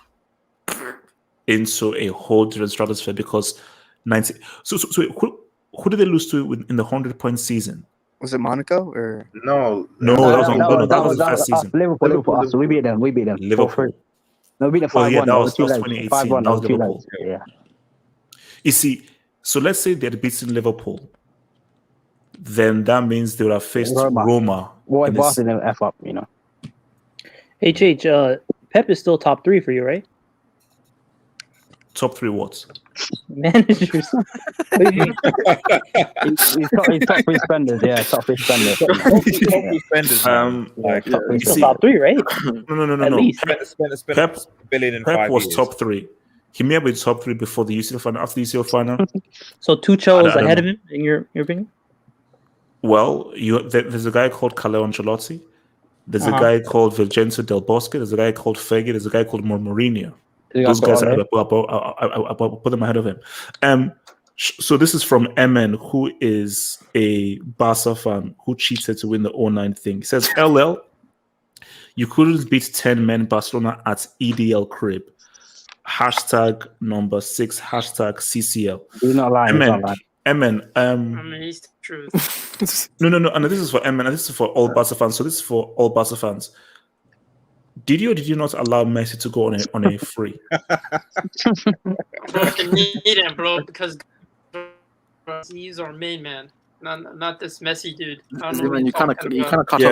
A: into a whole different stratosphere, because 90. So who did they lose to in the 100-point season?
L: Was it Monaco or
C: no?
A: That was the first season.
S: Liverpool. So we beat them.
A: Liverpool.
S: No, we beat them 5-1.
A: That was 2018.
S: 5-1.
A: That was Liverpool.
S: Yeah.
A: You see, so let's say they had beaten Liverpool, then that means they would have faced Roma.
S: Well, Boston didn't F up, you know.
E: Pep is still top 3 for you, right?
A: Top 3 what?
E: Managers.
S: He's top 3 spenders. Yeah, top 3 spenders.
E: Top 3, right?
A: No.
E: At least.
A: Pep
C: billion in
A: Pep
C: 5
A: was
C: years.
A: top 3. He may have been top 3 before the UCL final. After the UCL final,
E: So Tuchel is
A: I don't
E: ahead
A: know.
E: of him in your opinion?
A: well, there's a guy called Carlo Ancelotti. There's a
E: Uh-huh.
A: guy called Vincenzo Del Bosque. There's a guy called Fergie. There's a guy called Mourinho. Those guys, I put them ahead of him. So this is from MN, who is a Barca fan who cheated to win the 09 thing. He says, LL, you couldn't beat 10 men Barcelona at EDL crib. #6, #CCL.
S: You're not lying.
A: MN,
B: I mean, it's the truth.
A: no, and this is for MN, and this is for all Barca fans. So this is for all Barca fans. Did you or did you not allow Messi to go on a free?
B: Bro, you need him, bro, because he's our main man, not this Messi dude. I don't know what
I: Ziman,
B: you're
I: you kind
B: talking
I: of
B: about.
I: cut off.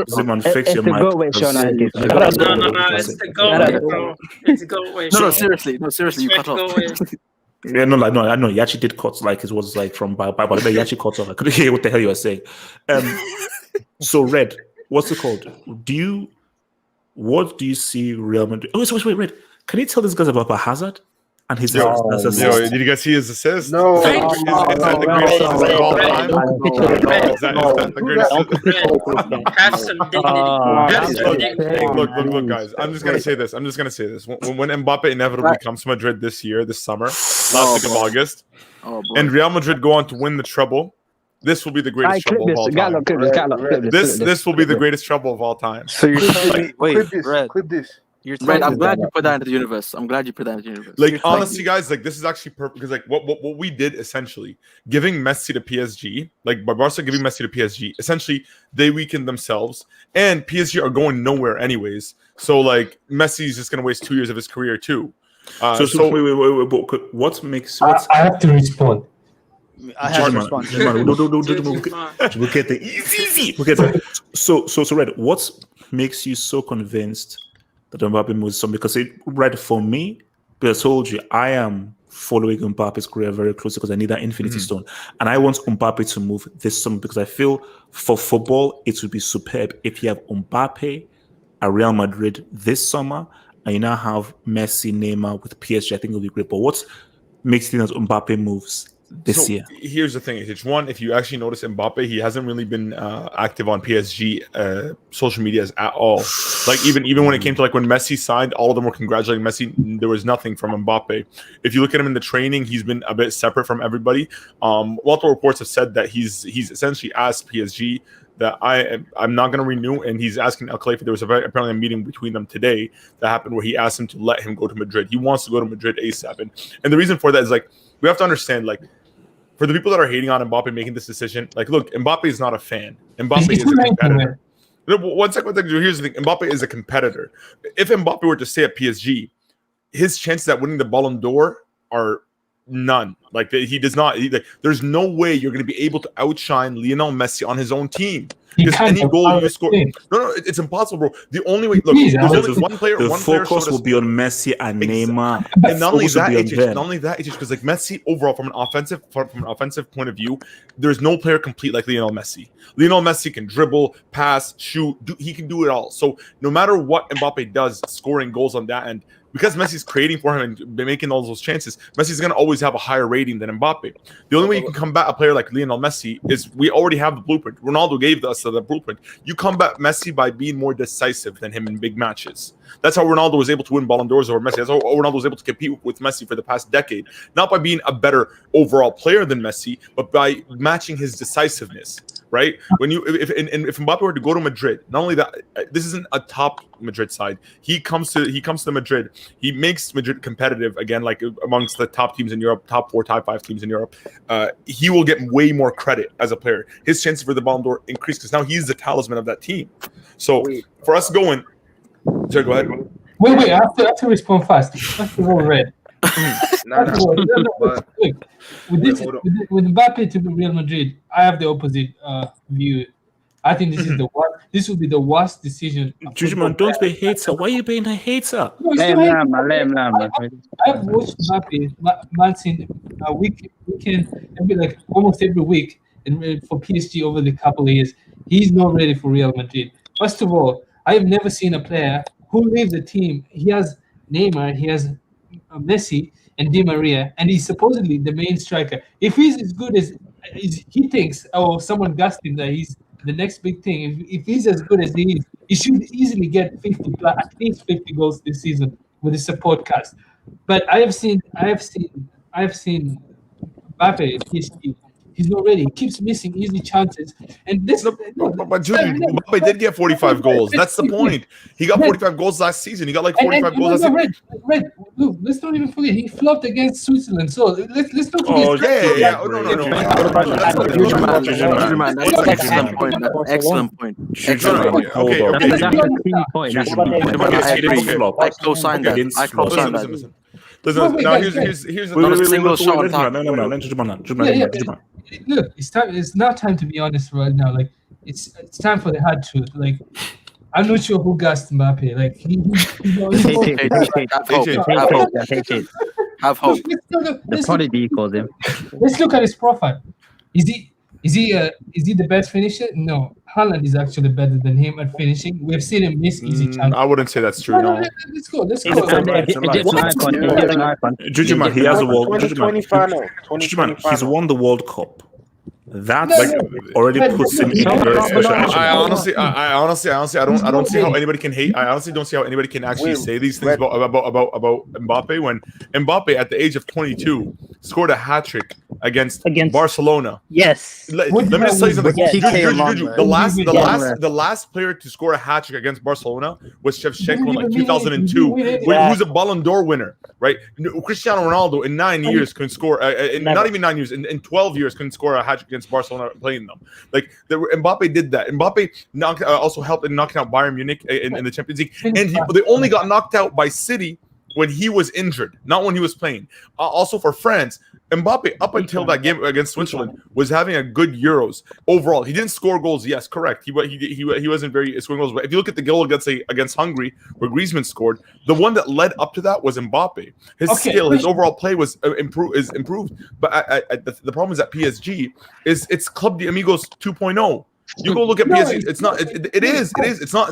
A: Ziman, fix your
S: the
A: mic.
S: goat weight show now.
B: No, it's the goat, bro. It's the goat way.
I: No, seriously, you cut off.
A: Yeah, no, I know. He actually did cut, like it was like from Bible. But he actually cut off. I couldn't hear what the hell you were saying. So Red, what's it called? What do you see Real Madrid? Oh, wait, Red. Can you tell these guys about Hazard and his assist?
U: Did you guys see his assist?
N: No.
U: Is that the greatest assist of all time? Is that the greatest?
B: Have some dignity.
U: Look, guys. I'm just gonna say this. When Mbappe inevitably comes to Madrid this summer, last week of August, and Real Madrid go on to win the treble, this will be the greatest trouble of all time. This will be the greatest trouble of all time.
L: So you're telling me, wait,
O: Clip this.
I: Red, I'm glad you put that into the universe.
U: Like, honestly, guys, like, this is actually perfect because, like, what we did essentially, giving Messi to PSG, like Barca giving Messi to PSG, essentially they weakened themselves, and PSG are going nowhere anyways. So, like, Messi's just gonna waste 2 years of his career too.
A: So wait. What makes?
R: I have to respond.
L: I have to respond.
A: We'll get the easy. We'll get there. So Red, what makes you so convinced that Mbappe moves some? Because Red, for me, I told you, I am following Mbappe's career very closely because I need that infinity stone. And I want Mbappe to move this summer because I feel for football, it would be superb if you have Mbappe at Real Madrid this summer and you now have Messi, Neymar with PSG. I think it'll be great. But what makes you think that Mbappe moves this year?
U: Here's the thing: it's one. If you actually notice Mbappe, he hasn't really been active on PSG social medias at all. Like even when it came to like when Messi signed, all of them were congratulating Messi. There was nothing from Mbappe. If you look at him in the training, he's been a bit separate from everybody. Multiple reports have said that he's essentially asked PSG that I'm not going to renew, and he's asking Al Khalifa. There was apparently a meeting between them today that happened where he asked him to let him go to Madrid. He wants to go to Madrid ASAP, and the reason for that is like we have to understand like. For the people that are hating on Mbappe making this decision, like, look, Mbappe is not a fan. Mbappe is a competitor. One second. Here's the thing. Mbappe is a competitor. If Mbappe were to stay at PSG, his chances at winning the Ballon d'Or are none. Like, he does not. There's no way you're going to be able to outshine Lionel Messi on his own team. Because any goal you score, no, it's impossible, bro. The only way, look, there's one player.
A: The focus will be on Messi and Neymar,
U: and not only that, it's just because like Messi overall, from an offensive point of view, there's no player complete like Lionel Messi. Lionel Messi can dribble, pass, shoot, he can do it all. So no matter what Mbappe does, scoring goals on that end. Because Messi's creating for him and making all those chances, Messi's going to always have a higher rating than Mbappe. The only way you can combat a player like Lionel Messi is we already have the blueprint. Ronaldo gave us the blueprint. You combat Messi by being more decisive than him in big matches. That's how Ronaldo was able to win Ballon d'Ors over Messi. That's how Ronaldo was able to compete with Messi for the past decade. Not by being a better overall player than Messi, but by matching his decisiveness. Right? When if Mbappe were to go to Madrid, not only that, this isn't a top Madrid side. He comes to Madrid. He makes Madrid competitive again, like amongst the top teams in Europe, top 4, top 5 teams in Europe. He will get way more credit as a player. His chances for the Ballon d'Or increase because now he's the talisman of that team. So for us going, sorry, go ahead.
R: Wait, I have to respond fast. First of all, Red. With Mbappe to Real Madrid, I have the opposite view. I think this will be the worst decision.
A: Jujuman, don't be a hater. Why are you being a hater?
R: I've watched Mbappe weekend, like almost every week, and for PSG over the couple of years. He's not ready for Real Madrid. First of all, I have never seen a player who leaves the team. He has Neymar, he has Messi and Di Maria, and he's supposedly the main striker. If he's as good as he thinks, or someone gassed him that he's the next big thing, if he's as good as he is, he should easily get at least 50 goals this season with his support cast. But I have seen Mbappe at PSG. He's not ready. He keeps missing easy chances. And this,
U: but Mbappe did get 45 goals. That's the point. He got 45 goals last season. He got like 45 goals last season.
R: Red, look, let's not even forget he flopped against Switzerland. So let's not
U: forget.
I: No. Excellent point. I co-signed that.
U: Listen, now here's
R: not a single shot. Look, it's now time to be honest right now. Like it's time for the hard truth. Like I'm not sure who gassed Mbappe. Like
S: have hope. The prodigy calls him.
R: Let's look at his profile. Is he the best finisher? No. Haaland is actually better than him at finishing. We've seen him miss easy chances.
U: I wouldn't say that's true. No.
R: Let's go.
A: Jujuman, he has a world. Jujuman, he's won the World Cup. That already puts him in a very special.
U: I honestly, I don't see how anybody can hate. I honestly don't see how anybody can actually say these things about Mbappe when Mbappe at the age of 22 scored a hat trick against Barcelona.
E: Yes.
U: Let me just tell you something. The last player to score a hat trick against Barcelona was Shevchenko in like 2002, who's a Ballon d'Or winner, right? Cristiano Ronaldo in 9 years couldn't score. Not even 9 years. In 12 years couldn't score a hat trick against Barcelona playing them. Like Mbappe did that. Mbappe also helped in knocking out Bayern Munich in the Champions League, and they only got knocked out by City when he was injured, not when he was playing. Also for France, Mbappe, up until that game against Switzerland, was having a good Euros overall. He didn't score goals. Yes, correct. He wasn't very scoring goals. But if you look at the goal against Hungary, where Griezmann scored, the one that led up to that was Mbappe. His skill, his overall play was improved. But the problem is at PSG it's Club de Amigos 2.0. You go look at PSG. It's not. It is. It's not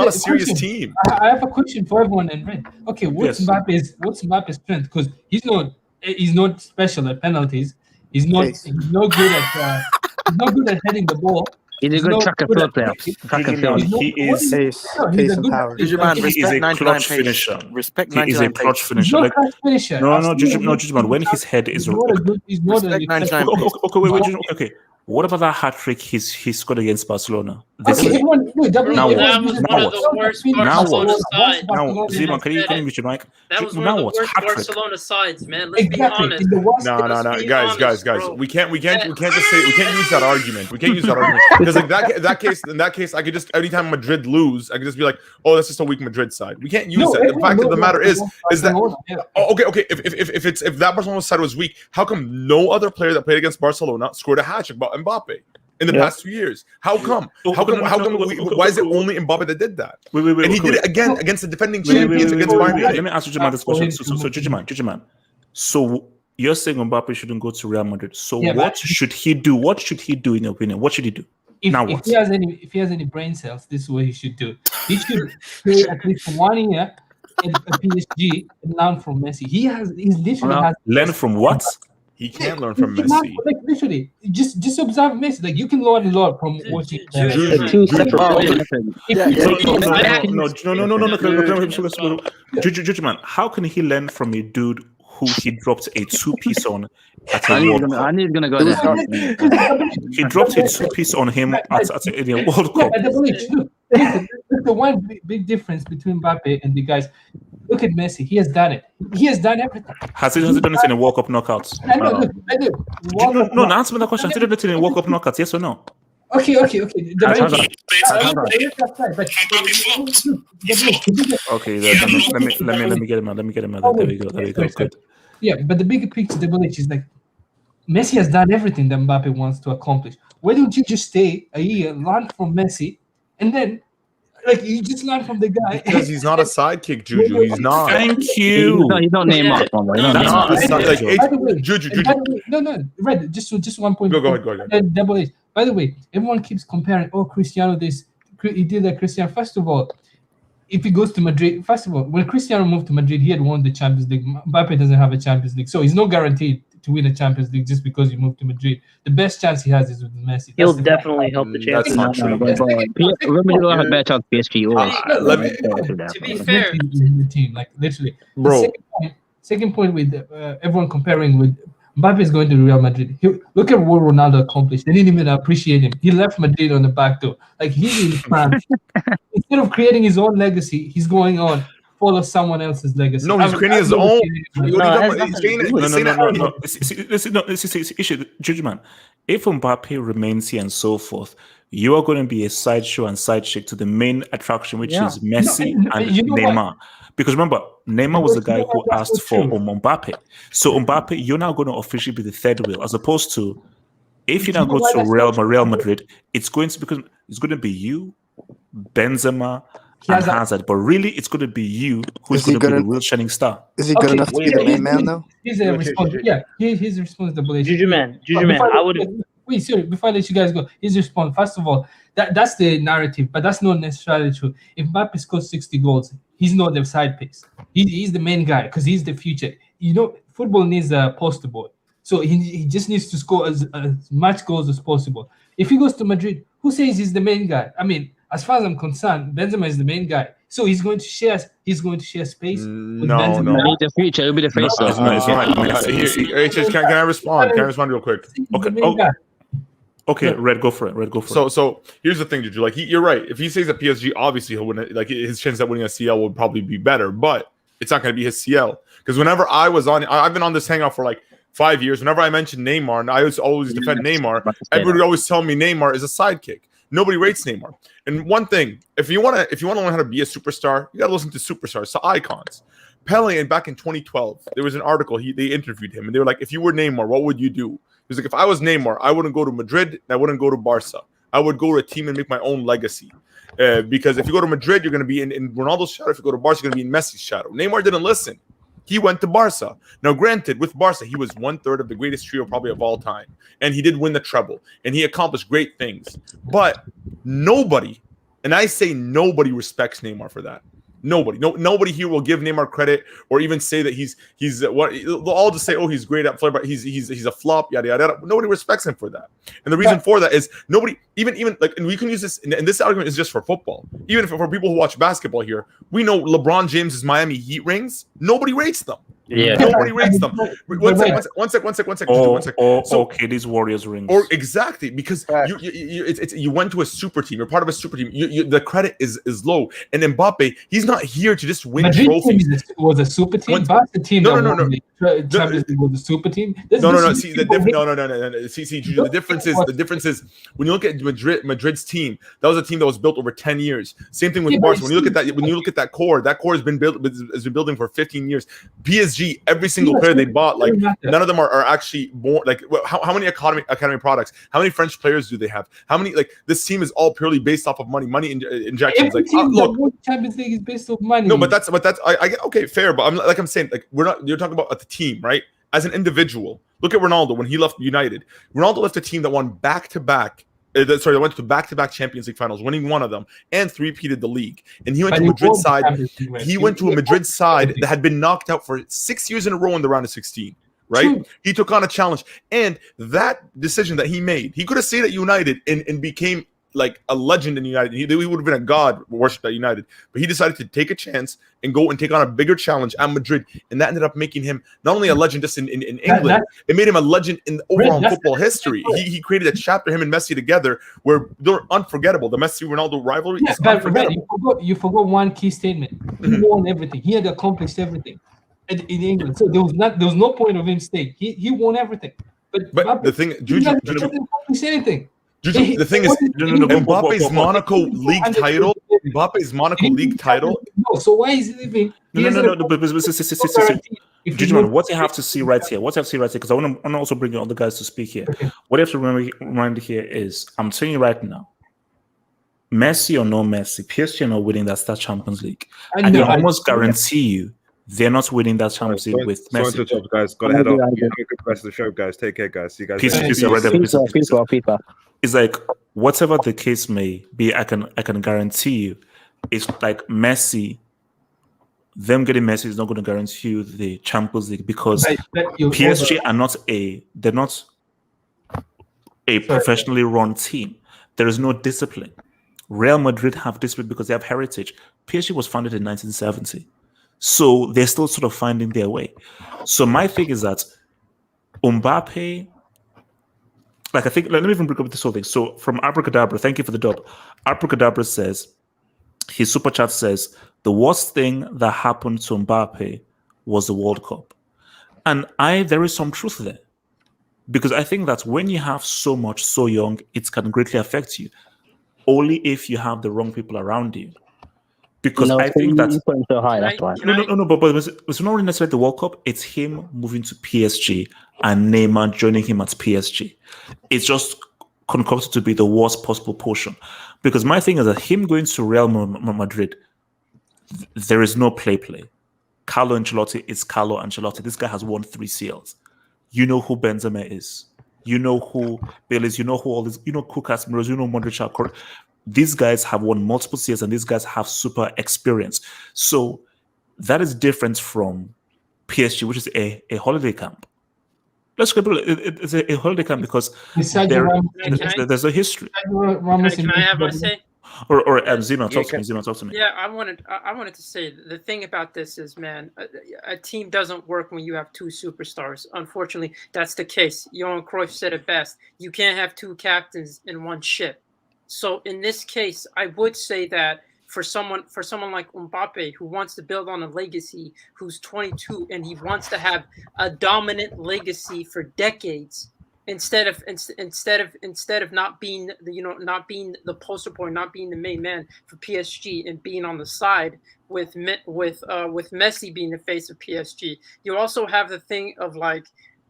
U: a serious team.
R: I have a question for everyone in red. Okay, what's Mbappe's strength? Because he's not special at penalties. He's not good at heading the ball.
S: He's a good track and field player.
A: He is a clutch finisher.
I: Respect
A: he is a clutch finisher. Like, no, Judgment. When his head is okay. What about that hat trick he scored against Barcelona?
B: That was one of the worst Barcelona sides.
A: Zima, can you mute your mic?
B: That was one of the worst Barcelona sides, man. Let's be honest.
U: No, guys. We can't use that argument. We can't use that argument because like in that case, I could just anytime Madrid lose, I could just be like, oh, that's just a weak Madrid side. We can't use that. The fact of the matter is that okay. If that Barcelona side was weak, how come no other player that played against Barcelona scored a hat trick about Mbappe in the past 2 years? How come? Why is it only Mbappe that did that? And he did it again against the defending champions against Bayern.
A: Let me ask Judgment this question. So Judgment. So you're saying Mbappe shouldn't go to Real Madrid. So what should he do? What should he do in your opinion? What should he do?
R: If he has any brain cells, this is what he should do. He should play at least 1 year at PSG and learn from Messi. He's literally
A: learn from what?
U: He can't learn from Messi.
R: Like literally, just observe Messi. Like you can learn a lot from watching.
S: Two separate.
A: Judgment. How can he learn from a dude who he dropped a 2-piece on at a World Cup?
S: I need gonna go there.
A: He dropped a 2-piece on him at a World Cup.
R: The one big difference between Mbappe and the guys. Look at Messi. He has done it. He has done everything.
A: Has he done it in a World Cup knockouts? No, answer me that question. Has he done it in a World Cup knockouts? Yes or no?
R: Okay.
A: Okay, let me get him out. There we go. Good.
R: Yeah, but the bigger picture, the village is like Messi has done everything that Mbappe wants to accomplish. Why don't you just stay a year, learn from Messi, and then like you just learn from the guy?
U: Because he's not a sidekick, Juju. He's not.
A: Thank you.
S: He's not Neymar.
U: Juju.
R: No. Red. Just 1 point.
U: Go ahead.
R: Double H. By the way, everyone keeps comparing. Oh, Cristiano, he did that. Cristiano. First of all, if he goes to Madrid, when Cristiano moved to Madrid, he had won the Champions League. Mbappe doesn't have a Champions League, so he's not guaranteed to win a Champions League just because you moved to Madrid. The best chance he has is with Messi.
E: He'll definitely help the Champions League.
S: Remember, you have a better chance PSG.
B: To be fair,
R: the team, like literally,
U: bro.
R: Second point with everyone comparing with Mbappe is going to Real Madrid. Look at what Ronaldo accomplished. They didn't even appreciate him. He left Madrid on the back door. Like he's in France. Instead of creating his own legacy, he's going on follow someone else's legacy.
U: No, he's creating his own.
A: Judgment. If Mbappe remains here and so forth, you are going to be a sideshow and side chick to the main attraction, which is Messi and Neymar. Because remember, Neymar was the guy who asked for Mbappe. So Mbappe, you're now going to officially be the third wheel, as opposed to if you now go to Real Madrid, it's going to be you, Benzema, and Hazard. But really, it's going to be you who's going to be the real shining star.
L: Is he good enough to be the main man, though?
R: He's a responsibility. Yeah, his responsibility.
E: Juju man, I would.
R: Wait, sorry, before I let you guys go, his response. First of all, that's the narrative, but that's not necessarily true. If Mbappe scores 60 goals, he's not the side piece. He's the main guy because he's the future. You know, football needs a poster boy. So he just needs to score as much goals as possible. If he goes to Madrid, who says he's the main guy? I mean, as far as I'm concerned, Benzema is the main guy. So he's going to share space with Benzema.
S: No. He's the future. He'll be the face.
U: Can I respond? Can I respond real quick?
A: Okay, Red, go for it.
U: So here's the thing, Juju. Like you're right. If he stays at PSG, obviously he'll win. Like his chance at winning a CL would probably be better, but it's not going to be his CL. Because whenever I've been on this hangout for like 5 years. Whenever I mention Neymar, and I always defend Neymar, everybody always tell me Neymar is a sidekick. Nobody rates Neymar. And one thing, if you want to learn how to be a superstar, you got to listen to superstars, to icons. Pele, and back in 2012, there was an article. They interviewed him, and they were like, "If you were Neymar, what would you do?" He was like, "If I was Neymar, I wouldn't go to Madrid, and I wouldn't go to Barca. I would go to a team and make my own legacy. Because if you go to Madrid, you're going to be in Ronaldo's shadow. If you go to Barca, you're going to be in Messi's shadow." Neymar didn't listen. He went to Barca. Now, granted, with Barca, he was 1/3 of the greatest trio probably of all time, and he did win the treble, and he accomplished great things. But nobody, and I say nobody, respects Neymar for that. Nobody here will give Neymar credit or even say that he's what. They'll all just say, "Oh, he's great at play, but he's a flop." Yada yada yada. Nobody respects him for that, and the reason for that is nobody even like. And we can use this, and this argument is just for football. Even for people who watch basketball here, we know LeBron James's Miami Heat rings. Nobody rates them.
A: Yeah.
U: Nobody rates them. One sec.
A: Okay, these Warriors rings.
U: Or exactly, because you went to a super team. You're part of a super team. The credit is low. And Mbappe, he's not here to just win
R: Madrid
U: trophies.
R: Was a super team. Barca team.
U: No.
R: Champions League was a super team.
U: No. See Juju, the difference is when you look at Madrid's team, that was a team that was built over 10 years. Same thing with Barca. When you look at that core has been building for 15 years. PSG, every single player they bought, like none of them are actually born. Like how many academy products? How many French players do they have? How many, like, this team is all purely based off of money injections.
R: Every
U: Like
R: team
U: look,
R: that Champions League is based on money.
U: no, but that's I get okay, fair, but I'm saying, like, you're talking about the team, right? As an individual, look at Ronaldo when he left United. Ronaldo left a team that won back-to-back. They went to back-to-back Champions League finals, winning one of them, and three-peated the league. And he went to Madrid side. He went to a Madrid side that had been knocked out for 6 years in a row in the round of 16. Right? He took on a challenge, and that decision that he made, he could have stayed at United and became like a legend in United. He would have been a god worshipped at United, but he decided to take a chance and go and take on a bigger challenge at Madrid, and that ended up making him not only a legend just in England, it made him a legend in overall football history. He created a chapter, him and Messi together, where they're unforgettable. The Messi-Ronaldo rivalry is unforgettable.
R: You forgot one key statement. He won everything. He had accomplished everything in England. So there was no point of him staying. He won everything. But
U: the thing,
R: he didn't accomplish anything.
U: The thing is, Mbappe's Monaco league title. Mbappe's Monaco league title.
R: No, so why is he leaving?
A: Juju, what you have to see right here, because I want to also bring all the guys to speak here. What you have to remember here is, I'm telling you right now, Messi or no Messi, PSG are not winning that Champions League. I can almost guarantee you they're not winning that Champions League with Messi.
C: Sorry to talk, guys. Got to head off. Have a good rest of the show, guys. Take care, guys. See you guys.
A: Peace. It's like, whatever the case may be, I can guarantee you, it's like Messi. Them getting Messi is not going to guarantee you the Champions League, because PSG are not a professionally run team. There is no discipline. Real Madrid have discipline because they have heritage. PSG was founded in 1970. So they're still sort of finding their way. So my thing is that Mbappe, like, I think, let me even bring up this whole thing. So from Abracadabra, thank you for the dub. Abracadabra says, his super chat says, the worst thing that happened to Mbappe was the World Cup. And there is some truth there. Because I think that when you have so much so young, it can greatly affect you. Only if you have the wrong people around you. Because I think that
S: so high, that's why.
A: No, but it's not really necessarily the World Cup. It's him moving to PSG and Neymar joining him at PSG. It's just concocted to be the worst possible portion. Because my thing is that him going to Real Madrid, there is no play. Carlo Ancelotti is Carlo Ancelotti. This guy has won 3 CLs. You know who Benzema is. You know who Bale is. You know who all this. You know who Casemiro is. You know Modric. These guys have won multiple CLs, and these guys have super experience. So that is different from PSG, which is a holiday camp. Let's go. It's a holiday camp because there's a history.
B: Can I have what to say?
A: Or Zeno, talk to me.
B: Yeah, I wanted to say the thing about this is, man, a team doesn't work when you have 2 superstars. Unfortunately, that's the case. Johan Cruyff said it best. You can't have 2 captains in one ship. So in this case, I would say that for someone like Mbappe, who wants to build on a legacy, who's 22 and he wants to have a dominant legacy for decades, instead of not being not being the poster boy, not being the main man for PSG, and being on the side with Messi being the face of PSG. You also have the thing of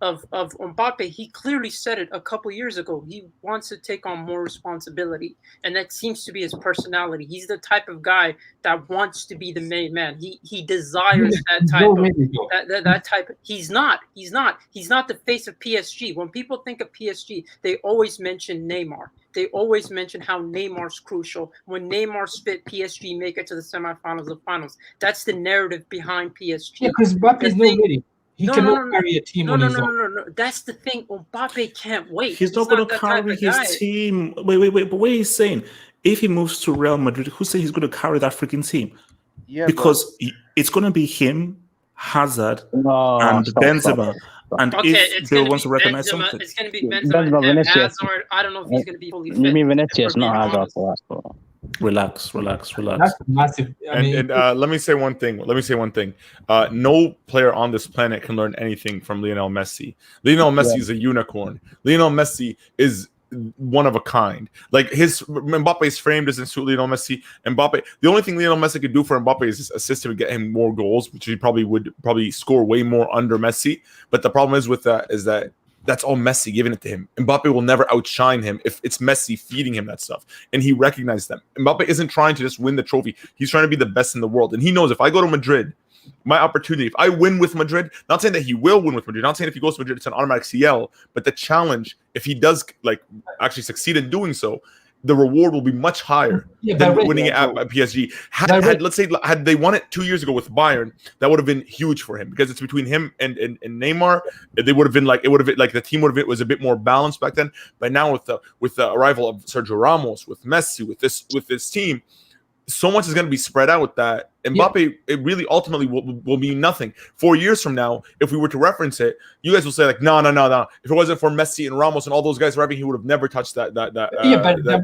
B: Mbappe. He clearly said it a couple years ago. He wants to take on more responsibility, and that seems to be his personality. He's the type of guy that wants to be the main man. He desires that type. He's not the face of PSG. When people think of PSG, they always mention Neymar. They always mention how Neymar's crucial. When Neymar's fit, PSG make it to the semifinals or finals. That's the narrative behind PSG.
R: Yeah, because Mbappe is not ready. He cannot carry a team on his own.
B: No. That's the thing. Mbappe can't wait.
A: He's not going to carry his team. Wait. But what he's saying, if he moves to Real Madrid, who says he's going to carry that freaking team?
O: Yeah,
A: because it's going to be him, Hazard, and Benzema. And if Bill wants to recognize something,
B: it's going to be Benzema and Hazard. I don't know if he's going to be fully fit.
S: You mean Vinicius, not Hazard?
A: Relax.
R: That's massive.
U: And let me say one thing. No player on this planet can learn anything from Lionel Messi. Lionel Messi is a unicorn. Lionel Messi is one of a kind. Like Mbappe's frame doesn't suit Lionel Messi. Mbappe, the only thing Lionel Messi could do for Mbappe is just assist him and get him more goals, which he would score way more under Messi. But the problem is with that is that that's all Messi giving it to him. Mbappe will never outshine him if it's Messi feeding him that stuff. And he recognized them. Mbappe isn't trying to just win the trophy. He's trying to be the best in the world. And he knows if I go to Madrid, my opportunity, if I win with Madrid, not saying that he will win with Madrid, not saying if he goes to Madrid, it's an automatic CL, but the challenge, if he does actually succeed in doing so, the reward will be much higher than winning it at PSG. Had they won it 2 years ago with Bayern, that would have been huge for him because it's between him and Neymar. They would have been the team was a bit more balanced back then. But now with the arrival of Sergio Ramos, with Messi, with this team, so much is going to be spread out that Mbappe, it really ultimately will mean nothing. 4 years from now, if we were to reference it, you guys will say no. If it wasn't for Messi and Ramos and all those guys arriving, he would have never touched that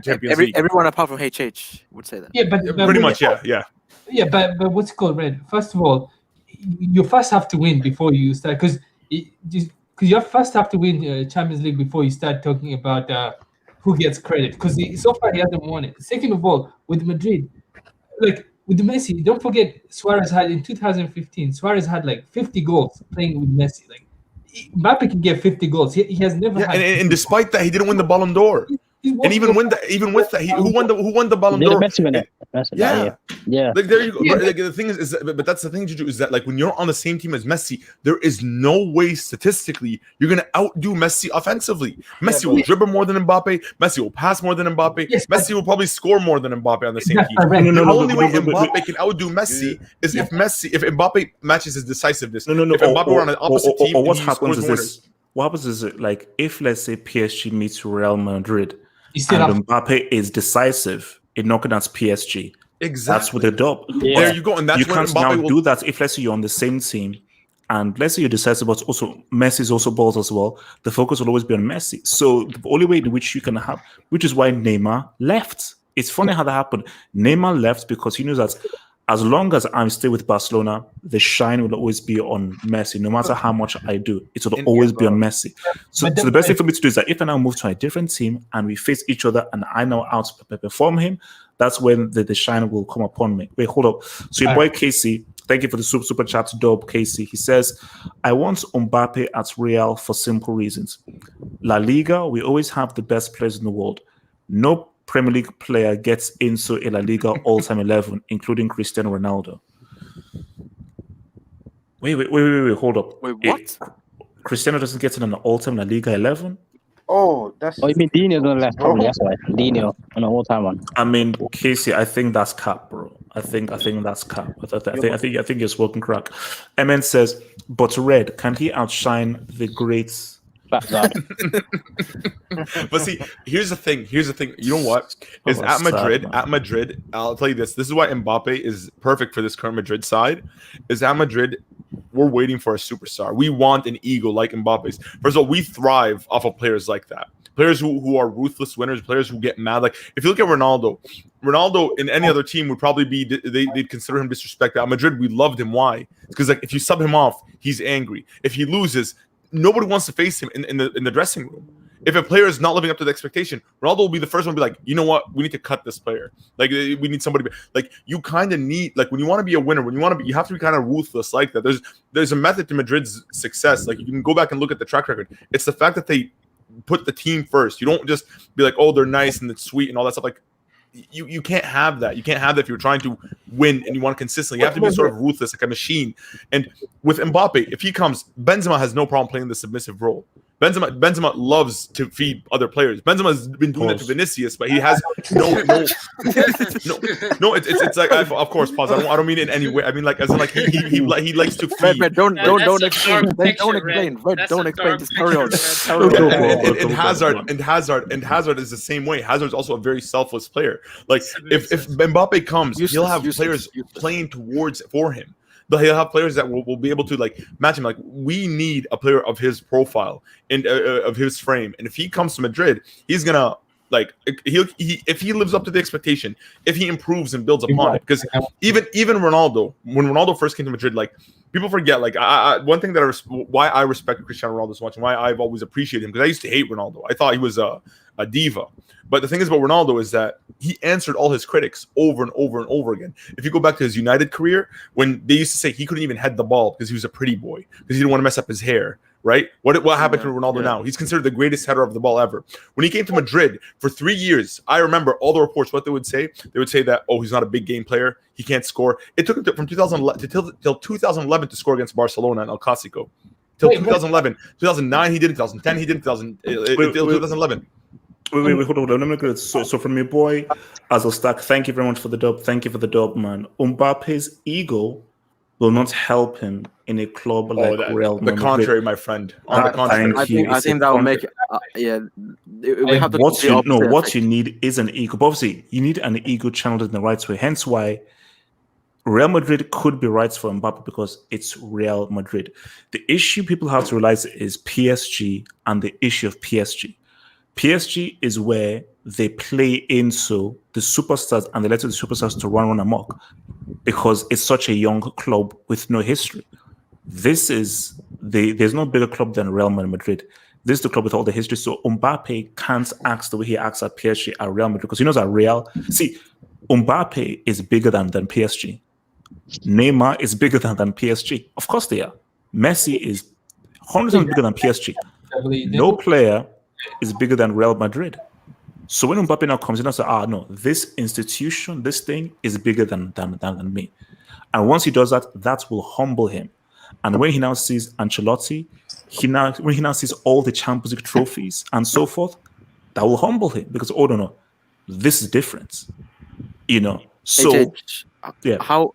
U: Champions League.
I: Everyone apart from HH would say that.
R: Yeah, but
U: pretty much, yeah.
R: Yeah, but what's it called, Red? First of all, you first have to win before you start, because you first have to win Champions League before you start talking about who gets credit. Because so far he hasn't won it. Second of all, with Madrid, with Messi, don't forget Suarez had in 2015. Suarez had 50 goals playing with Messi. Mbappe can get 50 goals. He has never had.
U: And despite that, he didn't win the Ballon d'Or. And even with that, who won the Ballon d'Or?
S: Yeah.
U: There you go. The thing is but that's the thing, Juju, is that when you're on the same team as Messi, there is no way statistically you're gonna outdo Messi offensively. Messi will dribble more than Mbappe. Messi will pass more than Mbappe. Messi will probably score more than Mbappe on the same team. The only way Mbappe can outdo Messi is if Mbappe matches his decisiveness. If Mbappe were on an opposite team,
A: what happens is this. What happens is if let's say PSG meets Real Madrid and Mbappe is decisive in knocking out PSG.
U: Exactly.
A: That's what they do.
U: Yeah. There you go. And that's
A: you
U: when
A: can't
U: Mbappe
A: now do that if let's say you're on the same team and let's say you're decisive, but also Messi is also balls as well. The focus will always be on Messi. So the only way in which you can have, which is why Neymar left. It's funny how that happened. Neymar left because he knew that as long as I'm still with Barcelona, the shine will always be on Messi. No matter how much I do, it will always be on Messi. So the best thing for me to do is that if I now move to a different team and we face each other and I know how to perform him, that's when the shine will come upon me. Wait, hold up. So your boy Casey, thank you for the super chat, Dope Casey. He says, I want Mbappe at Real for simple reasons. La Liga, we always have the best players in the world. No Premier League player gets into a La Liga all-time 11, including Cristiano Ronaldo. Wait, hold up.
I: Wait, what?
A: Cristiano doesn't get in an all-time La Liga 11?
O: Oh, that's...
S: Oh, you mean Dino's on the left? Probably, that's right. Dino on an all-time one.
A: I mean, Casey, I think that's cap, bro. I think that's cap. I think you're smoking crack. MN says, but Red, can he outshine the greats?
U: But see, here's the thing. You know what? Is at Madrid, I'll tell you this. This is why Mbappe is perfect for this current Madrid side. Is at Madrid, we're waiting for a superstar. We want an ego like Mbappe's. First of all, we thrive off of players like that. Players who are ruthless winners, players who get mad. Like if you look at Ronaldo in any other team would probably be they'd consider him disrespected. At Madrid, we loved him. Why? Because if you sub him off, he's angry. If he loses, nobody wants to face him in the dressing room. if a player is not living up to the expectation, Ronaldo will be the first one to be like, you know what, we need to cut this player. Like we need somebody. Like you kind of need, like when you want to be a winner, when you want to be, you have to be kind of ruthless like that. There's a method to Madrid's success. Like you can go back and look at the track record. It's the fact that they put the team first. You don't just be like, oh, they're nice and it's sweet and all that stuff. Like you can't have that. You can't have that if you're trying to win and you want to consistently. You have to be sort of ruthless, like a machine. And with Mbappe, if he comes, Benzema has no problem playing the submissive role. Benzema loves to feed other players. Benzema has been doing that to Vinicius, but he has no. It's like of course, pause. I don't mean it in any way. I mean like as in like he likes to feed.
I: Red, don't explain. Don't explain. Just carry on.
U: And Hazard is the same way. Hazard is also a very selfless player. Like if Mbappe comes, he'll have players playing for him. But he'll have players that will be able to like match him. Like we need a player of his profile and of his frame. And if he comes to Madrid, he's gonna like if he lives up to the expectation, if he improves and builds upon it. Because even Ronaldo, when Ronaldo first came to Madrid, like people forget. Like one thing that why I respect Cristiano Ronaldo so much and why I've always appreciated him, because I used to hate Ronaldo. I thought he was a diva. But the thing is about Ronaldo is that he answered all his critics over and over and over again. If you go back to his United career, when they used to say he couldn't even head the ball because he was a pretty boy, because he didn't want to mess up his hair, right? What happened to Ronaldo now? He's considered the greatest header of the ball ever. When he came to Madrid for 3 years, I remember all the reports, what they would say. They would say that, oh, he's not a big game player. He can't score. It took him from 2011 till 2011 to score against Barcelona and El Clasico. Till 2011. 2009 he did it. 2010 he did it. 2011.
A: Wait, hold on. Let me go. So from your boy, Azelstack, thank you very much for the dub. Thank you for the dub, man. Mbappe's ego will not help him in a club like Real Madrid.
U: The contrary, my friend. On the contrary.
I: I think that will make it. We have to
A: what you need is an ego. But obviously, you need an ego channeled in the right way. Hence why Real Madrid could be right for Mbappe, because it's Real Madrid. The issue people have to realize is PSG and the issue of PSG. PSG is where they play into the superstars and they let the superstars to run amok, because it's such a young club with no history. There's no bigger club than Real Madrid. This is the club with all the history. So Mbappe can't act the way he acts at PSG at Real Madrid, because he knows that Mbappe is bigger than PSG. Neymar is bigger than PSG. Of course they are. Messi is 100% bigger than PSG. No player is bigger than Real Madrid. So when Mbappe now comes in and says, no, this institution, this thing is bigger than me. And once he does that, that will humble him. And when he now sees Ancelotti, when he now sees all the Champions League trophies and so forth, that will humble him, because, no, this is different. So
I: yeah. How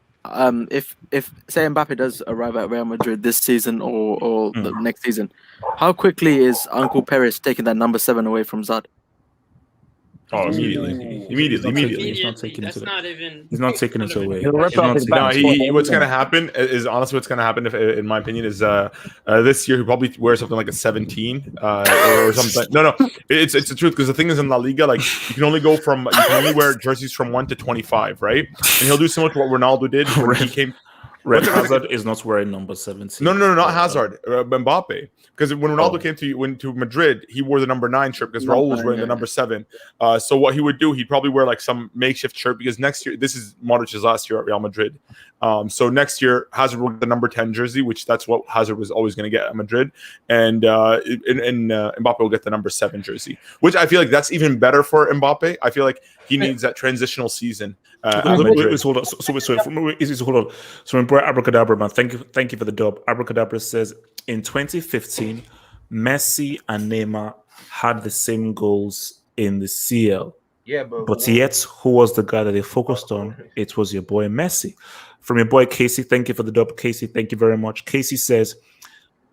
I: if say Mbappe does arrive at Real Madrid this season or the next season, how quickly is Uncle Perez taking that number 7 away from Zad?
U: Oh, immediately.
A: He's not taking it away.
U: What's going to happen is, honestly, what's going to happen, in my opinion, is this year he'll probably wear something like a 17 or something. No, it's the truth, because the thing is, in La Liga, like you can only wear jerseys from 1 to 25, right? And he'll do similar to what Ronaldo did when he came.
A: Hazard is not wearing number 17.
U: No, not Hazard. Mbappe. Because when Ronaldo came to Madrid, he wore the number 9 shirt, because Raul was wearing the number 7. So what he would do, he'd probably wear like some makeshift shirt, because next year, this is Modric's last year at Real Madrid. So next year, Hazard will get the number 10 jersey, which that's what Hazard was always going to get at Madrid. And Mbappe will get the number 7 jersey, which I feel like that's even better for Mbappe. I feel like he needs that transitional season.
A: Hold on. So my boy Abracadabra, man, thank you for the dub. Abracadabra says, in 2015, Messi and Neymar had the same goals in the CL.
U: Yeah,
A: but yet, who was the guy that they focused on? It was your boy Messi. From your boy Casey, thank you for the dub. Casey, thank you very much. Casey says,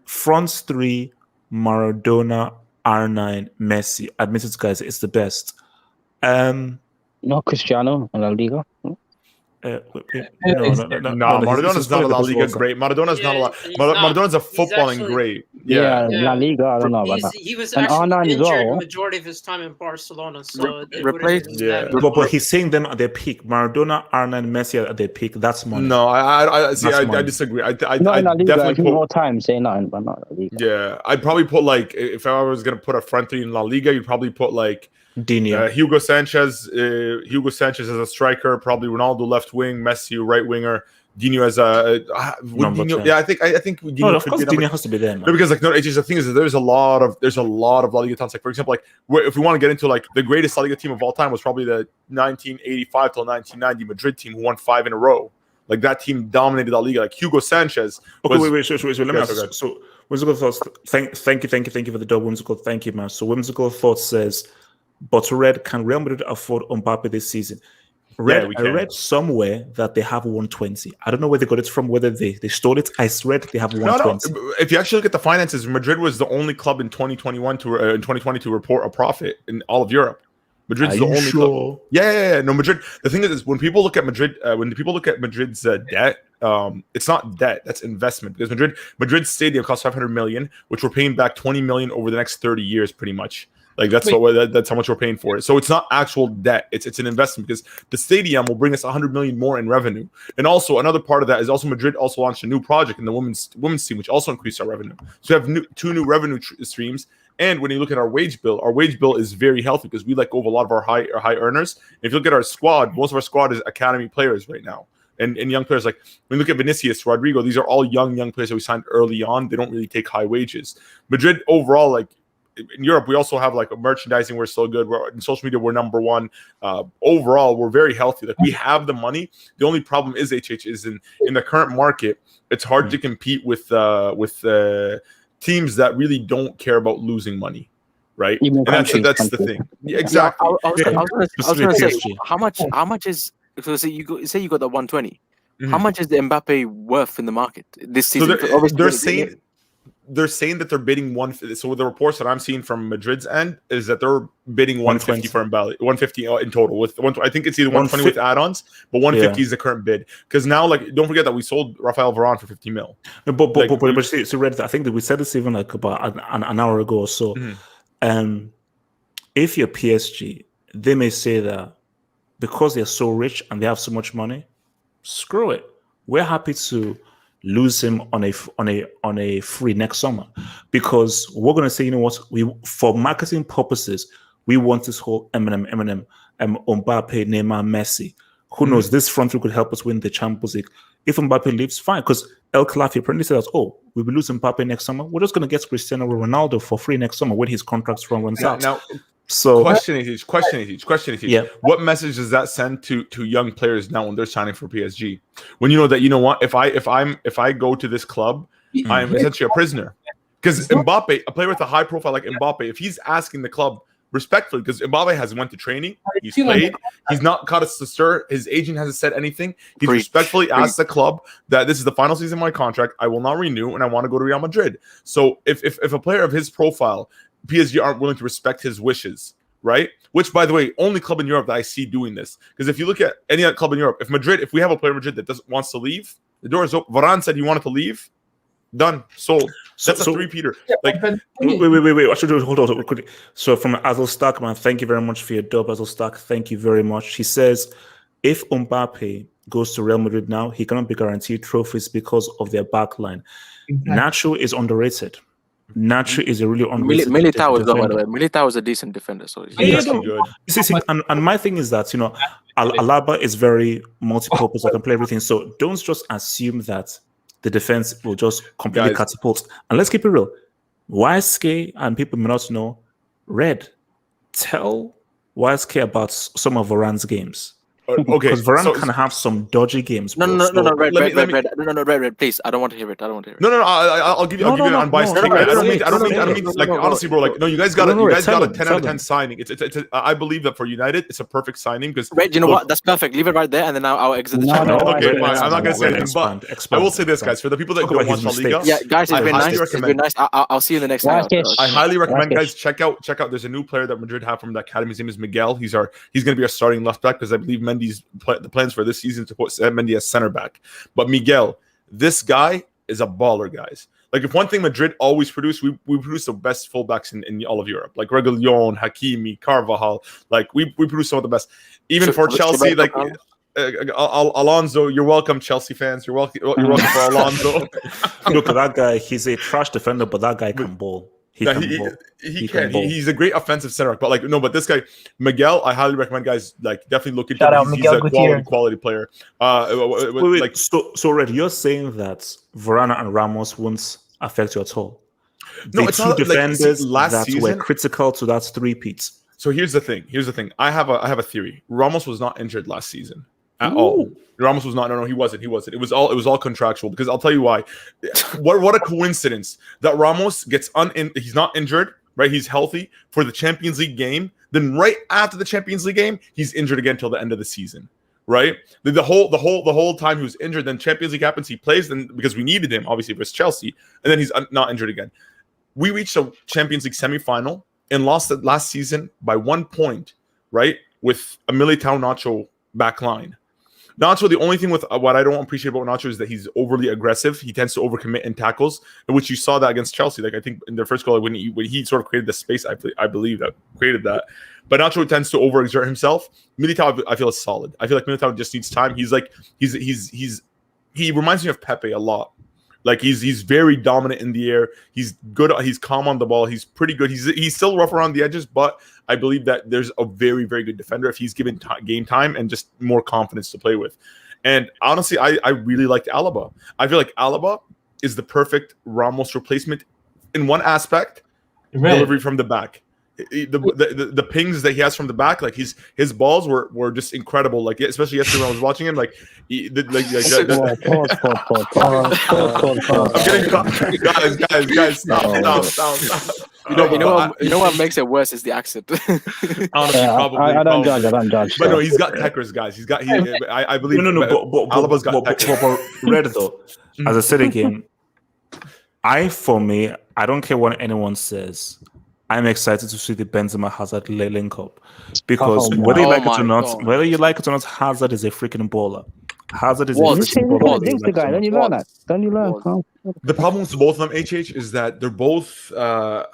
A: front 3, Maradona, R9, Messi. Admitted, guys, it's the best.
S: No Cristiano in La Liga.
U: Maradona's not a La Liga great. Maradona's not a La. Maradona's a footballing great.
S: Yeah, La Liga. I don't know about that.
B: He was
S: And
B: actually
S: R9 as
B: injured
S: well.
B: majority of his time in Barcelona, so it
I: replace-
B: wouldn't matter.
A: But he's saying them at their peak. Maradona, R9, Messi at their peak. That's money.
U: No, I
A: That's
U: disagree. I
S: Not in La Liga.
U: definitely
S: Put
U: put.
S: all time say nothing, but not La Liga.
U: Yeah, I'd probably put like if I was gonna put a front three in La Liga, you'd probably put like
A: Dino.
U: Hugo Sanchez as a striker, probably Ronaldo left wing, Messi right winger, Dino as a
A: Number
U: Dino,
A: 10.
U: yeah, I think Dino
A: No, of
U: could
A: course
U: be number-
A: Dino has to be there, man.
U: No, because like no, it's just the thing is that there's a lot of La Liga talents. Like for example, like if we want to get into like the greatest La Liga team of all time was probably the 1985 till 1990 Madrid team who won 5 in a row. Like that team dominated La Liga. Like Hugo Sanchez.
A: Okay,
U: was-
A: wait. Let me
U: Yeah,
A: ask.
U: go ahead.
A: So, whimsical thoughts. Thank you for the dub. Whimsical, thank you, man. So, whimsical thoughts says, but Red, can Real Madrid afford Mbappe this season?
U: Yeah, we
A: I
U: can.
A: read somewhere that they have 120. I don't know where they got it from. Whether they stole it. I read they have 120.
U: No. If you actually look at the finances, Madrid was the only club in 2021 in 2020 to report a profit in all of Europe. Madrid's
A: Are
U: the
A: you
U: only
A: sure?
U: club. Yeah. No, Madrid. The thing is when people look at Madrid, Madrid's debt, it's not debt. That's investment because Madrid's stadium costs 500 million, which we're paying back 20 million over the next 30 years, pretty much. Like that's how much we're paying for it. So it's not actual debt. It's an investment because the stadium will bring us 100 million more in revenue. And also another part of that is also Madrid also launched a new project in the women's team, which also increased our revenue. So we have two new revenue streams. And when you look at our wage bill is very healthy because we let go of a lot of our high earners. If you look at our squad, most of our squad is academy players right now. And young players, like when you look at Vinicius, Rodrigo, these are all young players that we signed early on. They don't really take high wages. Madrid overall, like in Europe, we also have like a merchandising. We're so good. In social media, we're number one. Overall, we're very healthy. Like we have the money. The only problem is is in the current market, it's hard to compete with teams that really don't care about losing money, right? And that's the thing. Yeah, exactly.
I: I was going to say how much is so say you got the 120. How much is the Mbappe worth in the market this season?
U: So they're saying that they're bidding 150. So the reports that I'm seeing from Madrid's end is that they're bidding 150 for Mbappe, 150 in total. With I think it's either 120 with add-ons, but 150 is the current bid. Because now, like, don't forget that we sold Rafael Varane for 50 mil.
A: No, but see, Red, I think that we said this even like about an hour ago or so. If you're PSG, they may say that because they're so rich and they have so much money, screw it. We're happy to lose him on a free next summer because we're going to say, you know what, for marketing purposes, we want this whole Mbappe, Neymar, Messi. Who knows? This front three could help us win the Champions League. If Mbappe leaves, fine. Because El Khelafi apparently said, "Oh, we will lose Mbappe next summer. We're just going to get Cristiano Ronaldo for free next summer when his contract runs out."
U: Now,
A: so
U: question is each.
A: Yeah.
U: What message does that send to young players now when they're signing for PSG? When you know that, you know what, if I go to this club, I'm essentially a prisoner. Because Mbappe, a player with a high profile like Mbappe, if he's asking the club respectfully, because Mbappe has went to training, he's played, he's not caught us to stir, his agent hasn't said anything. He's respectfully asked the club that this is the final season of my contract, I will not renew, and I want to go to Real Madrid. So if a player of his profile, PSG aren't willing to respect his wishes, right? Which, by the way, only club in Europe that I see doing this. Because if you look at any other club in Europe, if we have a player in Madrid that wants to leave, the door is open. Varane said he wanted to leave. Done. Sold. That's a three-peater. Like,
A: wait. Hold on quickly. So from Azul Stark, man, thank you very much for your dub, Azul Stark. Thank you very much. He says, if Mbappe goes to Real Madrid now, he cannot be guaranteed trophies because of their backline. Nacho is underrated. Nacho is a really underrated
I: Militao is by the way. Militao is a decent defender, so
A: he's good. See, and my thing is that, you know, Alaba is very multi-purpose. I can play everything. So don't just assume that the defense will just completely catapult. And let's keep it real. YSK, and people may not know, Red, tell YSK about some of Varane's games.
U: Okay,
A: because Varane can have some dodgy games.
I: No, Red, please. I don't want to hear it.
U: No. I'll give you an unbiased take. I don't mean like honestly, bro. Like, no, you guys got a 10 out of 10 signing. It's I believe that for United, it's a perfect signing because
I: Red, you know what? That's perfect. Leave it right there, and then I'll exit the channel.
U: Okay, fine. I'm not gonna say anything, but I will say this, guys, for the people that don't watch La Liga.
I: Yeah, guys, it's been nice. I'll see you in the next one.
U: I highly recommend, guys, check out. There's a new player that Madrid have from the academy. His name is Miguel. He's gonna be our starting left back because I believe Mendy's the plans for this season to put Mendy as center back. But Miguel, this guy is a baller, guys. Like, if one thing Madrid always produce, we produce the best fullbacks in all of Europe. Like Reguilón, Hakimi, Carvajal. Like, we produce some of the best. Even for Chelsea, like Alonso, you're welcome, Chelsea fans. You're welcome for Alonso.
A: Look, that guy, he's a trash defender, but that guy can ball. He can. He's a great offensive center back, but like but this guy Miguel, I highly recommend guys like definitely look into him. He's a quality player. Wait. So Red, you're saying that Varane and Ramos won't affect you at all?
U: No,
A: the
U: it's
A: two
U: not
A: defenders
U: last
A: that
U: season
A: were critical to that three-peat.
U: So here's the thing. I have a theory. Ramos was not injured last season at all. Ramos was not. No, he wasn't. It was all contractual. Because I'll tell you why. What a coincidence that Ramos gets he's not injured, right? He's healthy for the Champions League game. Then right after the Champions League game, he's injured again till the end of the season, right? The whole time he was injured. Then Champions League happens, he plays. Then because we needed him, obviously versus Chelsea, and then he's not injured again. We reached a Champions League semifinal and lost it last season by 1 point, right? With a Militao Nacho back line. Nacho, the only thing with what I don't appreciate about Nacho is that he's overly aggressive. He tends to overcommit in tackles, in which you saw that against Chelsea. Like, I think in their first goal, when he sort of created the space, I believe that created that. But Nacho tends to overexert himself. Militao, I feel, is solid. I feel like Militao just needs time. He reminds me of Pepe a lot. Like, he's very dominant in the air. He's good. He's calm on the ball. He's pretty good. He's still rough around the edges, but I believe that there's a very, very good defender if he's given game time and just more confidence to play with. And honestly, I really liked Alaba. I feel like Alaba is the perfect Ramos replacement in one aspect: delivery from the back. The pings that he has from the back, like his balls were just incredible. Like, especially yesterday when I was watching him, like I'm getting guys, stop.
I: You know what makes it worse is the accent.
U: Honestly, probably.
S: I don't judge.
U: But no, he's got techers, guys. I believe.
A: But
U: Alaba's got techers.
A: But Red, though, as I said again, I don't care what anyone says. I'm excited to see the Benzema Hazard link up because whether you like it or not, Hazard is a freaking baller. Hazard is a freaking baller.
S: Don't you learn that? Don't you learn?
U: The problem with both of them, is that they're both none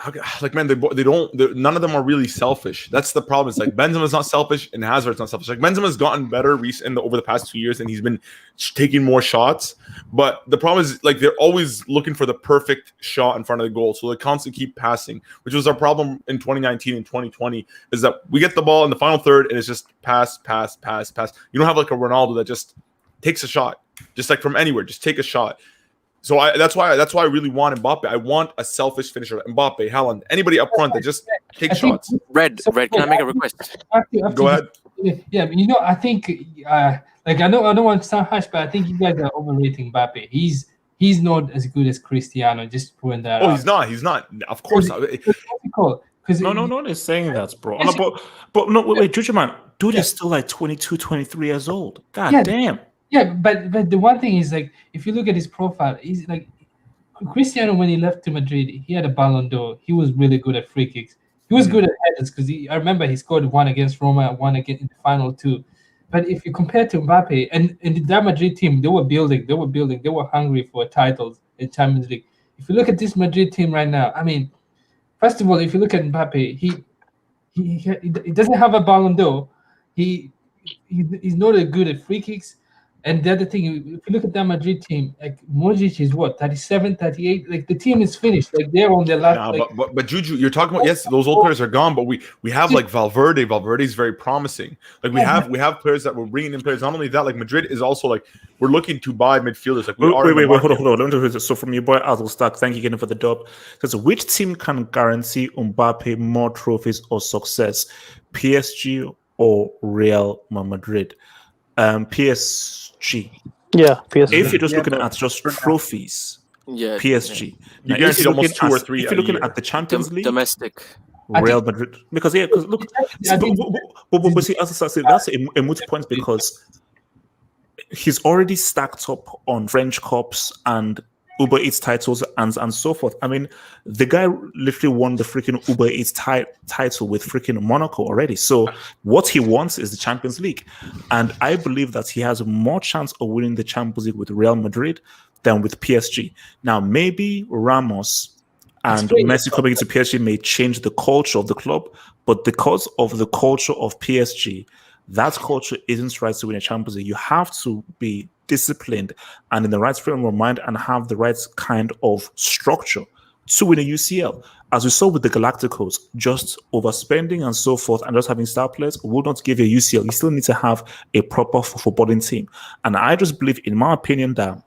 U: of them are really selfish. That's the problem. It's like Benzema's not selfish and Hazard's not selfish. Like, Benzema's gotten better over the past 2 years and he's been taking more shots. But the problem is, like, they're always looking for the perfect shot in front of the goal, so they constantly keep passing, which was our problem in 2019 and 2020. Is that we get the ball in the final third and it's just pass. You don't have like a Ronaldo that just takes a shot, just like from anywhere, just take a shot. So that's why I really want Mbappe. I want a selfish finisher. Mbappe, Haaland, anybody up front that just takes shots.
I: Red, can I make a request?
U: Go ahead.
R: Yeah, I think I don't want to sound harsh, but I think you guys are overrating Mbappe. He's not as good as Cristiano. Just proving that.
U: Oh, he's not. Of course not.
A: No, they're saying that, bro. But no, wait, Juju, man, dude is still like 22, 23 years old. God damn.
R: Yeah, but the one thing is, like, if you look at his profile, he's like Cristiano. When he left to Madrid, he had a Ballon d'Or. He was really good at free kicks. He was good at headers because I remember he scored one against Roma, one against in the final two. But if you compare to Mbappe and that Madrid team, they were building, they were hungry for titles in Champions League. If you look at this Madrid team right now, I mean, first of all, if you look at Mbappe, he doesn't have a Ballon d'Or. He's not as good at free kicks. And the other thing, if you look at that Madrid team, like Modric is 37, 38. Like, the team is finished. Like, they're on their last.
U: Yeah, but Juju, you're talking about, yes, those old players are gone, but we have like Valverde. Valverde is very promising. Like, we have players that we're bringing in players. Not only that, like Madrid is also like we're looking to buy midfielders. Like,
A: wait, hold on. So from your boy Adel Stark, thank you again for the dub. Because which team can guarantee Mbappe more trophies or success, PSG or Real Madrid? PSG.
E: Yeah, PSG.
A: If you're just looking at just trophies, PSG.
U: You guaranteed almost 2 or 3.
A: If you're looking at the Champions League,
I: domestic,
A: Real Madrid, because look, but see, as I said, that's a moot point because he's already stacked up on French Cups and Uber Eats titles and so forth. I mean, the guy literally won the freaking Uber Eats title with freaking Monaco already. So what he wants is the Champions League. And I believe that he has more chance of winning the Champions League with Real Madrid than with PSG. Now, maybe Ramos and Messi coming into PSG may change the culture of the club, but because of the culture of PSG, that culture isn't right to win a Champions League. You have to be disciplined and in the right frame of mind and have the right kind of structure to win a UCL. As we saw with the Galacticos, just overspending and so forth and just having star players will not give you a UCL. You still need to have a proper footballing team. And I just believe, in my opinion, that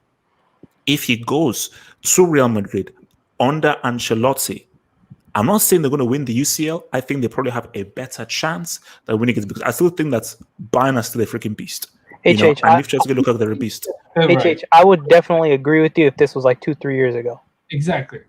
A: if he goes to Real Madrid under Ancelotti, I'm not saying they're going to win the UCL. I think they probably have a better chance than winning it because I still think that Bayern are still a freaking beast. And if Chelsea look like they're a beast.
E: I would definitely agree with you if this was like 2-3 years ago.
R: Exactly.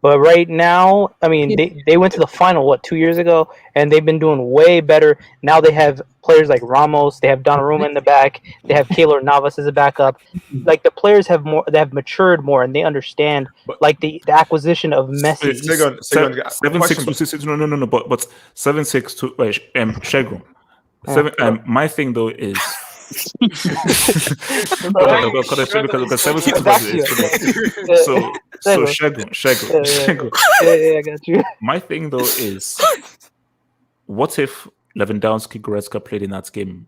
E: But right now, I mean, they went to the final, 2 years ago, and they've been doing way better. Now they have players like Ramos, they have Donnarumma in the back, they have Keylor Navas as a backup. Like the players have matured more, and they understand like the acquisition of Messi.
A: 7-6-2-6. No. But 7-6-2. Shego. My thing though is. Shego.
E: I got you.
A: My thing though is, what if Lewandowski, Goretzka played in that game?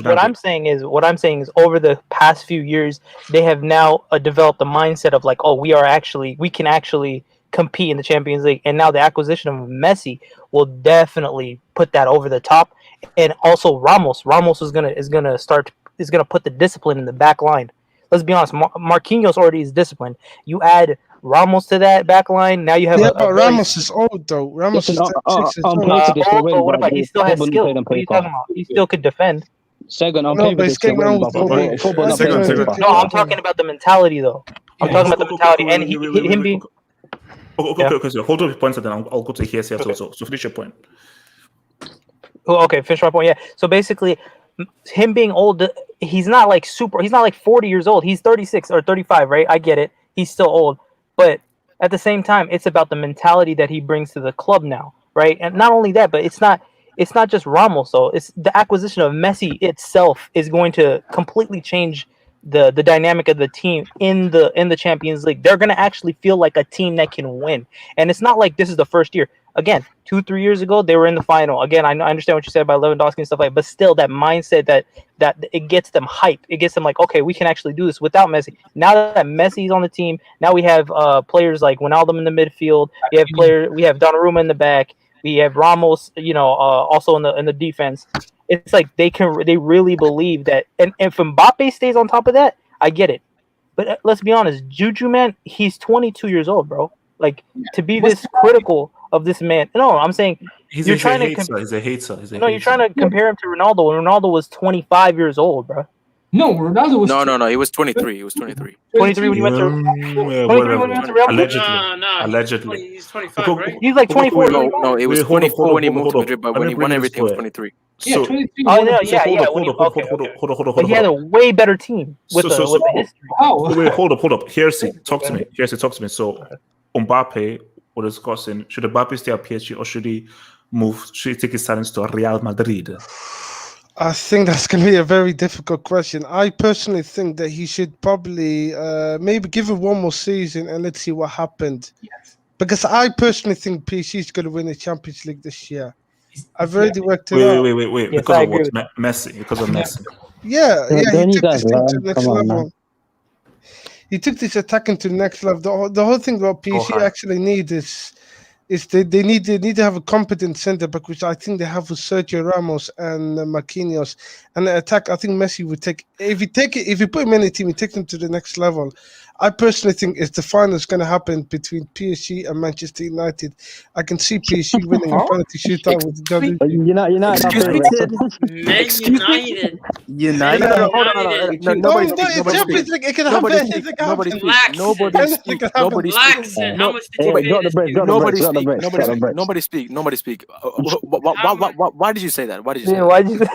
E: What I'm saying is over the past few years, they have now developed the mindset of like, we can actually compete in the Champions League, and now the acquisition of Messi will definitely put that over the top. And also Ramos is gonna put the discipline in the back line. Let's be honest, Marquinhos already is disciplined. You add Ramos to that back line, now you have
D: but Ramos is old though. Ramos is 36
E: but what about he still has skill? What are you talking about? He still could defend.
S: Second,
E: I'm talking about the mentality though. I'm talking about the mentality and him being.
A: Okay, so hold on your points and then I'll go to here. So finish your point.
E: Okay, finish my point. Yeah. So basically, him being old, he's not like 40 years old. He's 36 or 35, right? I get it. He's still old, but at the same time, it's about the mentality that he brings to the club now, right? And not only that, but it's not just Ramos though. It's the acquisition of Messi itself is going to completely change the dynamic of the team in the Champions League. They're going to actually feel like a team that can win. And it's not like this is the first year. Again, 2-3 years ago, they were in the final. Again, I understand what you said about Lewandowski and stuff like that, but still that mindset that it gets them hype. It gets them like, okay, we can actually do this without Messi. Now that Messi's on the team, now we have players like Wijnaldum in the midfield. We have Donnarumma in the back. We have Ramos, also in the defense. It's like they really believe that, and if Mbappe stays on top of that, I get it. But let's be honest, Juju, man, he's 22 years old, bro. Like to be this critical of this man. No, I'm saying
A: he's a hater.
E: You're trying to compare him to Ronaldo when Ronaldo was 25 years old, bro.
R: No, Ronaldo was.
I: No. He was 23. He was 23.
E: 23 when he went to. 23 when he went to Real Madrid.
A: Allegedly.
B: He's 25, right?
E: He's like 24.
I: No, it was 24 when he moved to Madrid, but when he won everything, he was 23.
R: Yeah, 23.
A: Hold on.
E: But he had a way better team with the history.
A: Wait, hold up. Here's talk to me. So, Mbappe, we're discussing, should Mbappe stay at PSG or should he take his talents to Real Madrid?
D: I think that's going to be a very difficult question. I personally think that he should probably maybe give it one more season and let's see what happened.
R: Yes.
D: Because I personally think PSG is going to win the Champions League this year. I've already worked it out.
A: Wait. Yes, because of what? Messi. Because of Messi.
D: Yeah. He took this thing to the next level. He took this attacking to the next level. The whole thing about PSG actually need is they need to have a competent centre back, which I think they have with Sergio Ramos and Marquinhos. And the attack, I think Messi would take. If you put him in a team, he takes them to the next level. I personally think if the final is going to happen between PSG and Manchester United, I can see PSG winning a penalty shootout with United.
I: United. Hold on. Nobody speak. Why did you say that?
E: Why did you?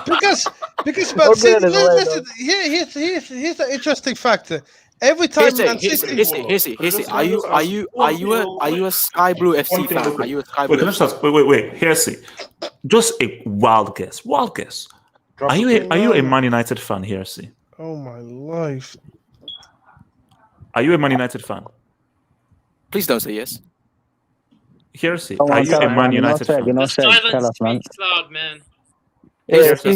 D: Because Because man, see, listen, here's the interesting factor. Every time Man City,
I: Are you a Sky Blue FC fan? Are you a Sky Blue FC fan?
A: Wait. Here's it. Just a wild guess. Are you a Man United fan, Hersey?
D: Oh my life.
A: Are you a Man United fan?
I: Please don't say yes.
A: Hersey, are you a Man United fan?
B: Silence speaks loud, man.
I: If you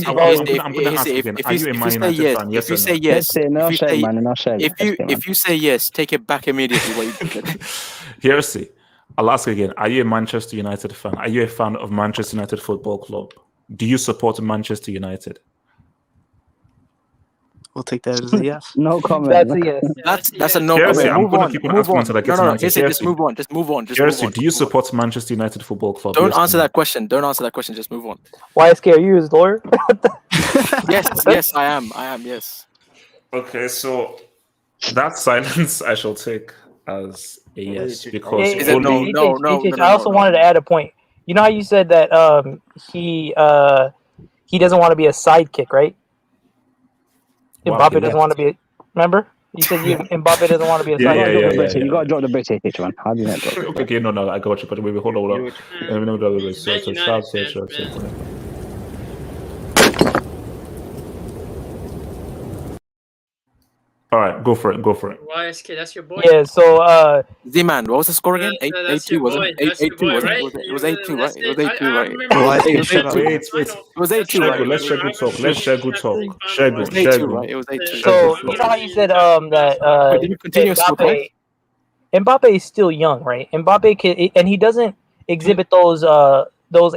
I: say yes, if you say yes, take it back immediately. What you did.
A: Hersey, I'll ask again. Are you a Manchester United fan? Are you a fan of Manchester United Football Club? Do you support Manchester United?
L: We'll take that as a yes.
S: No comment.
E: That's a yes.
I: That's a no
A: Hersey,
I: comment.
A: I'm
I: Move
A: going
I: on.
A: to keep on
I: Move
A: asking
I: on.
A: until I get
I: No,
A: an answer.
I: just move on. Just move on.
A: Hersey, do you support Manchester United Football Club?
I: Don't answer that question. Don't answer that question. Just move on.
E: YSK, are you his lawyer?
I: Yes, I am. Yes.
A: Okay, so that silence I shall take as a yes because
E: I also wanted to add a point. You know how you said that he doesn't want to be a sidekick, right? Mbappe doesn't want to be. Remember, you said Mbappe doesn't want to be a sidekick.
S: You gotta drop the British one. How do you not drop it?
A: Okay, no, I got you. But wait, hold on. All right, go for it.
B: YSK, that's your boy.
E: Yeah. So,
I: Z-Man, what was the score again? 8-2, wasn't it? 8-2, wasn't it? It was 8-2, right? It was 8-2, right? It was 8-2, right?
A: Let's share good talk.
I: It was 8-2, right? It was 8-2.
E: So you know how you said that Mbappe is still young, right? Mbappe can, and he doesn't exhibit those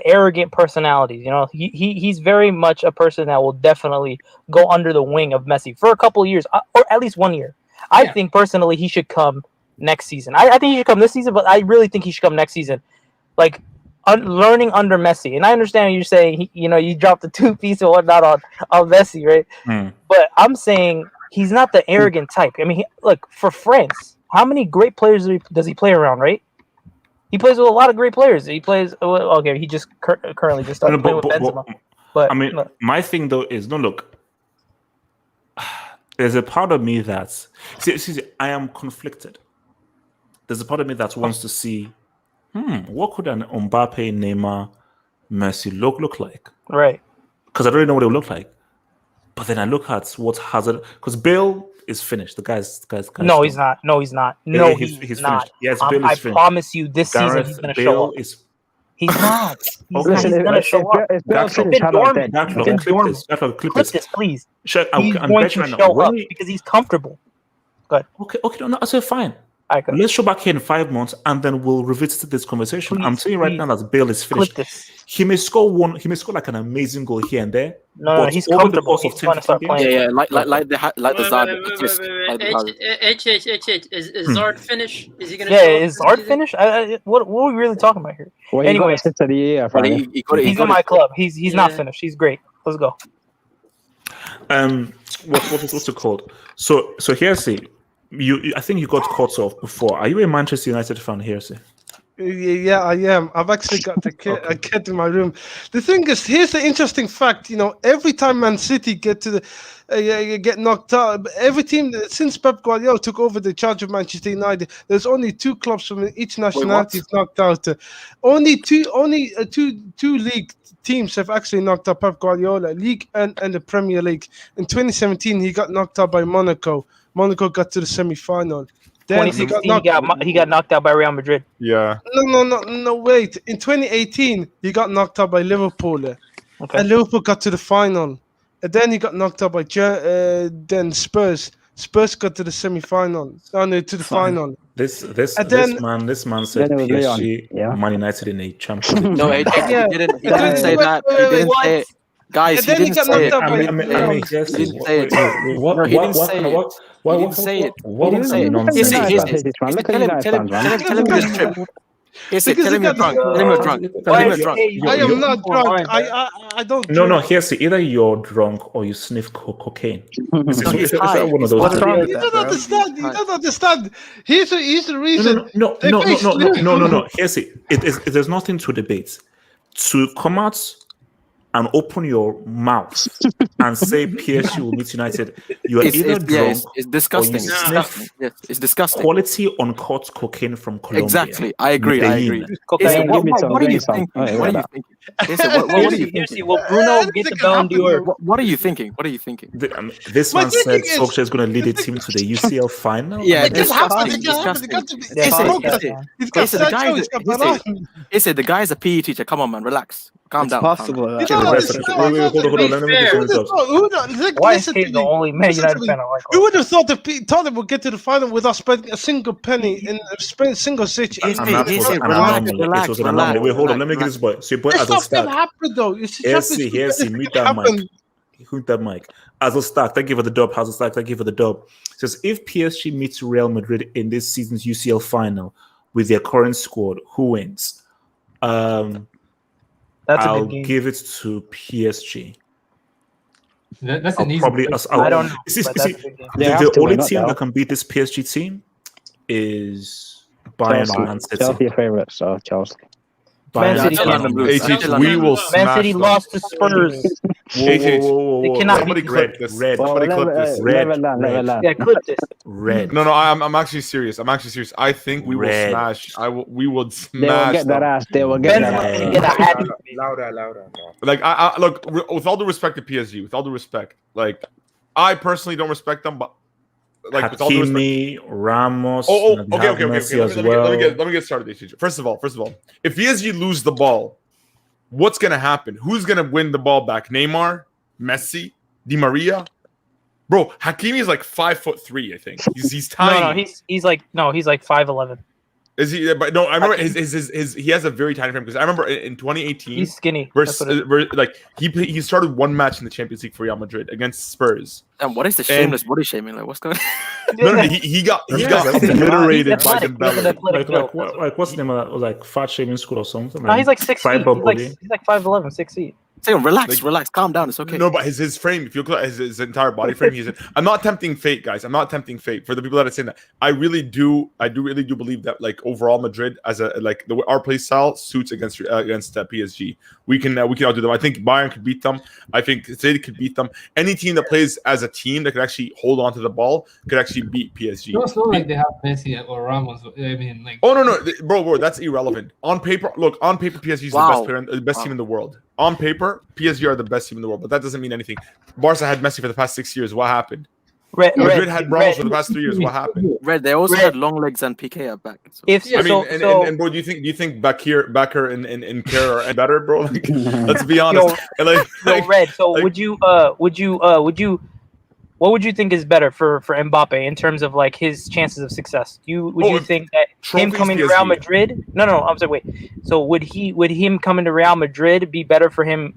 E: arrogant personalities. You know, he's very much a person that will definitely go under the wing of Messi for a couple of years, or at least 1 year. I think personally he should come next season. I think he should come this season, but I really think he should come next season. Like learning under Messi. And I understand you're saying you dropped the 2-piece or whatnot on Messi, right? But I'm saying he's not the arrogant type. I mean, look, for France, how many great players does he play around, right? He plays with a lot of great players. He plays. Okay, he just currently just started playing with Benzema. But
A: I mean, my thing though is look. There's a part of me that's see, I am conflicted. There's a part of me that wants to see, what could an Mbappe, Neymar, Messi look like?
E: Right.
A: Because I don't really know what it would look like. But then I look at what Hazard, because Bale is finished. The guy's
E: no, he's not. No, he's not. No, he's not.
A: Finished. Yes, Bale is
E: I
A: finished.
E: promise you, this season he's going to show up. He's not. He's going to show up.
A: Clip this,
E: please.
A: He's
E: going to show up because he's comfortable. Good.
A: Okay, no, I said fine. Let's show back here in 5 months, and then we'll revisit this conversation. I'm telling you right now that Bale is finished. He may score like an amazing goal here and there.
E: No, he's comfortable. He's going to start playing.
I: Like the Zard.
B: Is Zard finished? Is he going to?
E: Yeah, is Zard finished? What are we really talking about here?
S: Well, anyway,
E: he's in my club. He's not finished. He's great. Let's go.
A: What's it called? So Hersey, I think you got caught off before. Are you a Manchester United fan, Hersey?
D: Yeah, I am. I've actually got the kid, a kid in my room. The thing is, here's the interesting fact. Every time Man City get to the get knocked out, every team since Pep Guardiola took over the charge of Manchester United, there's only 2 clubs from each nationality knocked out. Only two league teams have actually knocked out Pep Guardiola, League and the Premier League. In 2017, he got knocked out by Monaco. Monaco got to the semi-final. Then
E: 2016, he got knocked out by Real Madrid.
U: Yeah.
D: No, wait. In 2018, he got knocked out by Liverpool. Okay. And Liverpool got to the final. And then he got knocked out by then Spurs. Spurs got to the semi-final. To the final.
A: This man said PSG, Man United in a Champions League.
I: No, he didn't say that. He didn't say it. Guys, he didn't say it. He didn't say it. He didn't say it. Tell him this trip. Tell him you're drunk.
D: I am not drunk. I don't.
A: No. Hersey, either you're drunk or you sniff cocaine. Is one of those?
D: You don't understand. Here's the reason.
A: No. Hersey, there's nothing to debate. To come out and open your mouth and say PSG will meet United, you are either drunk
I: it's disgusting.
A: or you
I: It's
A: sniff
I: disgusting. Yes, it's disgusting.
A: quality uncut cocaine from Colombia.
I: Exactly. I agree. I agree.
A: Medellin.
I: Listen, what are you thinking? What are you thinking? Listen, what are you thinking?
E: Will Bruno get the Ballon d'Or?
I: What are you thinking? What are you thinking?
A: This man said Solskjaer is going to lead the team to the UCL final.
I: Yeah,
D: It can happen. It
I: disgusting.
D: can happen. It's broken. He's got Sancho. He's got Varane.
I: The guy is a PE teacher. Come on, man, relax. Calm down.
L: Possible.
A: Wait, hold on. Let me get this up.
E: Why is he the only Man United fan I like?
D: Who would have thought that Tottenham would get to the final without spending a single penny in a single stitch?
A: It was an anomaly. Wait, hold on. Let me get this boy. So your boy as a
D: It's not
A: start.
D: happen though. It's
A: Mute that mic. Mute that mic. As a start, thank you for the dub. As a start, thank you for the dub. It says if PSG meets Real Madrid in this season's UCL final with their current squad, who wins? I'll give it to PSG.
R: That's an easy.
A: Probably.
E: I don't know.
A: The only team that can beat this PSG team is Bayern or Man City.
S: Chelsea favorite, so Chelsea.
E: Man City.
U: We will
E: Man
U: smash
E: City
U: them.
E: lost to Spurs.
U: They
E: cannot
U: Somebody
E: beat
U: clip this.
A: Red.
U: Somebody clip this.
E: Yeah, clip this.
A: Red.
U: No, I'm actually serious. I think we will
A: Red.
U: smash. We will
S: They will
U: smash
S: get that
U: them.
S: ass. They will get that ass.
O: Louder.
U: Like I look, with all due respect to PSG, with all due respect, like I personally don't respect them, but like with all due respect.
A: Hakimi, Ramos.
U: Okay.
A: Messi as well.
U: Let me get started. First of all, if PSG lose the ball, what's gonna happen? Who's gonna win the ball back? Neymar, Messi, Di Maria. Bro, Hakimi is like 5'3", I think. He's tiny.
E: No, he's like 5'11".
U: Is he? But no, I remember his he has a very tiny frame because I remember in 2018
E: he's skinny.
U: Like he started one match in the Champions League for Real Madrid against Spurs.
I: And what is the shameless body shaming? Like, what's going on?
U: No, he got obliterated by Dembele.
A: Like what's the name of that? Like fat shaming school or something?
E: No, he's like 6 feet. He's like 5'11", 6 feet.
I: Say, relax, calm down. It's okay.
U: No, but his frame, if you look at his entire body frame, I'm not tempting fate, guys. I'm not tempting fate. For the people that are saying that, I really do believe that like overall Madrid as our play style suits against PSG. We can outdo them. I think Bayern could beat them. I think City could beat them. Any team that plays as a team that could actually hold on to the ball could actually beat PSG.
R: It's not like they have Messi or Ramos. I mean, like.
U: Oh no, bro, that's irrelevant. On paper, PSG is the best player, the best team in the world. On paper, PSG are the best team in the world, but that doesn't mean anything. Barca had Messi for the past 6 years. What happened? Madrid had Ramos for the past 3 years. What happened?
I: They also had long legs and PK at back. So.
U: And bro, do you think Bakker and Kerr are better, bro? Like, let's be honest.
E: Red. So would you? What would you think is better for Mbappe in terms of like his chances of success? Would you think that him coming to Real Madrid? No. I'm sorry. Wait. So would him coming to Real Madrid be better for him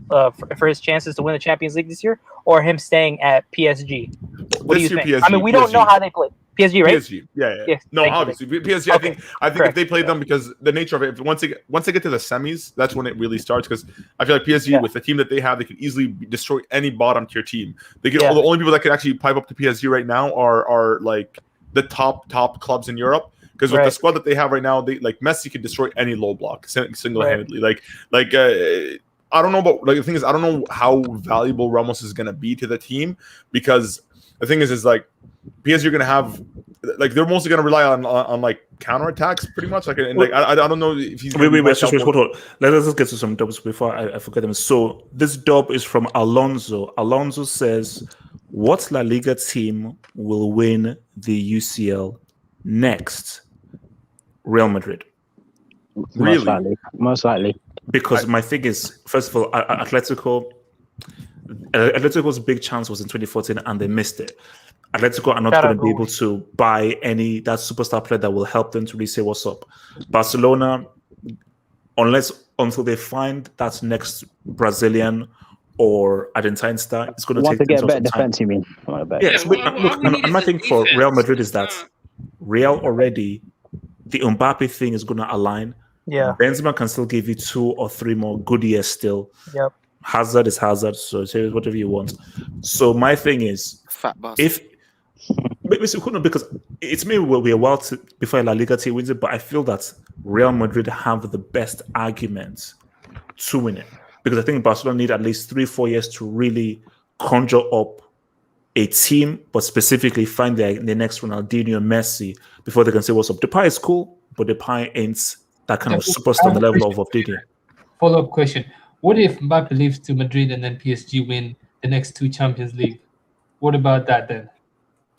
E: for his chances to win the Champions League this year, or him staying at PSG? What do you think?
U: PSG,
E: I mean, we don't know how they play. PSG, right?
U: PSG, yeah. No, obviously PSG. Okay. I think if they play them, because the nature of it, once they get to the semis, that's when it really starts. Because I feel like PSG with the team that they have, they could easily destroy any bottom tier team. They could. The only people that could actually pipe up to PSG right now are like the top clubs in Europe. Because with the squad that they have right now, they like Messi could destroy any low block single handedly. I don't know about the thing is I don't know how valuable Ramos is gonna be to the team, because the thing is like PSG are gonna have they're mostly gonna rely on like counterattacks pretty much. I don't know if he's
A: wait, hold on. Let's just get to some dubs before I forget them. So this dub is from Alonso. Alonso says, what La Liga team will win the UCL next? Real Madrid.
U: Really?
S: Most likely.
A: Because my thing is, first of all, Atletico's big chance was in 2014 and they missed it. Atletico are not going to be able to buy that superstar player that will help them to really say what's up. Barcelona, until they find that next Brazilian or Argentine star, it's going to take
S: get a better defense. You mean?
A: Yes. And my thing for Real Madrid is that Real already, the Mbappe thing is going to align.
E: Yeah.
A: Benzema can still give you 2 or 3 more good years still.
E: Yep.
A: Hazard is Hazard, so say whatever you want. So my thing is, because it's maybe will be a while before La Liga team wins it, but I feel that Real Madrid have the best argument to win it. because I think Barcelona need at least 3-4 years to really conjure up a team, but specifically find the next Ronaldinho, Messi, before they can say what's up. Depay is cool, but Depay ain't that kind of superstar on the level of Didi.
R: Follow-up question. What if Mbappe leaves to Madrid and then PSG win the next 2 Champions League? What about that then?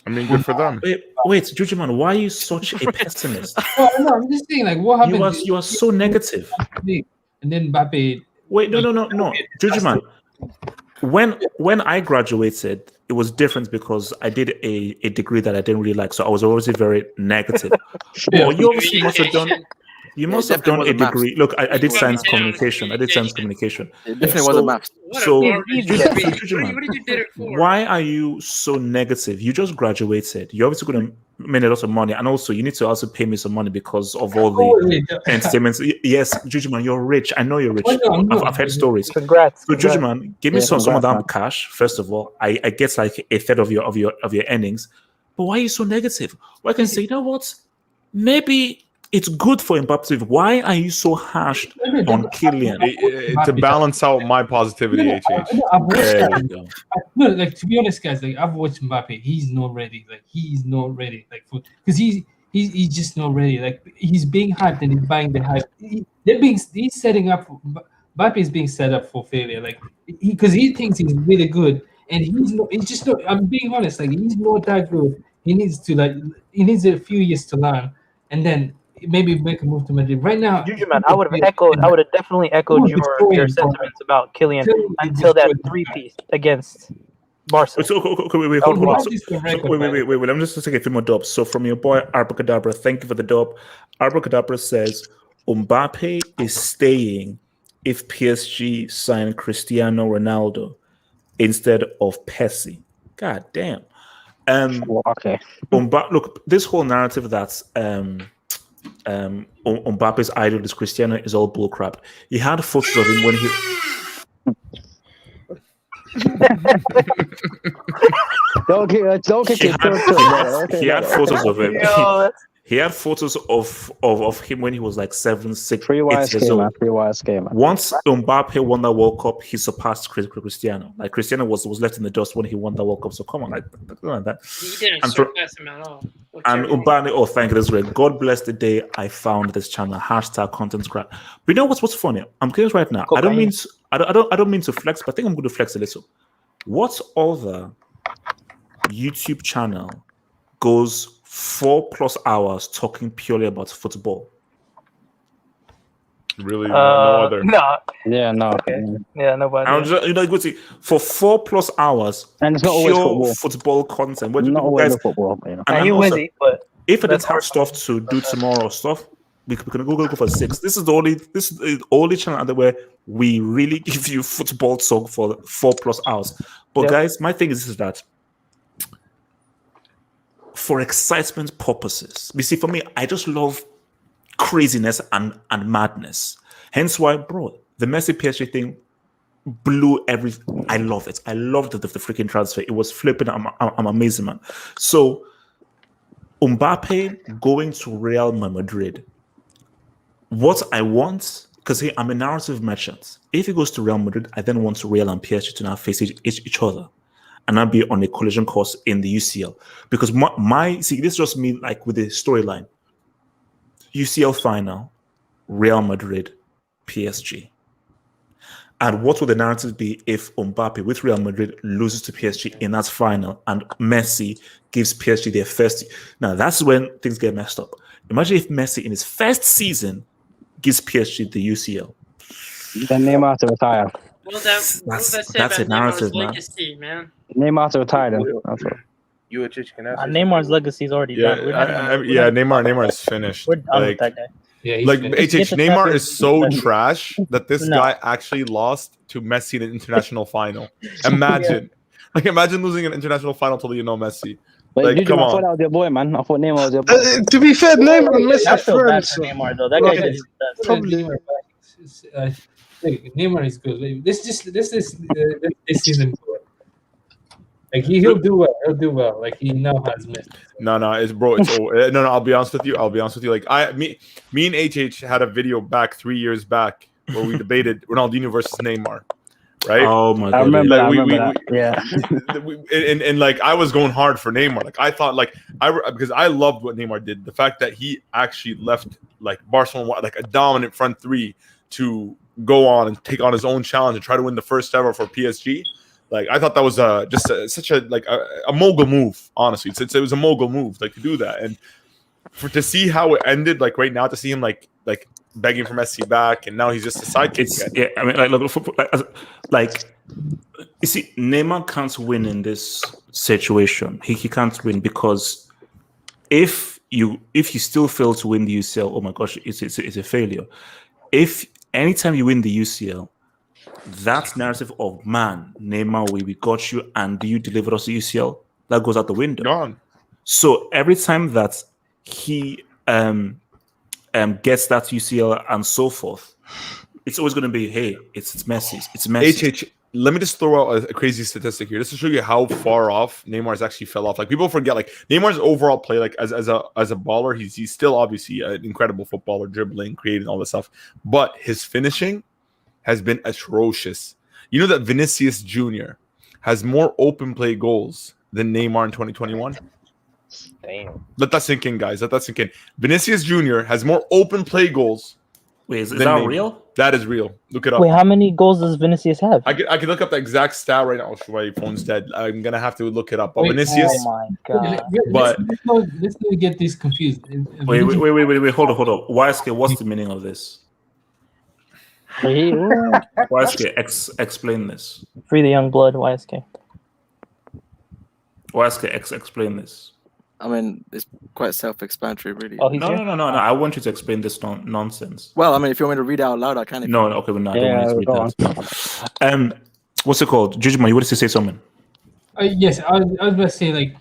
U: I mean, good for them.
A: Wait, Jujuman, why are you such a pessimist?
R: No, I'm just saying, like, what happens?
A: You are so negative.
R: And then Mbappe.
A: Wait, no, Jujuman. When I graduated, it was different because I did a degree that I didn't really like, so I was always very negative. Well, you obviously must have done. You must have done a degree. Look, I did science communication.
I: It definitely wasn't maths.
A: So, why are you so negative? You just graduated. You're obviously going to make a lot of money, and also you need to also pay me some money because of all the entertainments. Yes, Jujuman, you're rich. I know you're rich. I've heard stories.
E: Congrats.
A: So, Jujuman, give me some of that cash. First of all, I get like a third of your earnings. But why are you so negative? Why can you say, you know what? Maybe it's good for Mbappe. Why are you so harsh on Kylian?
U: To balance out my positivity, HH.
R: No, like, to be honest, guys, like, I've watched Mbappe. He's not ready. Like, he's not ready. Like, because he's just not ready. Like, he's being hyped and he's buying the hype. He's setting up. Mbappe is being set up for failure. Like, because he thinks he's really good, and he's not. He's just not. I'm being honest. Like, he's not that good. He needs a few years to learn, and then maybe make a move to Madrid. Right now,
E: Jujuman, I would have definitely echoed your sentiments about Kylian until that 3-piece against Barcelona.
A: Wait, hold on. Wait. Let me just take a few more dubs. So from your boy Abracadabra, thank you for the dub. Abracadabra says Mbappe is staying if PSG sign Cristiano Ronaldo instead of Messi. God damn.
S: Okay.
A: Look, this whole narrative that's Mbappe's idol is Cristiano is all bullcrap. He had photos of him when he.
S: Don't kick
A: He had photos of him. He had photos of him when he was like 7, 6, 8 years old. Once Mbappe won that World Cup, he surpassed Cristiano. Like Cristiano was left in the dust when he won the World Cup. So come on, like that.
B: He didn't surpass him at all.
A: And Mbappe, thank you, this way. God bless the day I found this channel. #content scrap. But you know what's funny? I'm curious right now. I don't mean to flex, but I think I'm going to flex a little. What other YouTube channel goes 4+ hours talking purely about football?
U: Really, no other.
E: No.
S: Yeah, no.
E: Okay. Yeah, nobody.
A: I'm just, good to see, for 4+ hours,
S: and it's not always
A: football content.
S: Not always football. You know.
A: And
E: you busy, but
A: if I didn't have stuff to do tomorrow, we can go for 6. This is the only channel out there where we really give you football talk for 4+ hours. But guys, my thing is that for excitement purposes, you see, for me, I just love craziness and madness. Hence why, bro, the Messi PSG thing blew everything. I love it. I loved the freaking transfer. It was flipping. I'm amazing, man. So Mbappe going to Real Madrid. What I want, because I'm a narrative merchant. If he goes to Real Madrid, I then want Real and PSG to now face each other, and I'll be on a collision course in the UCL. Because this is just me, like with the storyline. UCL final, Real Madrid, PSG. And what would the narrative be if Mbappe with Real Madrid loses to PSG in that final and Messi gives PSG their first? Now, that's when things get messed up. Imagine if Messi in his first season gives PSG the UCL.
S: Then Neymar to retire.
B: Well, that's
A: a narrative, man.
B: legacy, man.
S: Neymar to retire then.
E: Neymar's legacy is already done.
U: Neymar is finished.
E: We're done with that guy.
U: Yeah, Neymar is so trash that this guy actually lost to Messi in an international final. Imagine. Imagine losing an international final to Messi.
S: But come on. I thought that was your boy, man. I thought Neymar was your boy.
D: To be fair, Neymar and Messi are friends.
E: Neymar, though. That guy
D: probably.
R: Neymar is good. This season. Like he'll do well. He'll do well. Like he now has Messi.
U: No, it's no. I'll be honest with you. Like me and HH had a video back 3 years back where we debated Ronaldinho versus Neymar, right?
A: Oh my
S: I
A: god!
S: remember
U: Like,
S: that. Yeah.
U: and like I was going hard for Neymar. Like I thought, like because I loved what Neymar did. The fact that he actually left like Barcelona like a dominant front three to go on and take on his own challenge and try to win the first ever for PSG. Like I thought that was such a mogul move. Honestly, it was a mogul move, like to do that, and to see how it ended. Like right now, to see him like begging for Messi back, and now he's just a sidekick again.
A: Yeah, I mean, like you see, Neymar can't win in this situation. He can't win because if you still fail to win the UCL, oh my gosh, it's a failure. If anytime you win the UCL, that narrative of man, Neymar, we got you, and you delivered us the UCL, that goes out the window.
U: Gone.
A: So every time that he gets that UCL and so forth, it's always going to be, hey, it's Messi. It's Messi.
U: Let me just throw out a crazy statistic here, just to show you how far off Neymar's actually fell off. Like people forget, like Neymar's overall play, like as a baller, he's still obviously an incredible footballer, dribbling, creating all this stuff. But his finishing has been atrocious. You know that Vinicius Jr. has more open play goals than Neymar in 2021.
E: Damn.
U: Let that sink in, guys. Let that sink in. Vinicius Jr. has more open play goals.
A: Wait, is that
U: Neymar.
A: real?
U: That is real. Look it up.
E: Wait, how many goals does Vinicius have?
U: I can look up the exact stat right now. Oh, my phone's dead. I'm gonna have to look it up. But
R: Wait,
U: Vinicius.
E: Oh my god.
R: Let's not get this confused.
A: Wait, hold on. YSK, what's the meaning of this? YSK, explain this.
E: Free the young blood, YSK.
A: YSK, explain this.
I: I mean, it's quite self-explanatory, really.
E: Oh, he's
A: No. I want you to explain this nonsense.
I: Well, I mean, if you want me to read it out loud, I can.
A: No, okay, but no, I don't want you to read that. What's it called? Jujima, you wanted to say something?
R: Yes, I was going to say like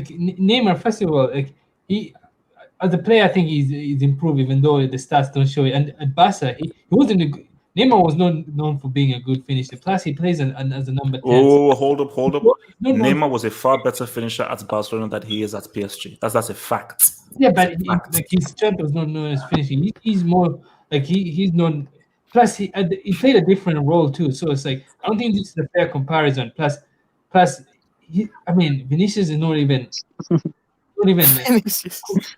R: Neymar. First of all, like he as a player, I think he's improved, even though the stats don't show it. And at Barca, he wasn't Neymar was known for being a good finisher. Plus, he plays as a number 10.
A: Oh, hold up. Neymar was a far better finisher at Barcelona than he is at PSG. That's a fact.
R: Yeah, but his strength was not known as finishing. He's more like he's known. Plus, he played a different role too. So it's like I don't think this is a fair comparison. Plus, Vinicius is not even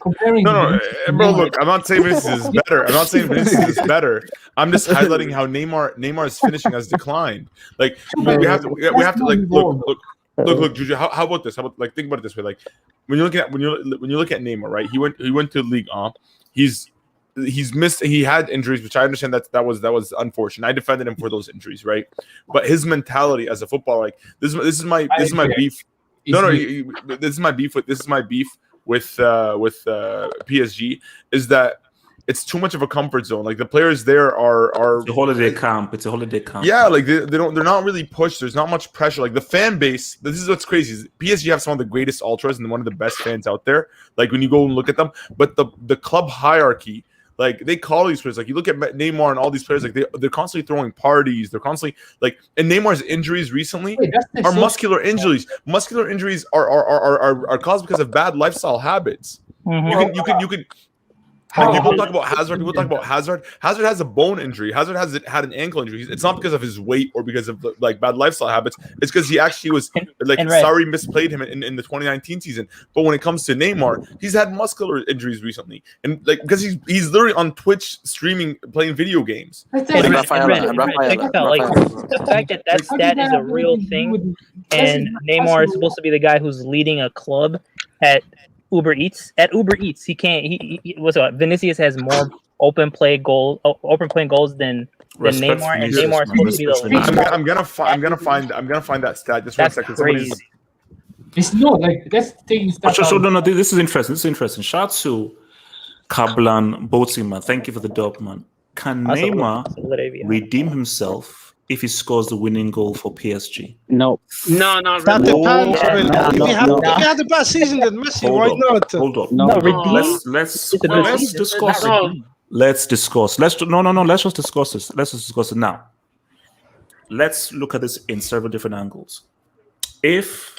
R: comparing.
U: No, bro. Look, I'm not saying Vinicius is better. I'm not saying Vinicius is better. I'm just highlighting how Neymar's finishing has declined. Like we have to like look, Juju. How about this? Think about it this way. Like when you look at Neymar, right? He went to Liga. He's missed. He had injuries, which I understand that was unfortunate. I defended him for those injuries, right? But his mentality as a footballer, like this is my beef. This is my beef with PSG is that it's too much of a comfort zone. Like the players there are
A: it's a holiday camp. It's a holiday camp.
U: Yeah, like they're not really pushed. There's not much pressure. Like the fan base. This is what's crazy. Is PSG have some of the greatest ultras and one of the best fans out there. Like when you go and look at them, but the club hierarchy. Like they call these players, like you look at Neymar and all these players, like they're constantly throwing parties. They're constantly like, and Neymar's injuries recently are muscular injuries. Muscular injuries are caused because of bad lifestyle habits.
E: Mm-hmm.
U: You can. Like people talk about Hazard. Hazard has a bone injury. Hazard had an ankle injury. It's not because of his weight or because of like bad lifestyle habits. It's because he actually was like Sarri misplayed him in the 2019 season. But when it comes to Neymar, he's had muscular injuries recently, and like because he's literally on Twitch streaming playing video games.
E: Check this out, like the fact that stat is a real thing, and Neymar is supposed to be the guy who's leading a club at Uber Eats. At Uber Eats, he can't. Vinicius has more open playing goals than Neymar, and Neymar is supposed to be the leader.
U: I'm gonna find that stat. Just
E: That's
U: 1 second.
E: crazy.
R: It's not like that's taking stuff.
A: No, this is interesting. Shout to Kablan Botima. Thank you for the dub, man. Can Neymar redeem himself if he scores the winning goal for PSG?
S: No.
B: No.
D: That depends. If he had a bad season than Messi, why not?
A: Hold on.
S: No.
A: Let's discuss it. Let's discuss. Let's just discuss this. Let's just discuss it now. Let's look at this in several different angles. If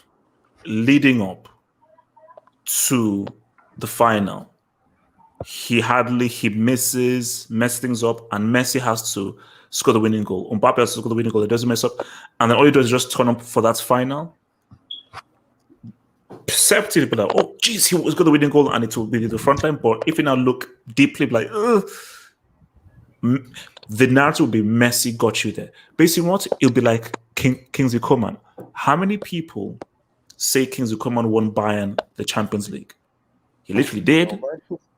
A: leading up to the final, he messes things up, and Messi has to score the winning goal. Mbappe has to score the winning goal. It doesn't mess up, and then all he does is just turn up for that final. Perceptive, like, oh, geez, he was going to win the goal, and it will be the front line. But if you now look deeply, like, the narrative will be Messi got you there. Basically, what it'll be like Kingsley Coman. How many people say Kingsley Coman won Bayern the Champions League? He literally did.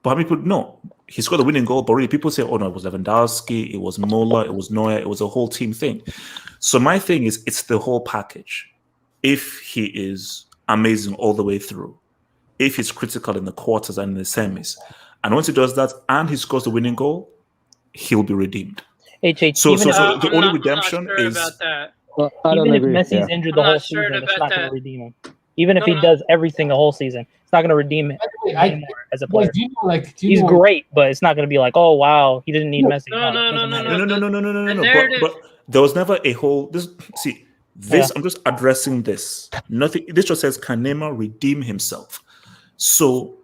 A: But how many people? No, he scored the winning goal. But really, people say, oh no, it was Lewandowski, it was Muller, it was Neuer, it was a whole team thing. So my thing is, it's the whole package. If he is amazing all the way through, if he's critical in the quarters and in the semis, and once he does that and he scores the winning goal, he'll be redeemed. So the only redemption is
E: even if Messi's injured the whole season, it's not going to redeem him. Even if he does everything the whole season, it's not going to redeem him anymore as a player. He's great, but it's not going to be like, oh wow, he didn't need Messi.
A: No. But there was never a whole. I'm just addressing this. Nothing. This just says, can Neymar redeem himself? So,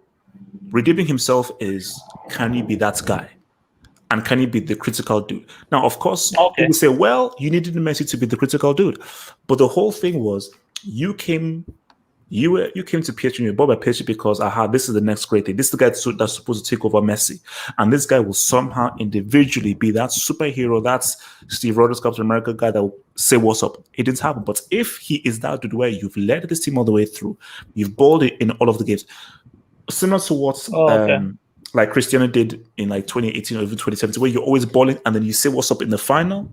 A: redeeming himself is, can he be that guy? And can he be the critical dude? Now, of course, people say, well, you needed Messi to be the critical dude. But the whole thing was, you came to PSG, you bought by PSG because, this is the next great thing. This is the guy that's supposed to take over Messi. And this guy will somehow individually be that superhero, that's Steve Rogers, Captain America guy that will say what's up. It didn't happen. But if he is that dude where you've led this team all the way through, you've balled it in all of the games, similar to what like Cristiano did in like 2018 or even 2017, where you're always balling and then you say what's up in the final,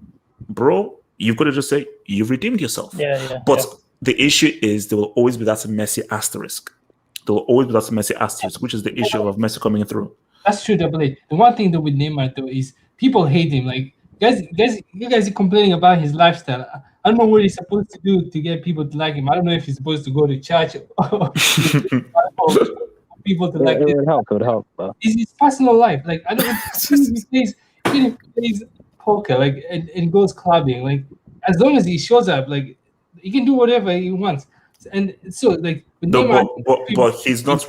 A: bro, you've got to just say you've redeemed yourself. But the issue is there will always be that Messi asterisk. There will always be that Messi asterisk, which is the issue of Messi coming through.
R: That's true, Double A. The one thing though with Neymar though is people hate him. Like you guys are complaining about his lifestyle. I don't know what he's supposed to do to get people to like him. I don't know if he's supposed to go to church or people to like him.
S: It would help.
R: It's his personal life. Like I don't know if he plays poker, like and goes clubbing. Like as long as he shows up, like he can do whatever he wants. And so like
A: but he's not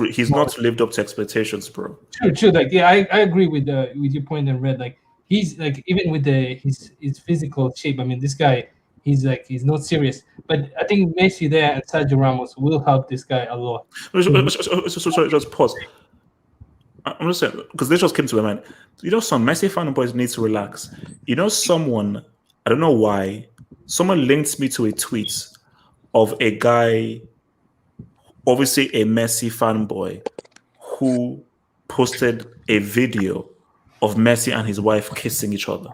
A: lived up to expectations, bro.
R: True. Like I agree with your point in Red. Like he's like even with his physical shape. I mean, this guy he's not serious. But I think Messi there and Sergio Ramos will help this guy a lot.
A: Sorry, just pause. I'm just saying because this just came to my mind. Some Messi fanboys need to relax. Someone, I don't know why, someone linked me to a tweet of a guy, obviously a Messi fanboy, who posted a video of Messi and his wife kissing each other.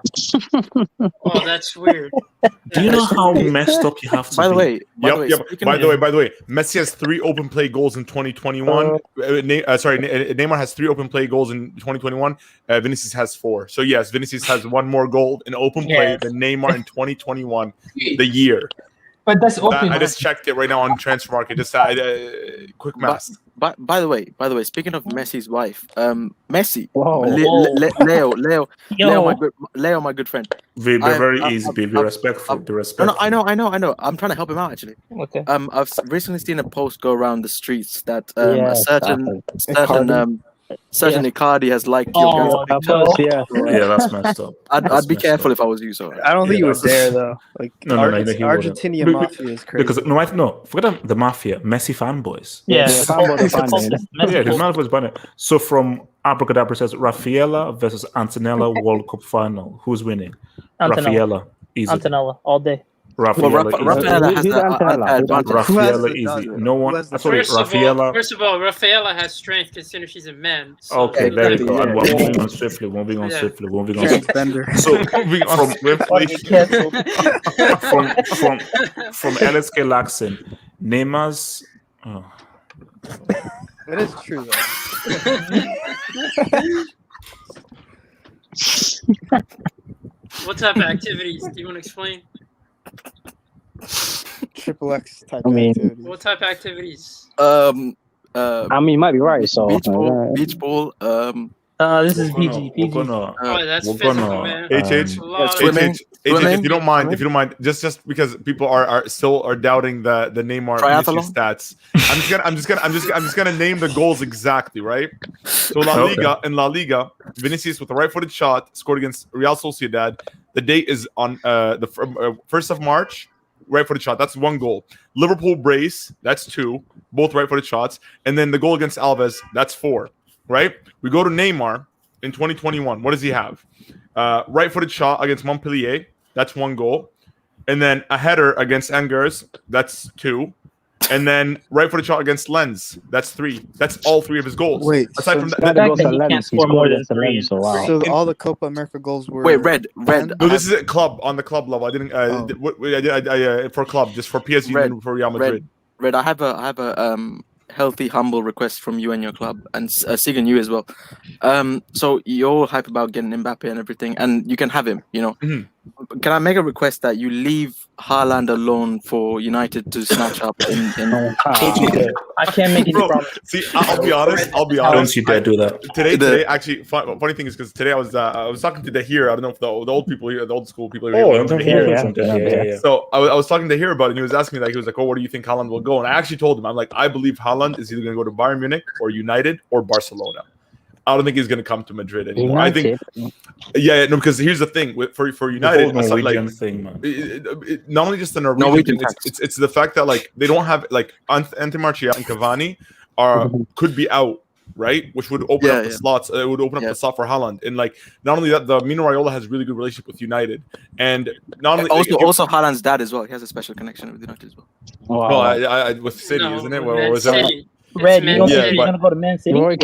B: Oh, that's weird.
A: Do you know how messed up you have to be?
I: By the way,
U: Messi has 3 open play goals in 2021. Neymar has 3 open play goals in 2021. Vinicius has 4. So yes, Vinicius has 1 more goal in open play than Neymar in 2021, the year.
R: But that's open.
U: I just checked it right now on Transfer Market. Just quick math.
I: By the way, speaking of Messi's wife, Messi, Leo, my good friend.
A: Be very easy. Be respectful. Be respectful.
I: No, I know. I'm trying to help him out actually.
E: Okay.
I: I've recently seen a post go around the streets that certain Icardi has liked your guys' picture.
A: Yeah, that's messed up.
I: I'd be careful if I was you. So
L: I don't think you were there though. Like Argentinian
A: wouldn't.
L: mafia is crazy.
A: Because forget the mafia, Messi fanboys.
E: Yeah,
A: the fanboys ban it. So from Abracadabra says Rafaela versus Antonella World Cup final. Who's winning?
E: Antonella.
A: Rafaela. Easy.
E: Antonella all day.
A: Rafaela easy. No one.
B: Rafaela. First of all, Rafaela has strength considering she's a man. So
A: okay, there you go. And we're moving on swiftly. So moving on from LSK Laxon, Neymar's.
L: It is true though.
B: What type of activities do you want to explain?
L: Triple X type activities.
B: What type of activities?
S: You might be right. So
I: beach ball.
E: This is PG. PG.
B: Oh, that's
U: we're
B: physical,
U: gonna,
B: man.
U: HH,
B: That's a lot of
U: HH,
B: physical.
U: if you don't mind, just because people are still doubting the Neymar Vinicius stats, I'm just gonna name the goals exactly, right? So in La Liga, Vinicius with a right-footed shot scored against Real Sociedad. The date is on the 1st of March. Right-footed shot. That's 1 goal. Liverpool brace. That's 2. Both right-footed shots. And then the goal against Alves. That's 4. Right. We go to Neymar in 2021. What does he have? Right-footed shot against Montpellier. That's 1 goal. And then a header against Angers. That's 2. And then right-footed shot against Lens. That's 3. That's all 3 of his goals.
L: Wait,
U: aside
L: so
U: from
L: the
U: that,
L: fact that
E: he can't score more than 3.
L: So all the Copa America goals were.
I: Wait, red.
U: No, this is a club on the club level. I didn't. I for club, just for PSG and for Real Madrid.
I: Red. I have a healthy, humble request from you and your club, and Sigan, you as well. So you're hype about getting Mbappe and everything, and you can have him. You know, can I make a request that you leave Haaland alone for United to snatch up?
E: I can't make any promise.
U: See, I'll be honest.
A: Don't you dare do that.
U: Today, actually, funny thing is because today I was talking to Dahir. I don't know if the old people here, the old school people here.
A: Oh, yeah.
U: So I was talking to Dahir about it, and he was asking me he was like, "Oh, where do you think Haaland will go?" And I actually told him, I'm like, I believe Haaland is either going to go to Bayern Munich or United or Barcelona. I don't think he's going to come to Madrid anymore.
S: United.
U: I think, because here's the thing for United,
A: the whole Norwegian thing, man.
U: Not only just the Norwegian thing, it's the fact that they don't have Ante Martial and Cavani could be out, right? Which would open up the slots. It would open up the slot for Haaland, and not only that, the Mino Raiola has a really good relationship with United, and not only
I: also Haaland's dad as well. He has a special connection with United as well.
U: Well, with City, isn't it? Where was it?
E: Red, you don't think he's gonna go to Man City?
U: No, I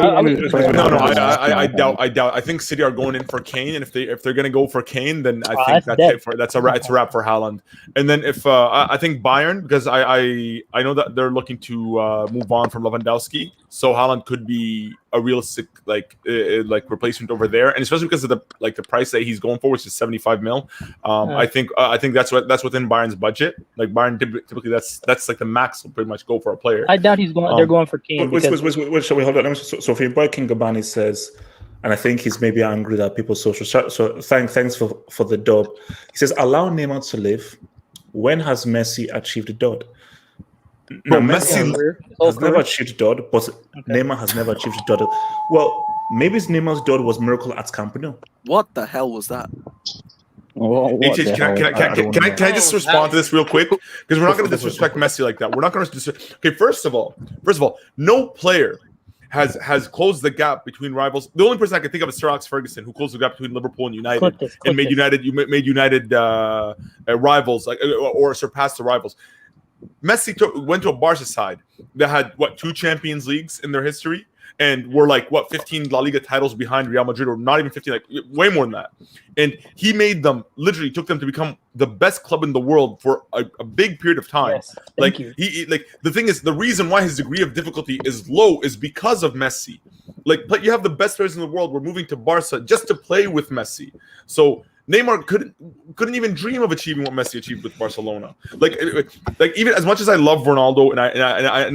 U: doubt. I think City are going in for Kane, and if they're gonna go for Kane, then I think that's it for it's a wrap for Haaland. And then if I think Bayern, because I know that they're looking to move on from Lewandowski, so Haaland could be a realistic replacement over there, and especially because of the price that he's going for, which is 75 mil. I think that's within Bayern's budget. Like Bayern typically that's the max will pretty much go for a player.
E: I doubt he's going. They're going for Kane.
A: Wait, shall we hold on? So for your boy King Gabani says, and I think he's maybe angry that people social. So thanks for the dub. He says, allow Neymar to live. When has Messi achieved a dot? No, Messi has never achieved a dot, but Neymar has never achieved a dot. Well, maybe Neymar's dot was miracle at Camp Nou.
I: What the hell was that?
U: Can I just respond to this real quick? Because we're not going to disrespect Messi like that. We're not going to disrespect. Okay, first of all, no player has closed the gap between rivals. The only person I can think of is Sir Alex Ferguson, who closed the gap between Liverpool and United, and made United rivals, or surpassed the rivals. Messi went to a Barca side that had 2 Champions Leagues in their history, and were 15 La Liga titles behind Real Madrid, or not even 15, way more than that. And he made them, literally took them to become the best club in the world for a big period of time.
E: Yes, thank you.
U: The thing is, the reason why his degree of difficulty is low is because of Messi. You have the best players in the world. We're moving to Barca just to play with Messi. So Neymar couldn't even dream of achieving what Messi achieved with Barcelona. Even as much as I love Ronaldo, and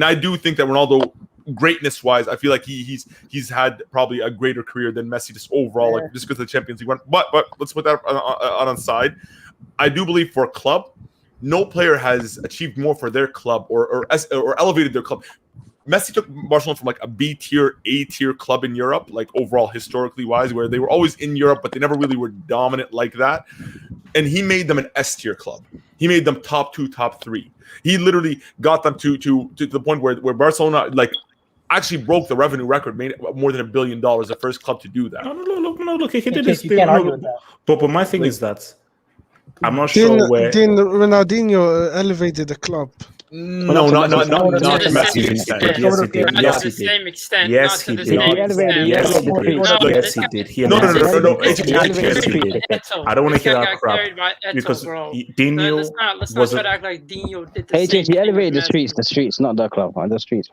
U: I do think that Ronaldo, greatness-wise, I feel like he's had probably a greater career than Messi just overall, just because of the Champions League run. But let's put that on the side. I do believe for a club, no player has achieved more for their club or elevated their club. Messi took Barcelona from a B tier, A tier club in Europe, overall historically wise, where they were always in Europe, but they never really were dominant like that. And he made them an S tier club. He made them top 2, top 3. He literally got them to the point where Barcelona actually broke the revenue record, made more than $1 billion, the first club to do that.
A: No, look, he did this thing. But my thing is that I'm not sure where
D: Ronaldinho elevated the club.
U: No, not to Messi's extent.
A: Yes, he did.
B: Not to the same extent.
A: Yes, he did. Yes, he did. No. I don't want to hear that crap because Dino
B: let's not try to act like Dino did the same
S: he elevated the streets, not the club, man. The streets.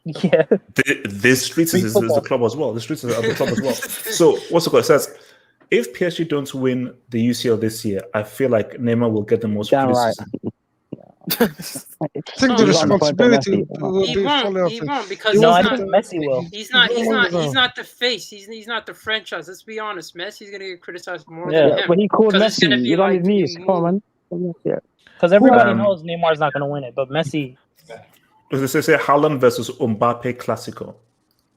E: Yeah.
A: The streets is the club as well. The streets are the club as well. So what's the question? It says, if PSG don't win the UCL this year, I feel like Neymar will get the most criticism.
D: I think the responsibility will
B: He
D: be fully off
B: won't. He
D: him.
B: won't because
D: He
E: No,
B: he's
E: I
B: not.
E: think Messi will.
B: He's not. He's not.
D: will.
B: He's not the face. He's not the franchise. Let's be honest. Messi's gonna get criticized more
E: Yeah,
B: than him.
S: But he called
B: 'cause it's
S: Messi.
B: gonna be
S: He's on
B: like
S: his knees.
B: you
S: Come on,
B: move.
S: man. Yeah.
E: because everybody
A: Um,
E: knows Neymar's not going to win it, but Messi.
A: Does it say Haaland versus Mbappe Classico?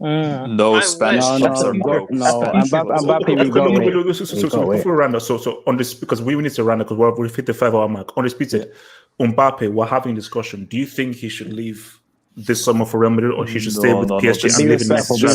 G: No,
B: I
G: Spanish
B: wish.
G: clubs are broke.
S: No,
G: Spanish clubs are
S: Mbappe,
G: broke.
S: we got it.
A: So before we round up, so on this, because we need to round up because we've hit the 5-hour mark. Undisputed, Mbappe, we're having a discussion. Do you think he should leave this summer for Real Madrid, or he should stay with PSG and live in Manchester?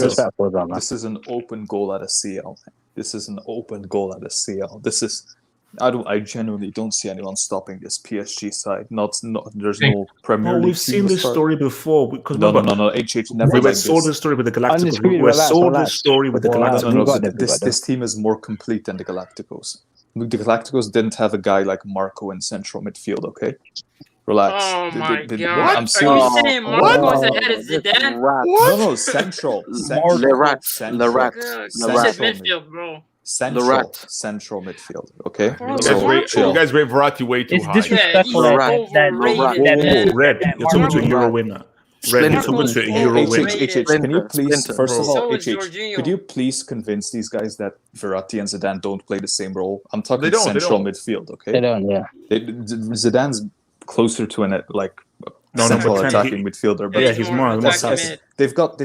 G: This is an open goal at a CL. This is an open goal at a CL. This is. I genuinely don't see anyone stopping this PSG side. There's no Premier League.
A: We've seen this story before. Because
G: no. HH never.
A: We sold the story with the Galacticos. We sold the story with the Galacticos.
G: This team is more complete than the Galacticos. The Galacticos didn't have a guy like Marco in central midfield. Okay, relax.
B: Oh my god!
G: I'm serious.
B: Are you saying Marco is ahead of Zidane?
G: No, central.
B: Midfield, bro.
G: Central midfield. Okay.
U: You guys rate Verratti way too high.
E: Disrespectful
A: Red, you're talking to a Euro winner. Red, you're talking to a Euro winner.
G: Can you please, first of all, could you please convince these guys that Verratti and Zidane don't play the same role? I'm talking central midfield. Okay.
S: They don't. Yeah.
G: Zidane's closer to an central attacking midfielder, but
A: he's more.
G: They've got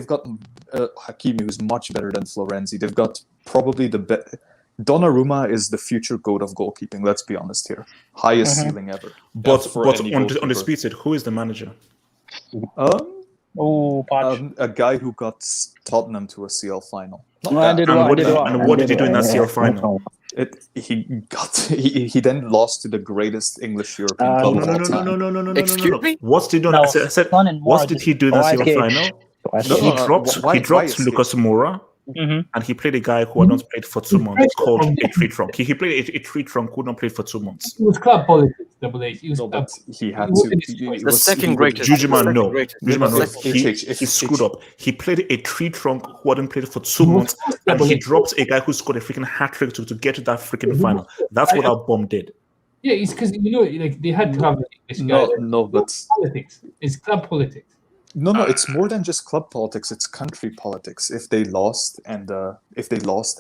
G: Hakimi, who's much better than Florenzi. They've got probably the best. Donnarumma is the future goat of goalkeeping. Let's be honest here, highest ceiling ever.
A: But undisputed, who is the manager?
G: A guy who got Tottenham to a CL final.
A: What did he do in that CL final?
G: He then lost to the greatest English European club of all time.
A: No. Excuse me? What did he do in that CL final? He dropped Lucas Moura. And he played a guy who had not played for 2 months called a tree trunk. He played a tree trunk who had not played for 2 months.
R: It was club politics, Double H.
G: He had to.
I: The second greatest.
A: Jujuman, no. He screwed up. He played a tree trunk who hadn't played for 2 months, and he dropped a guy who scored a freaking hat trick to get to that freaking final. That's what that bomb did.
R: Yeah, it's because like they had to have this guy.
G: But
R: politics. It's club politics.
G: No, it's more than just club politics. It's country politics. If they lost and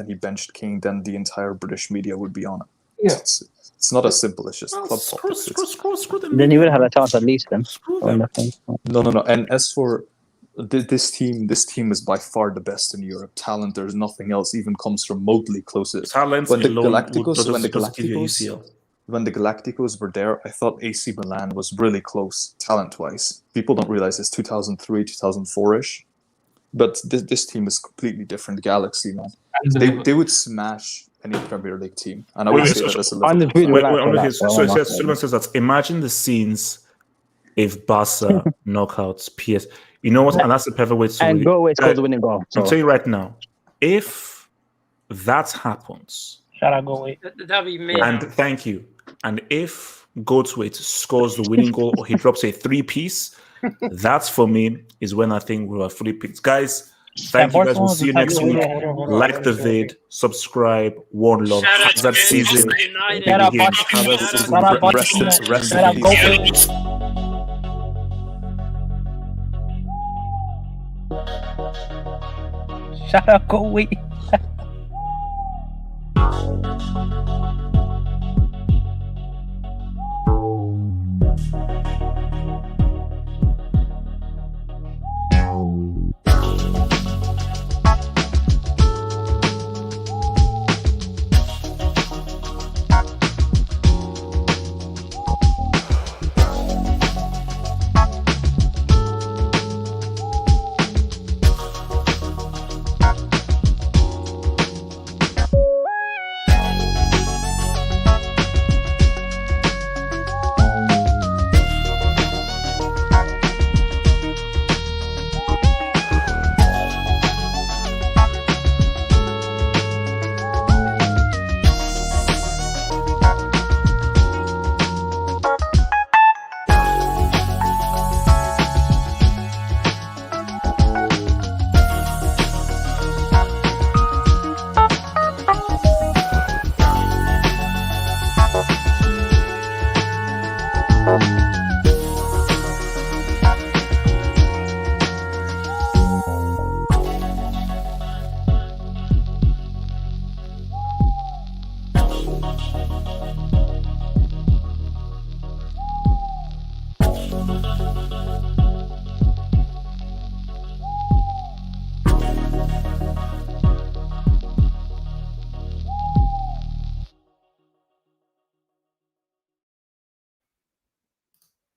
G: he benched Kane, then the entire British media would be on it.
R: Yeah.
G: It's not as simple as just club politics.
A: Screw them.
S: Then you would have had a chance at least then.
G: No. And as for this team is by far the best in Europe. Talent, there's nothing else even comes remotely closest. When the Galacticos were there, I thought AC Milan was really close talent-wise. People don't realize it's 2003, 2004-ish. But this team is completely different galaxy, man. They would smash any Premier League team. And I would say that as a level.
A: Suleiman says that imagine the scenes if Barca knockouts PS. You know what? And that's the perfect way to...
S: And go away scores the winning goal.
A: I'm telling you right now, if that happens...
E: Shout out, go away.
B: That'd be amazing.
A: And thank you. And if Goatswait scores the winning goal or he drops a 3-piece, that's for me is when I think we are fully picked. Guys, thank you guys. We'll see you next week. Like the vid, subscribe, one love. That season.
E: Shout out, go away.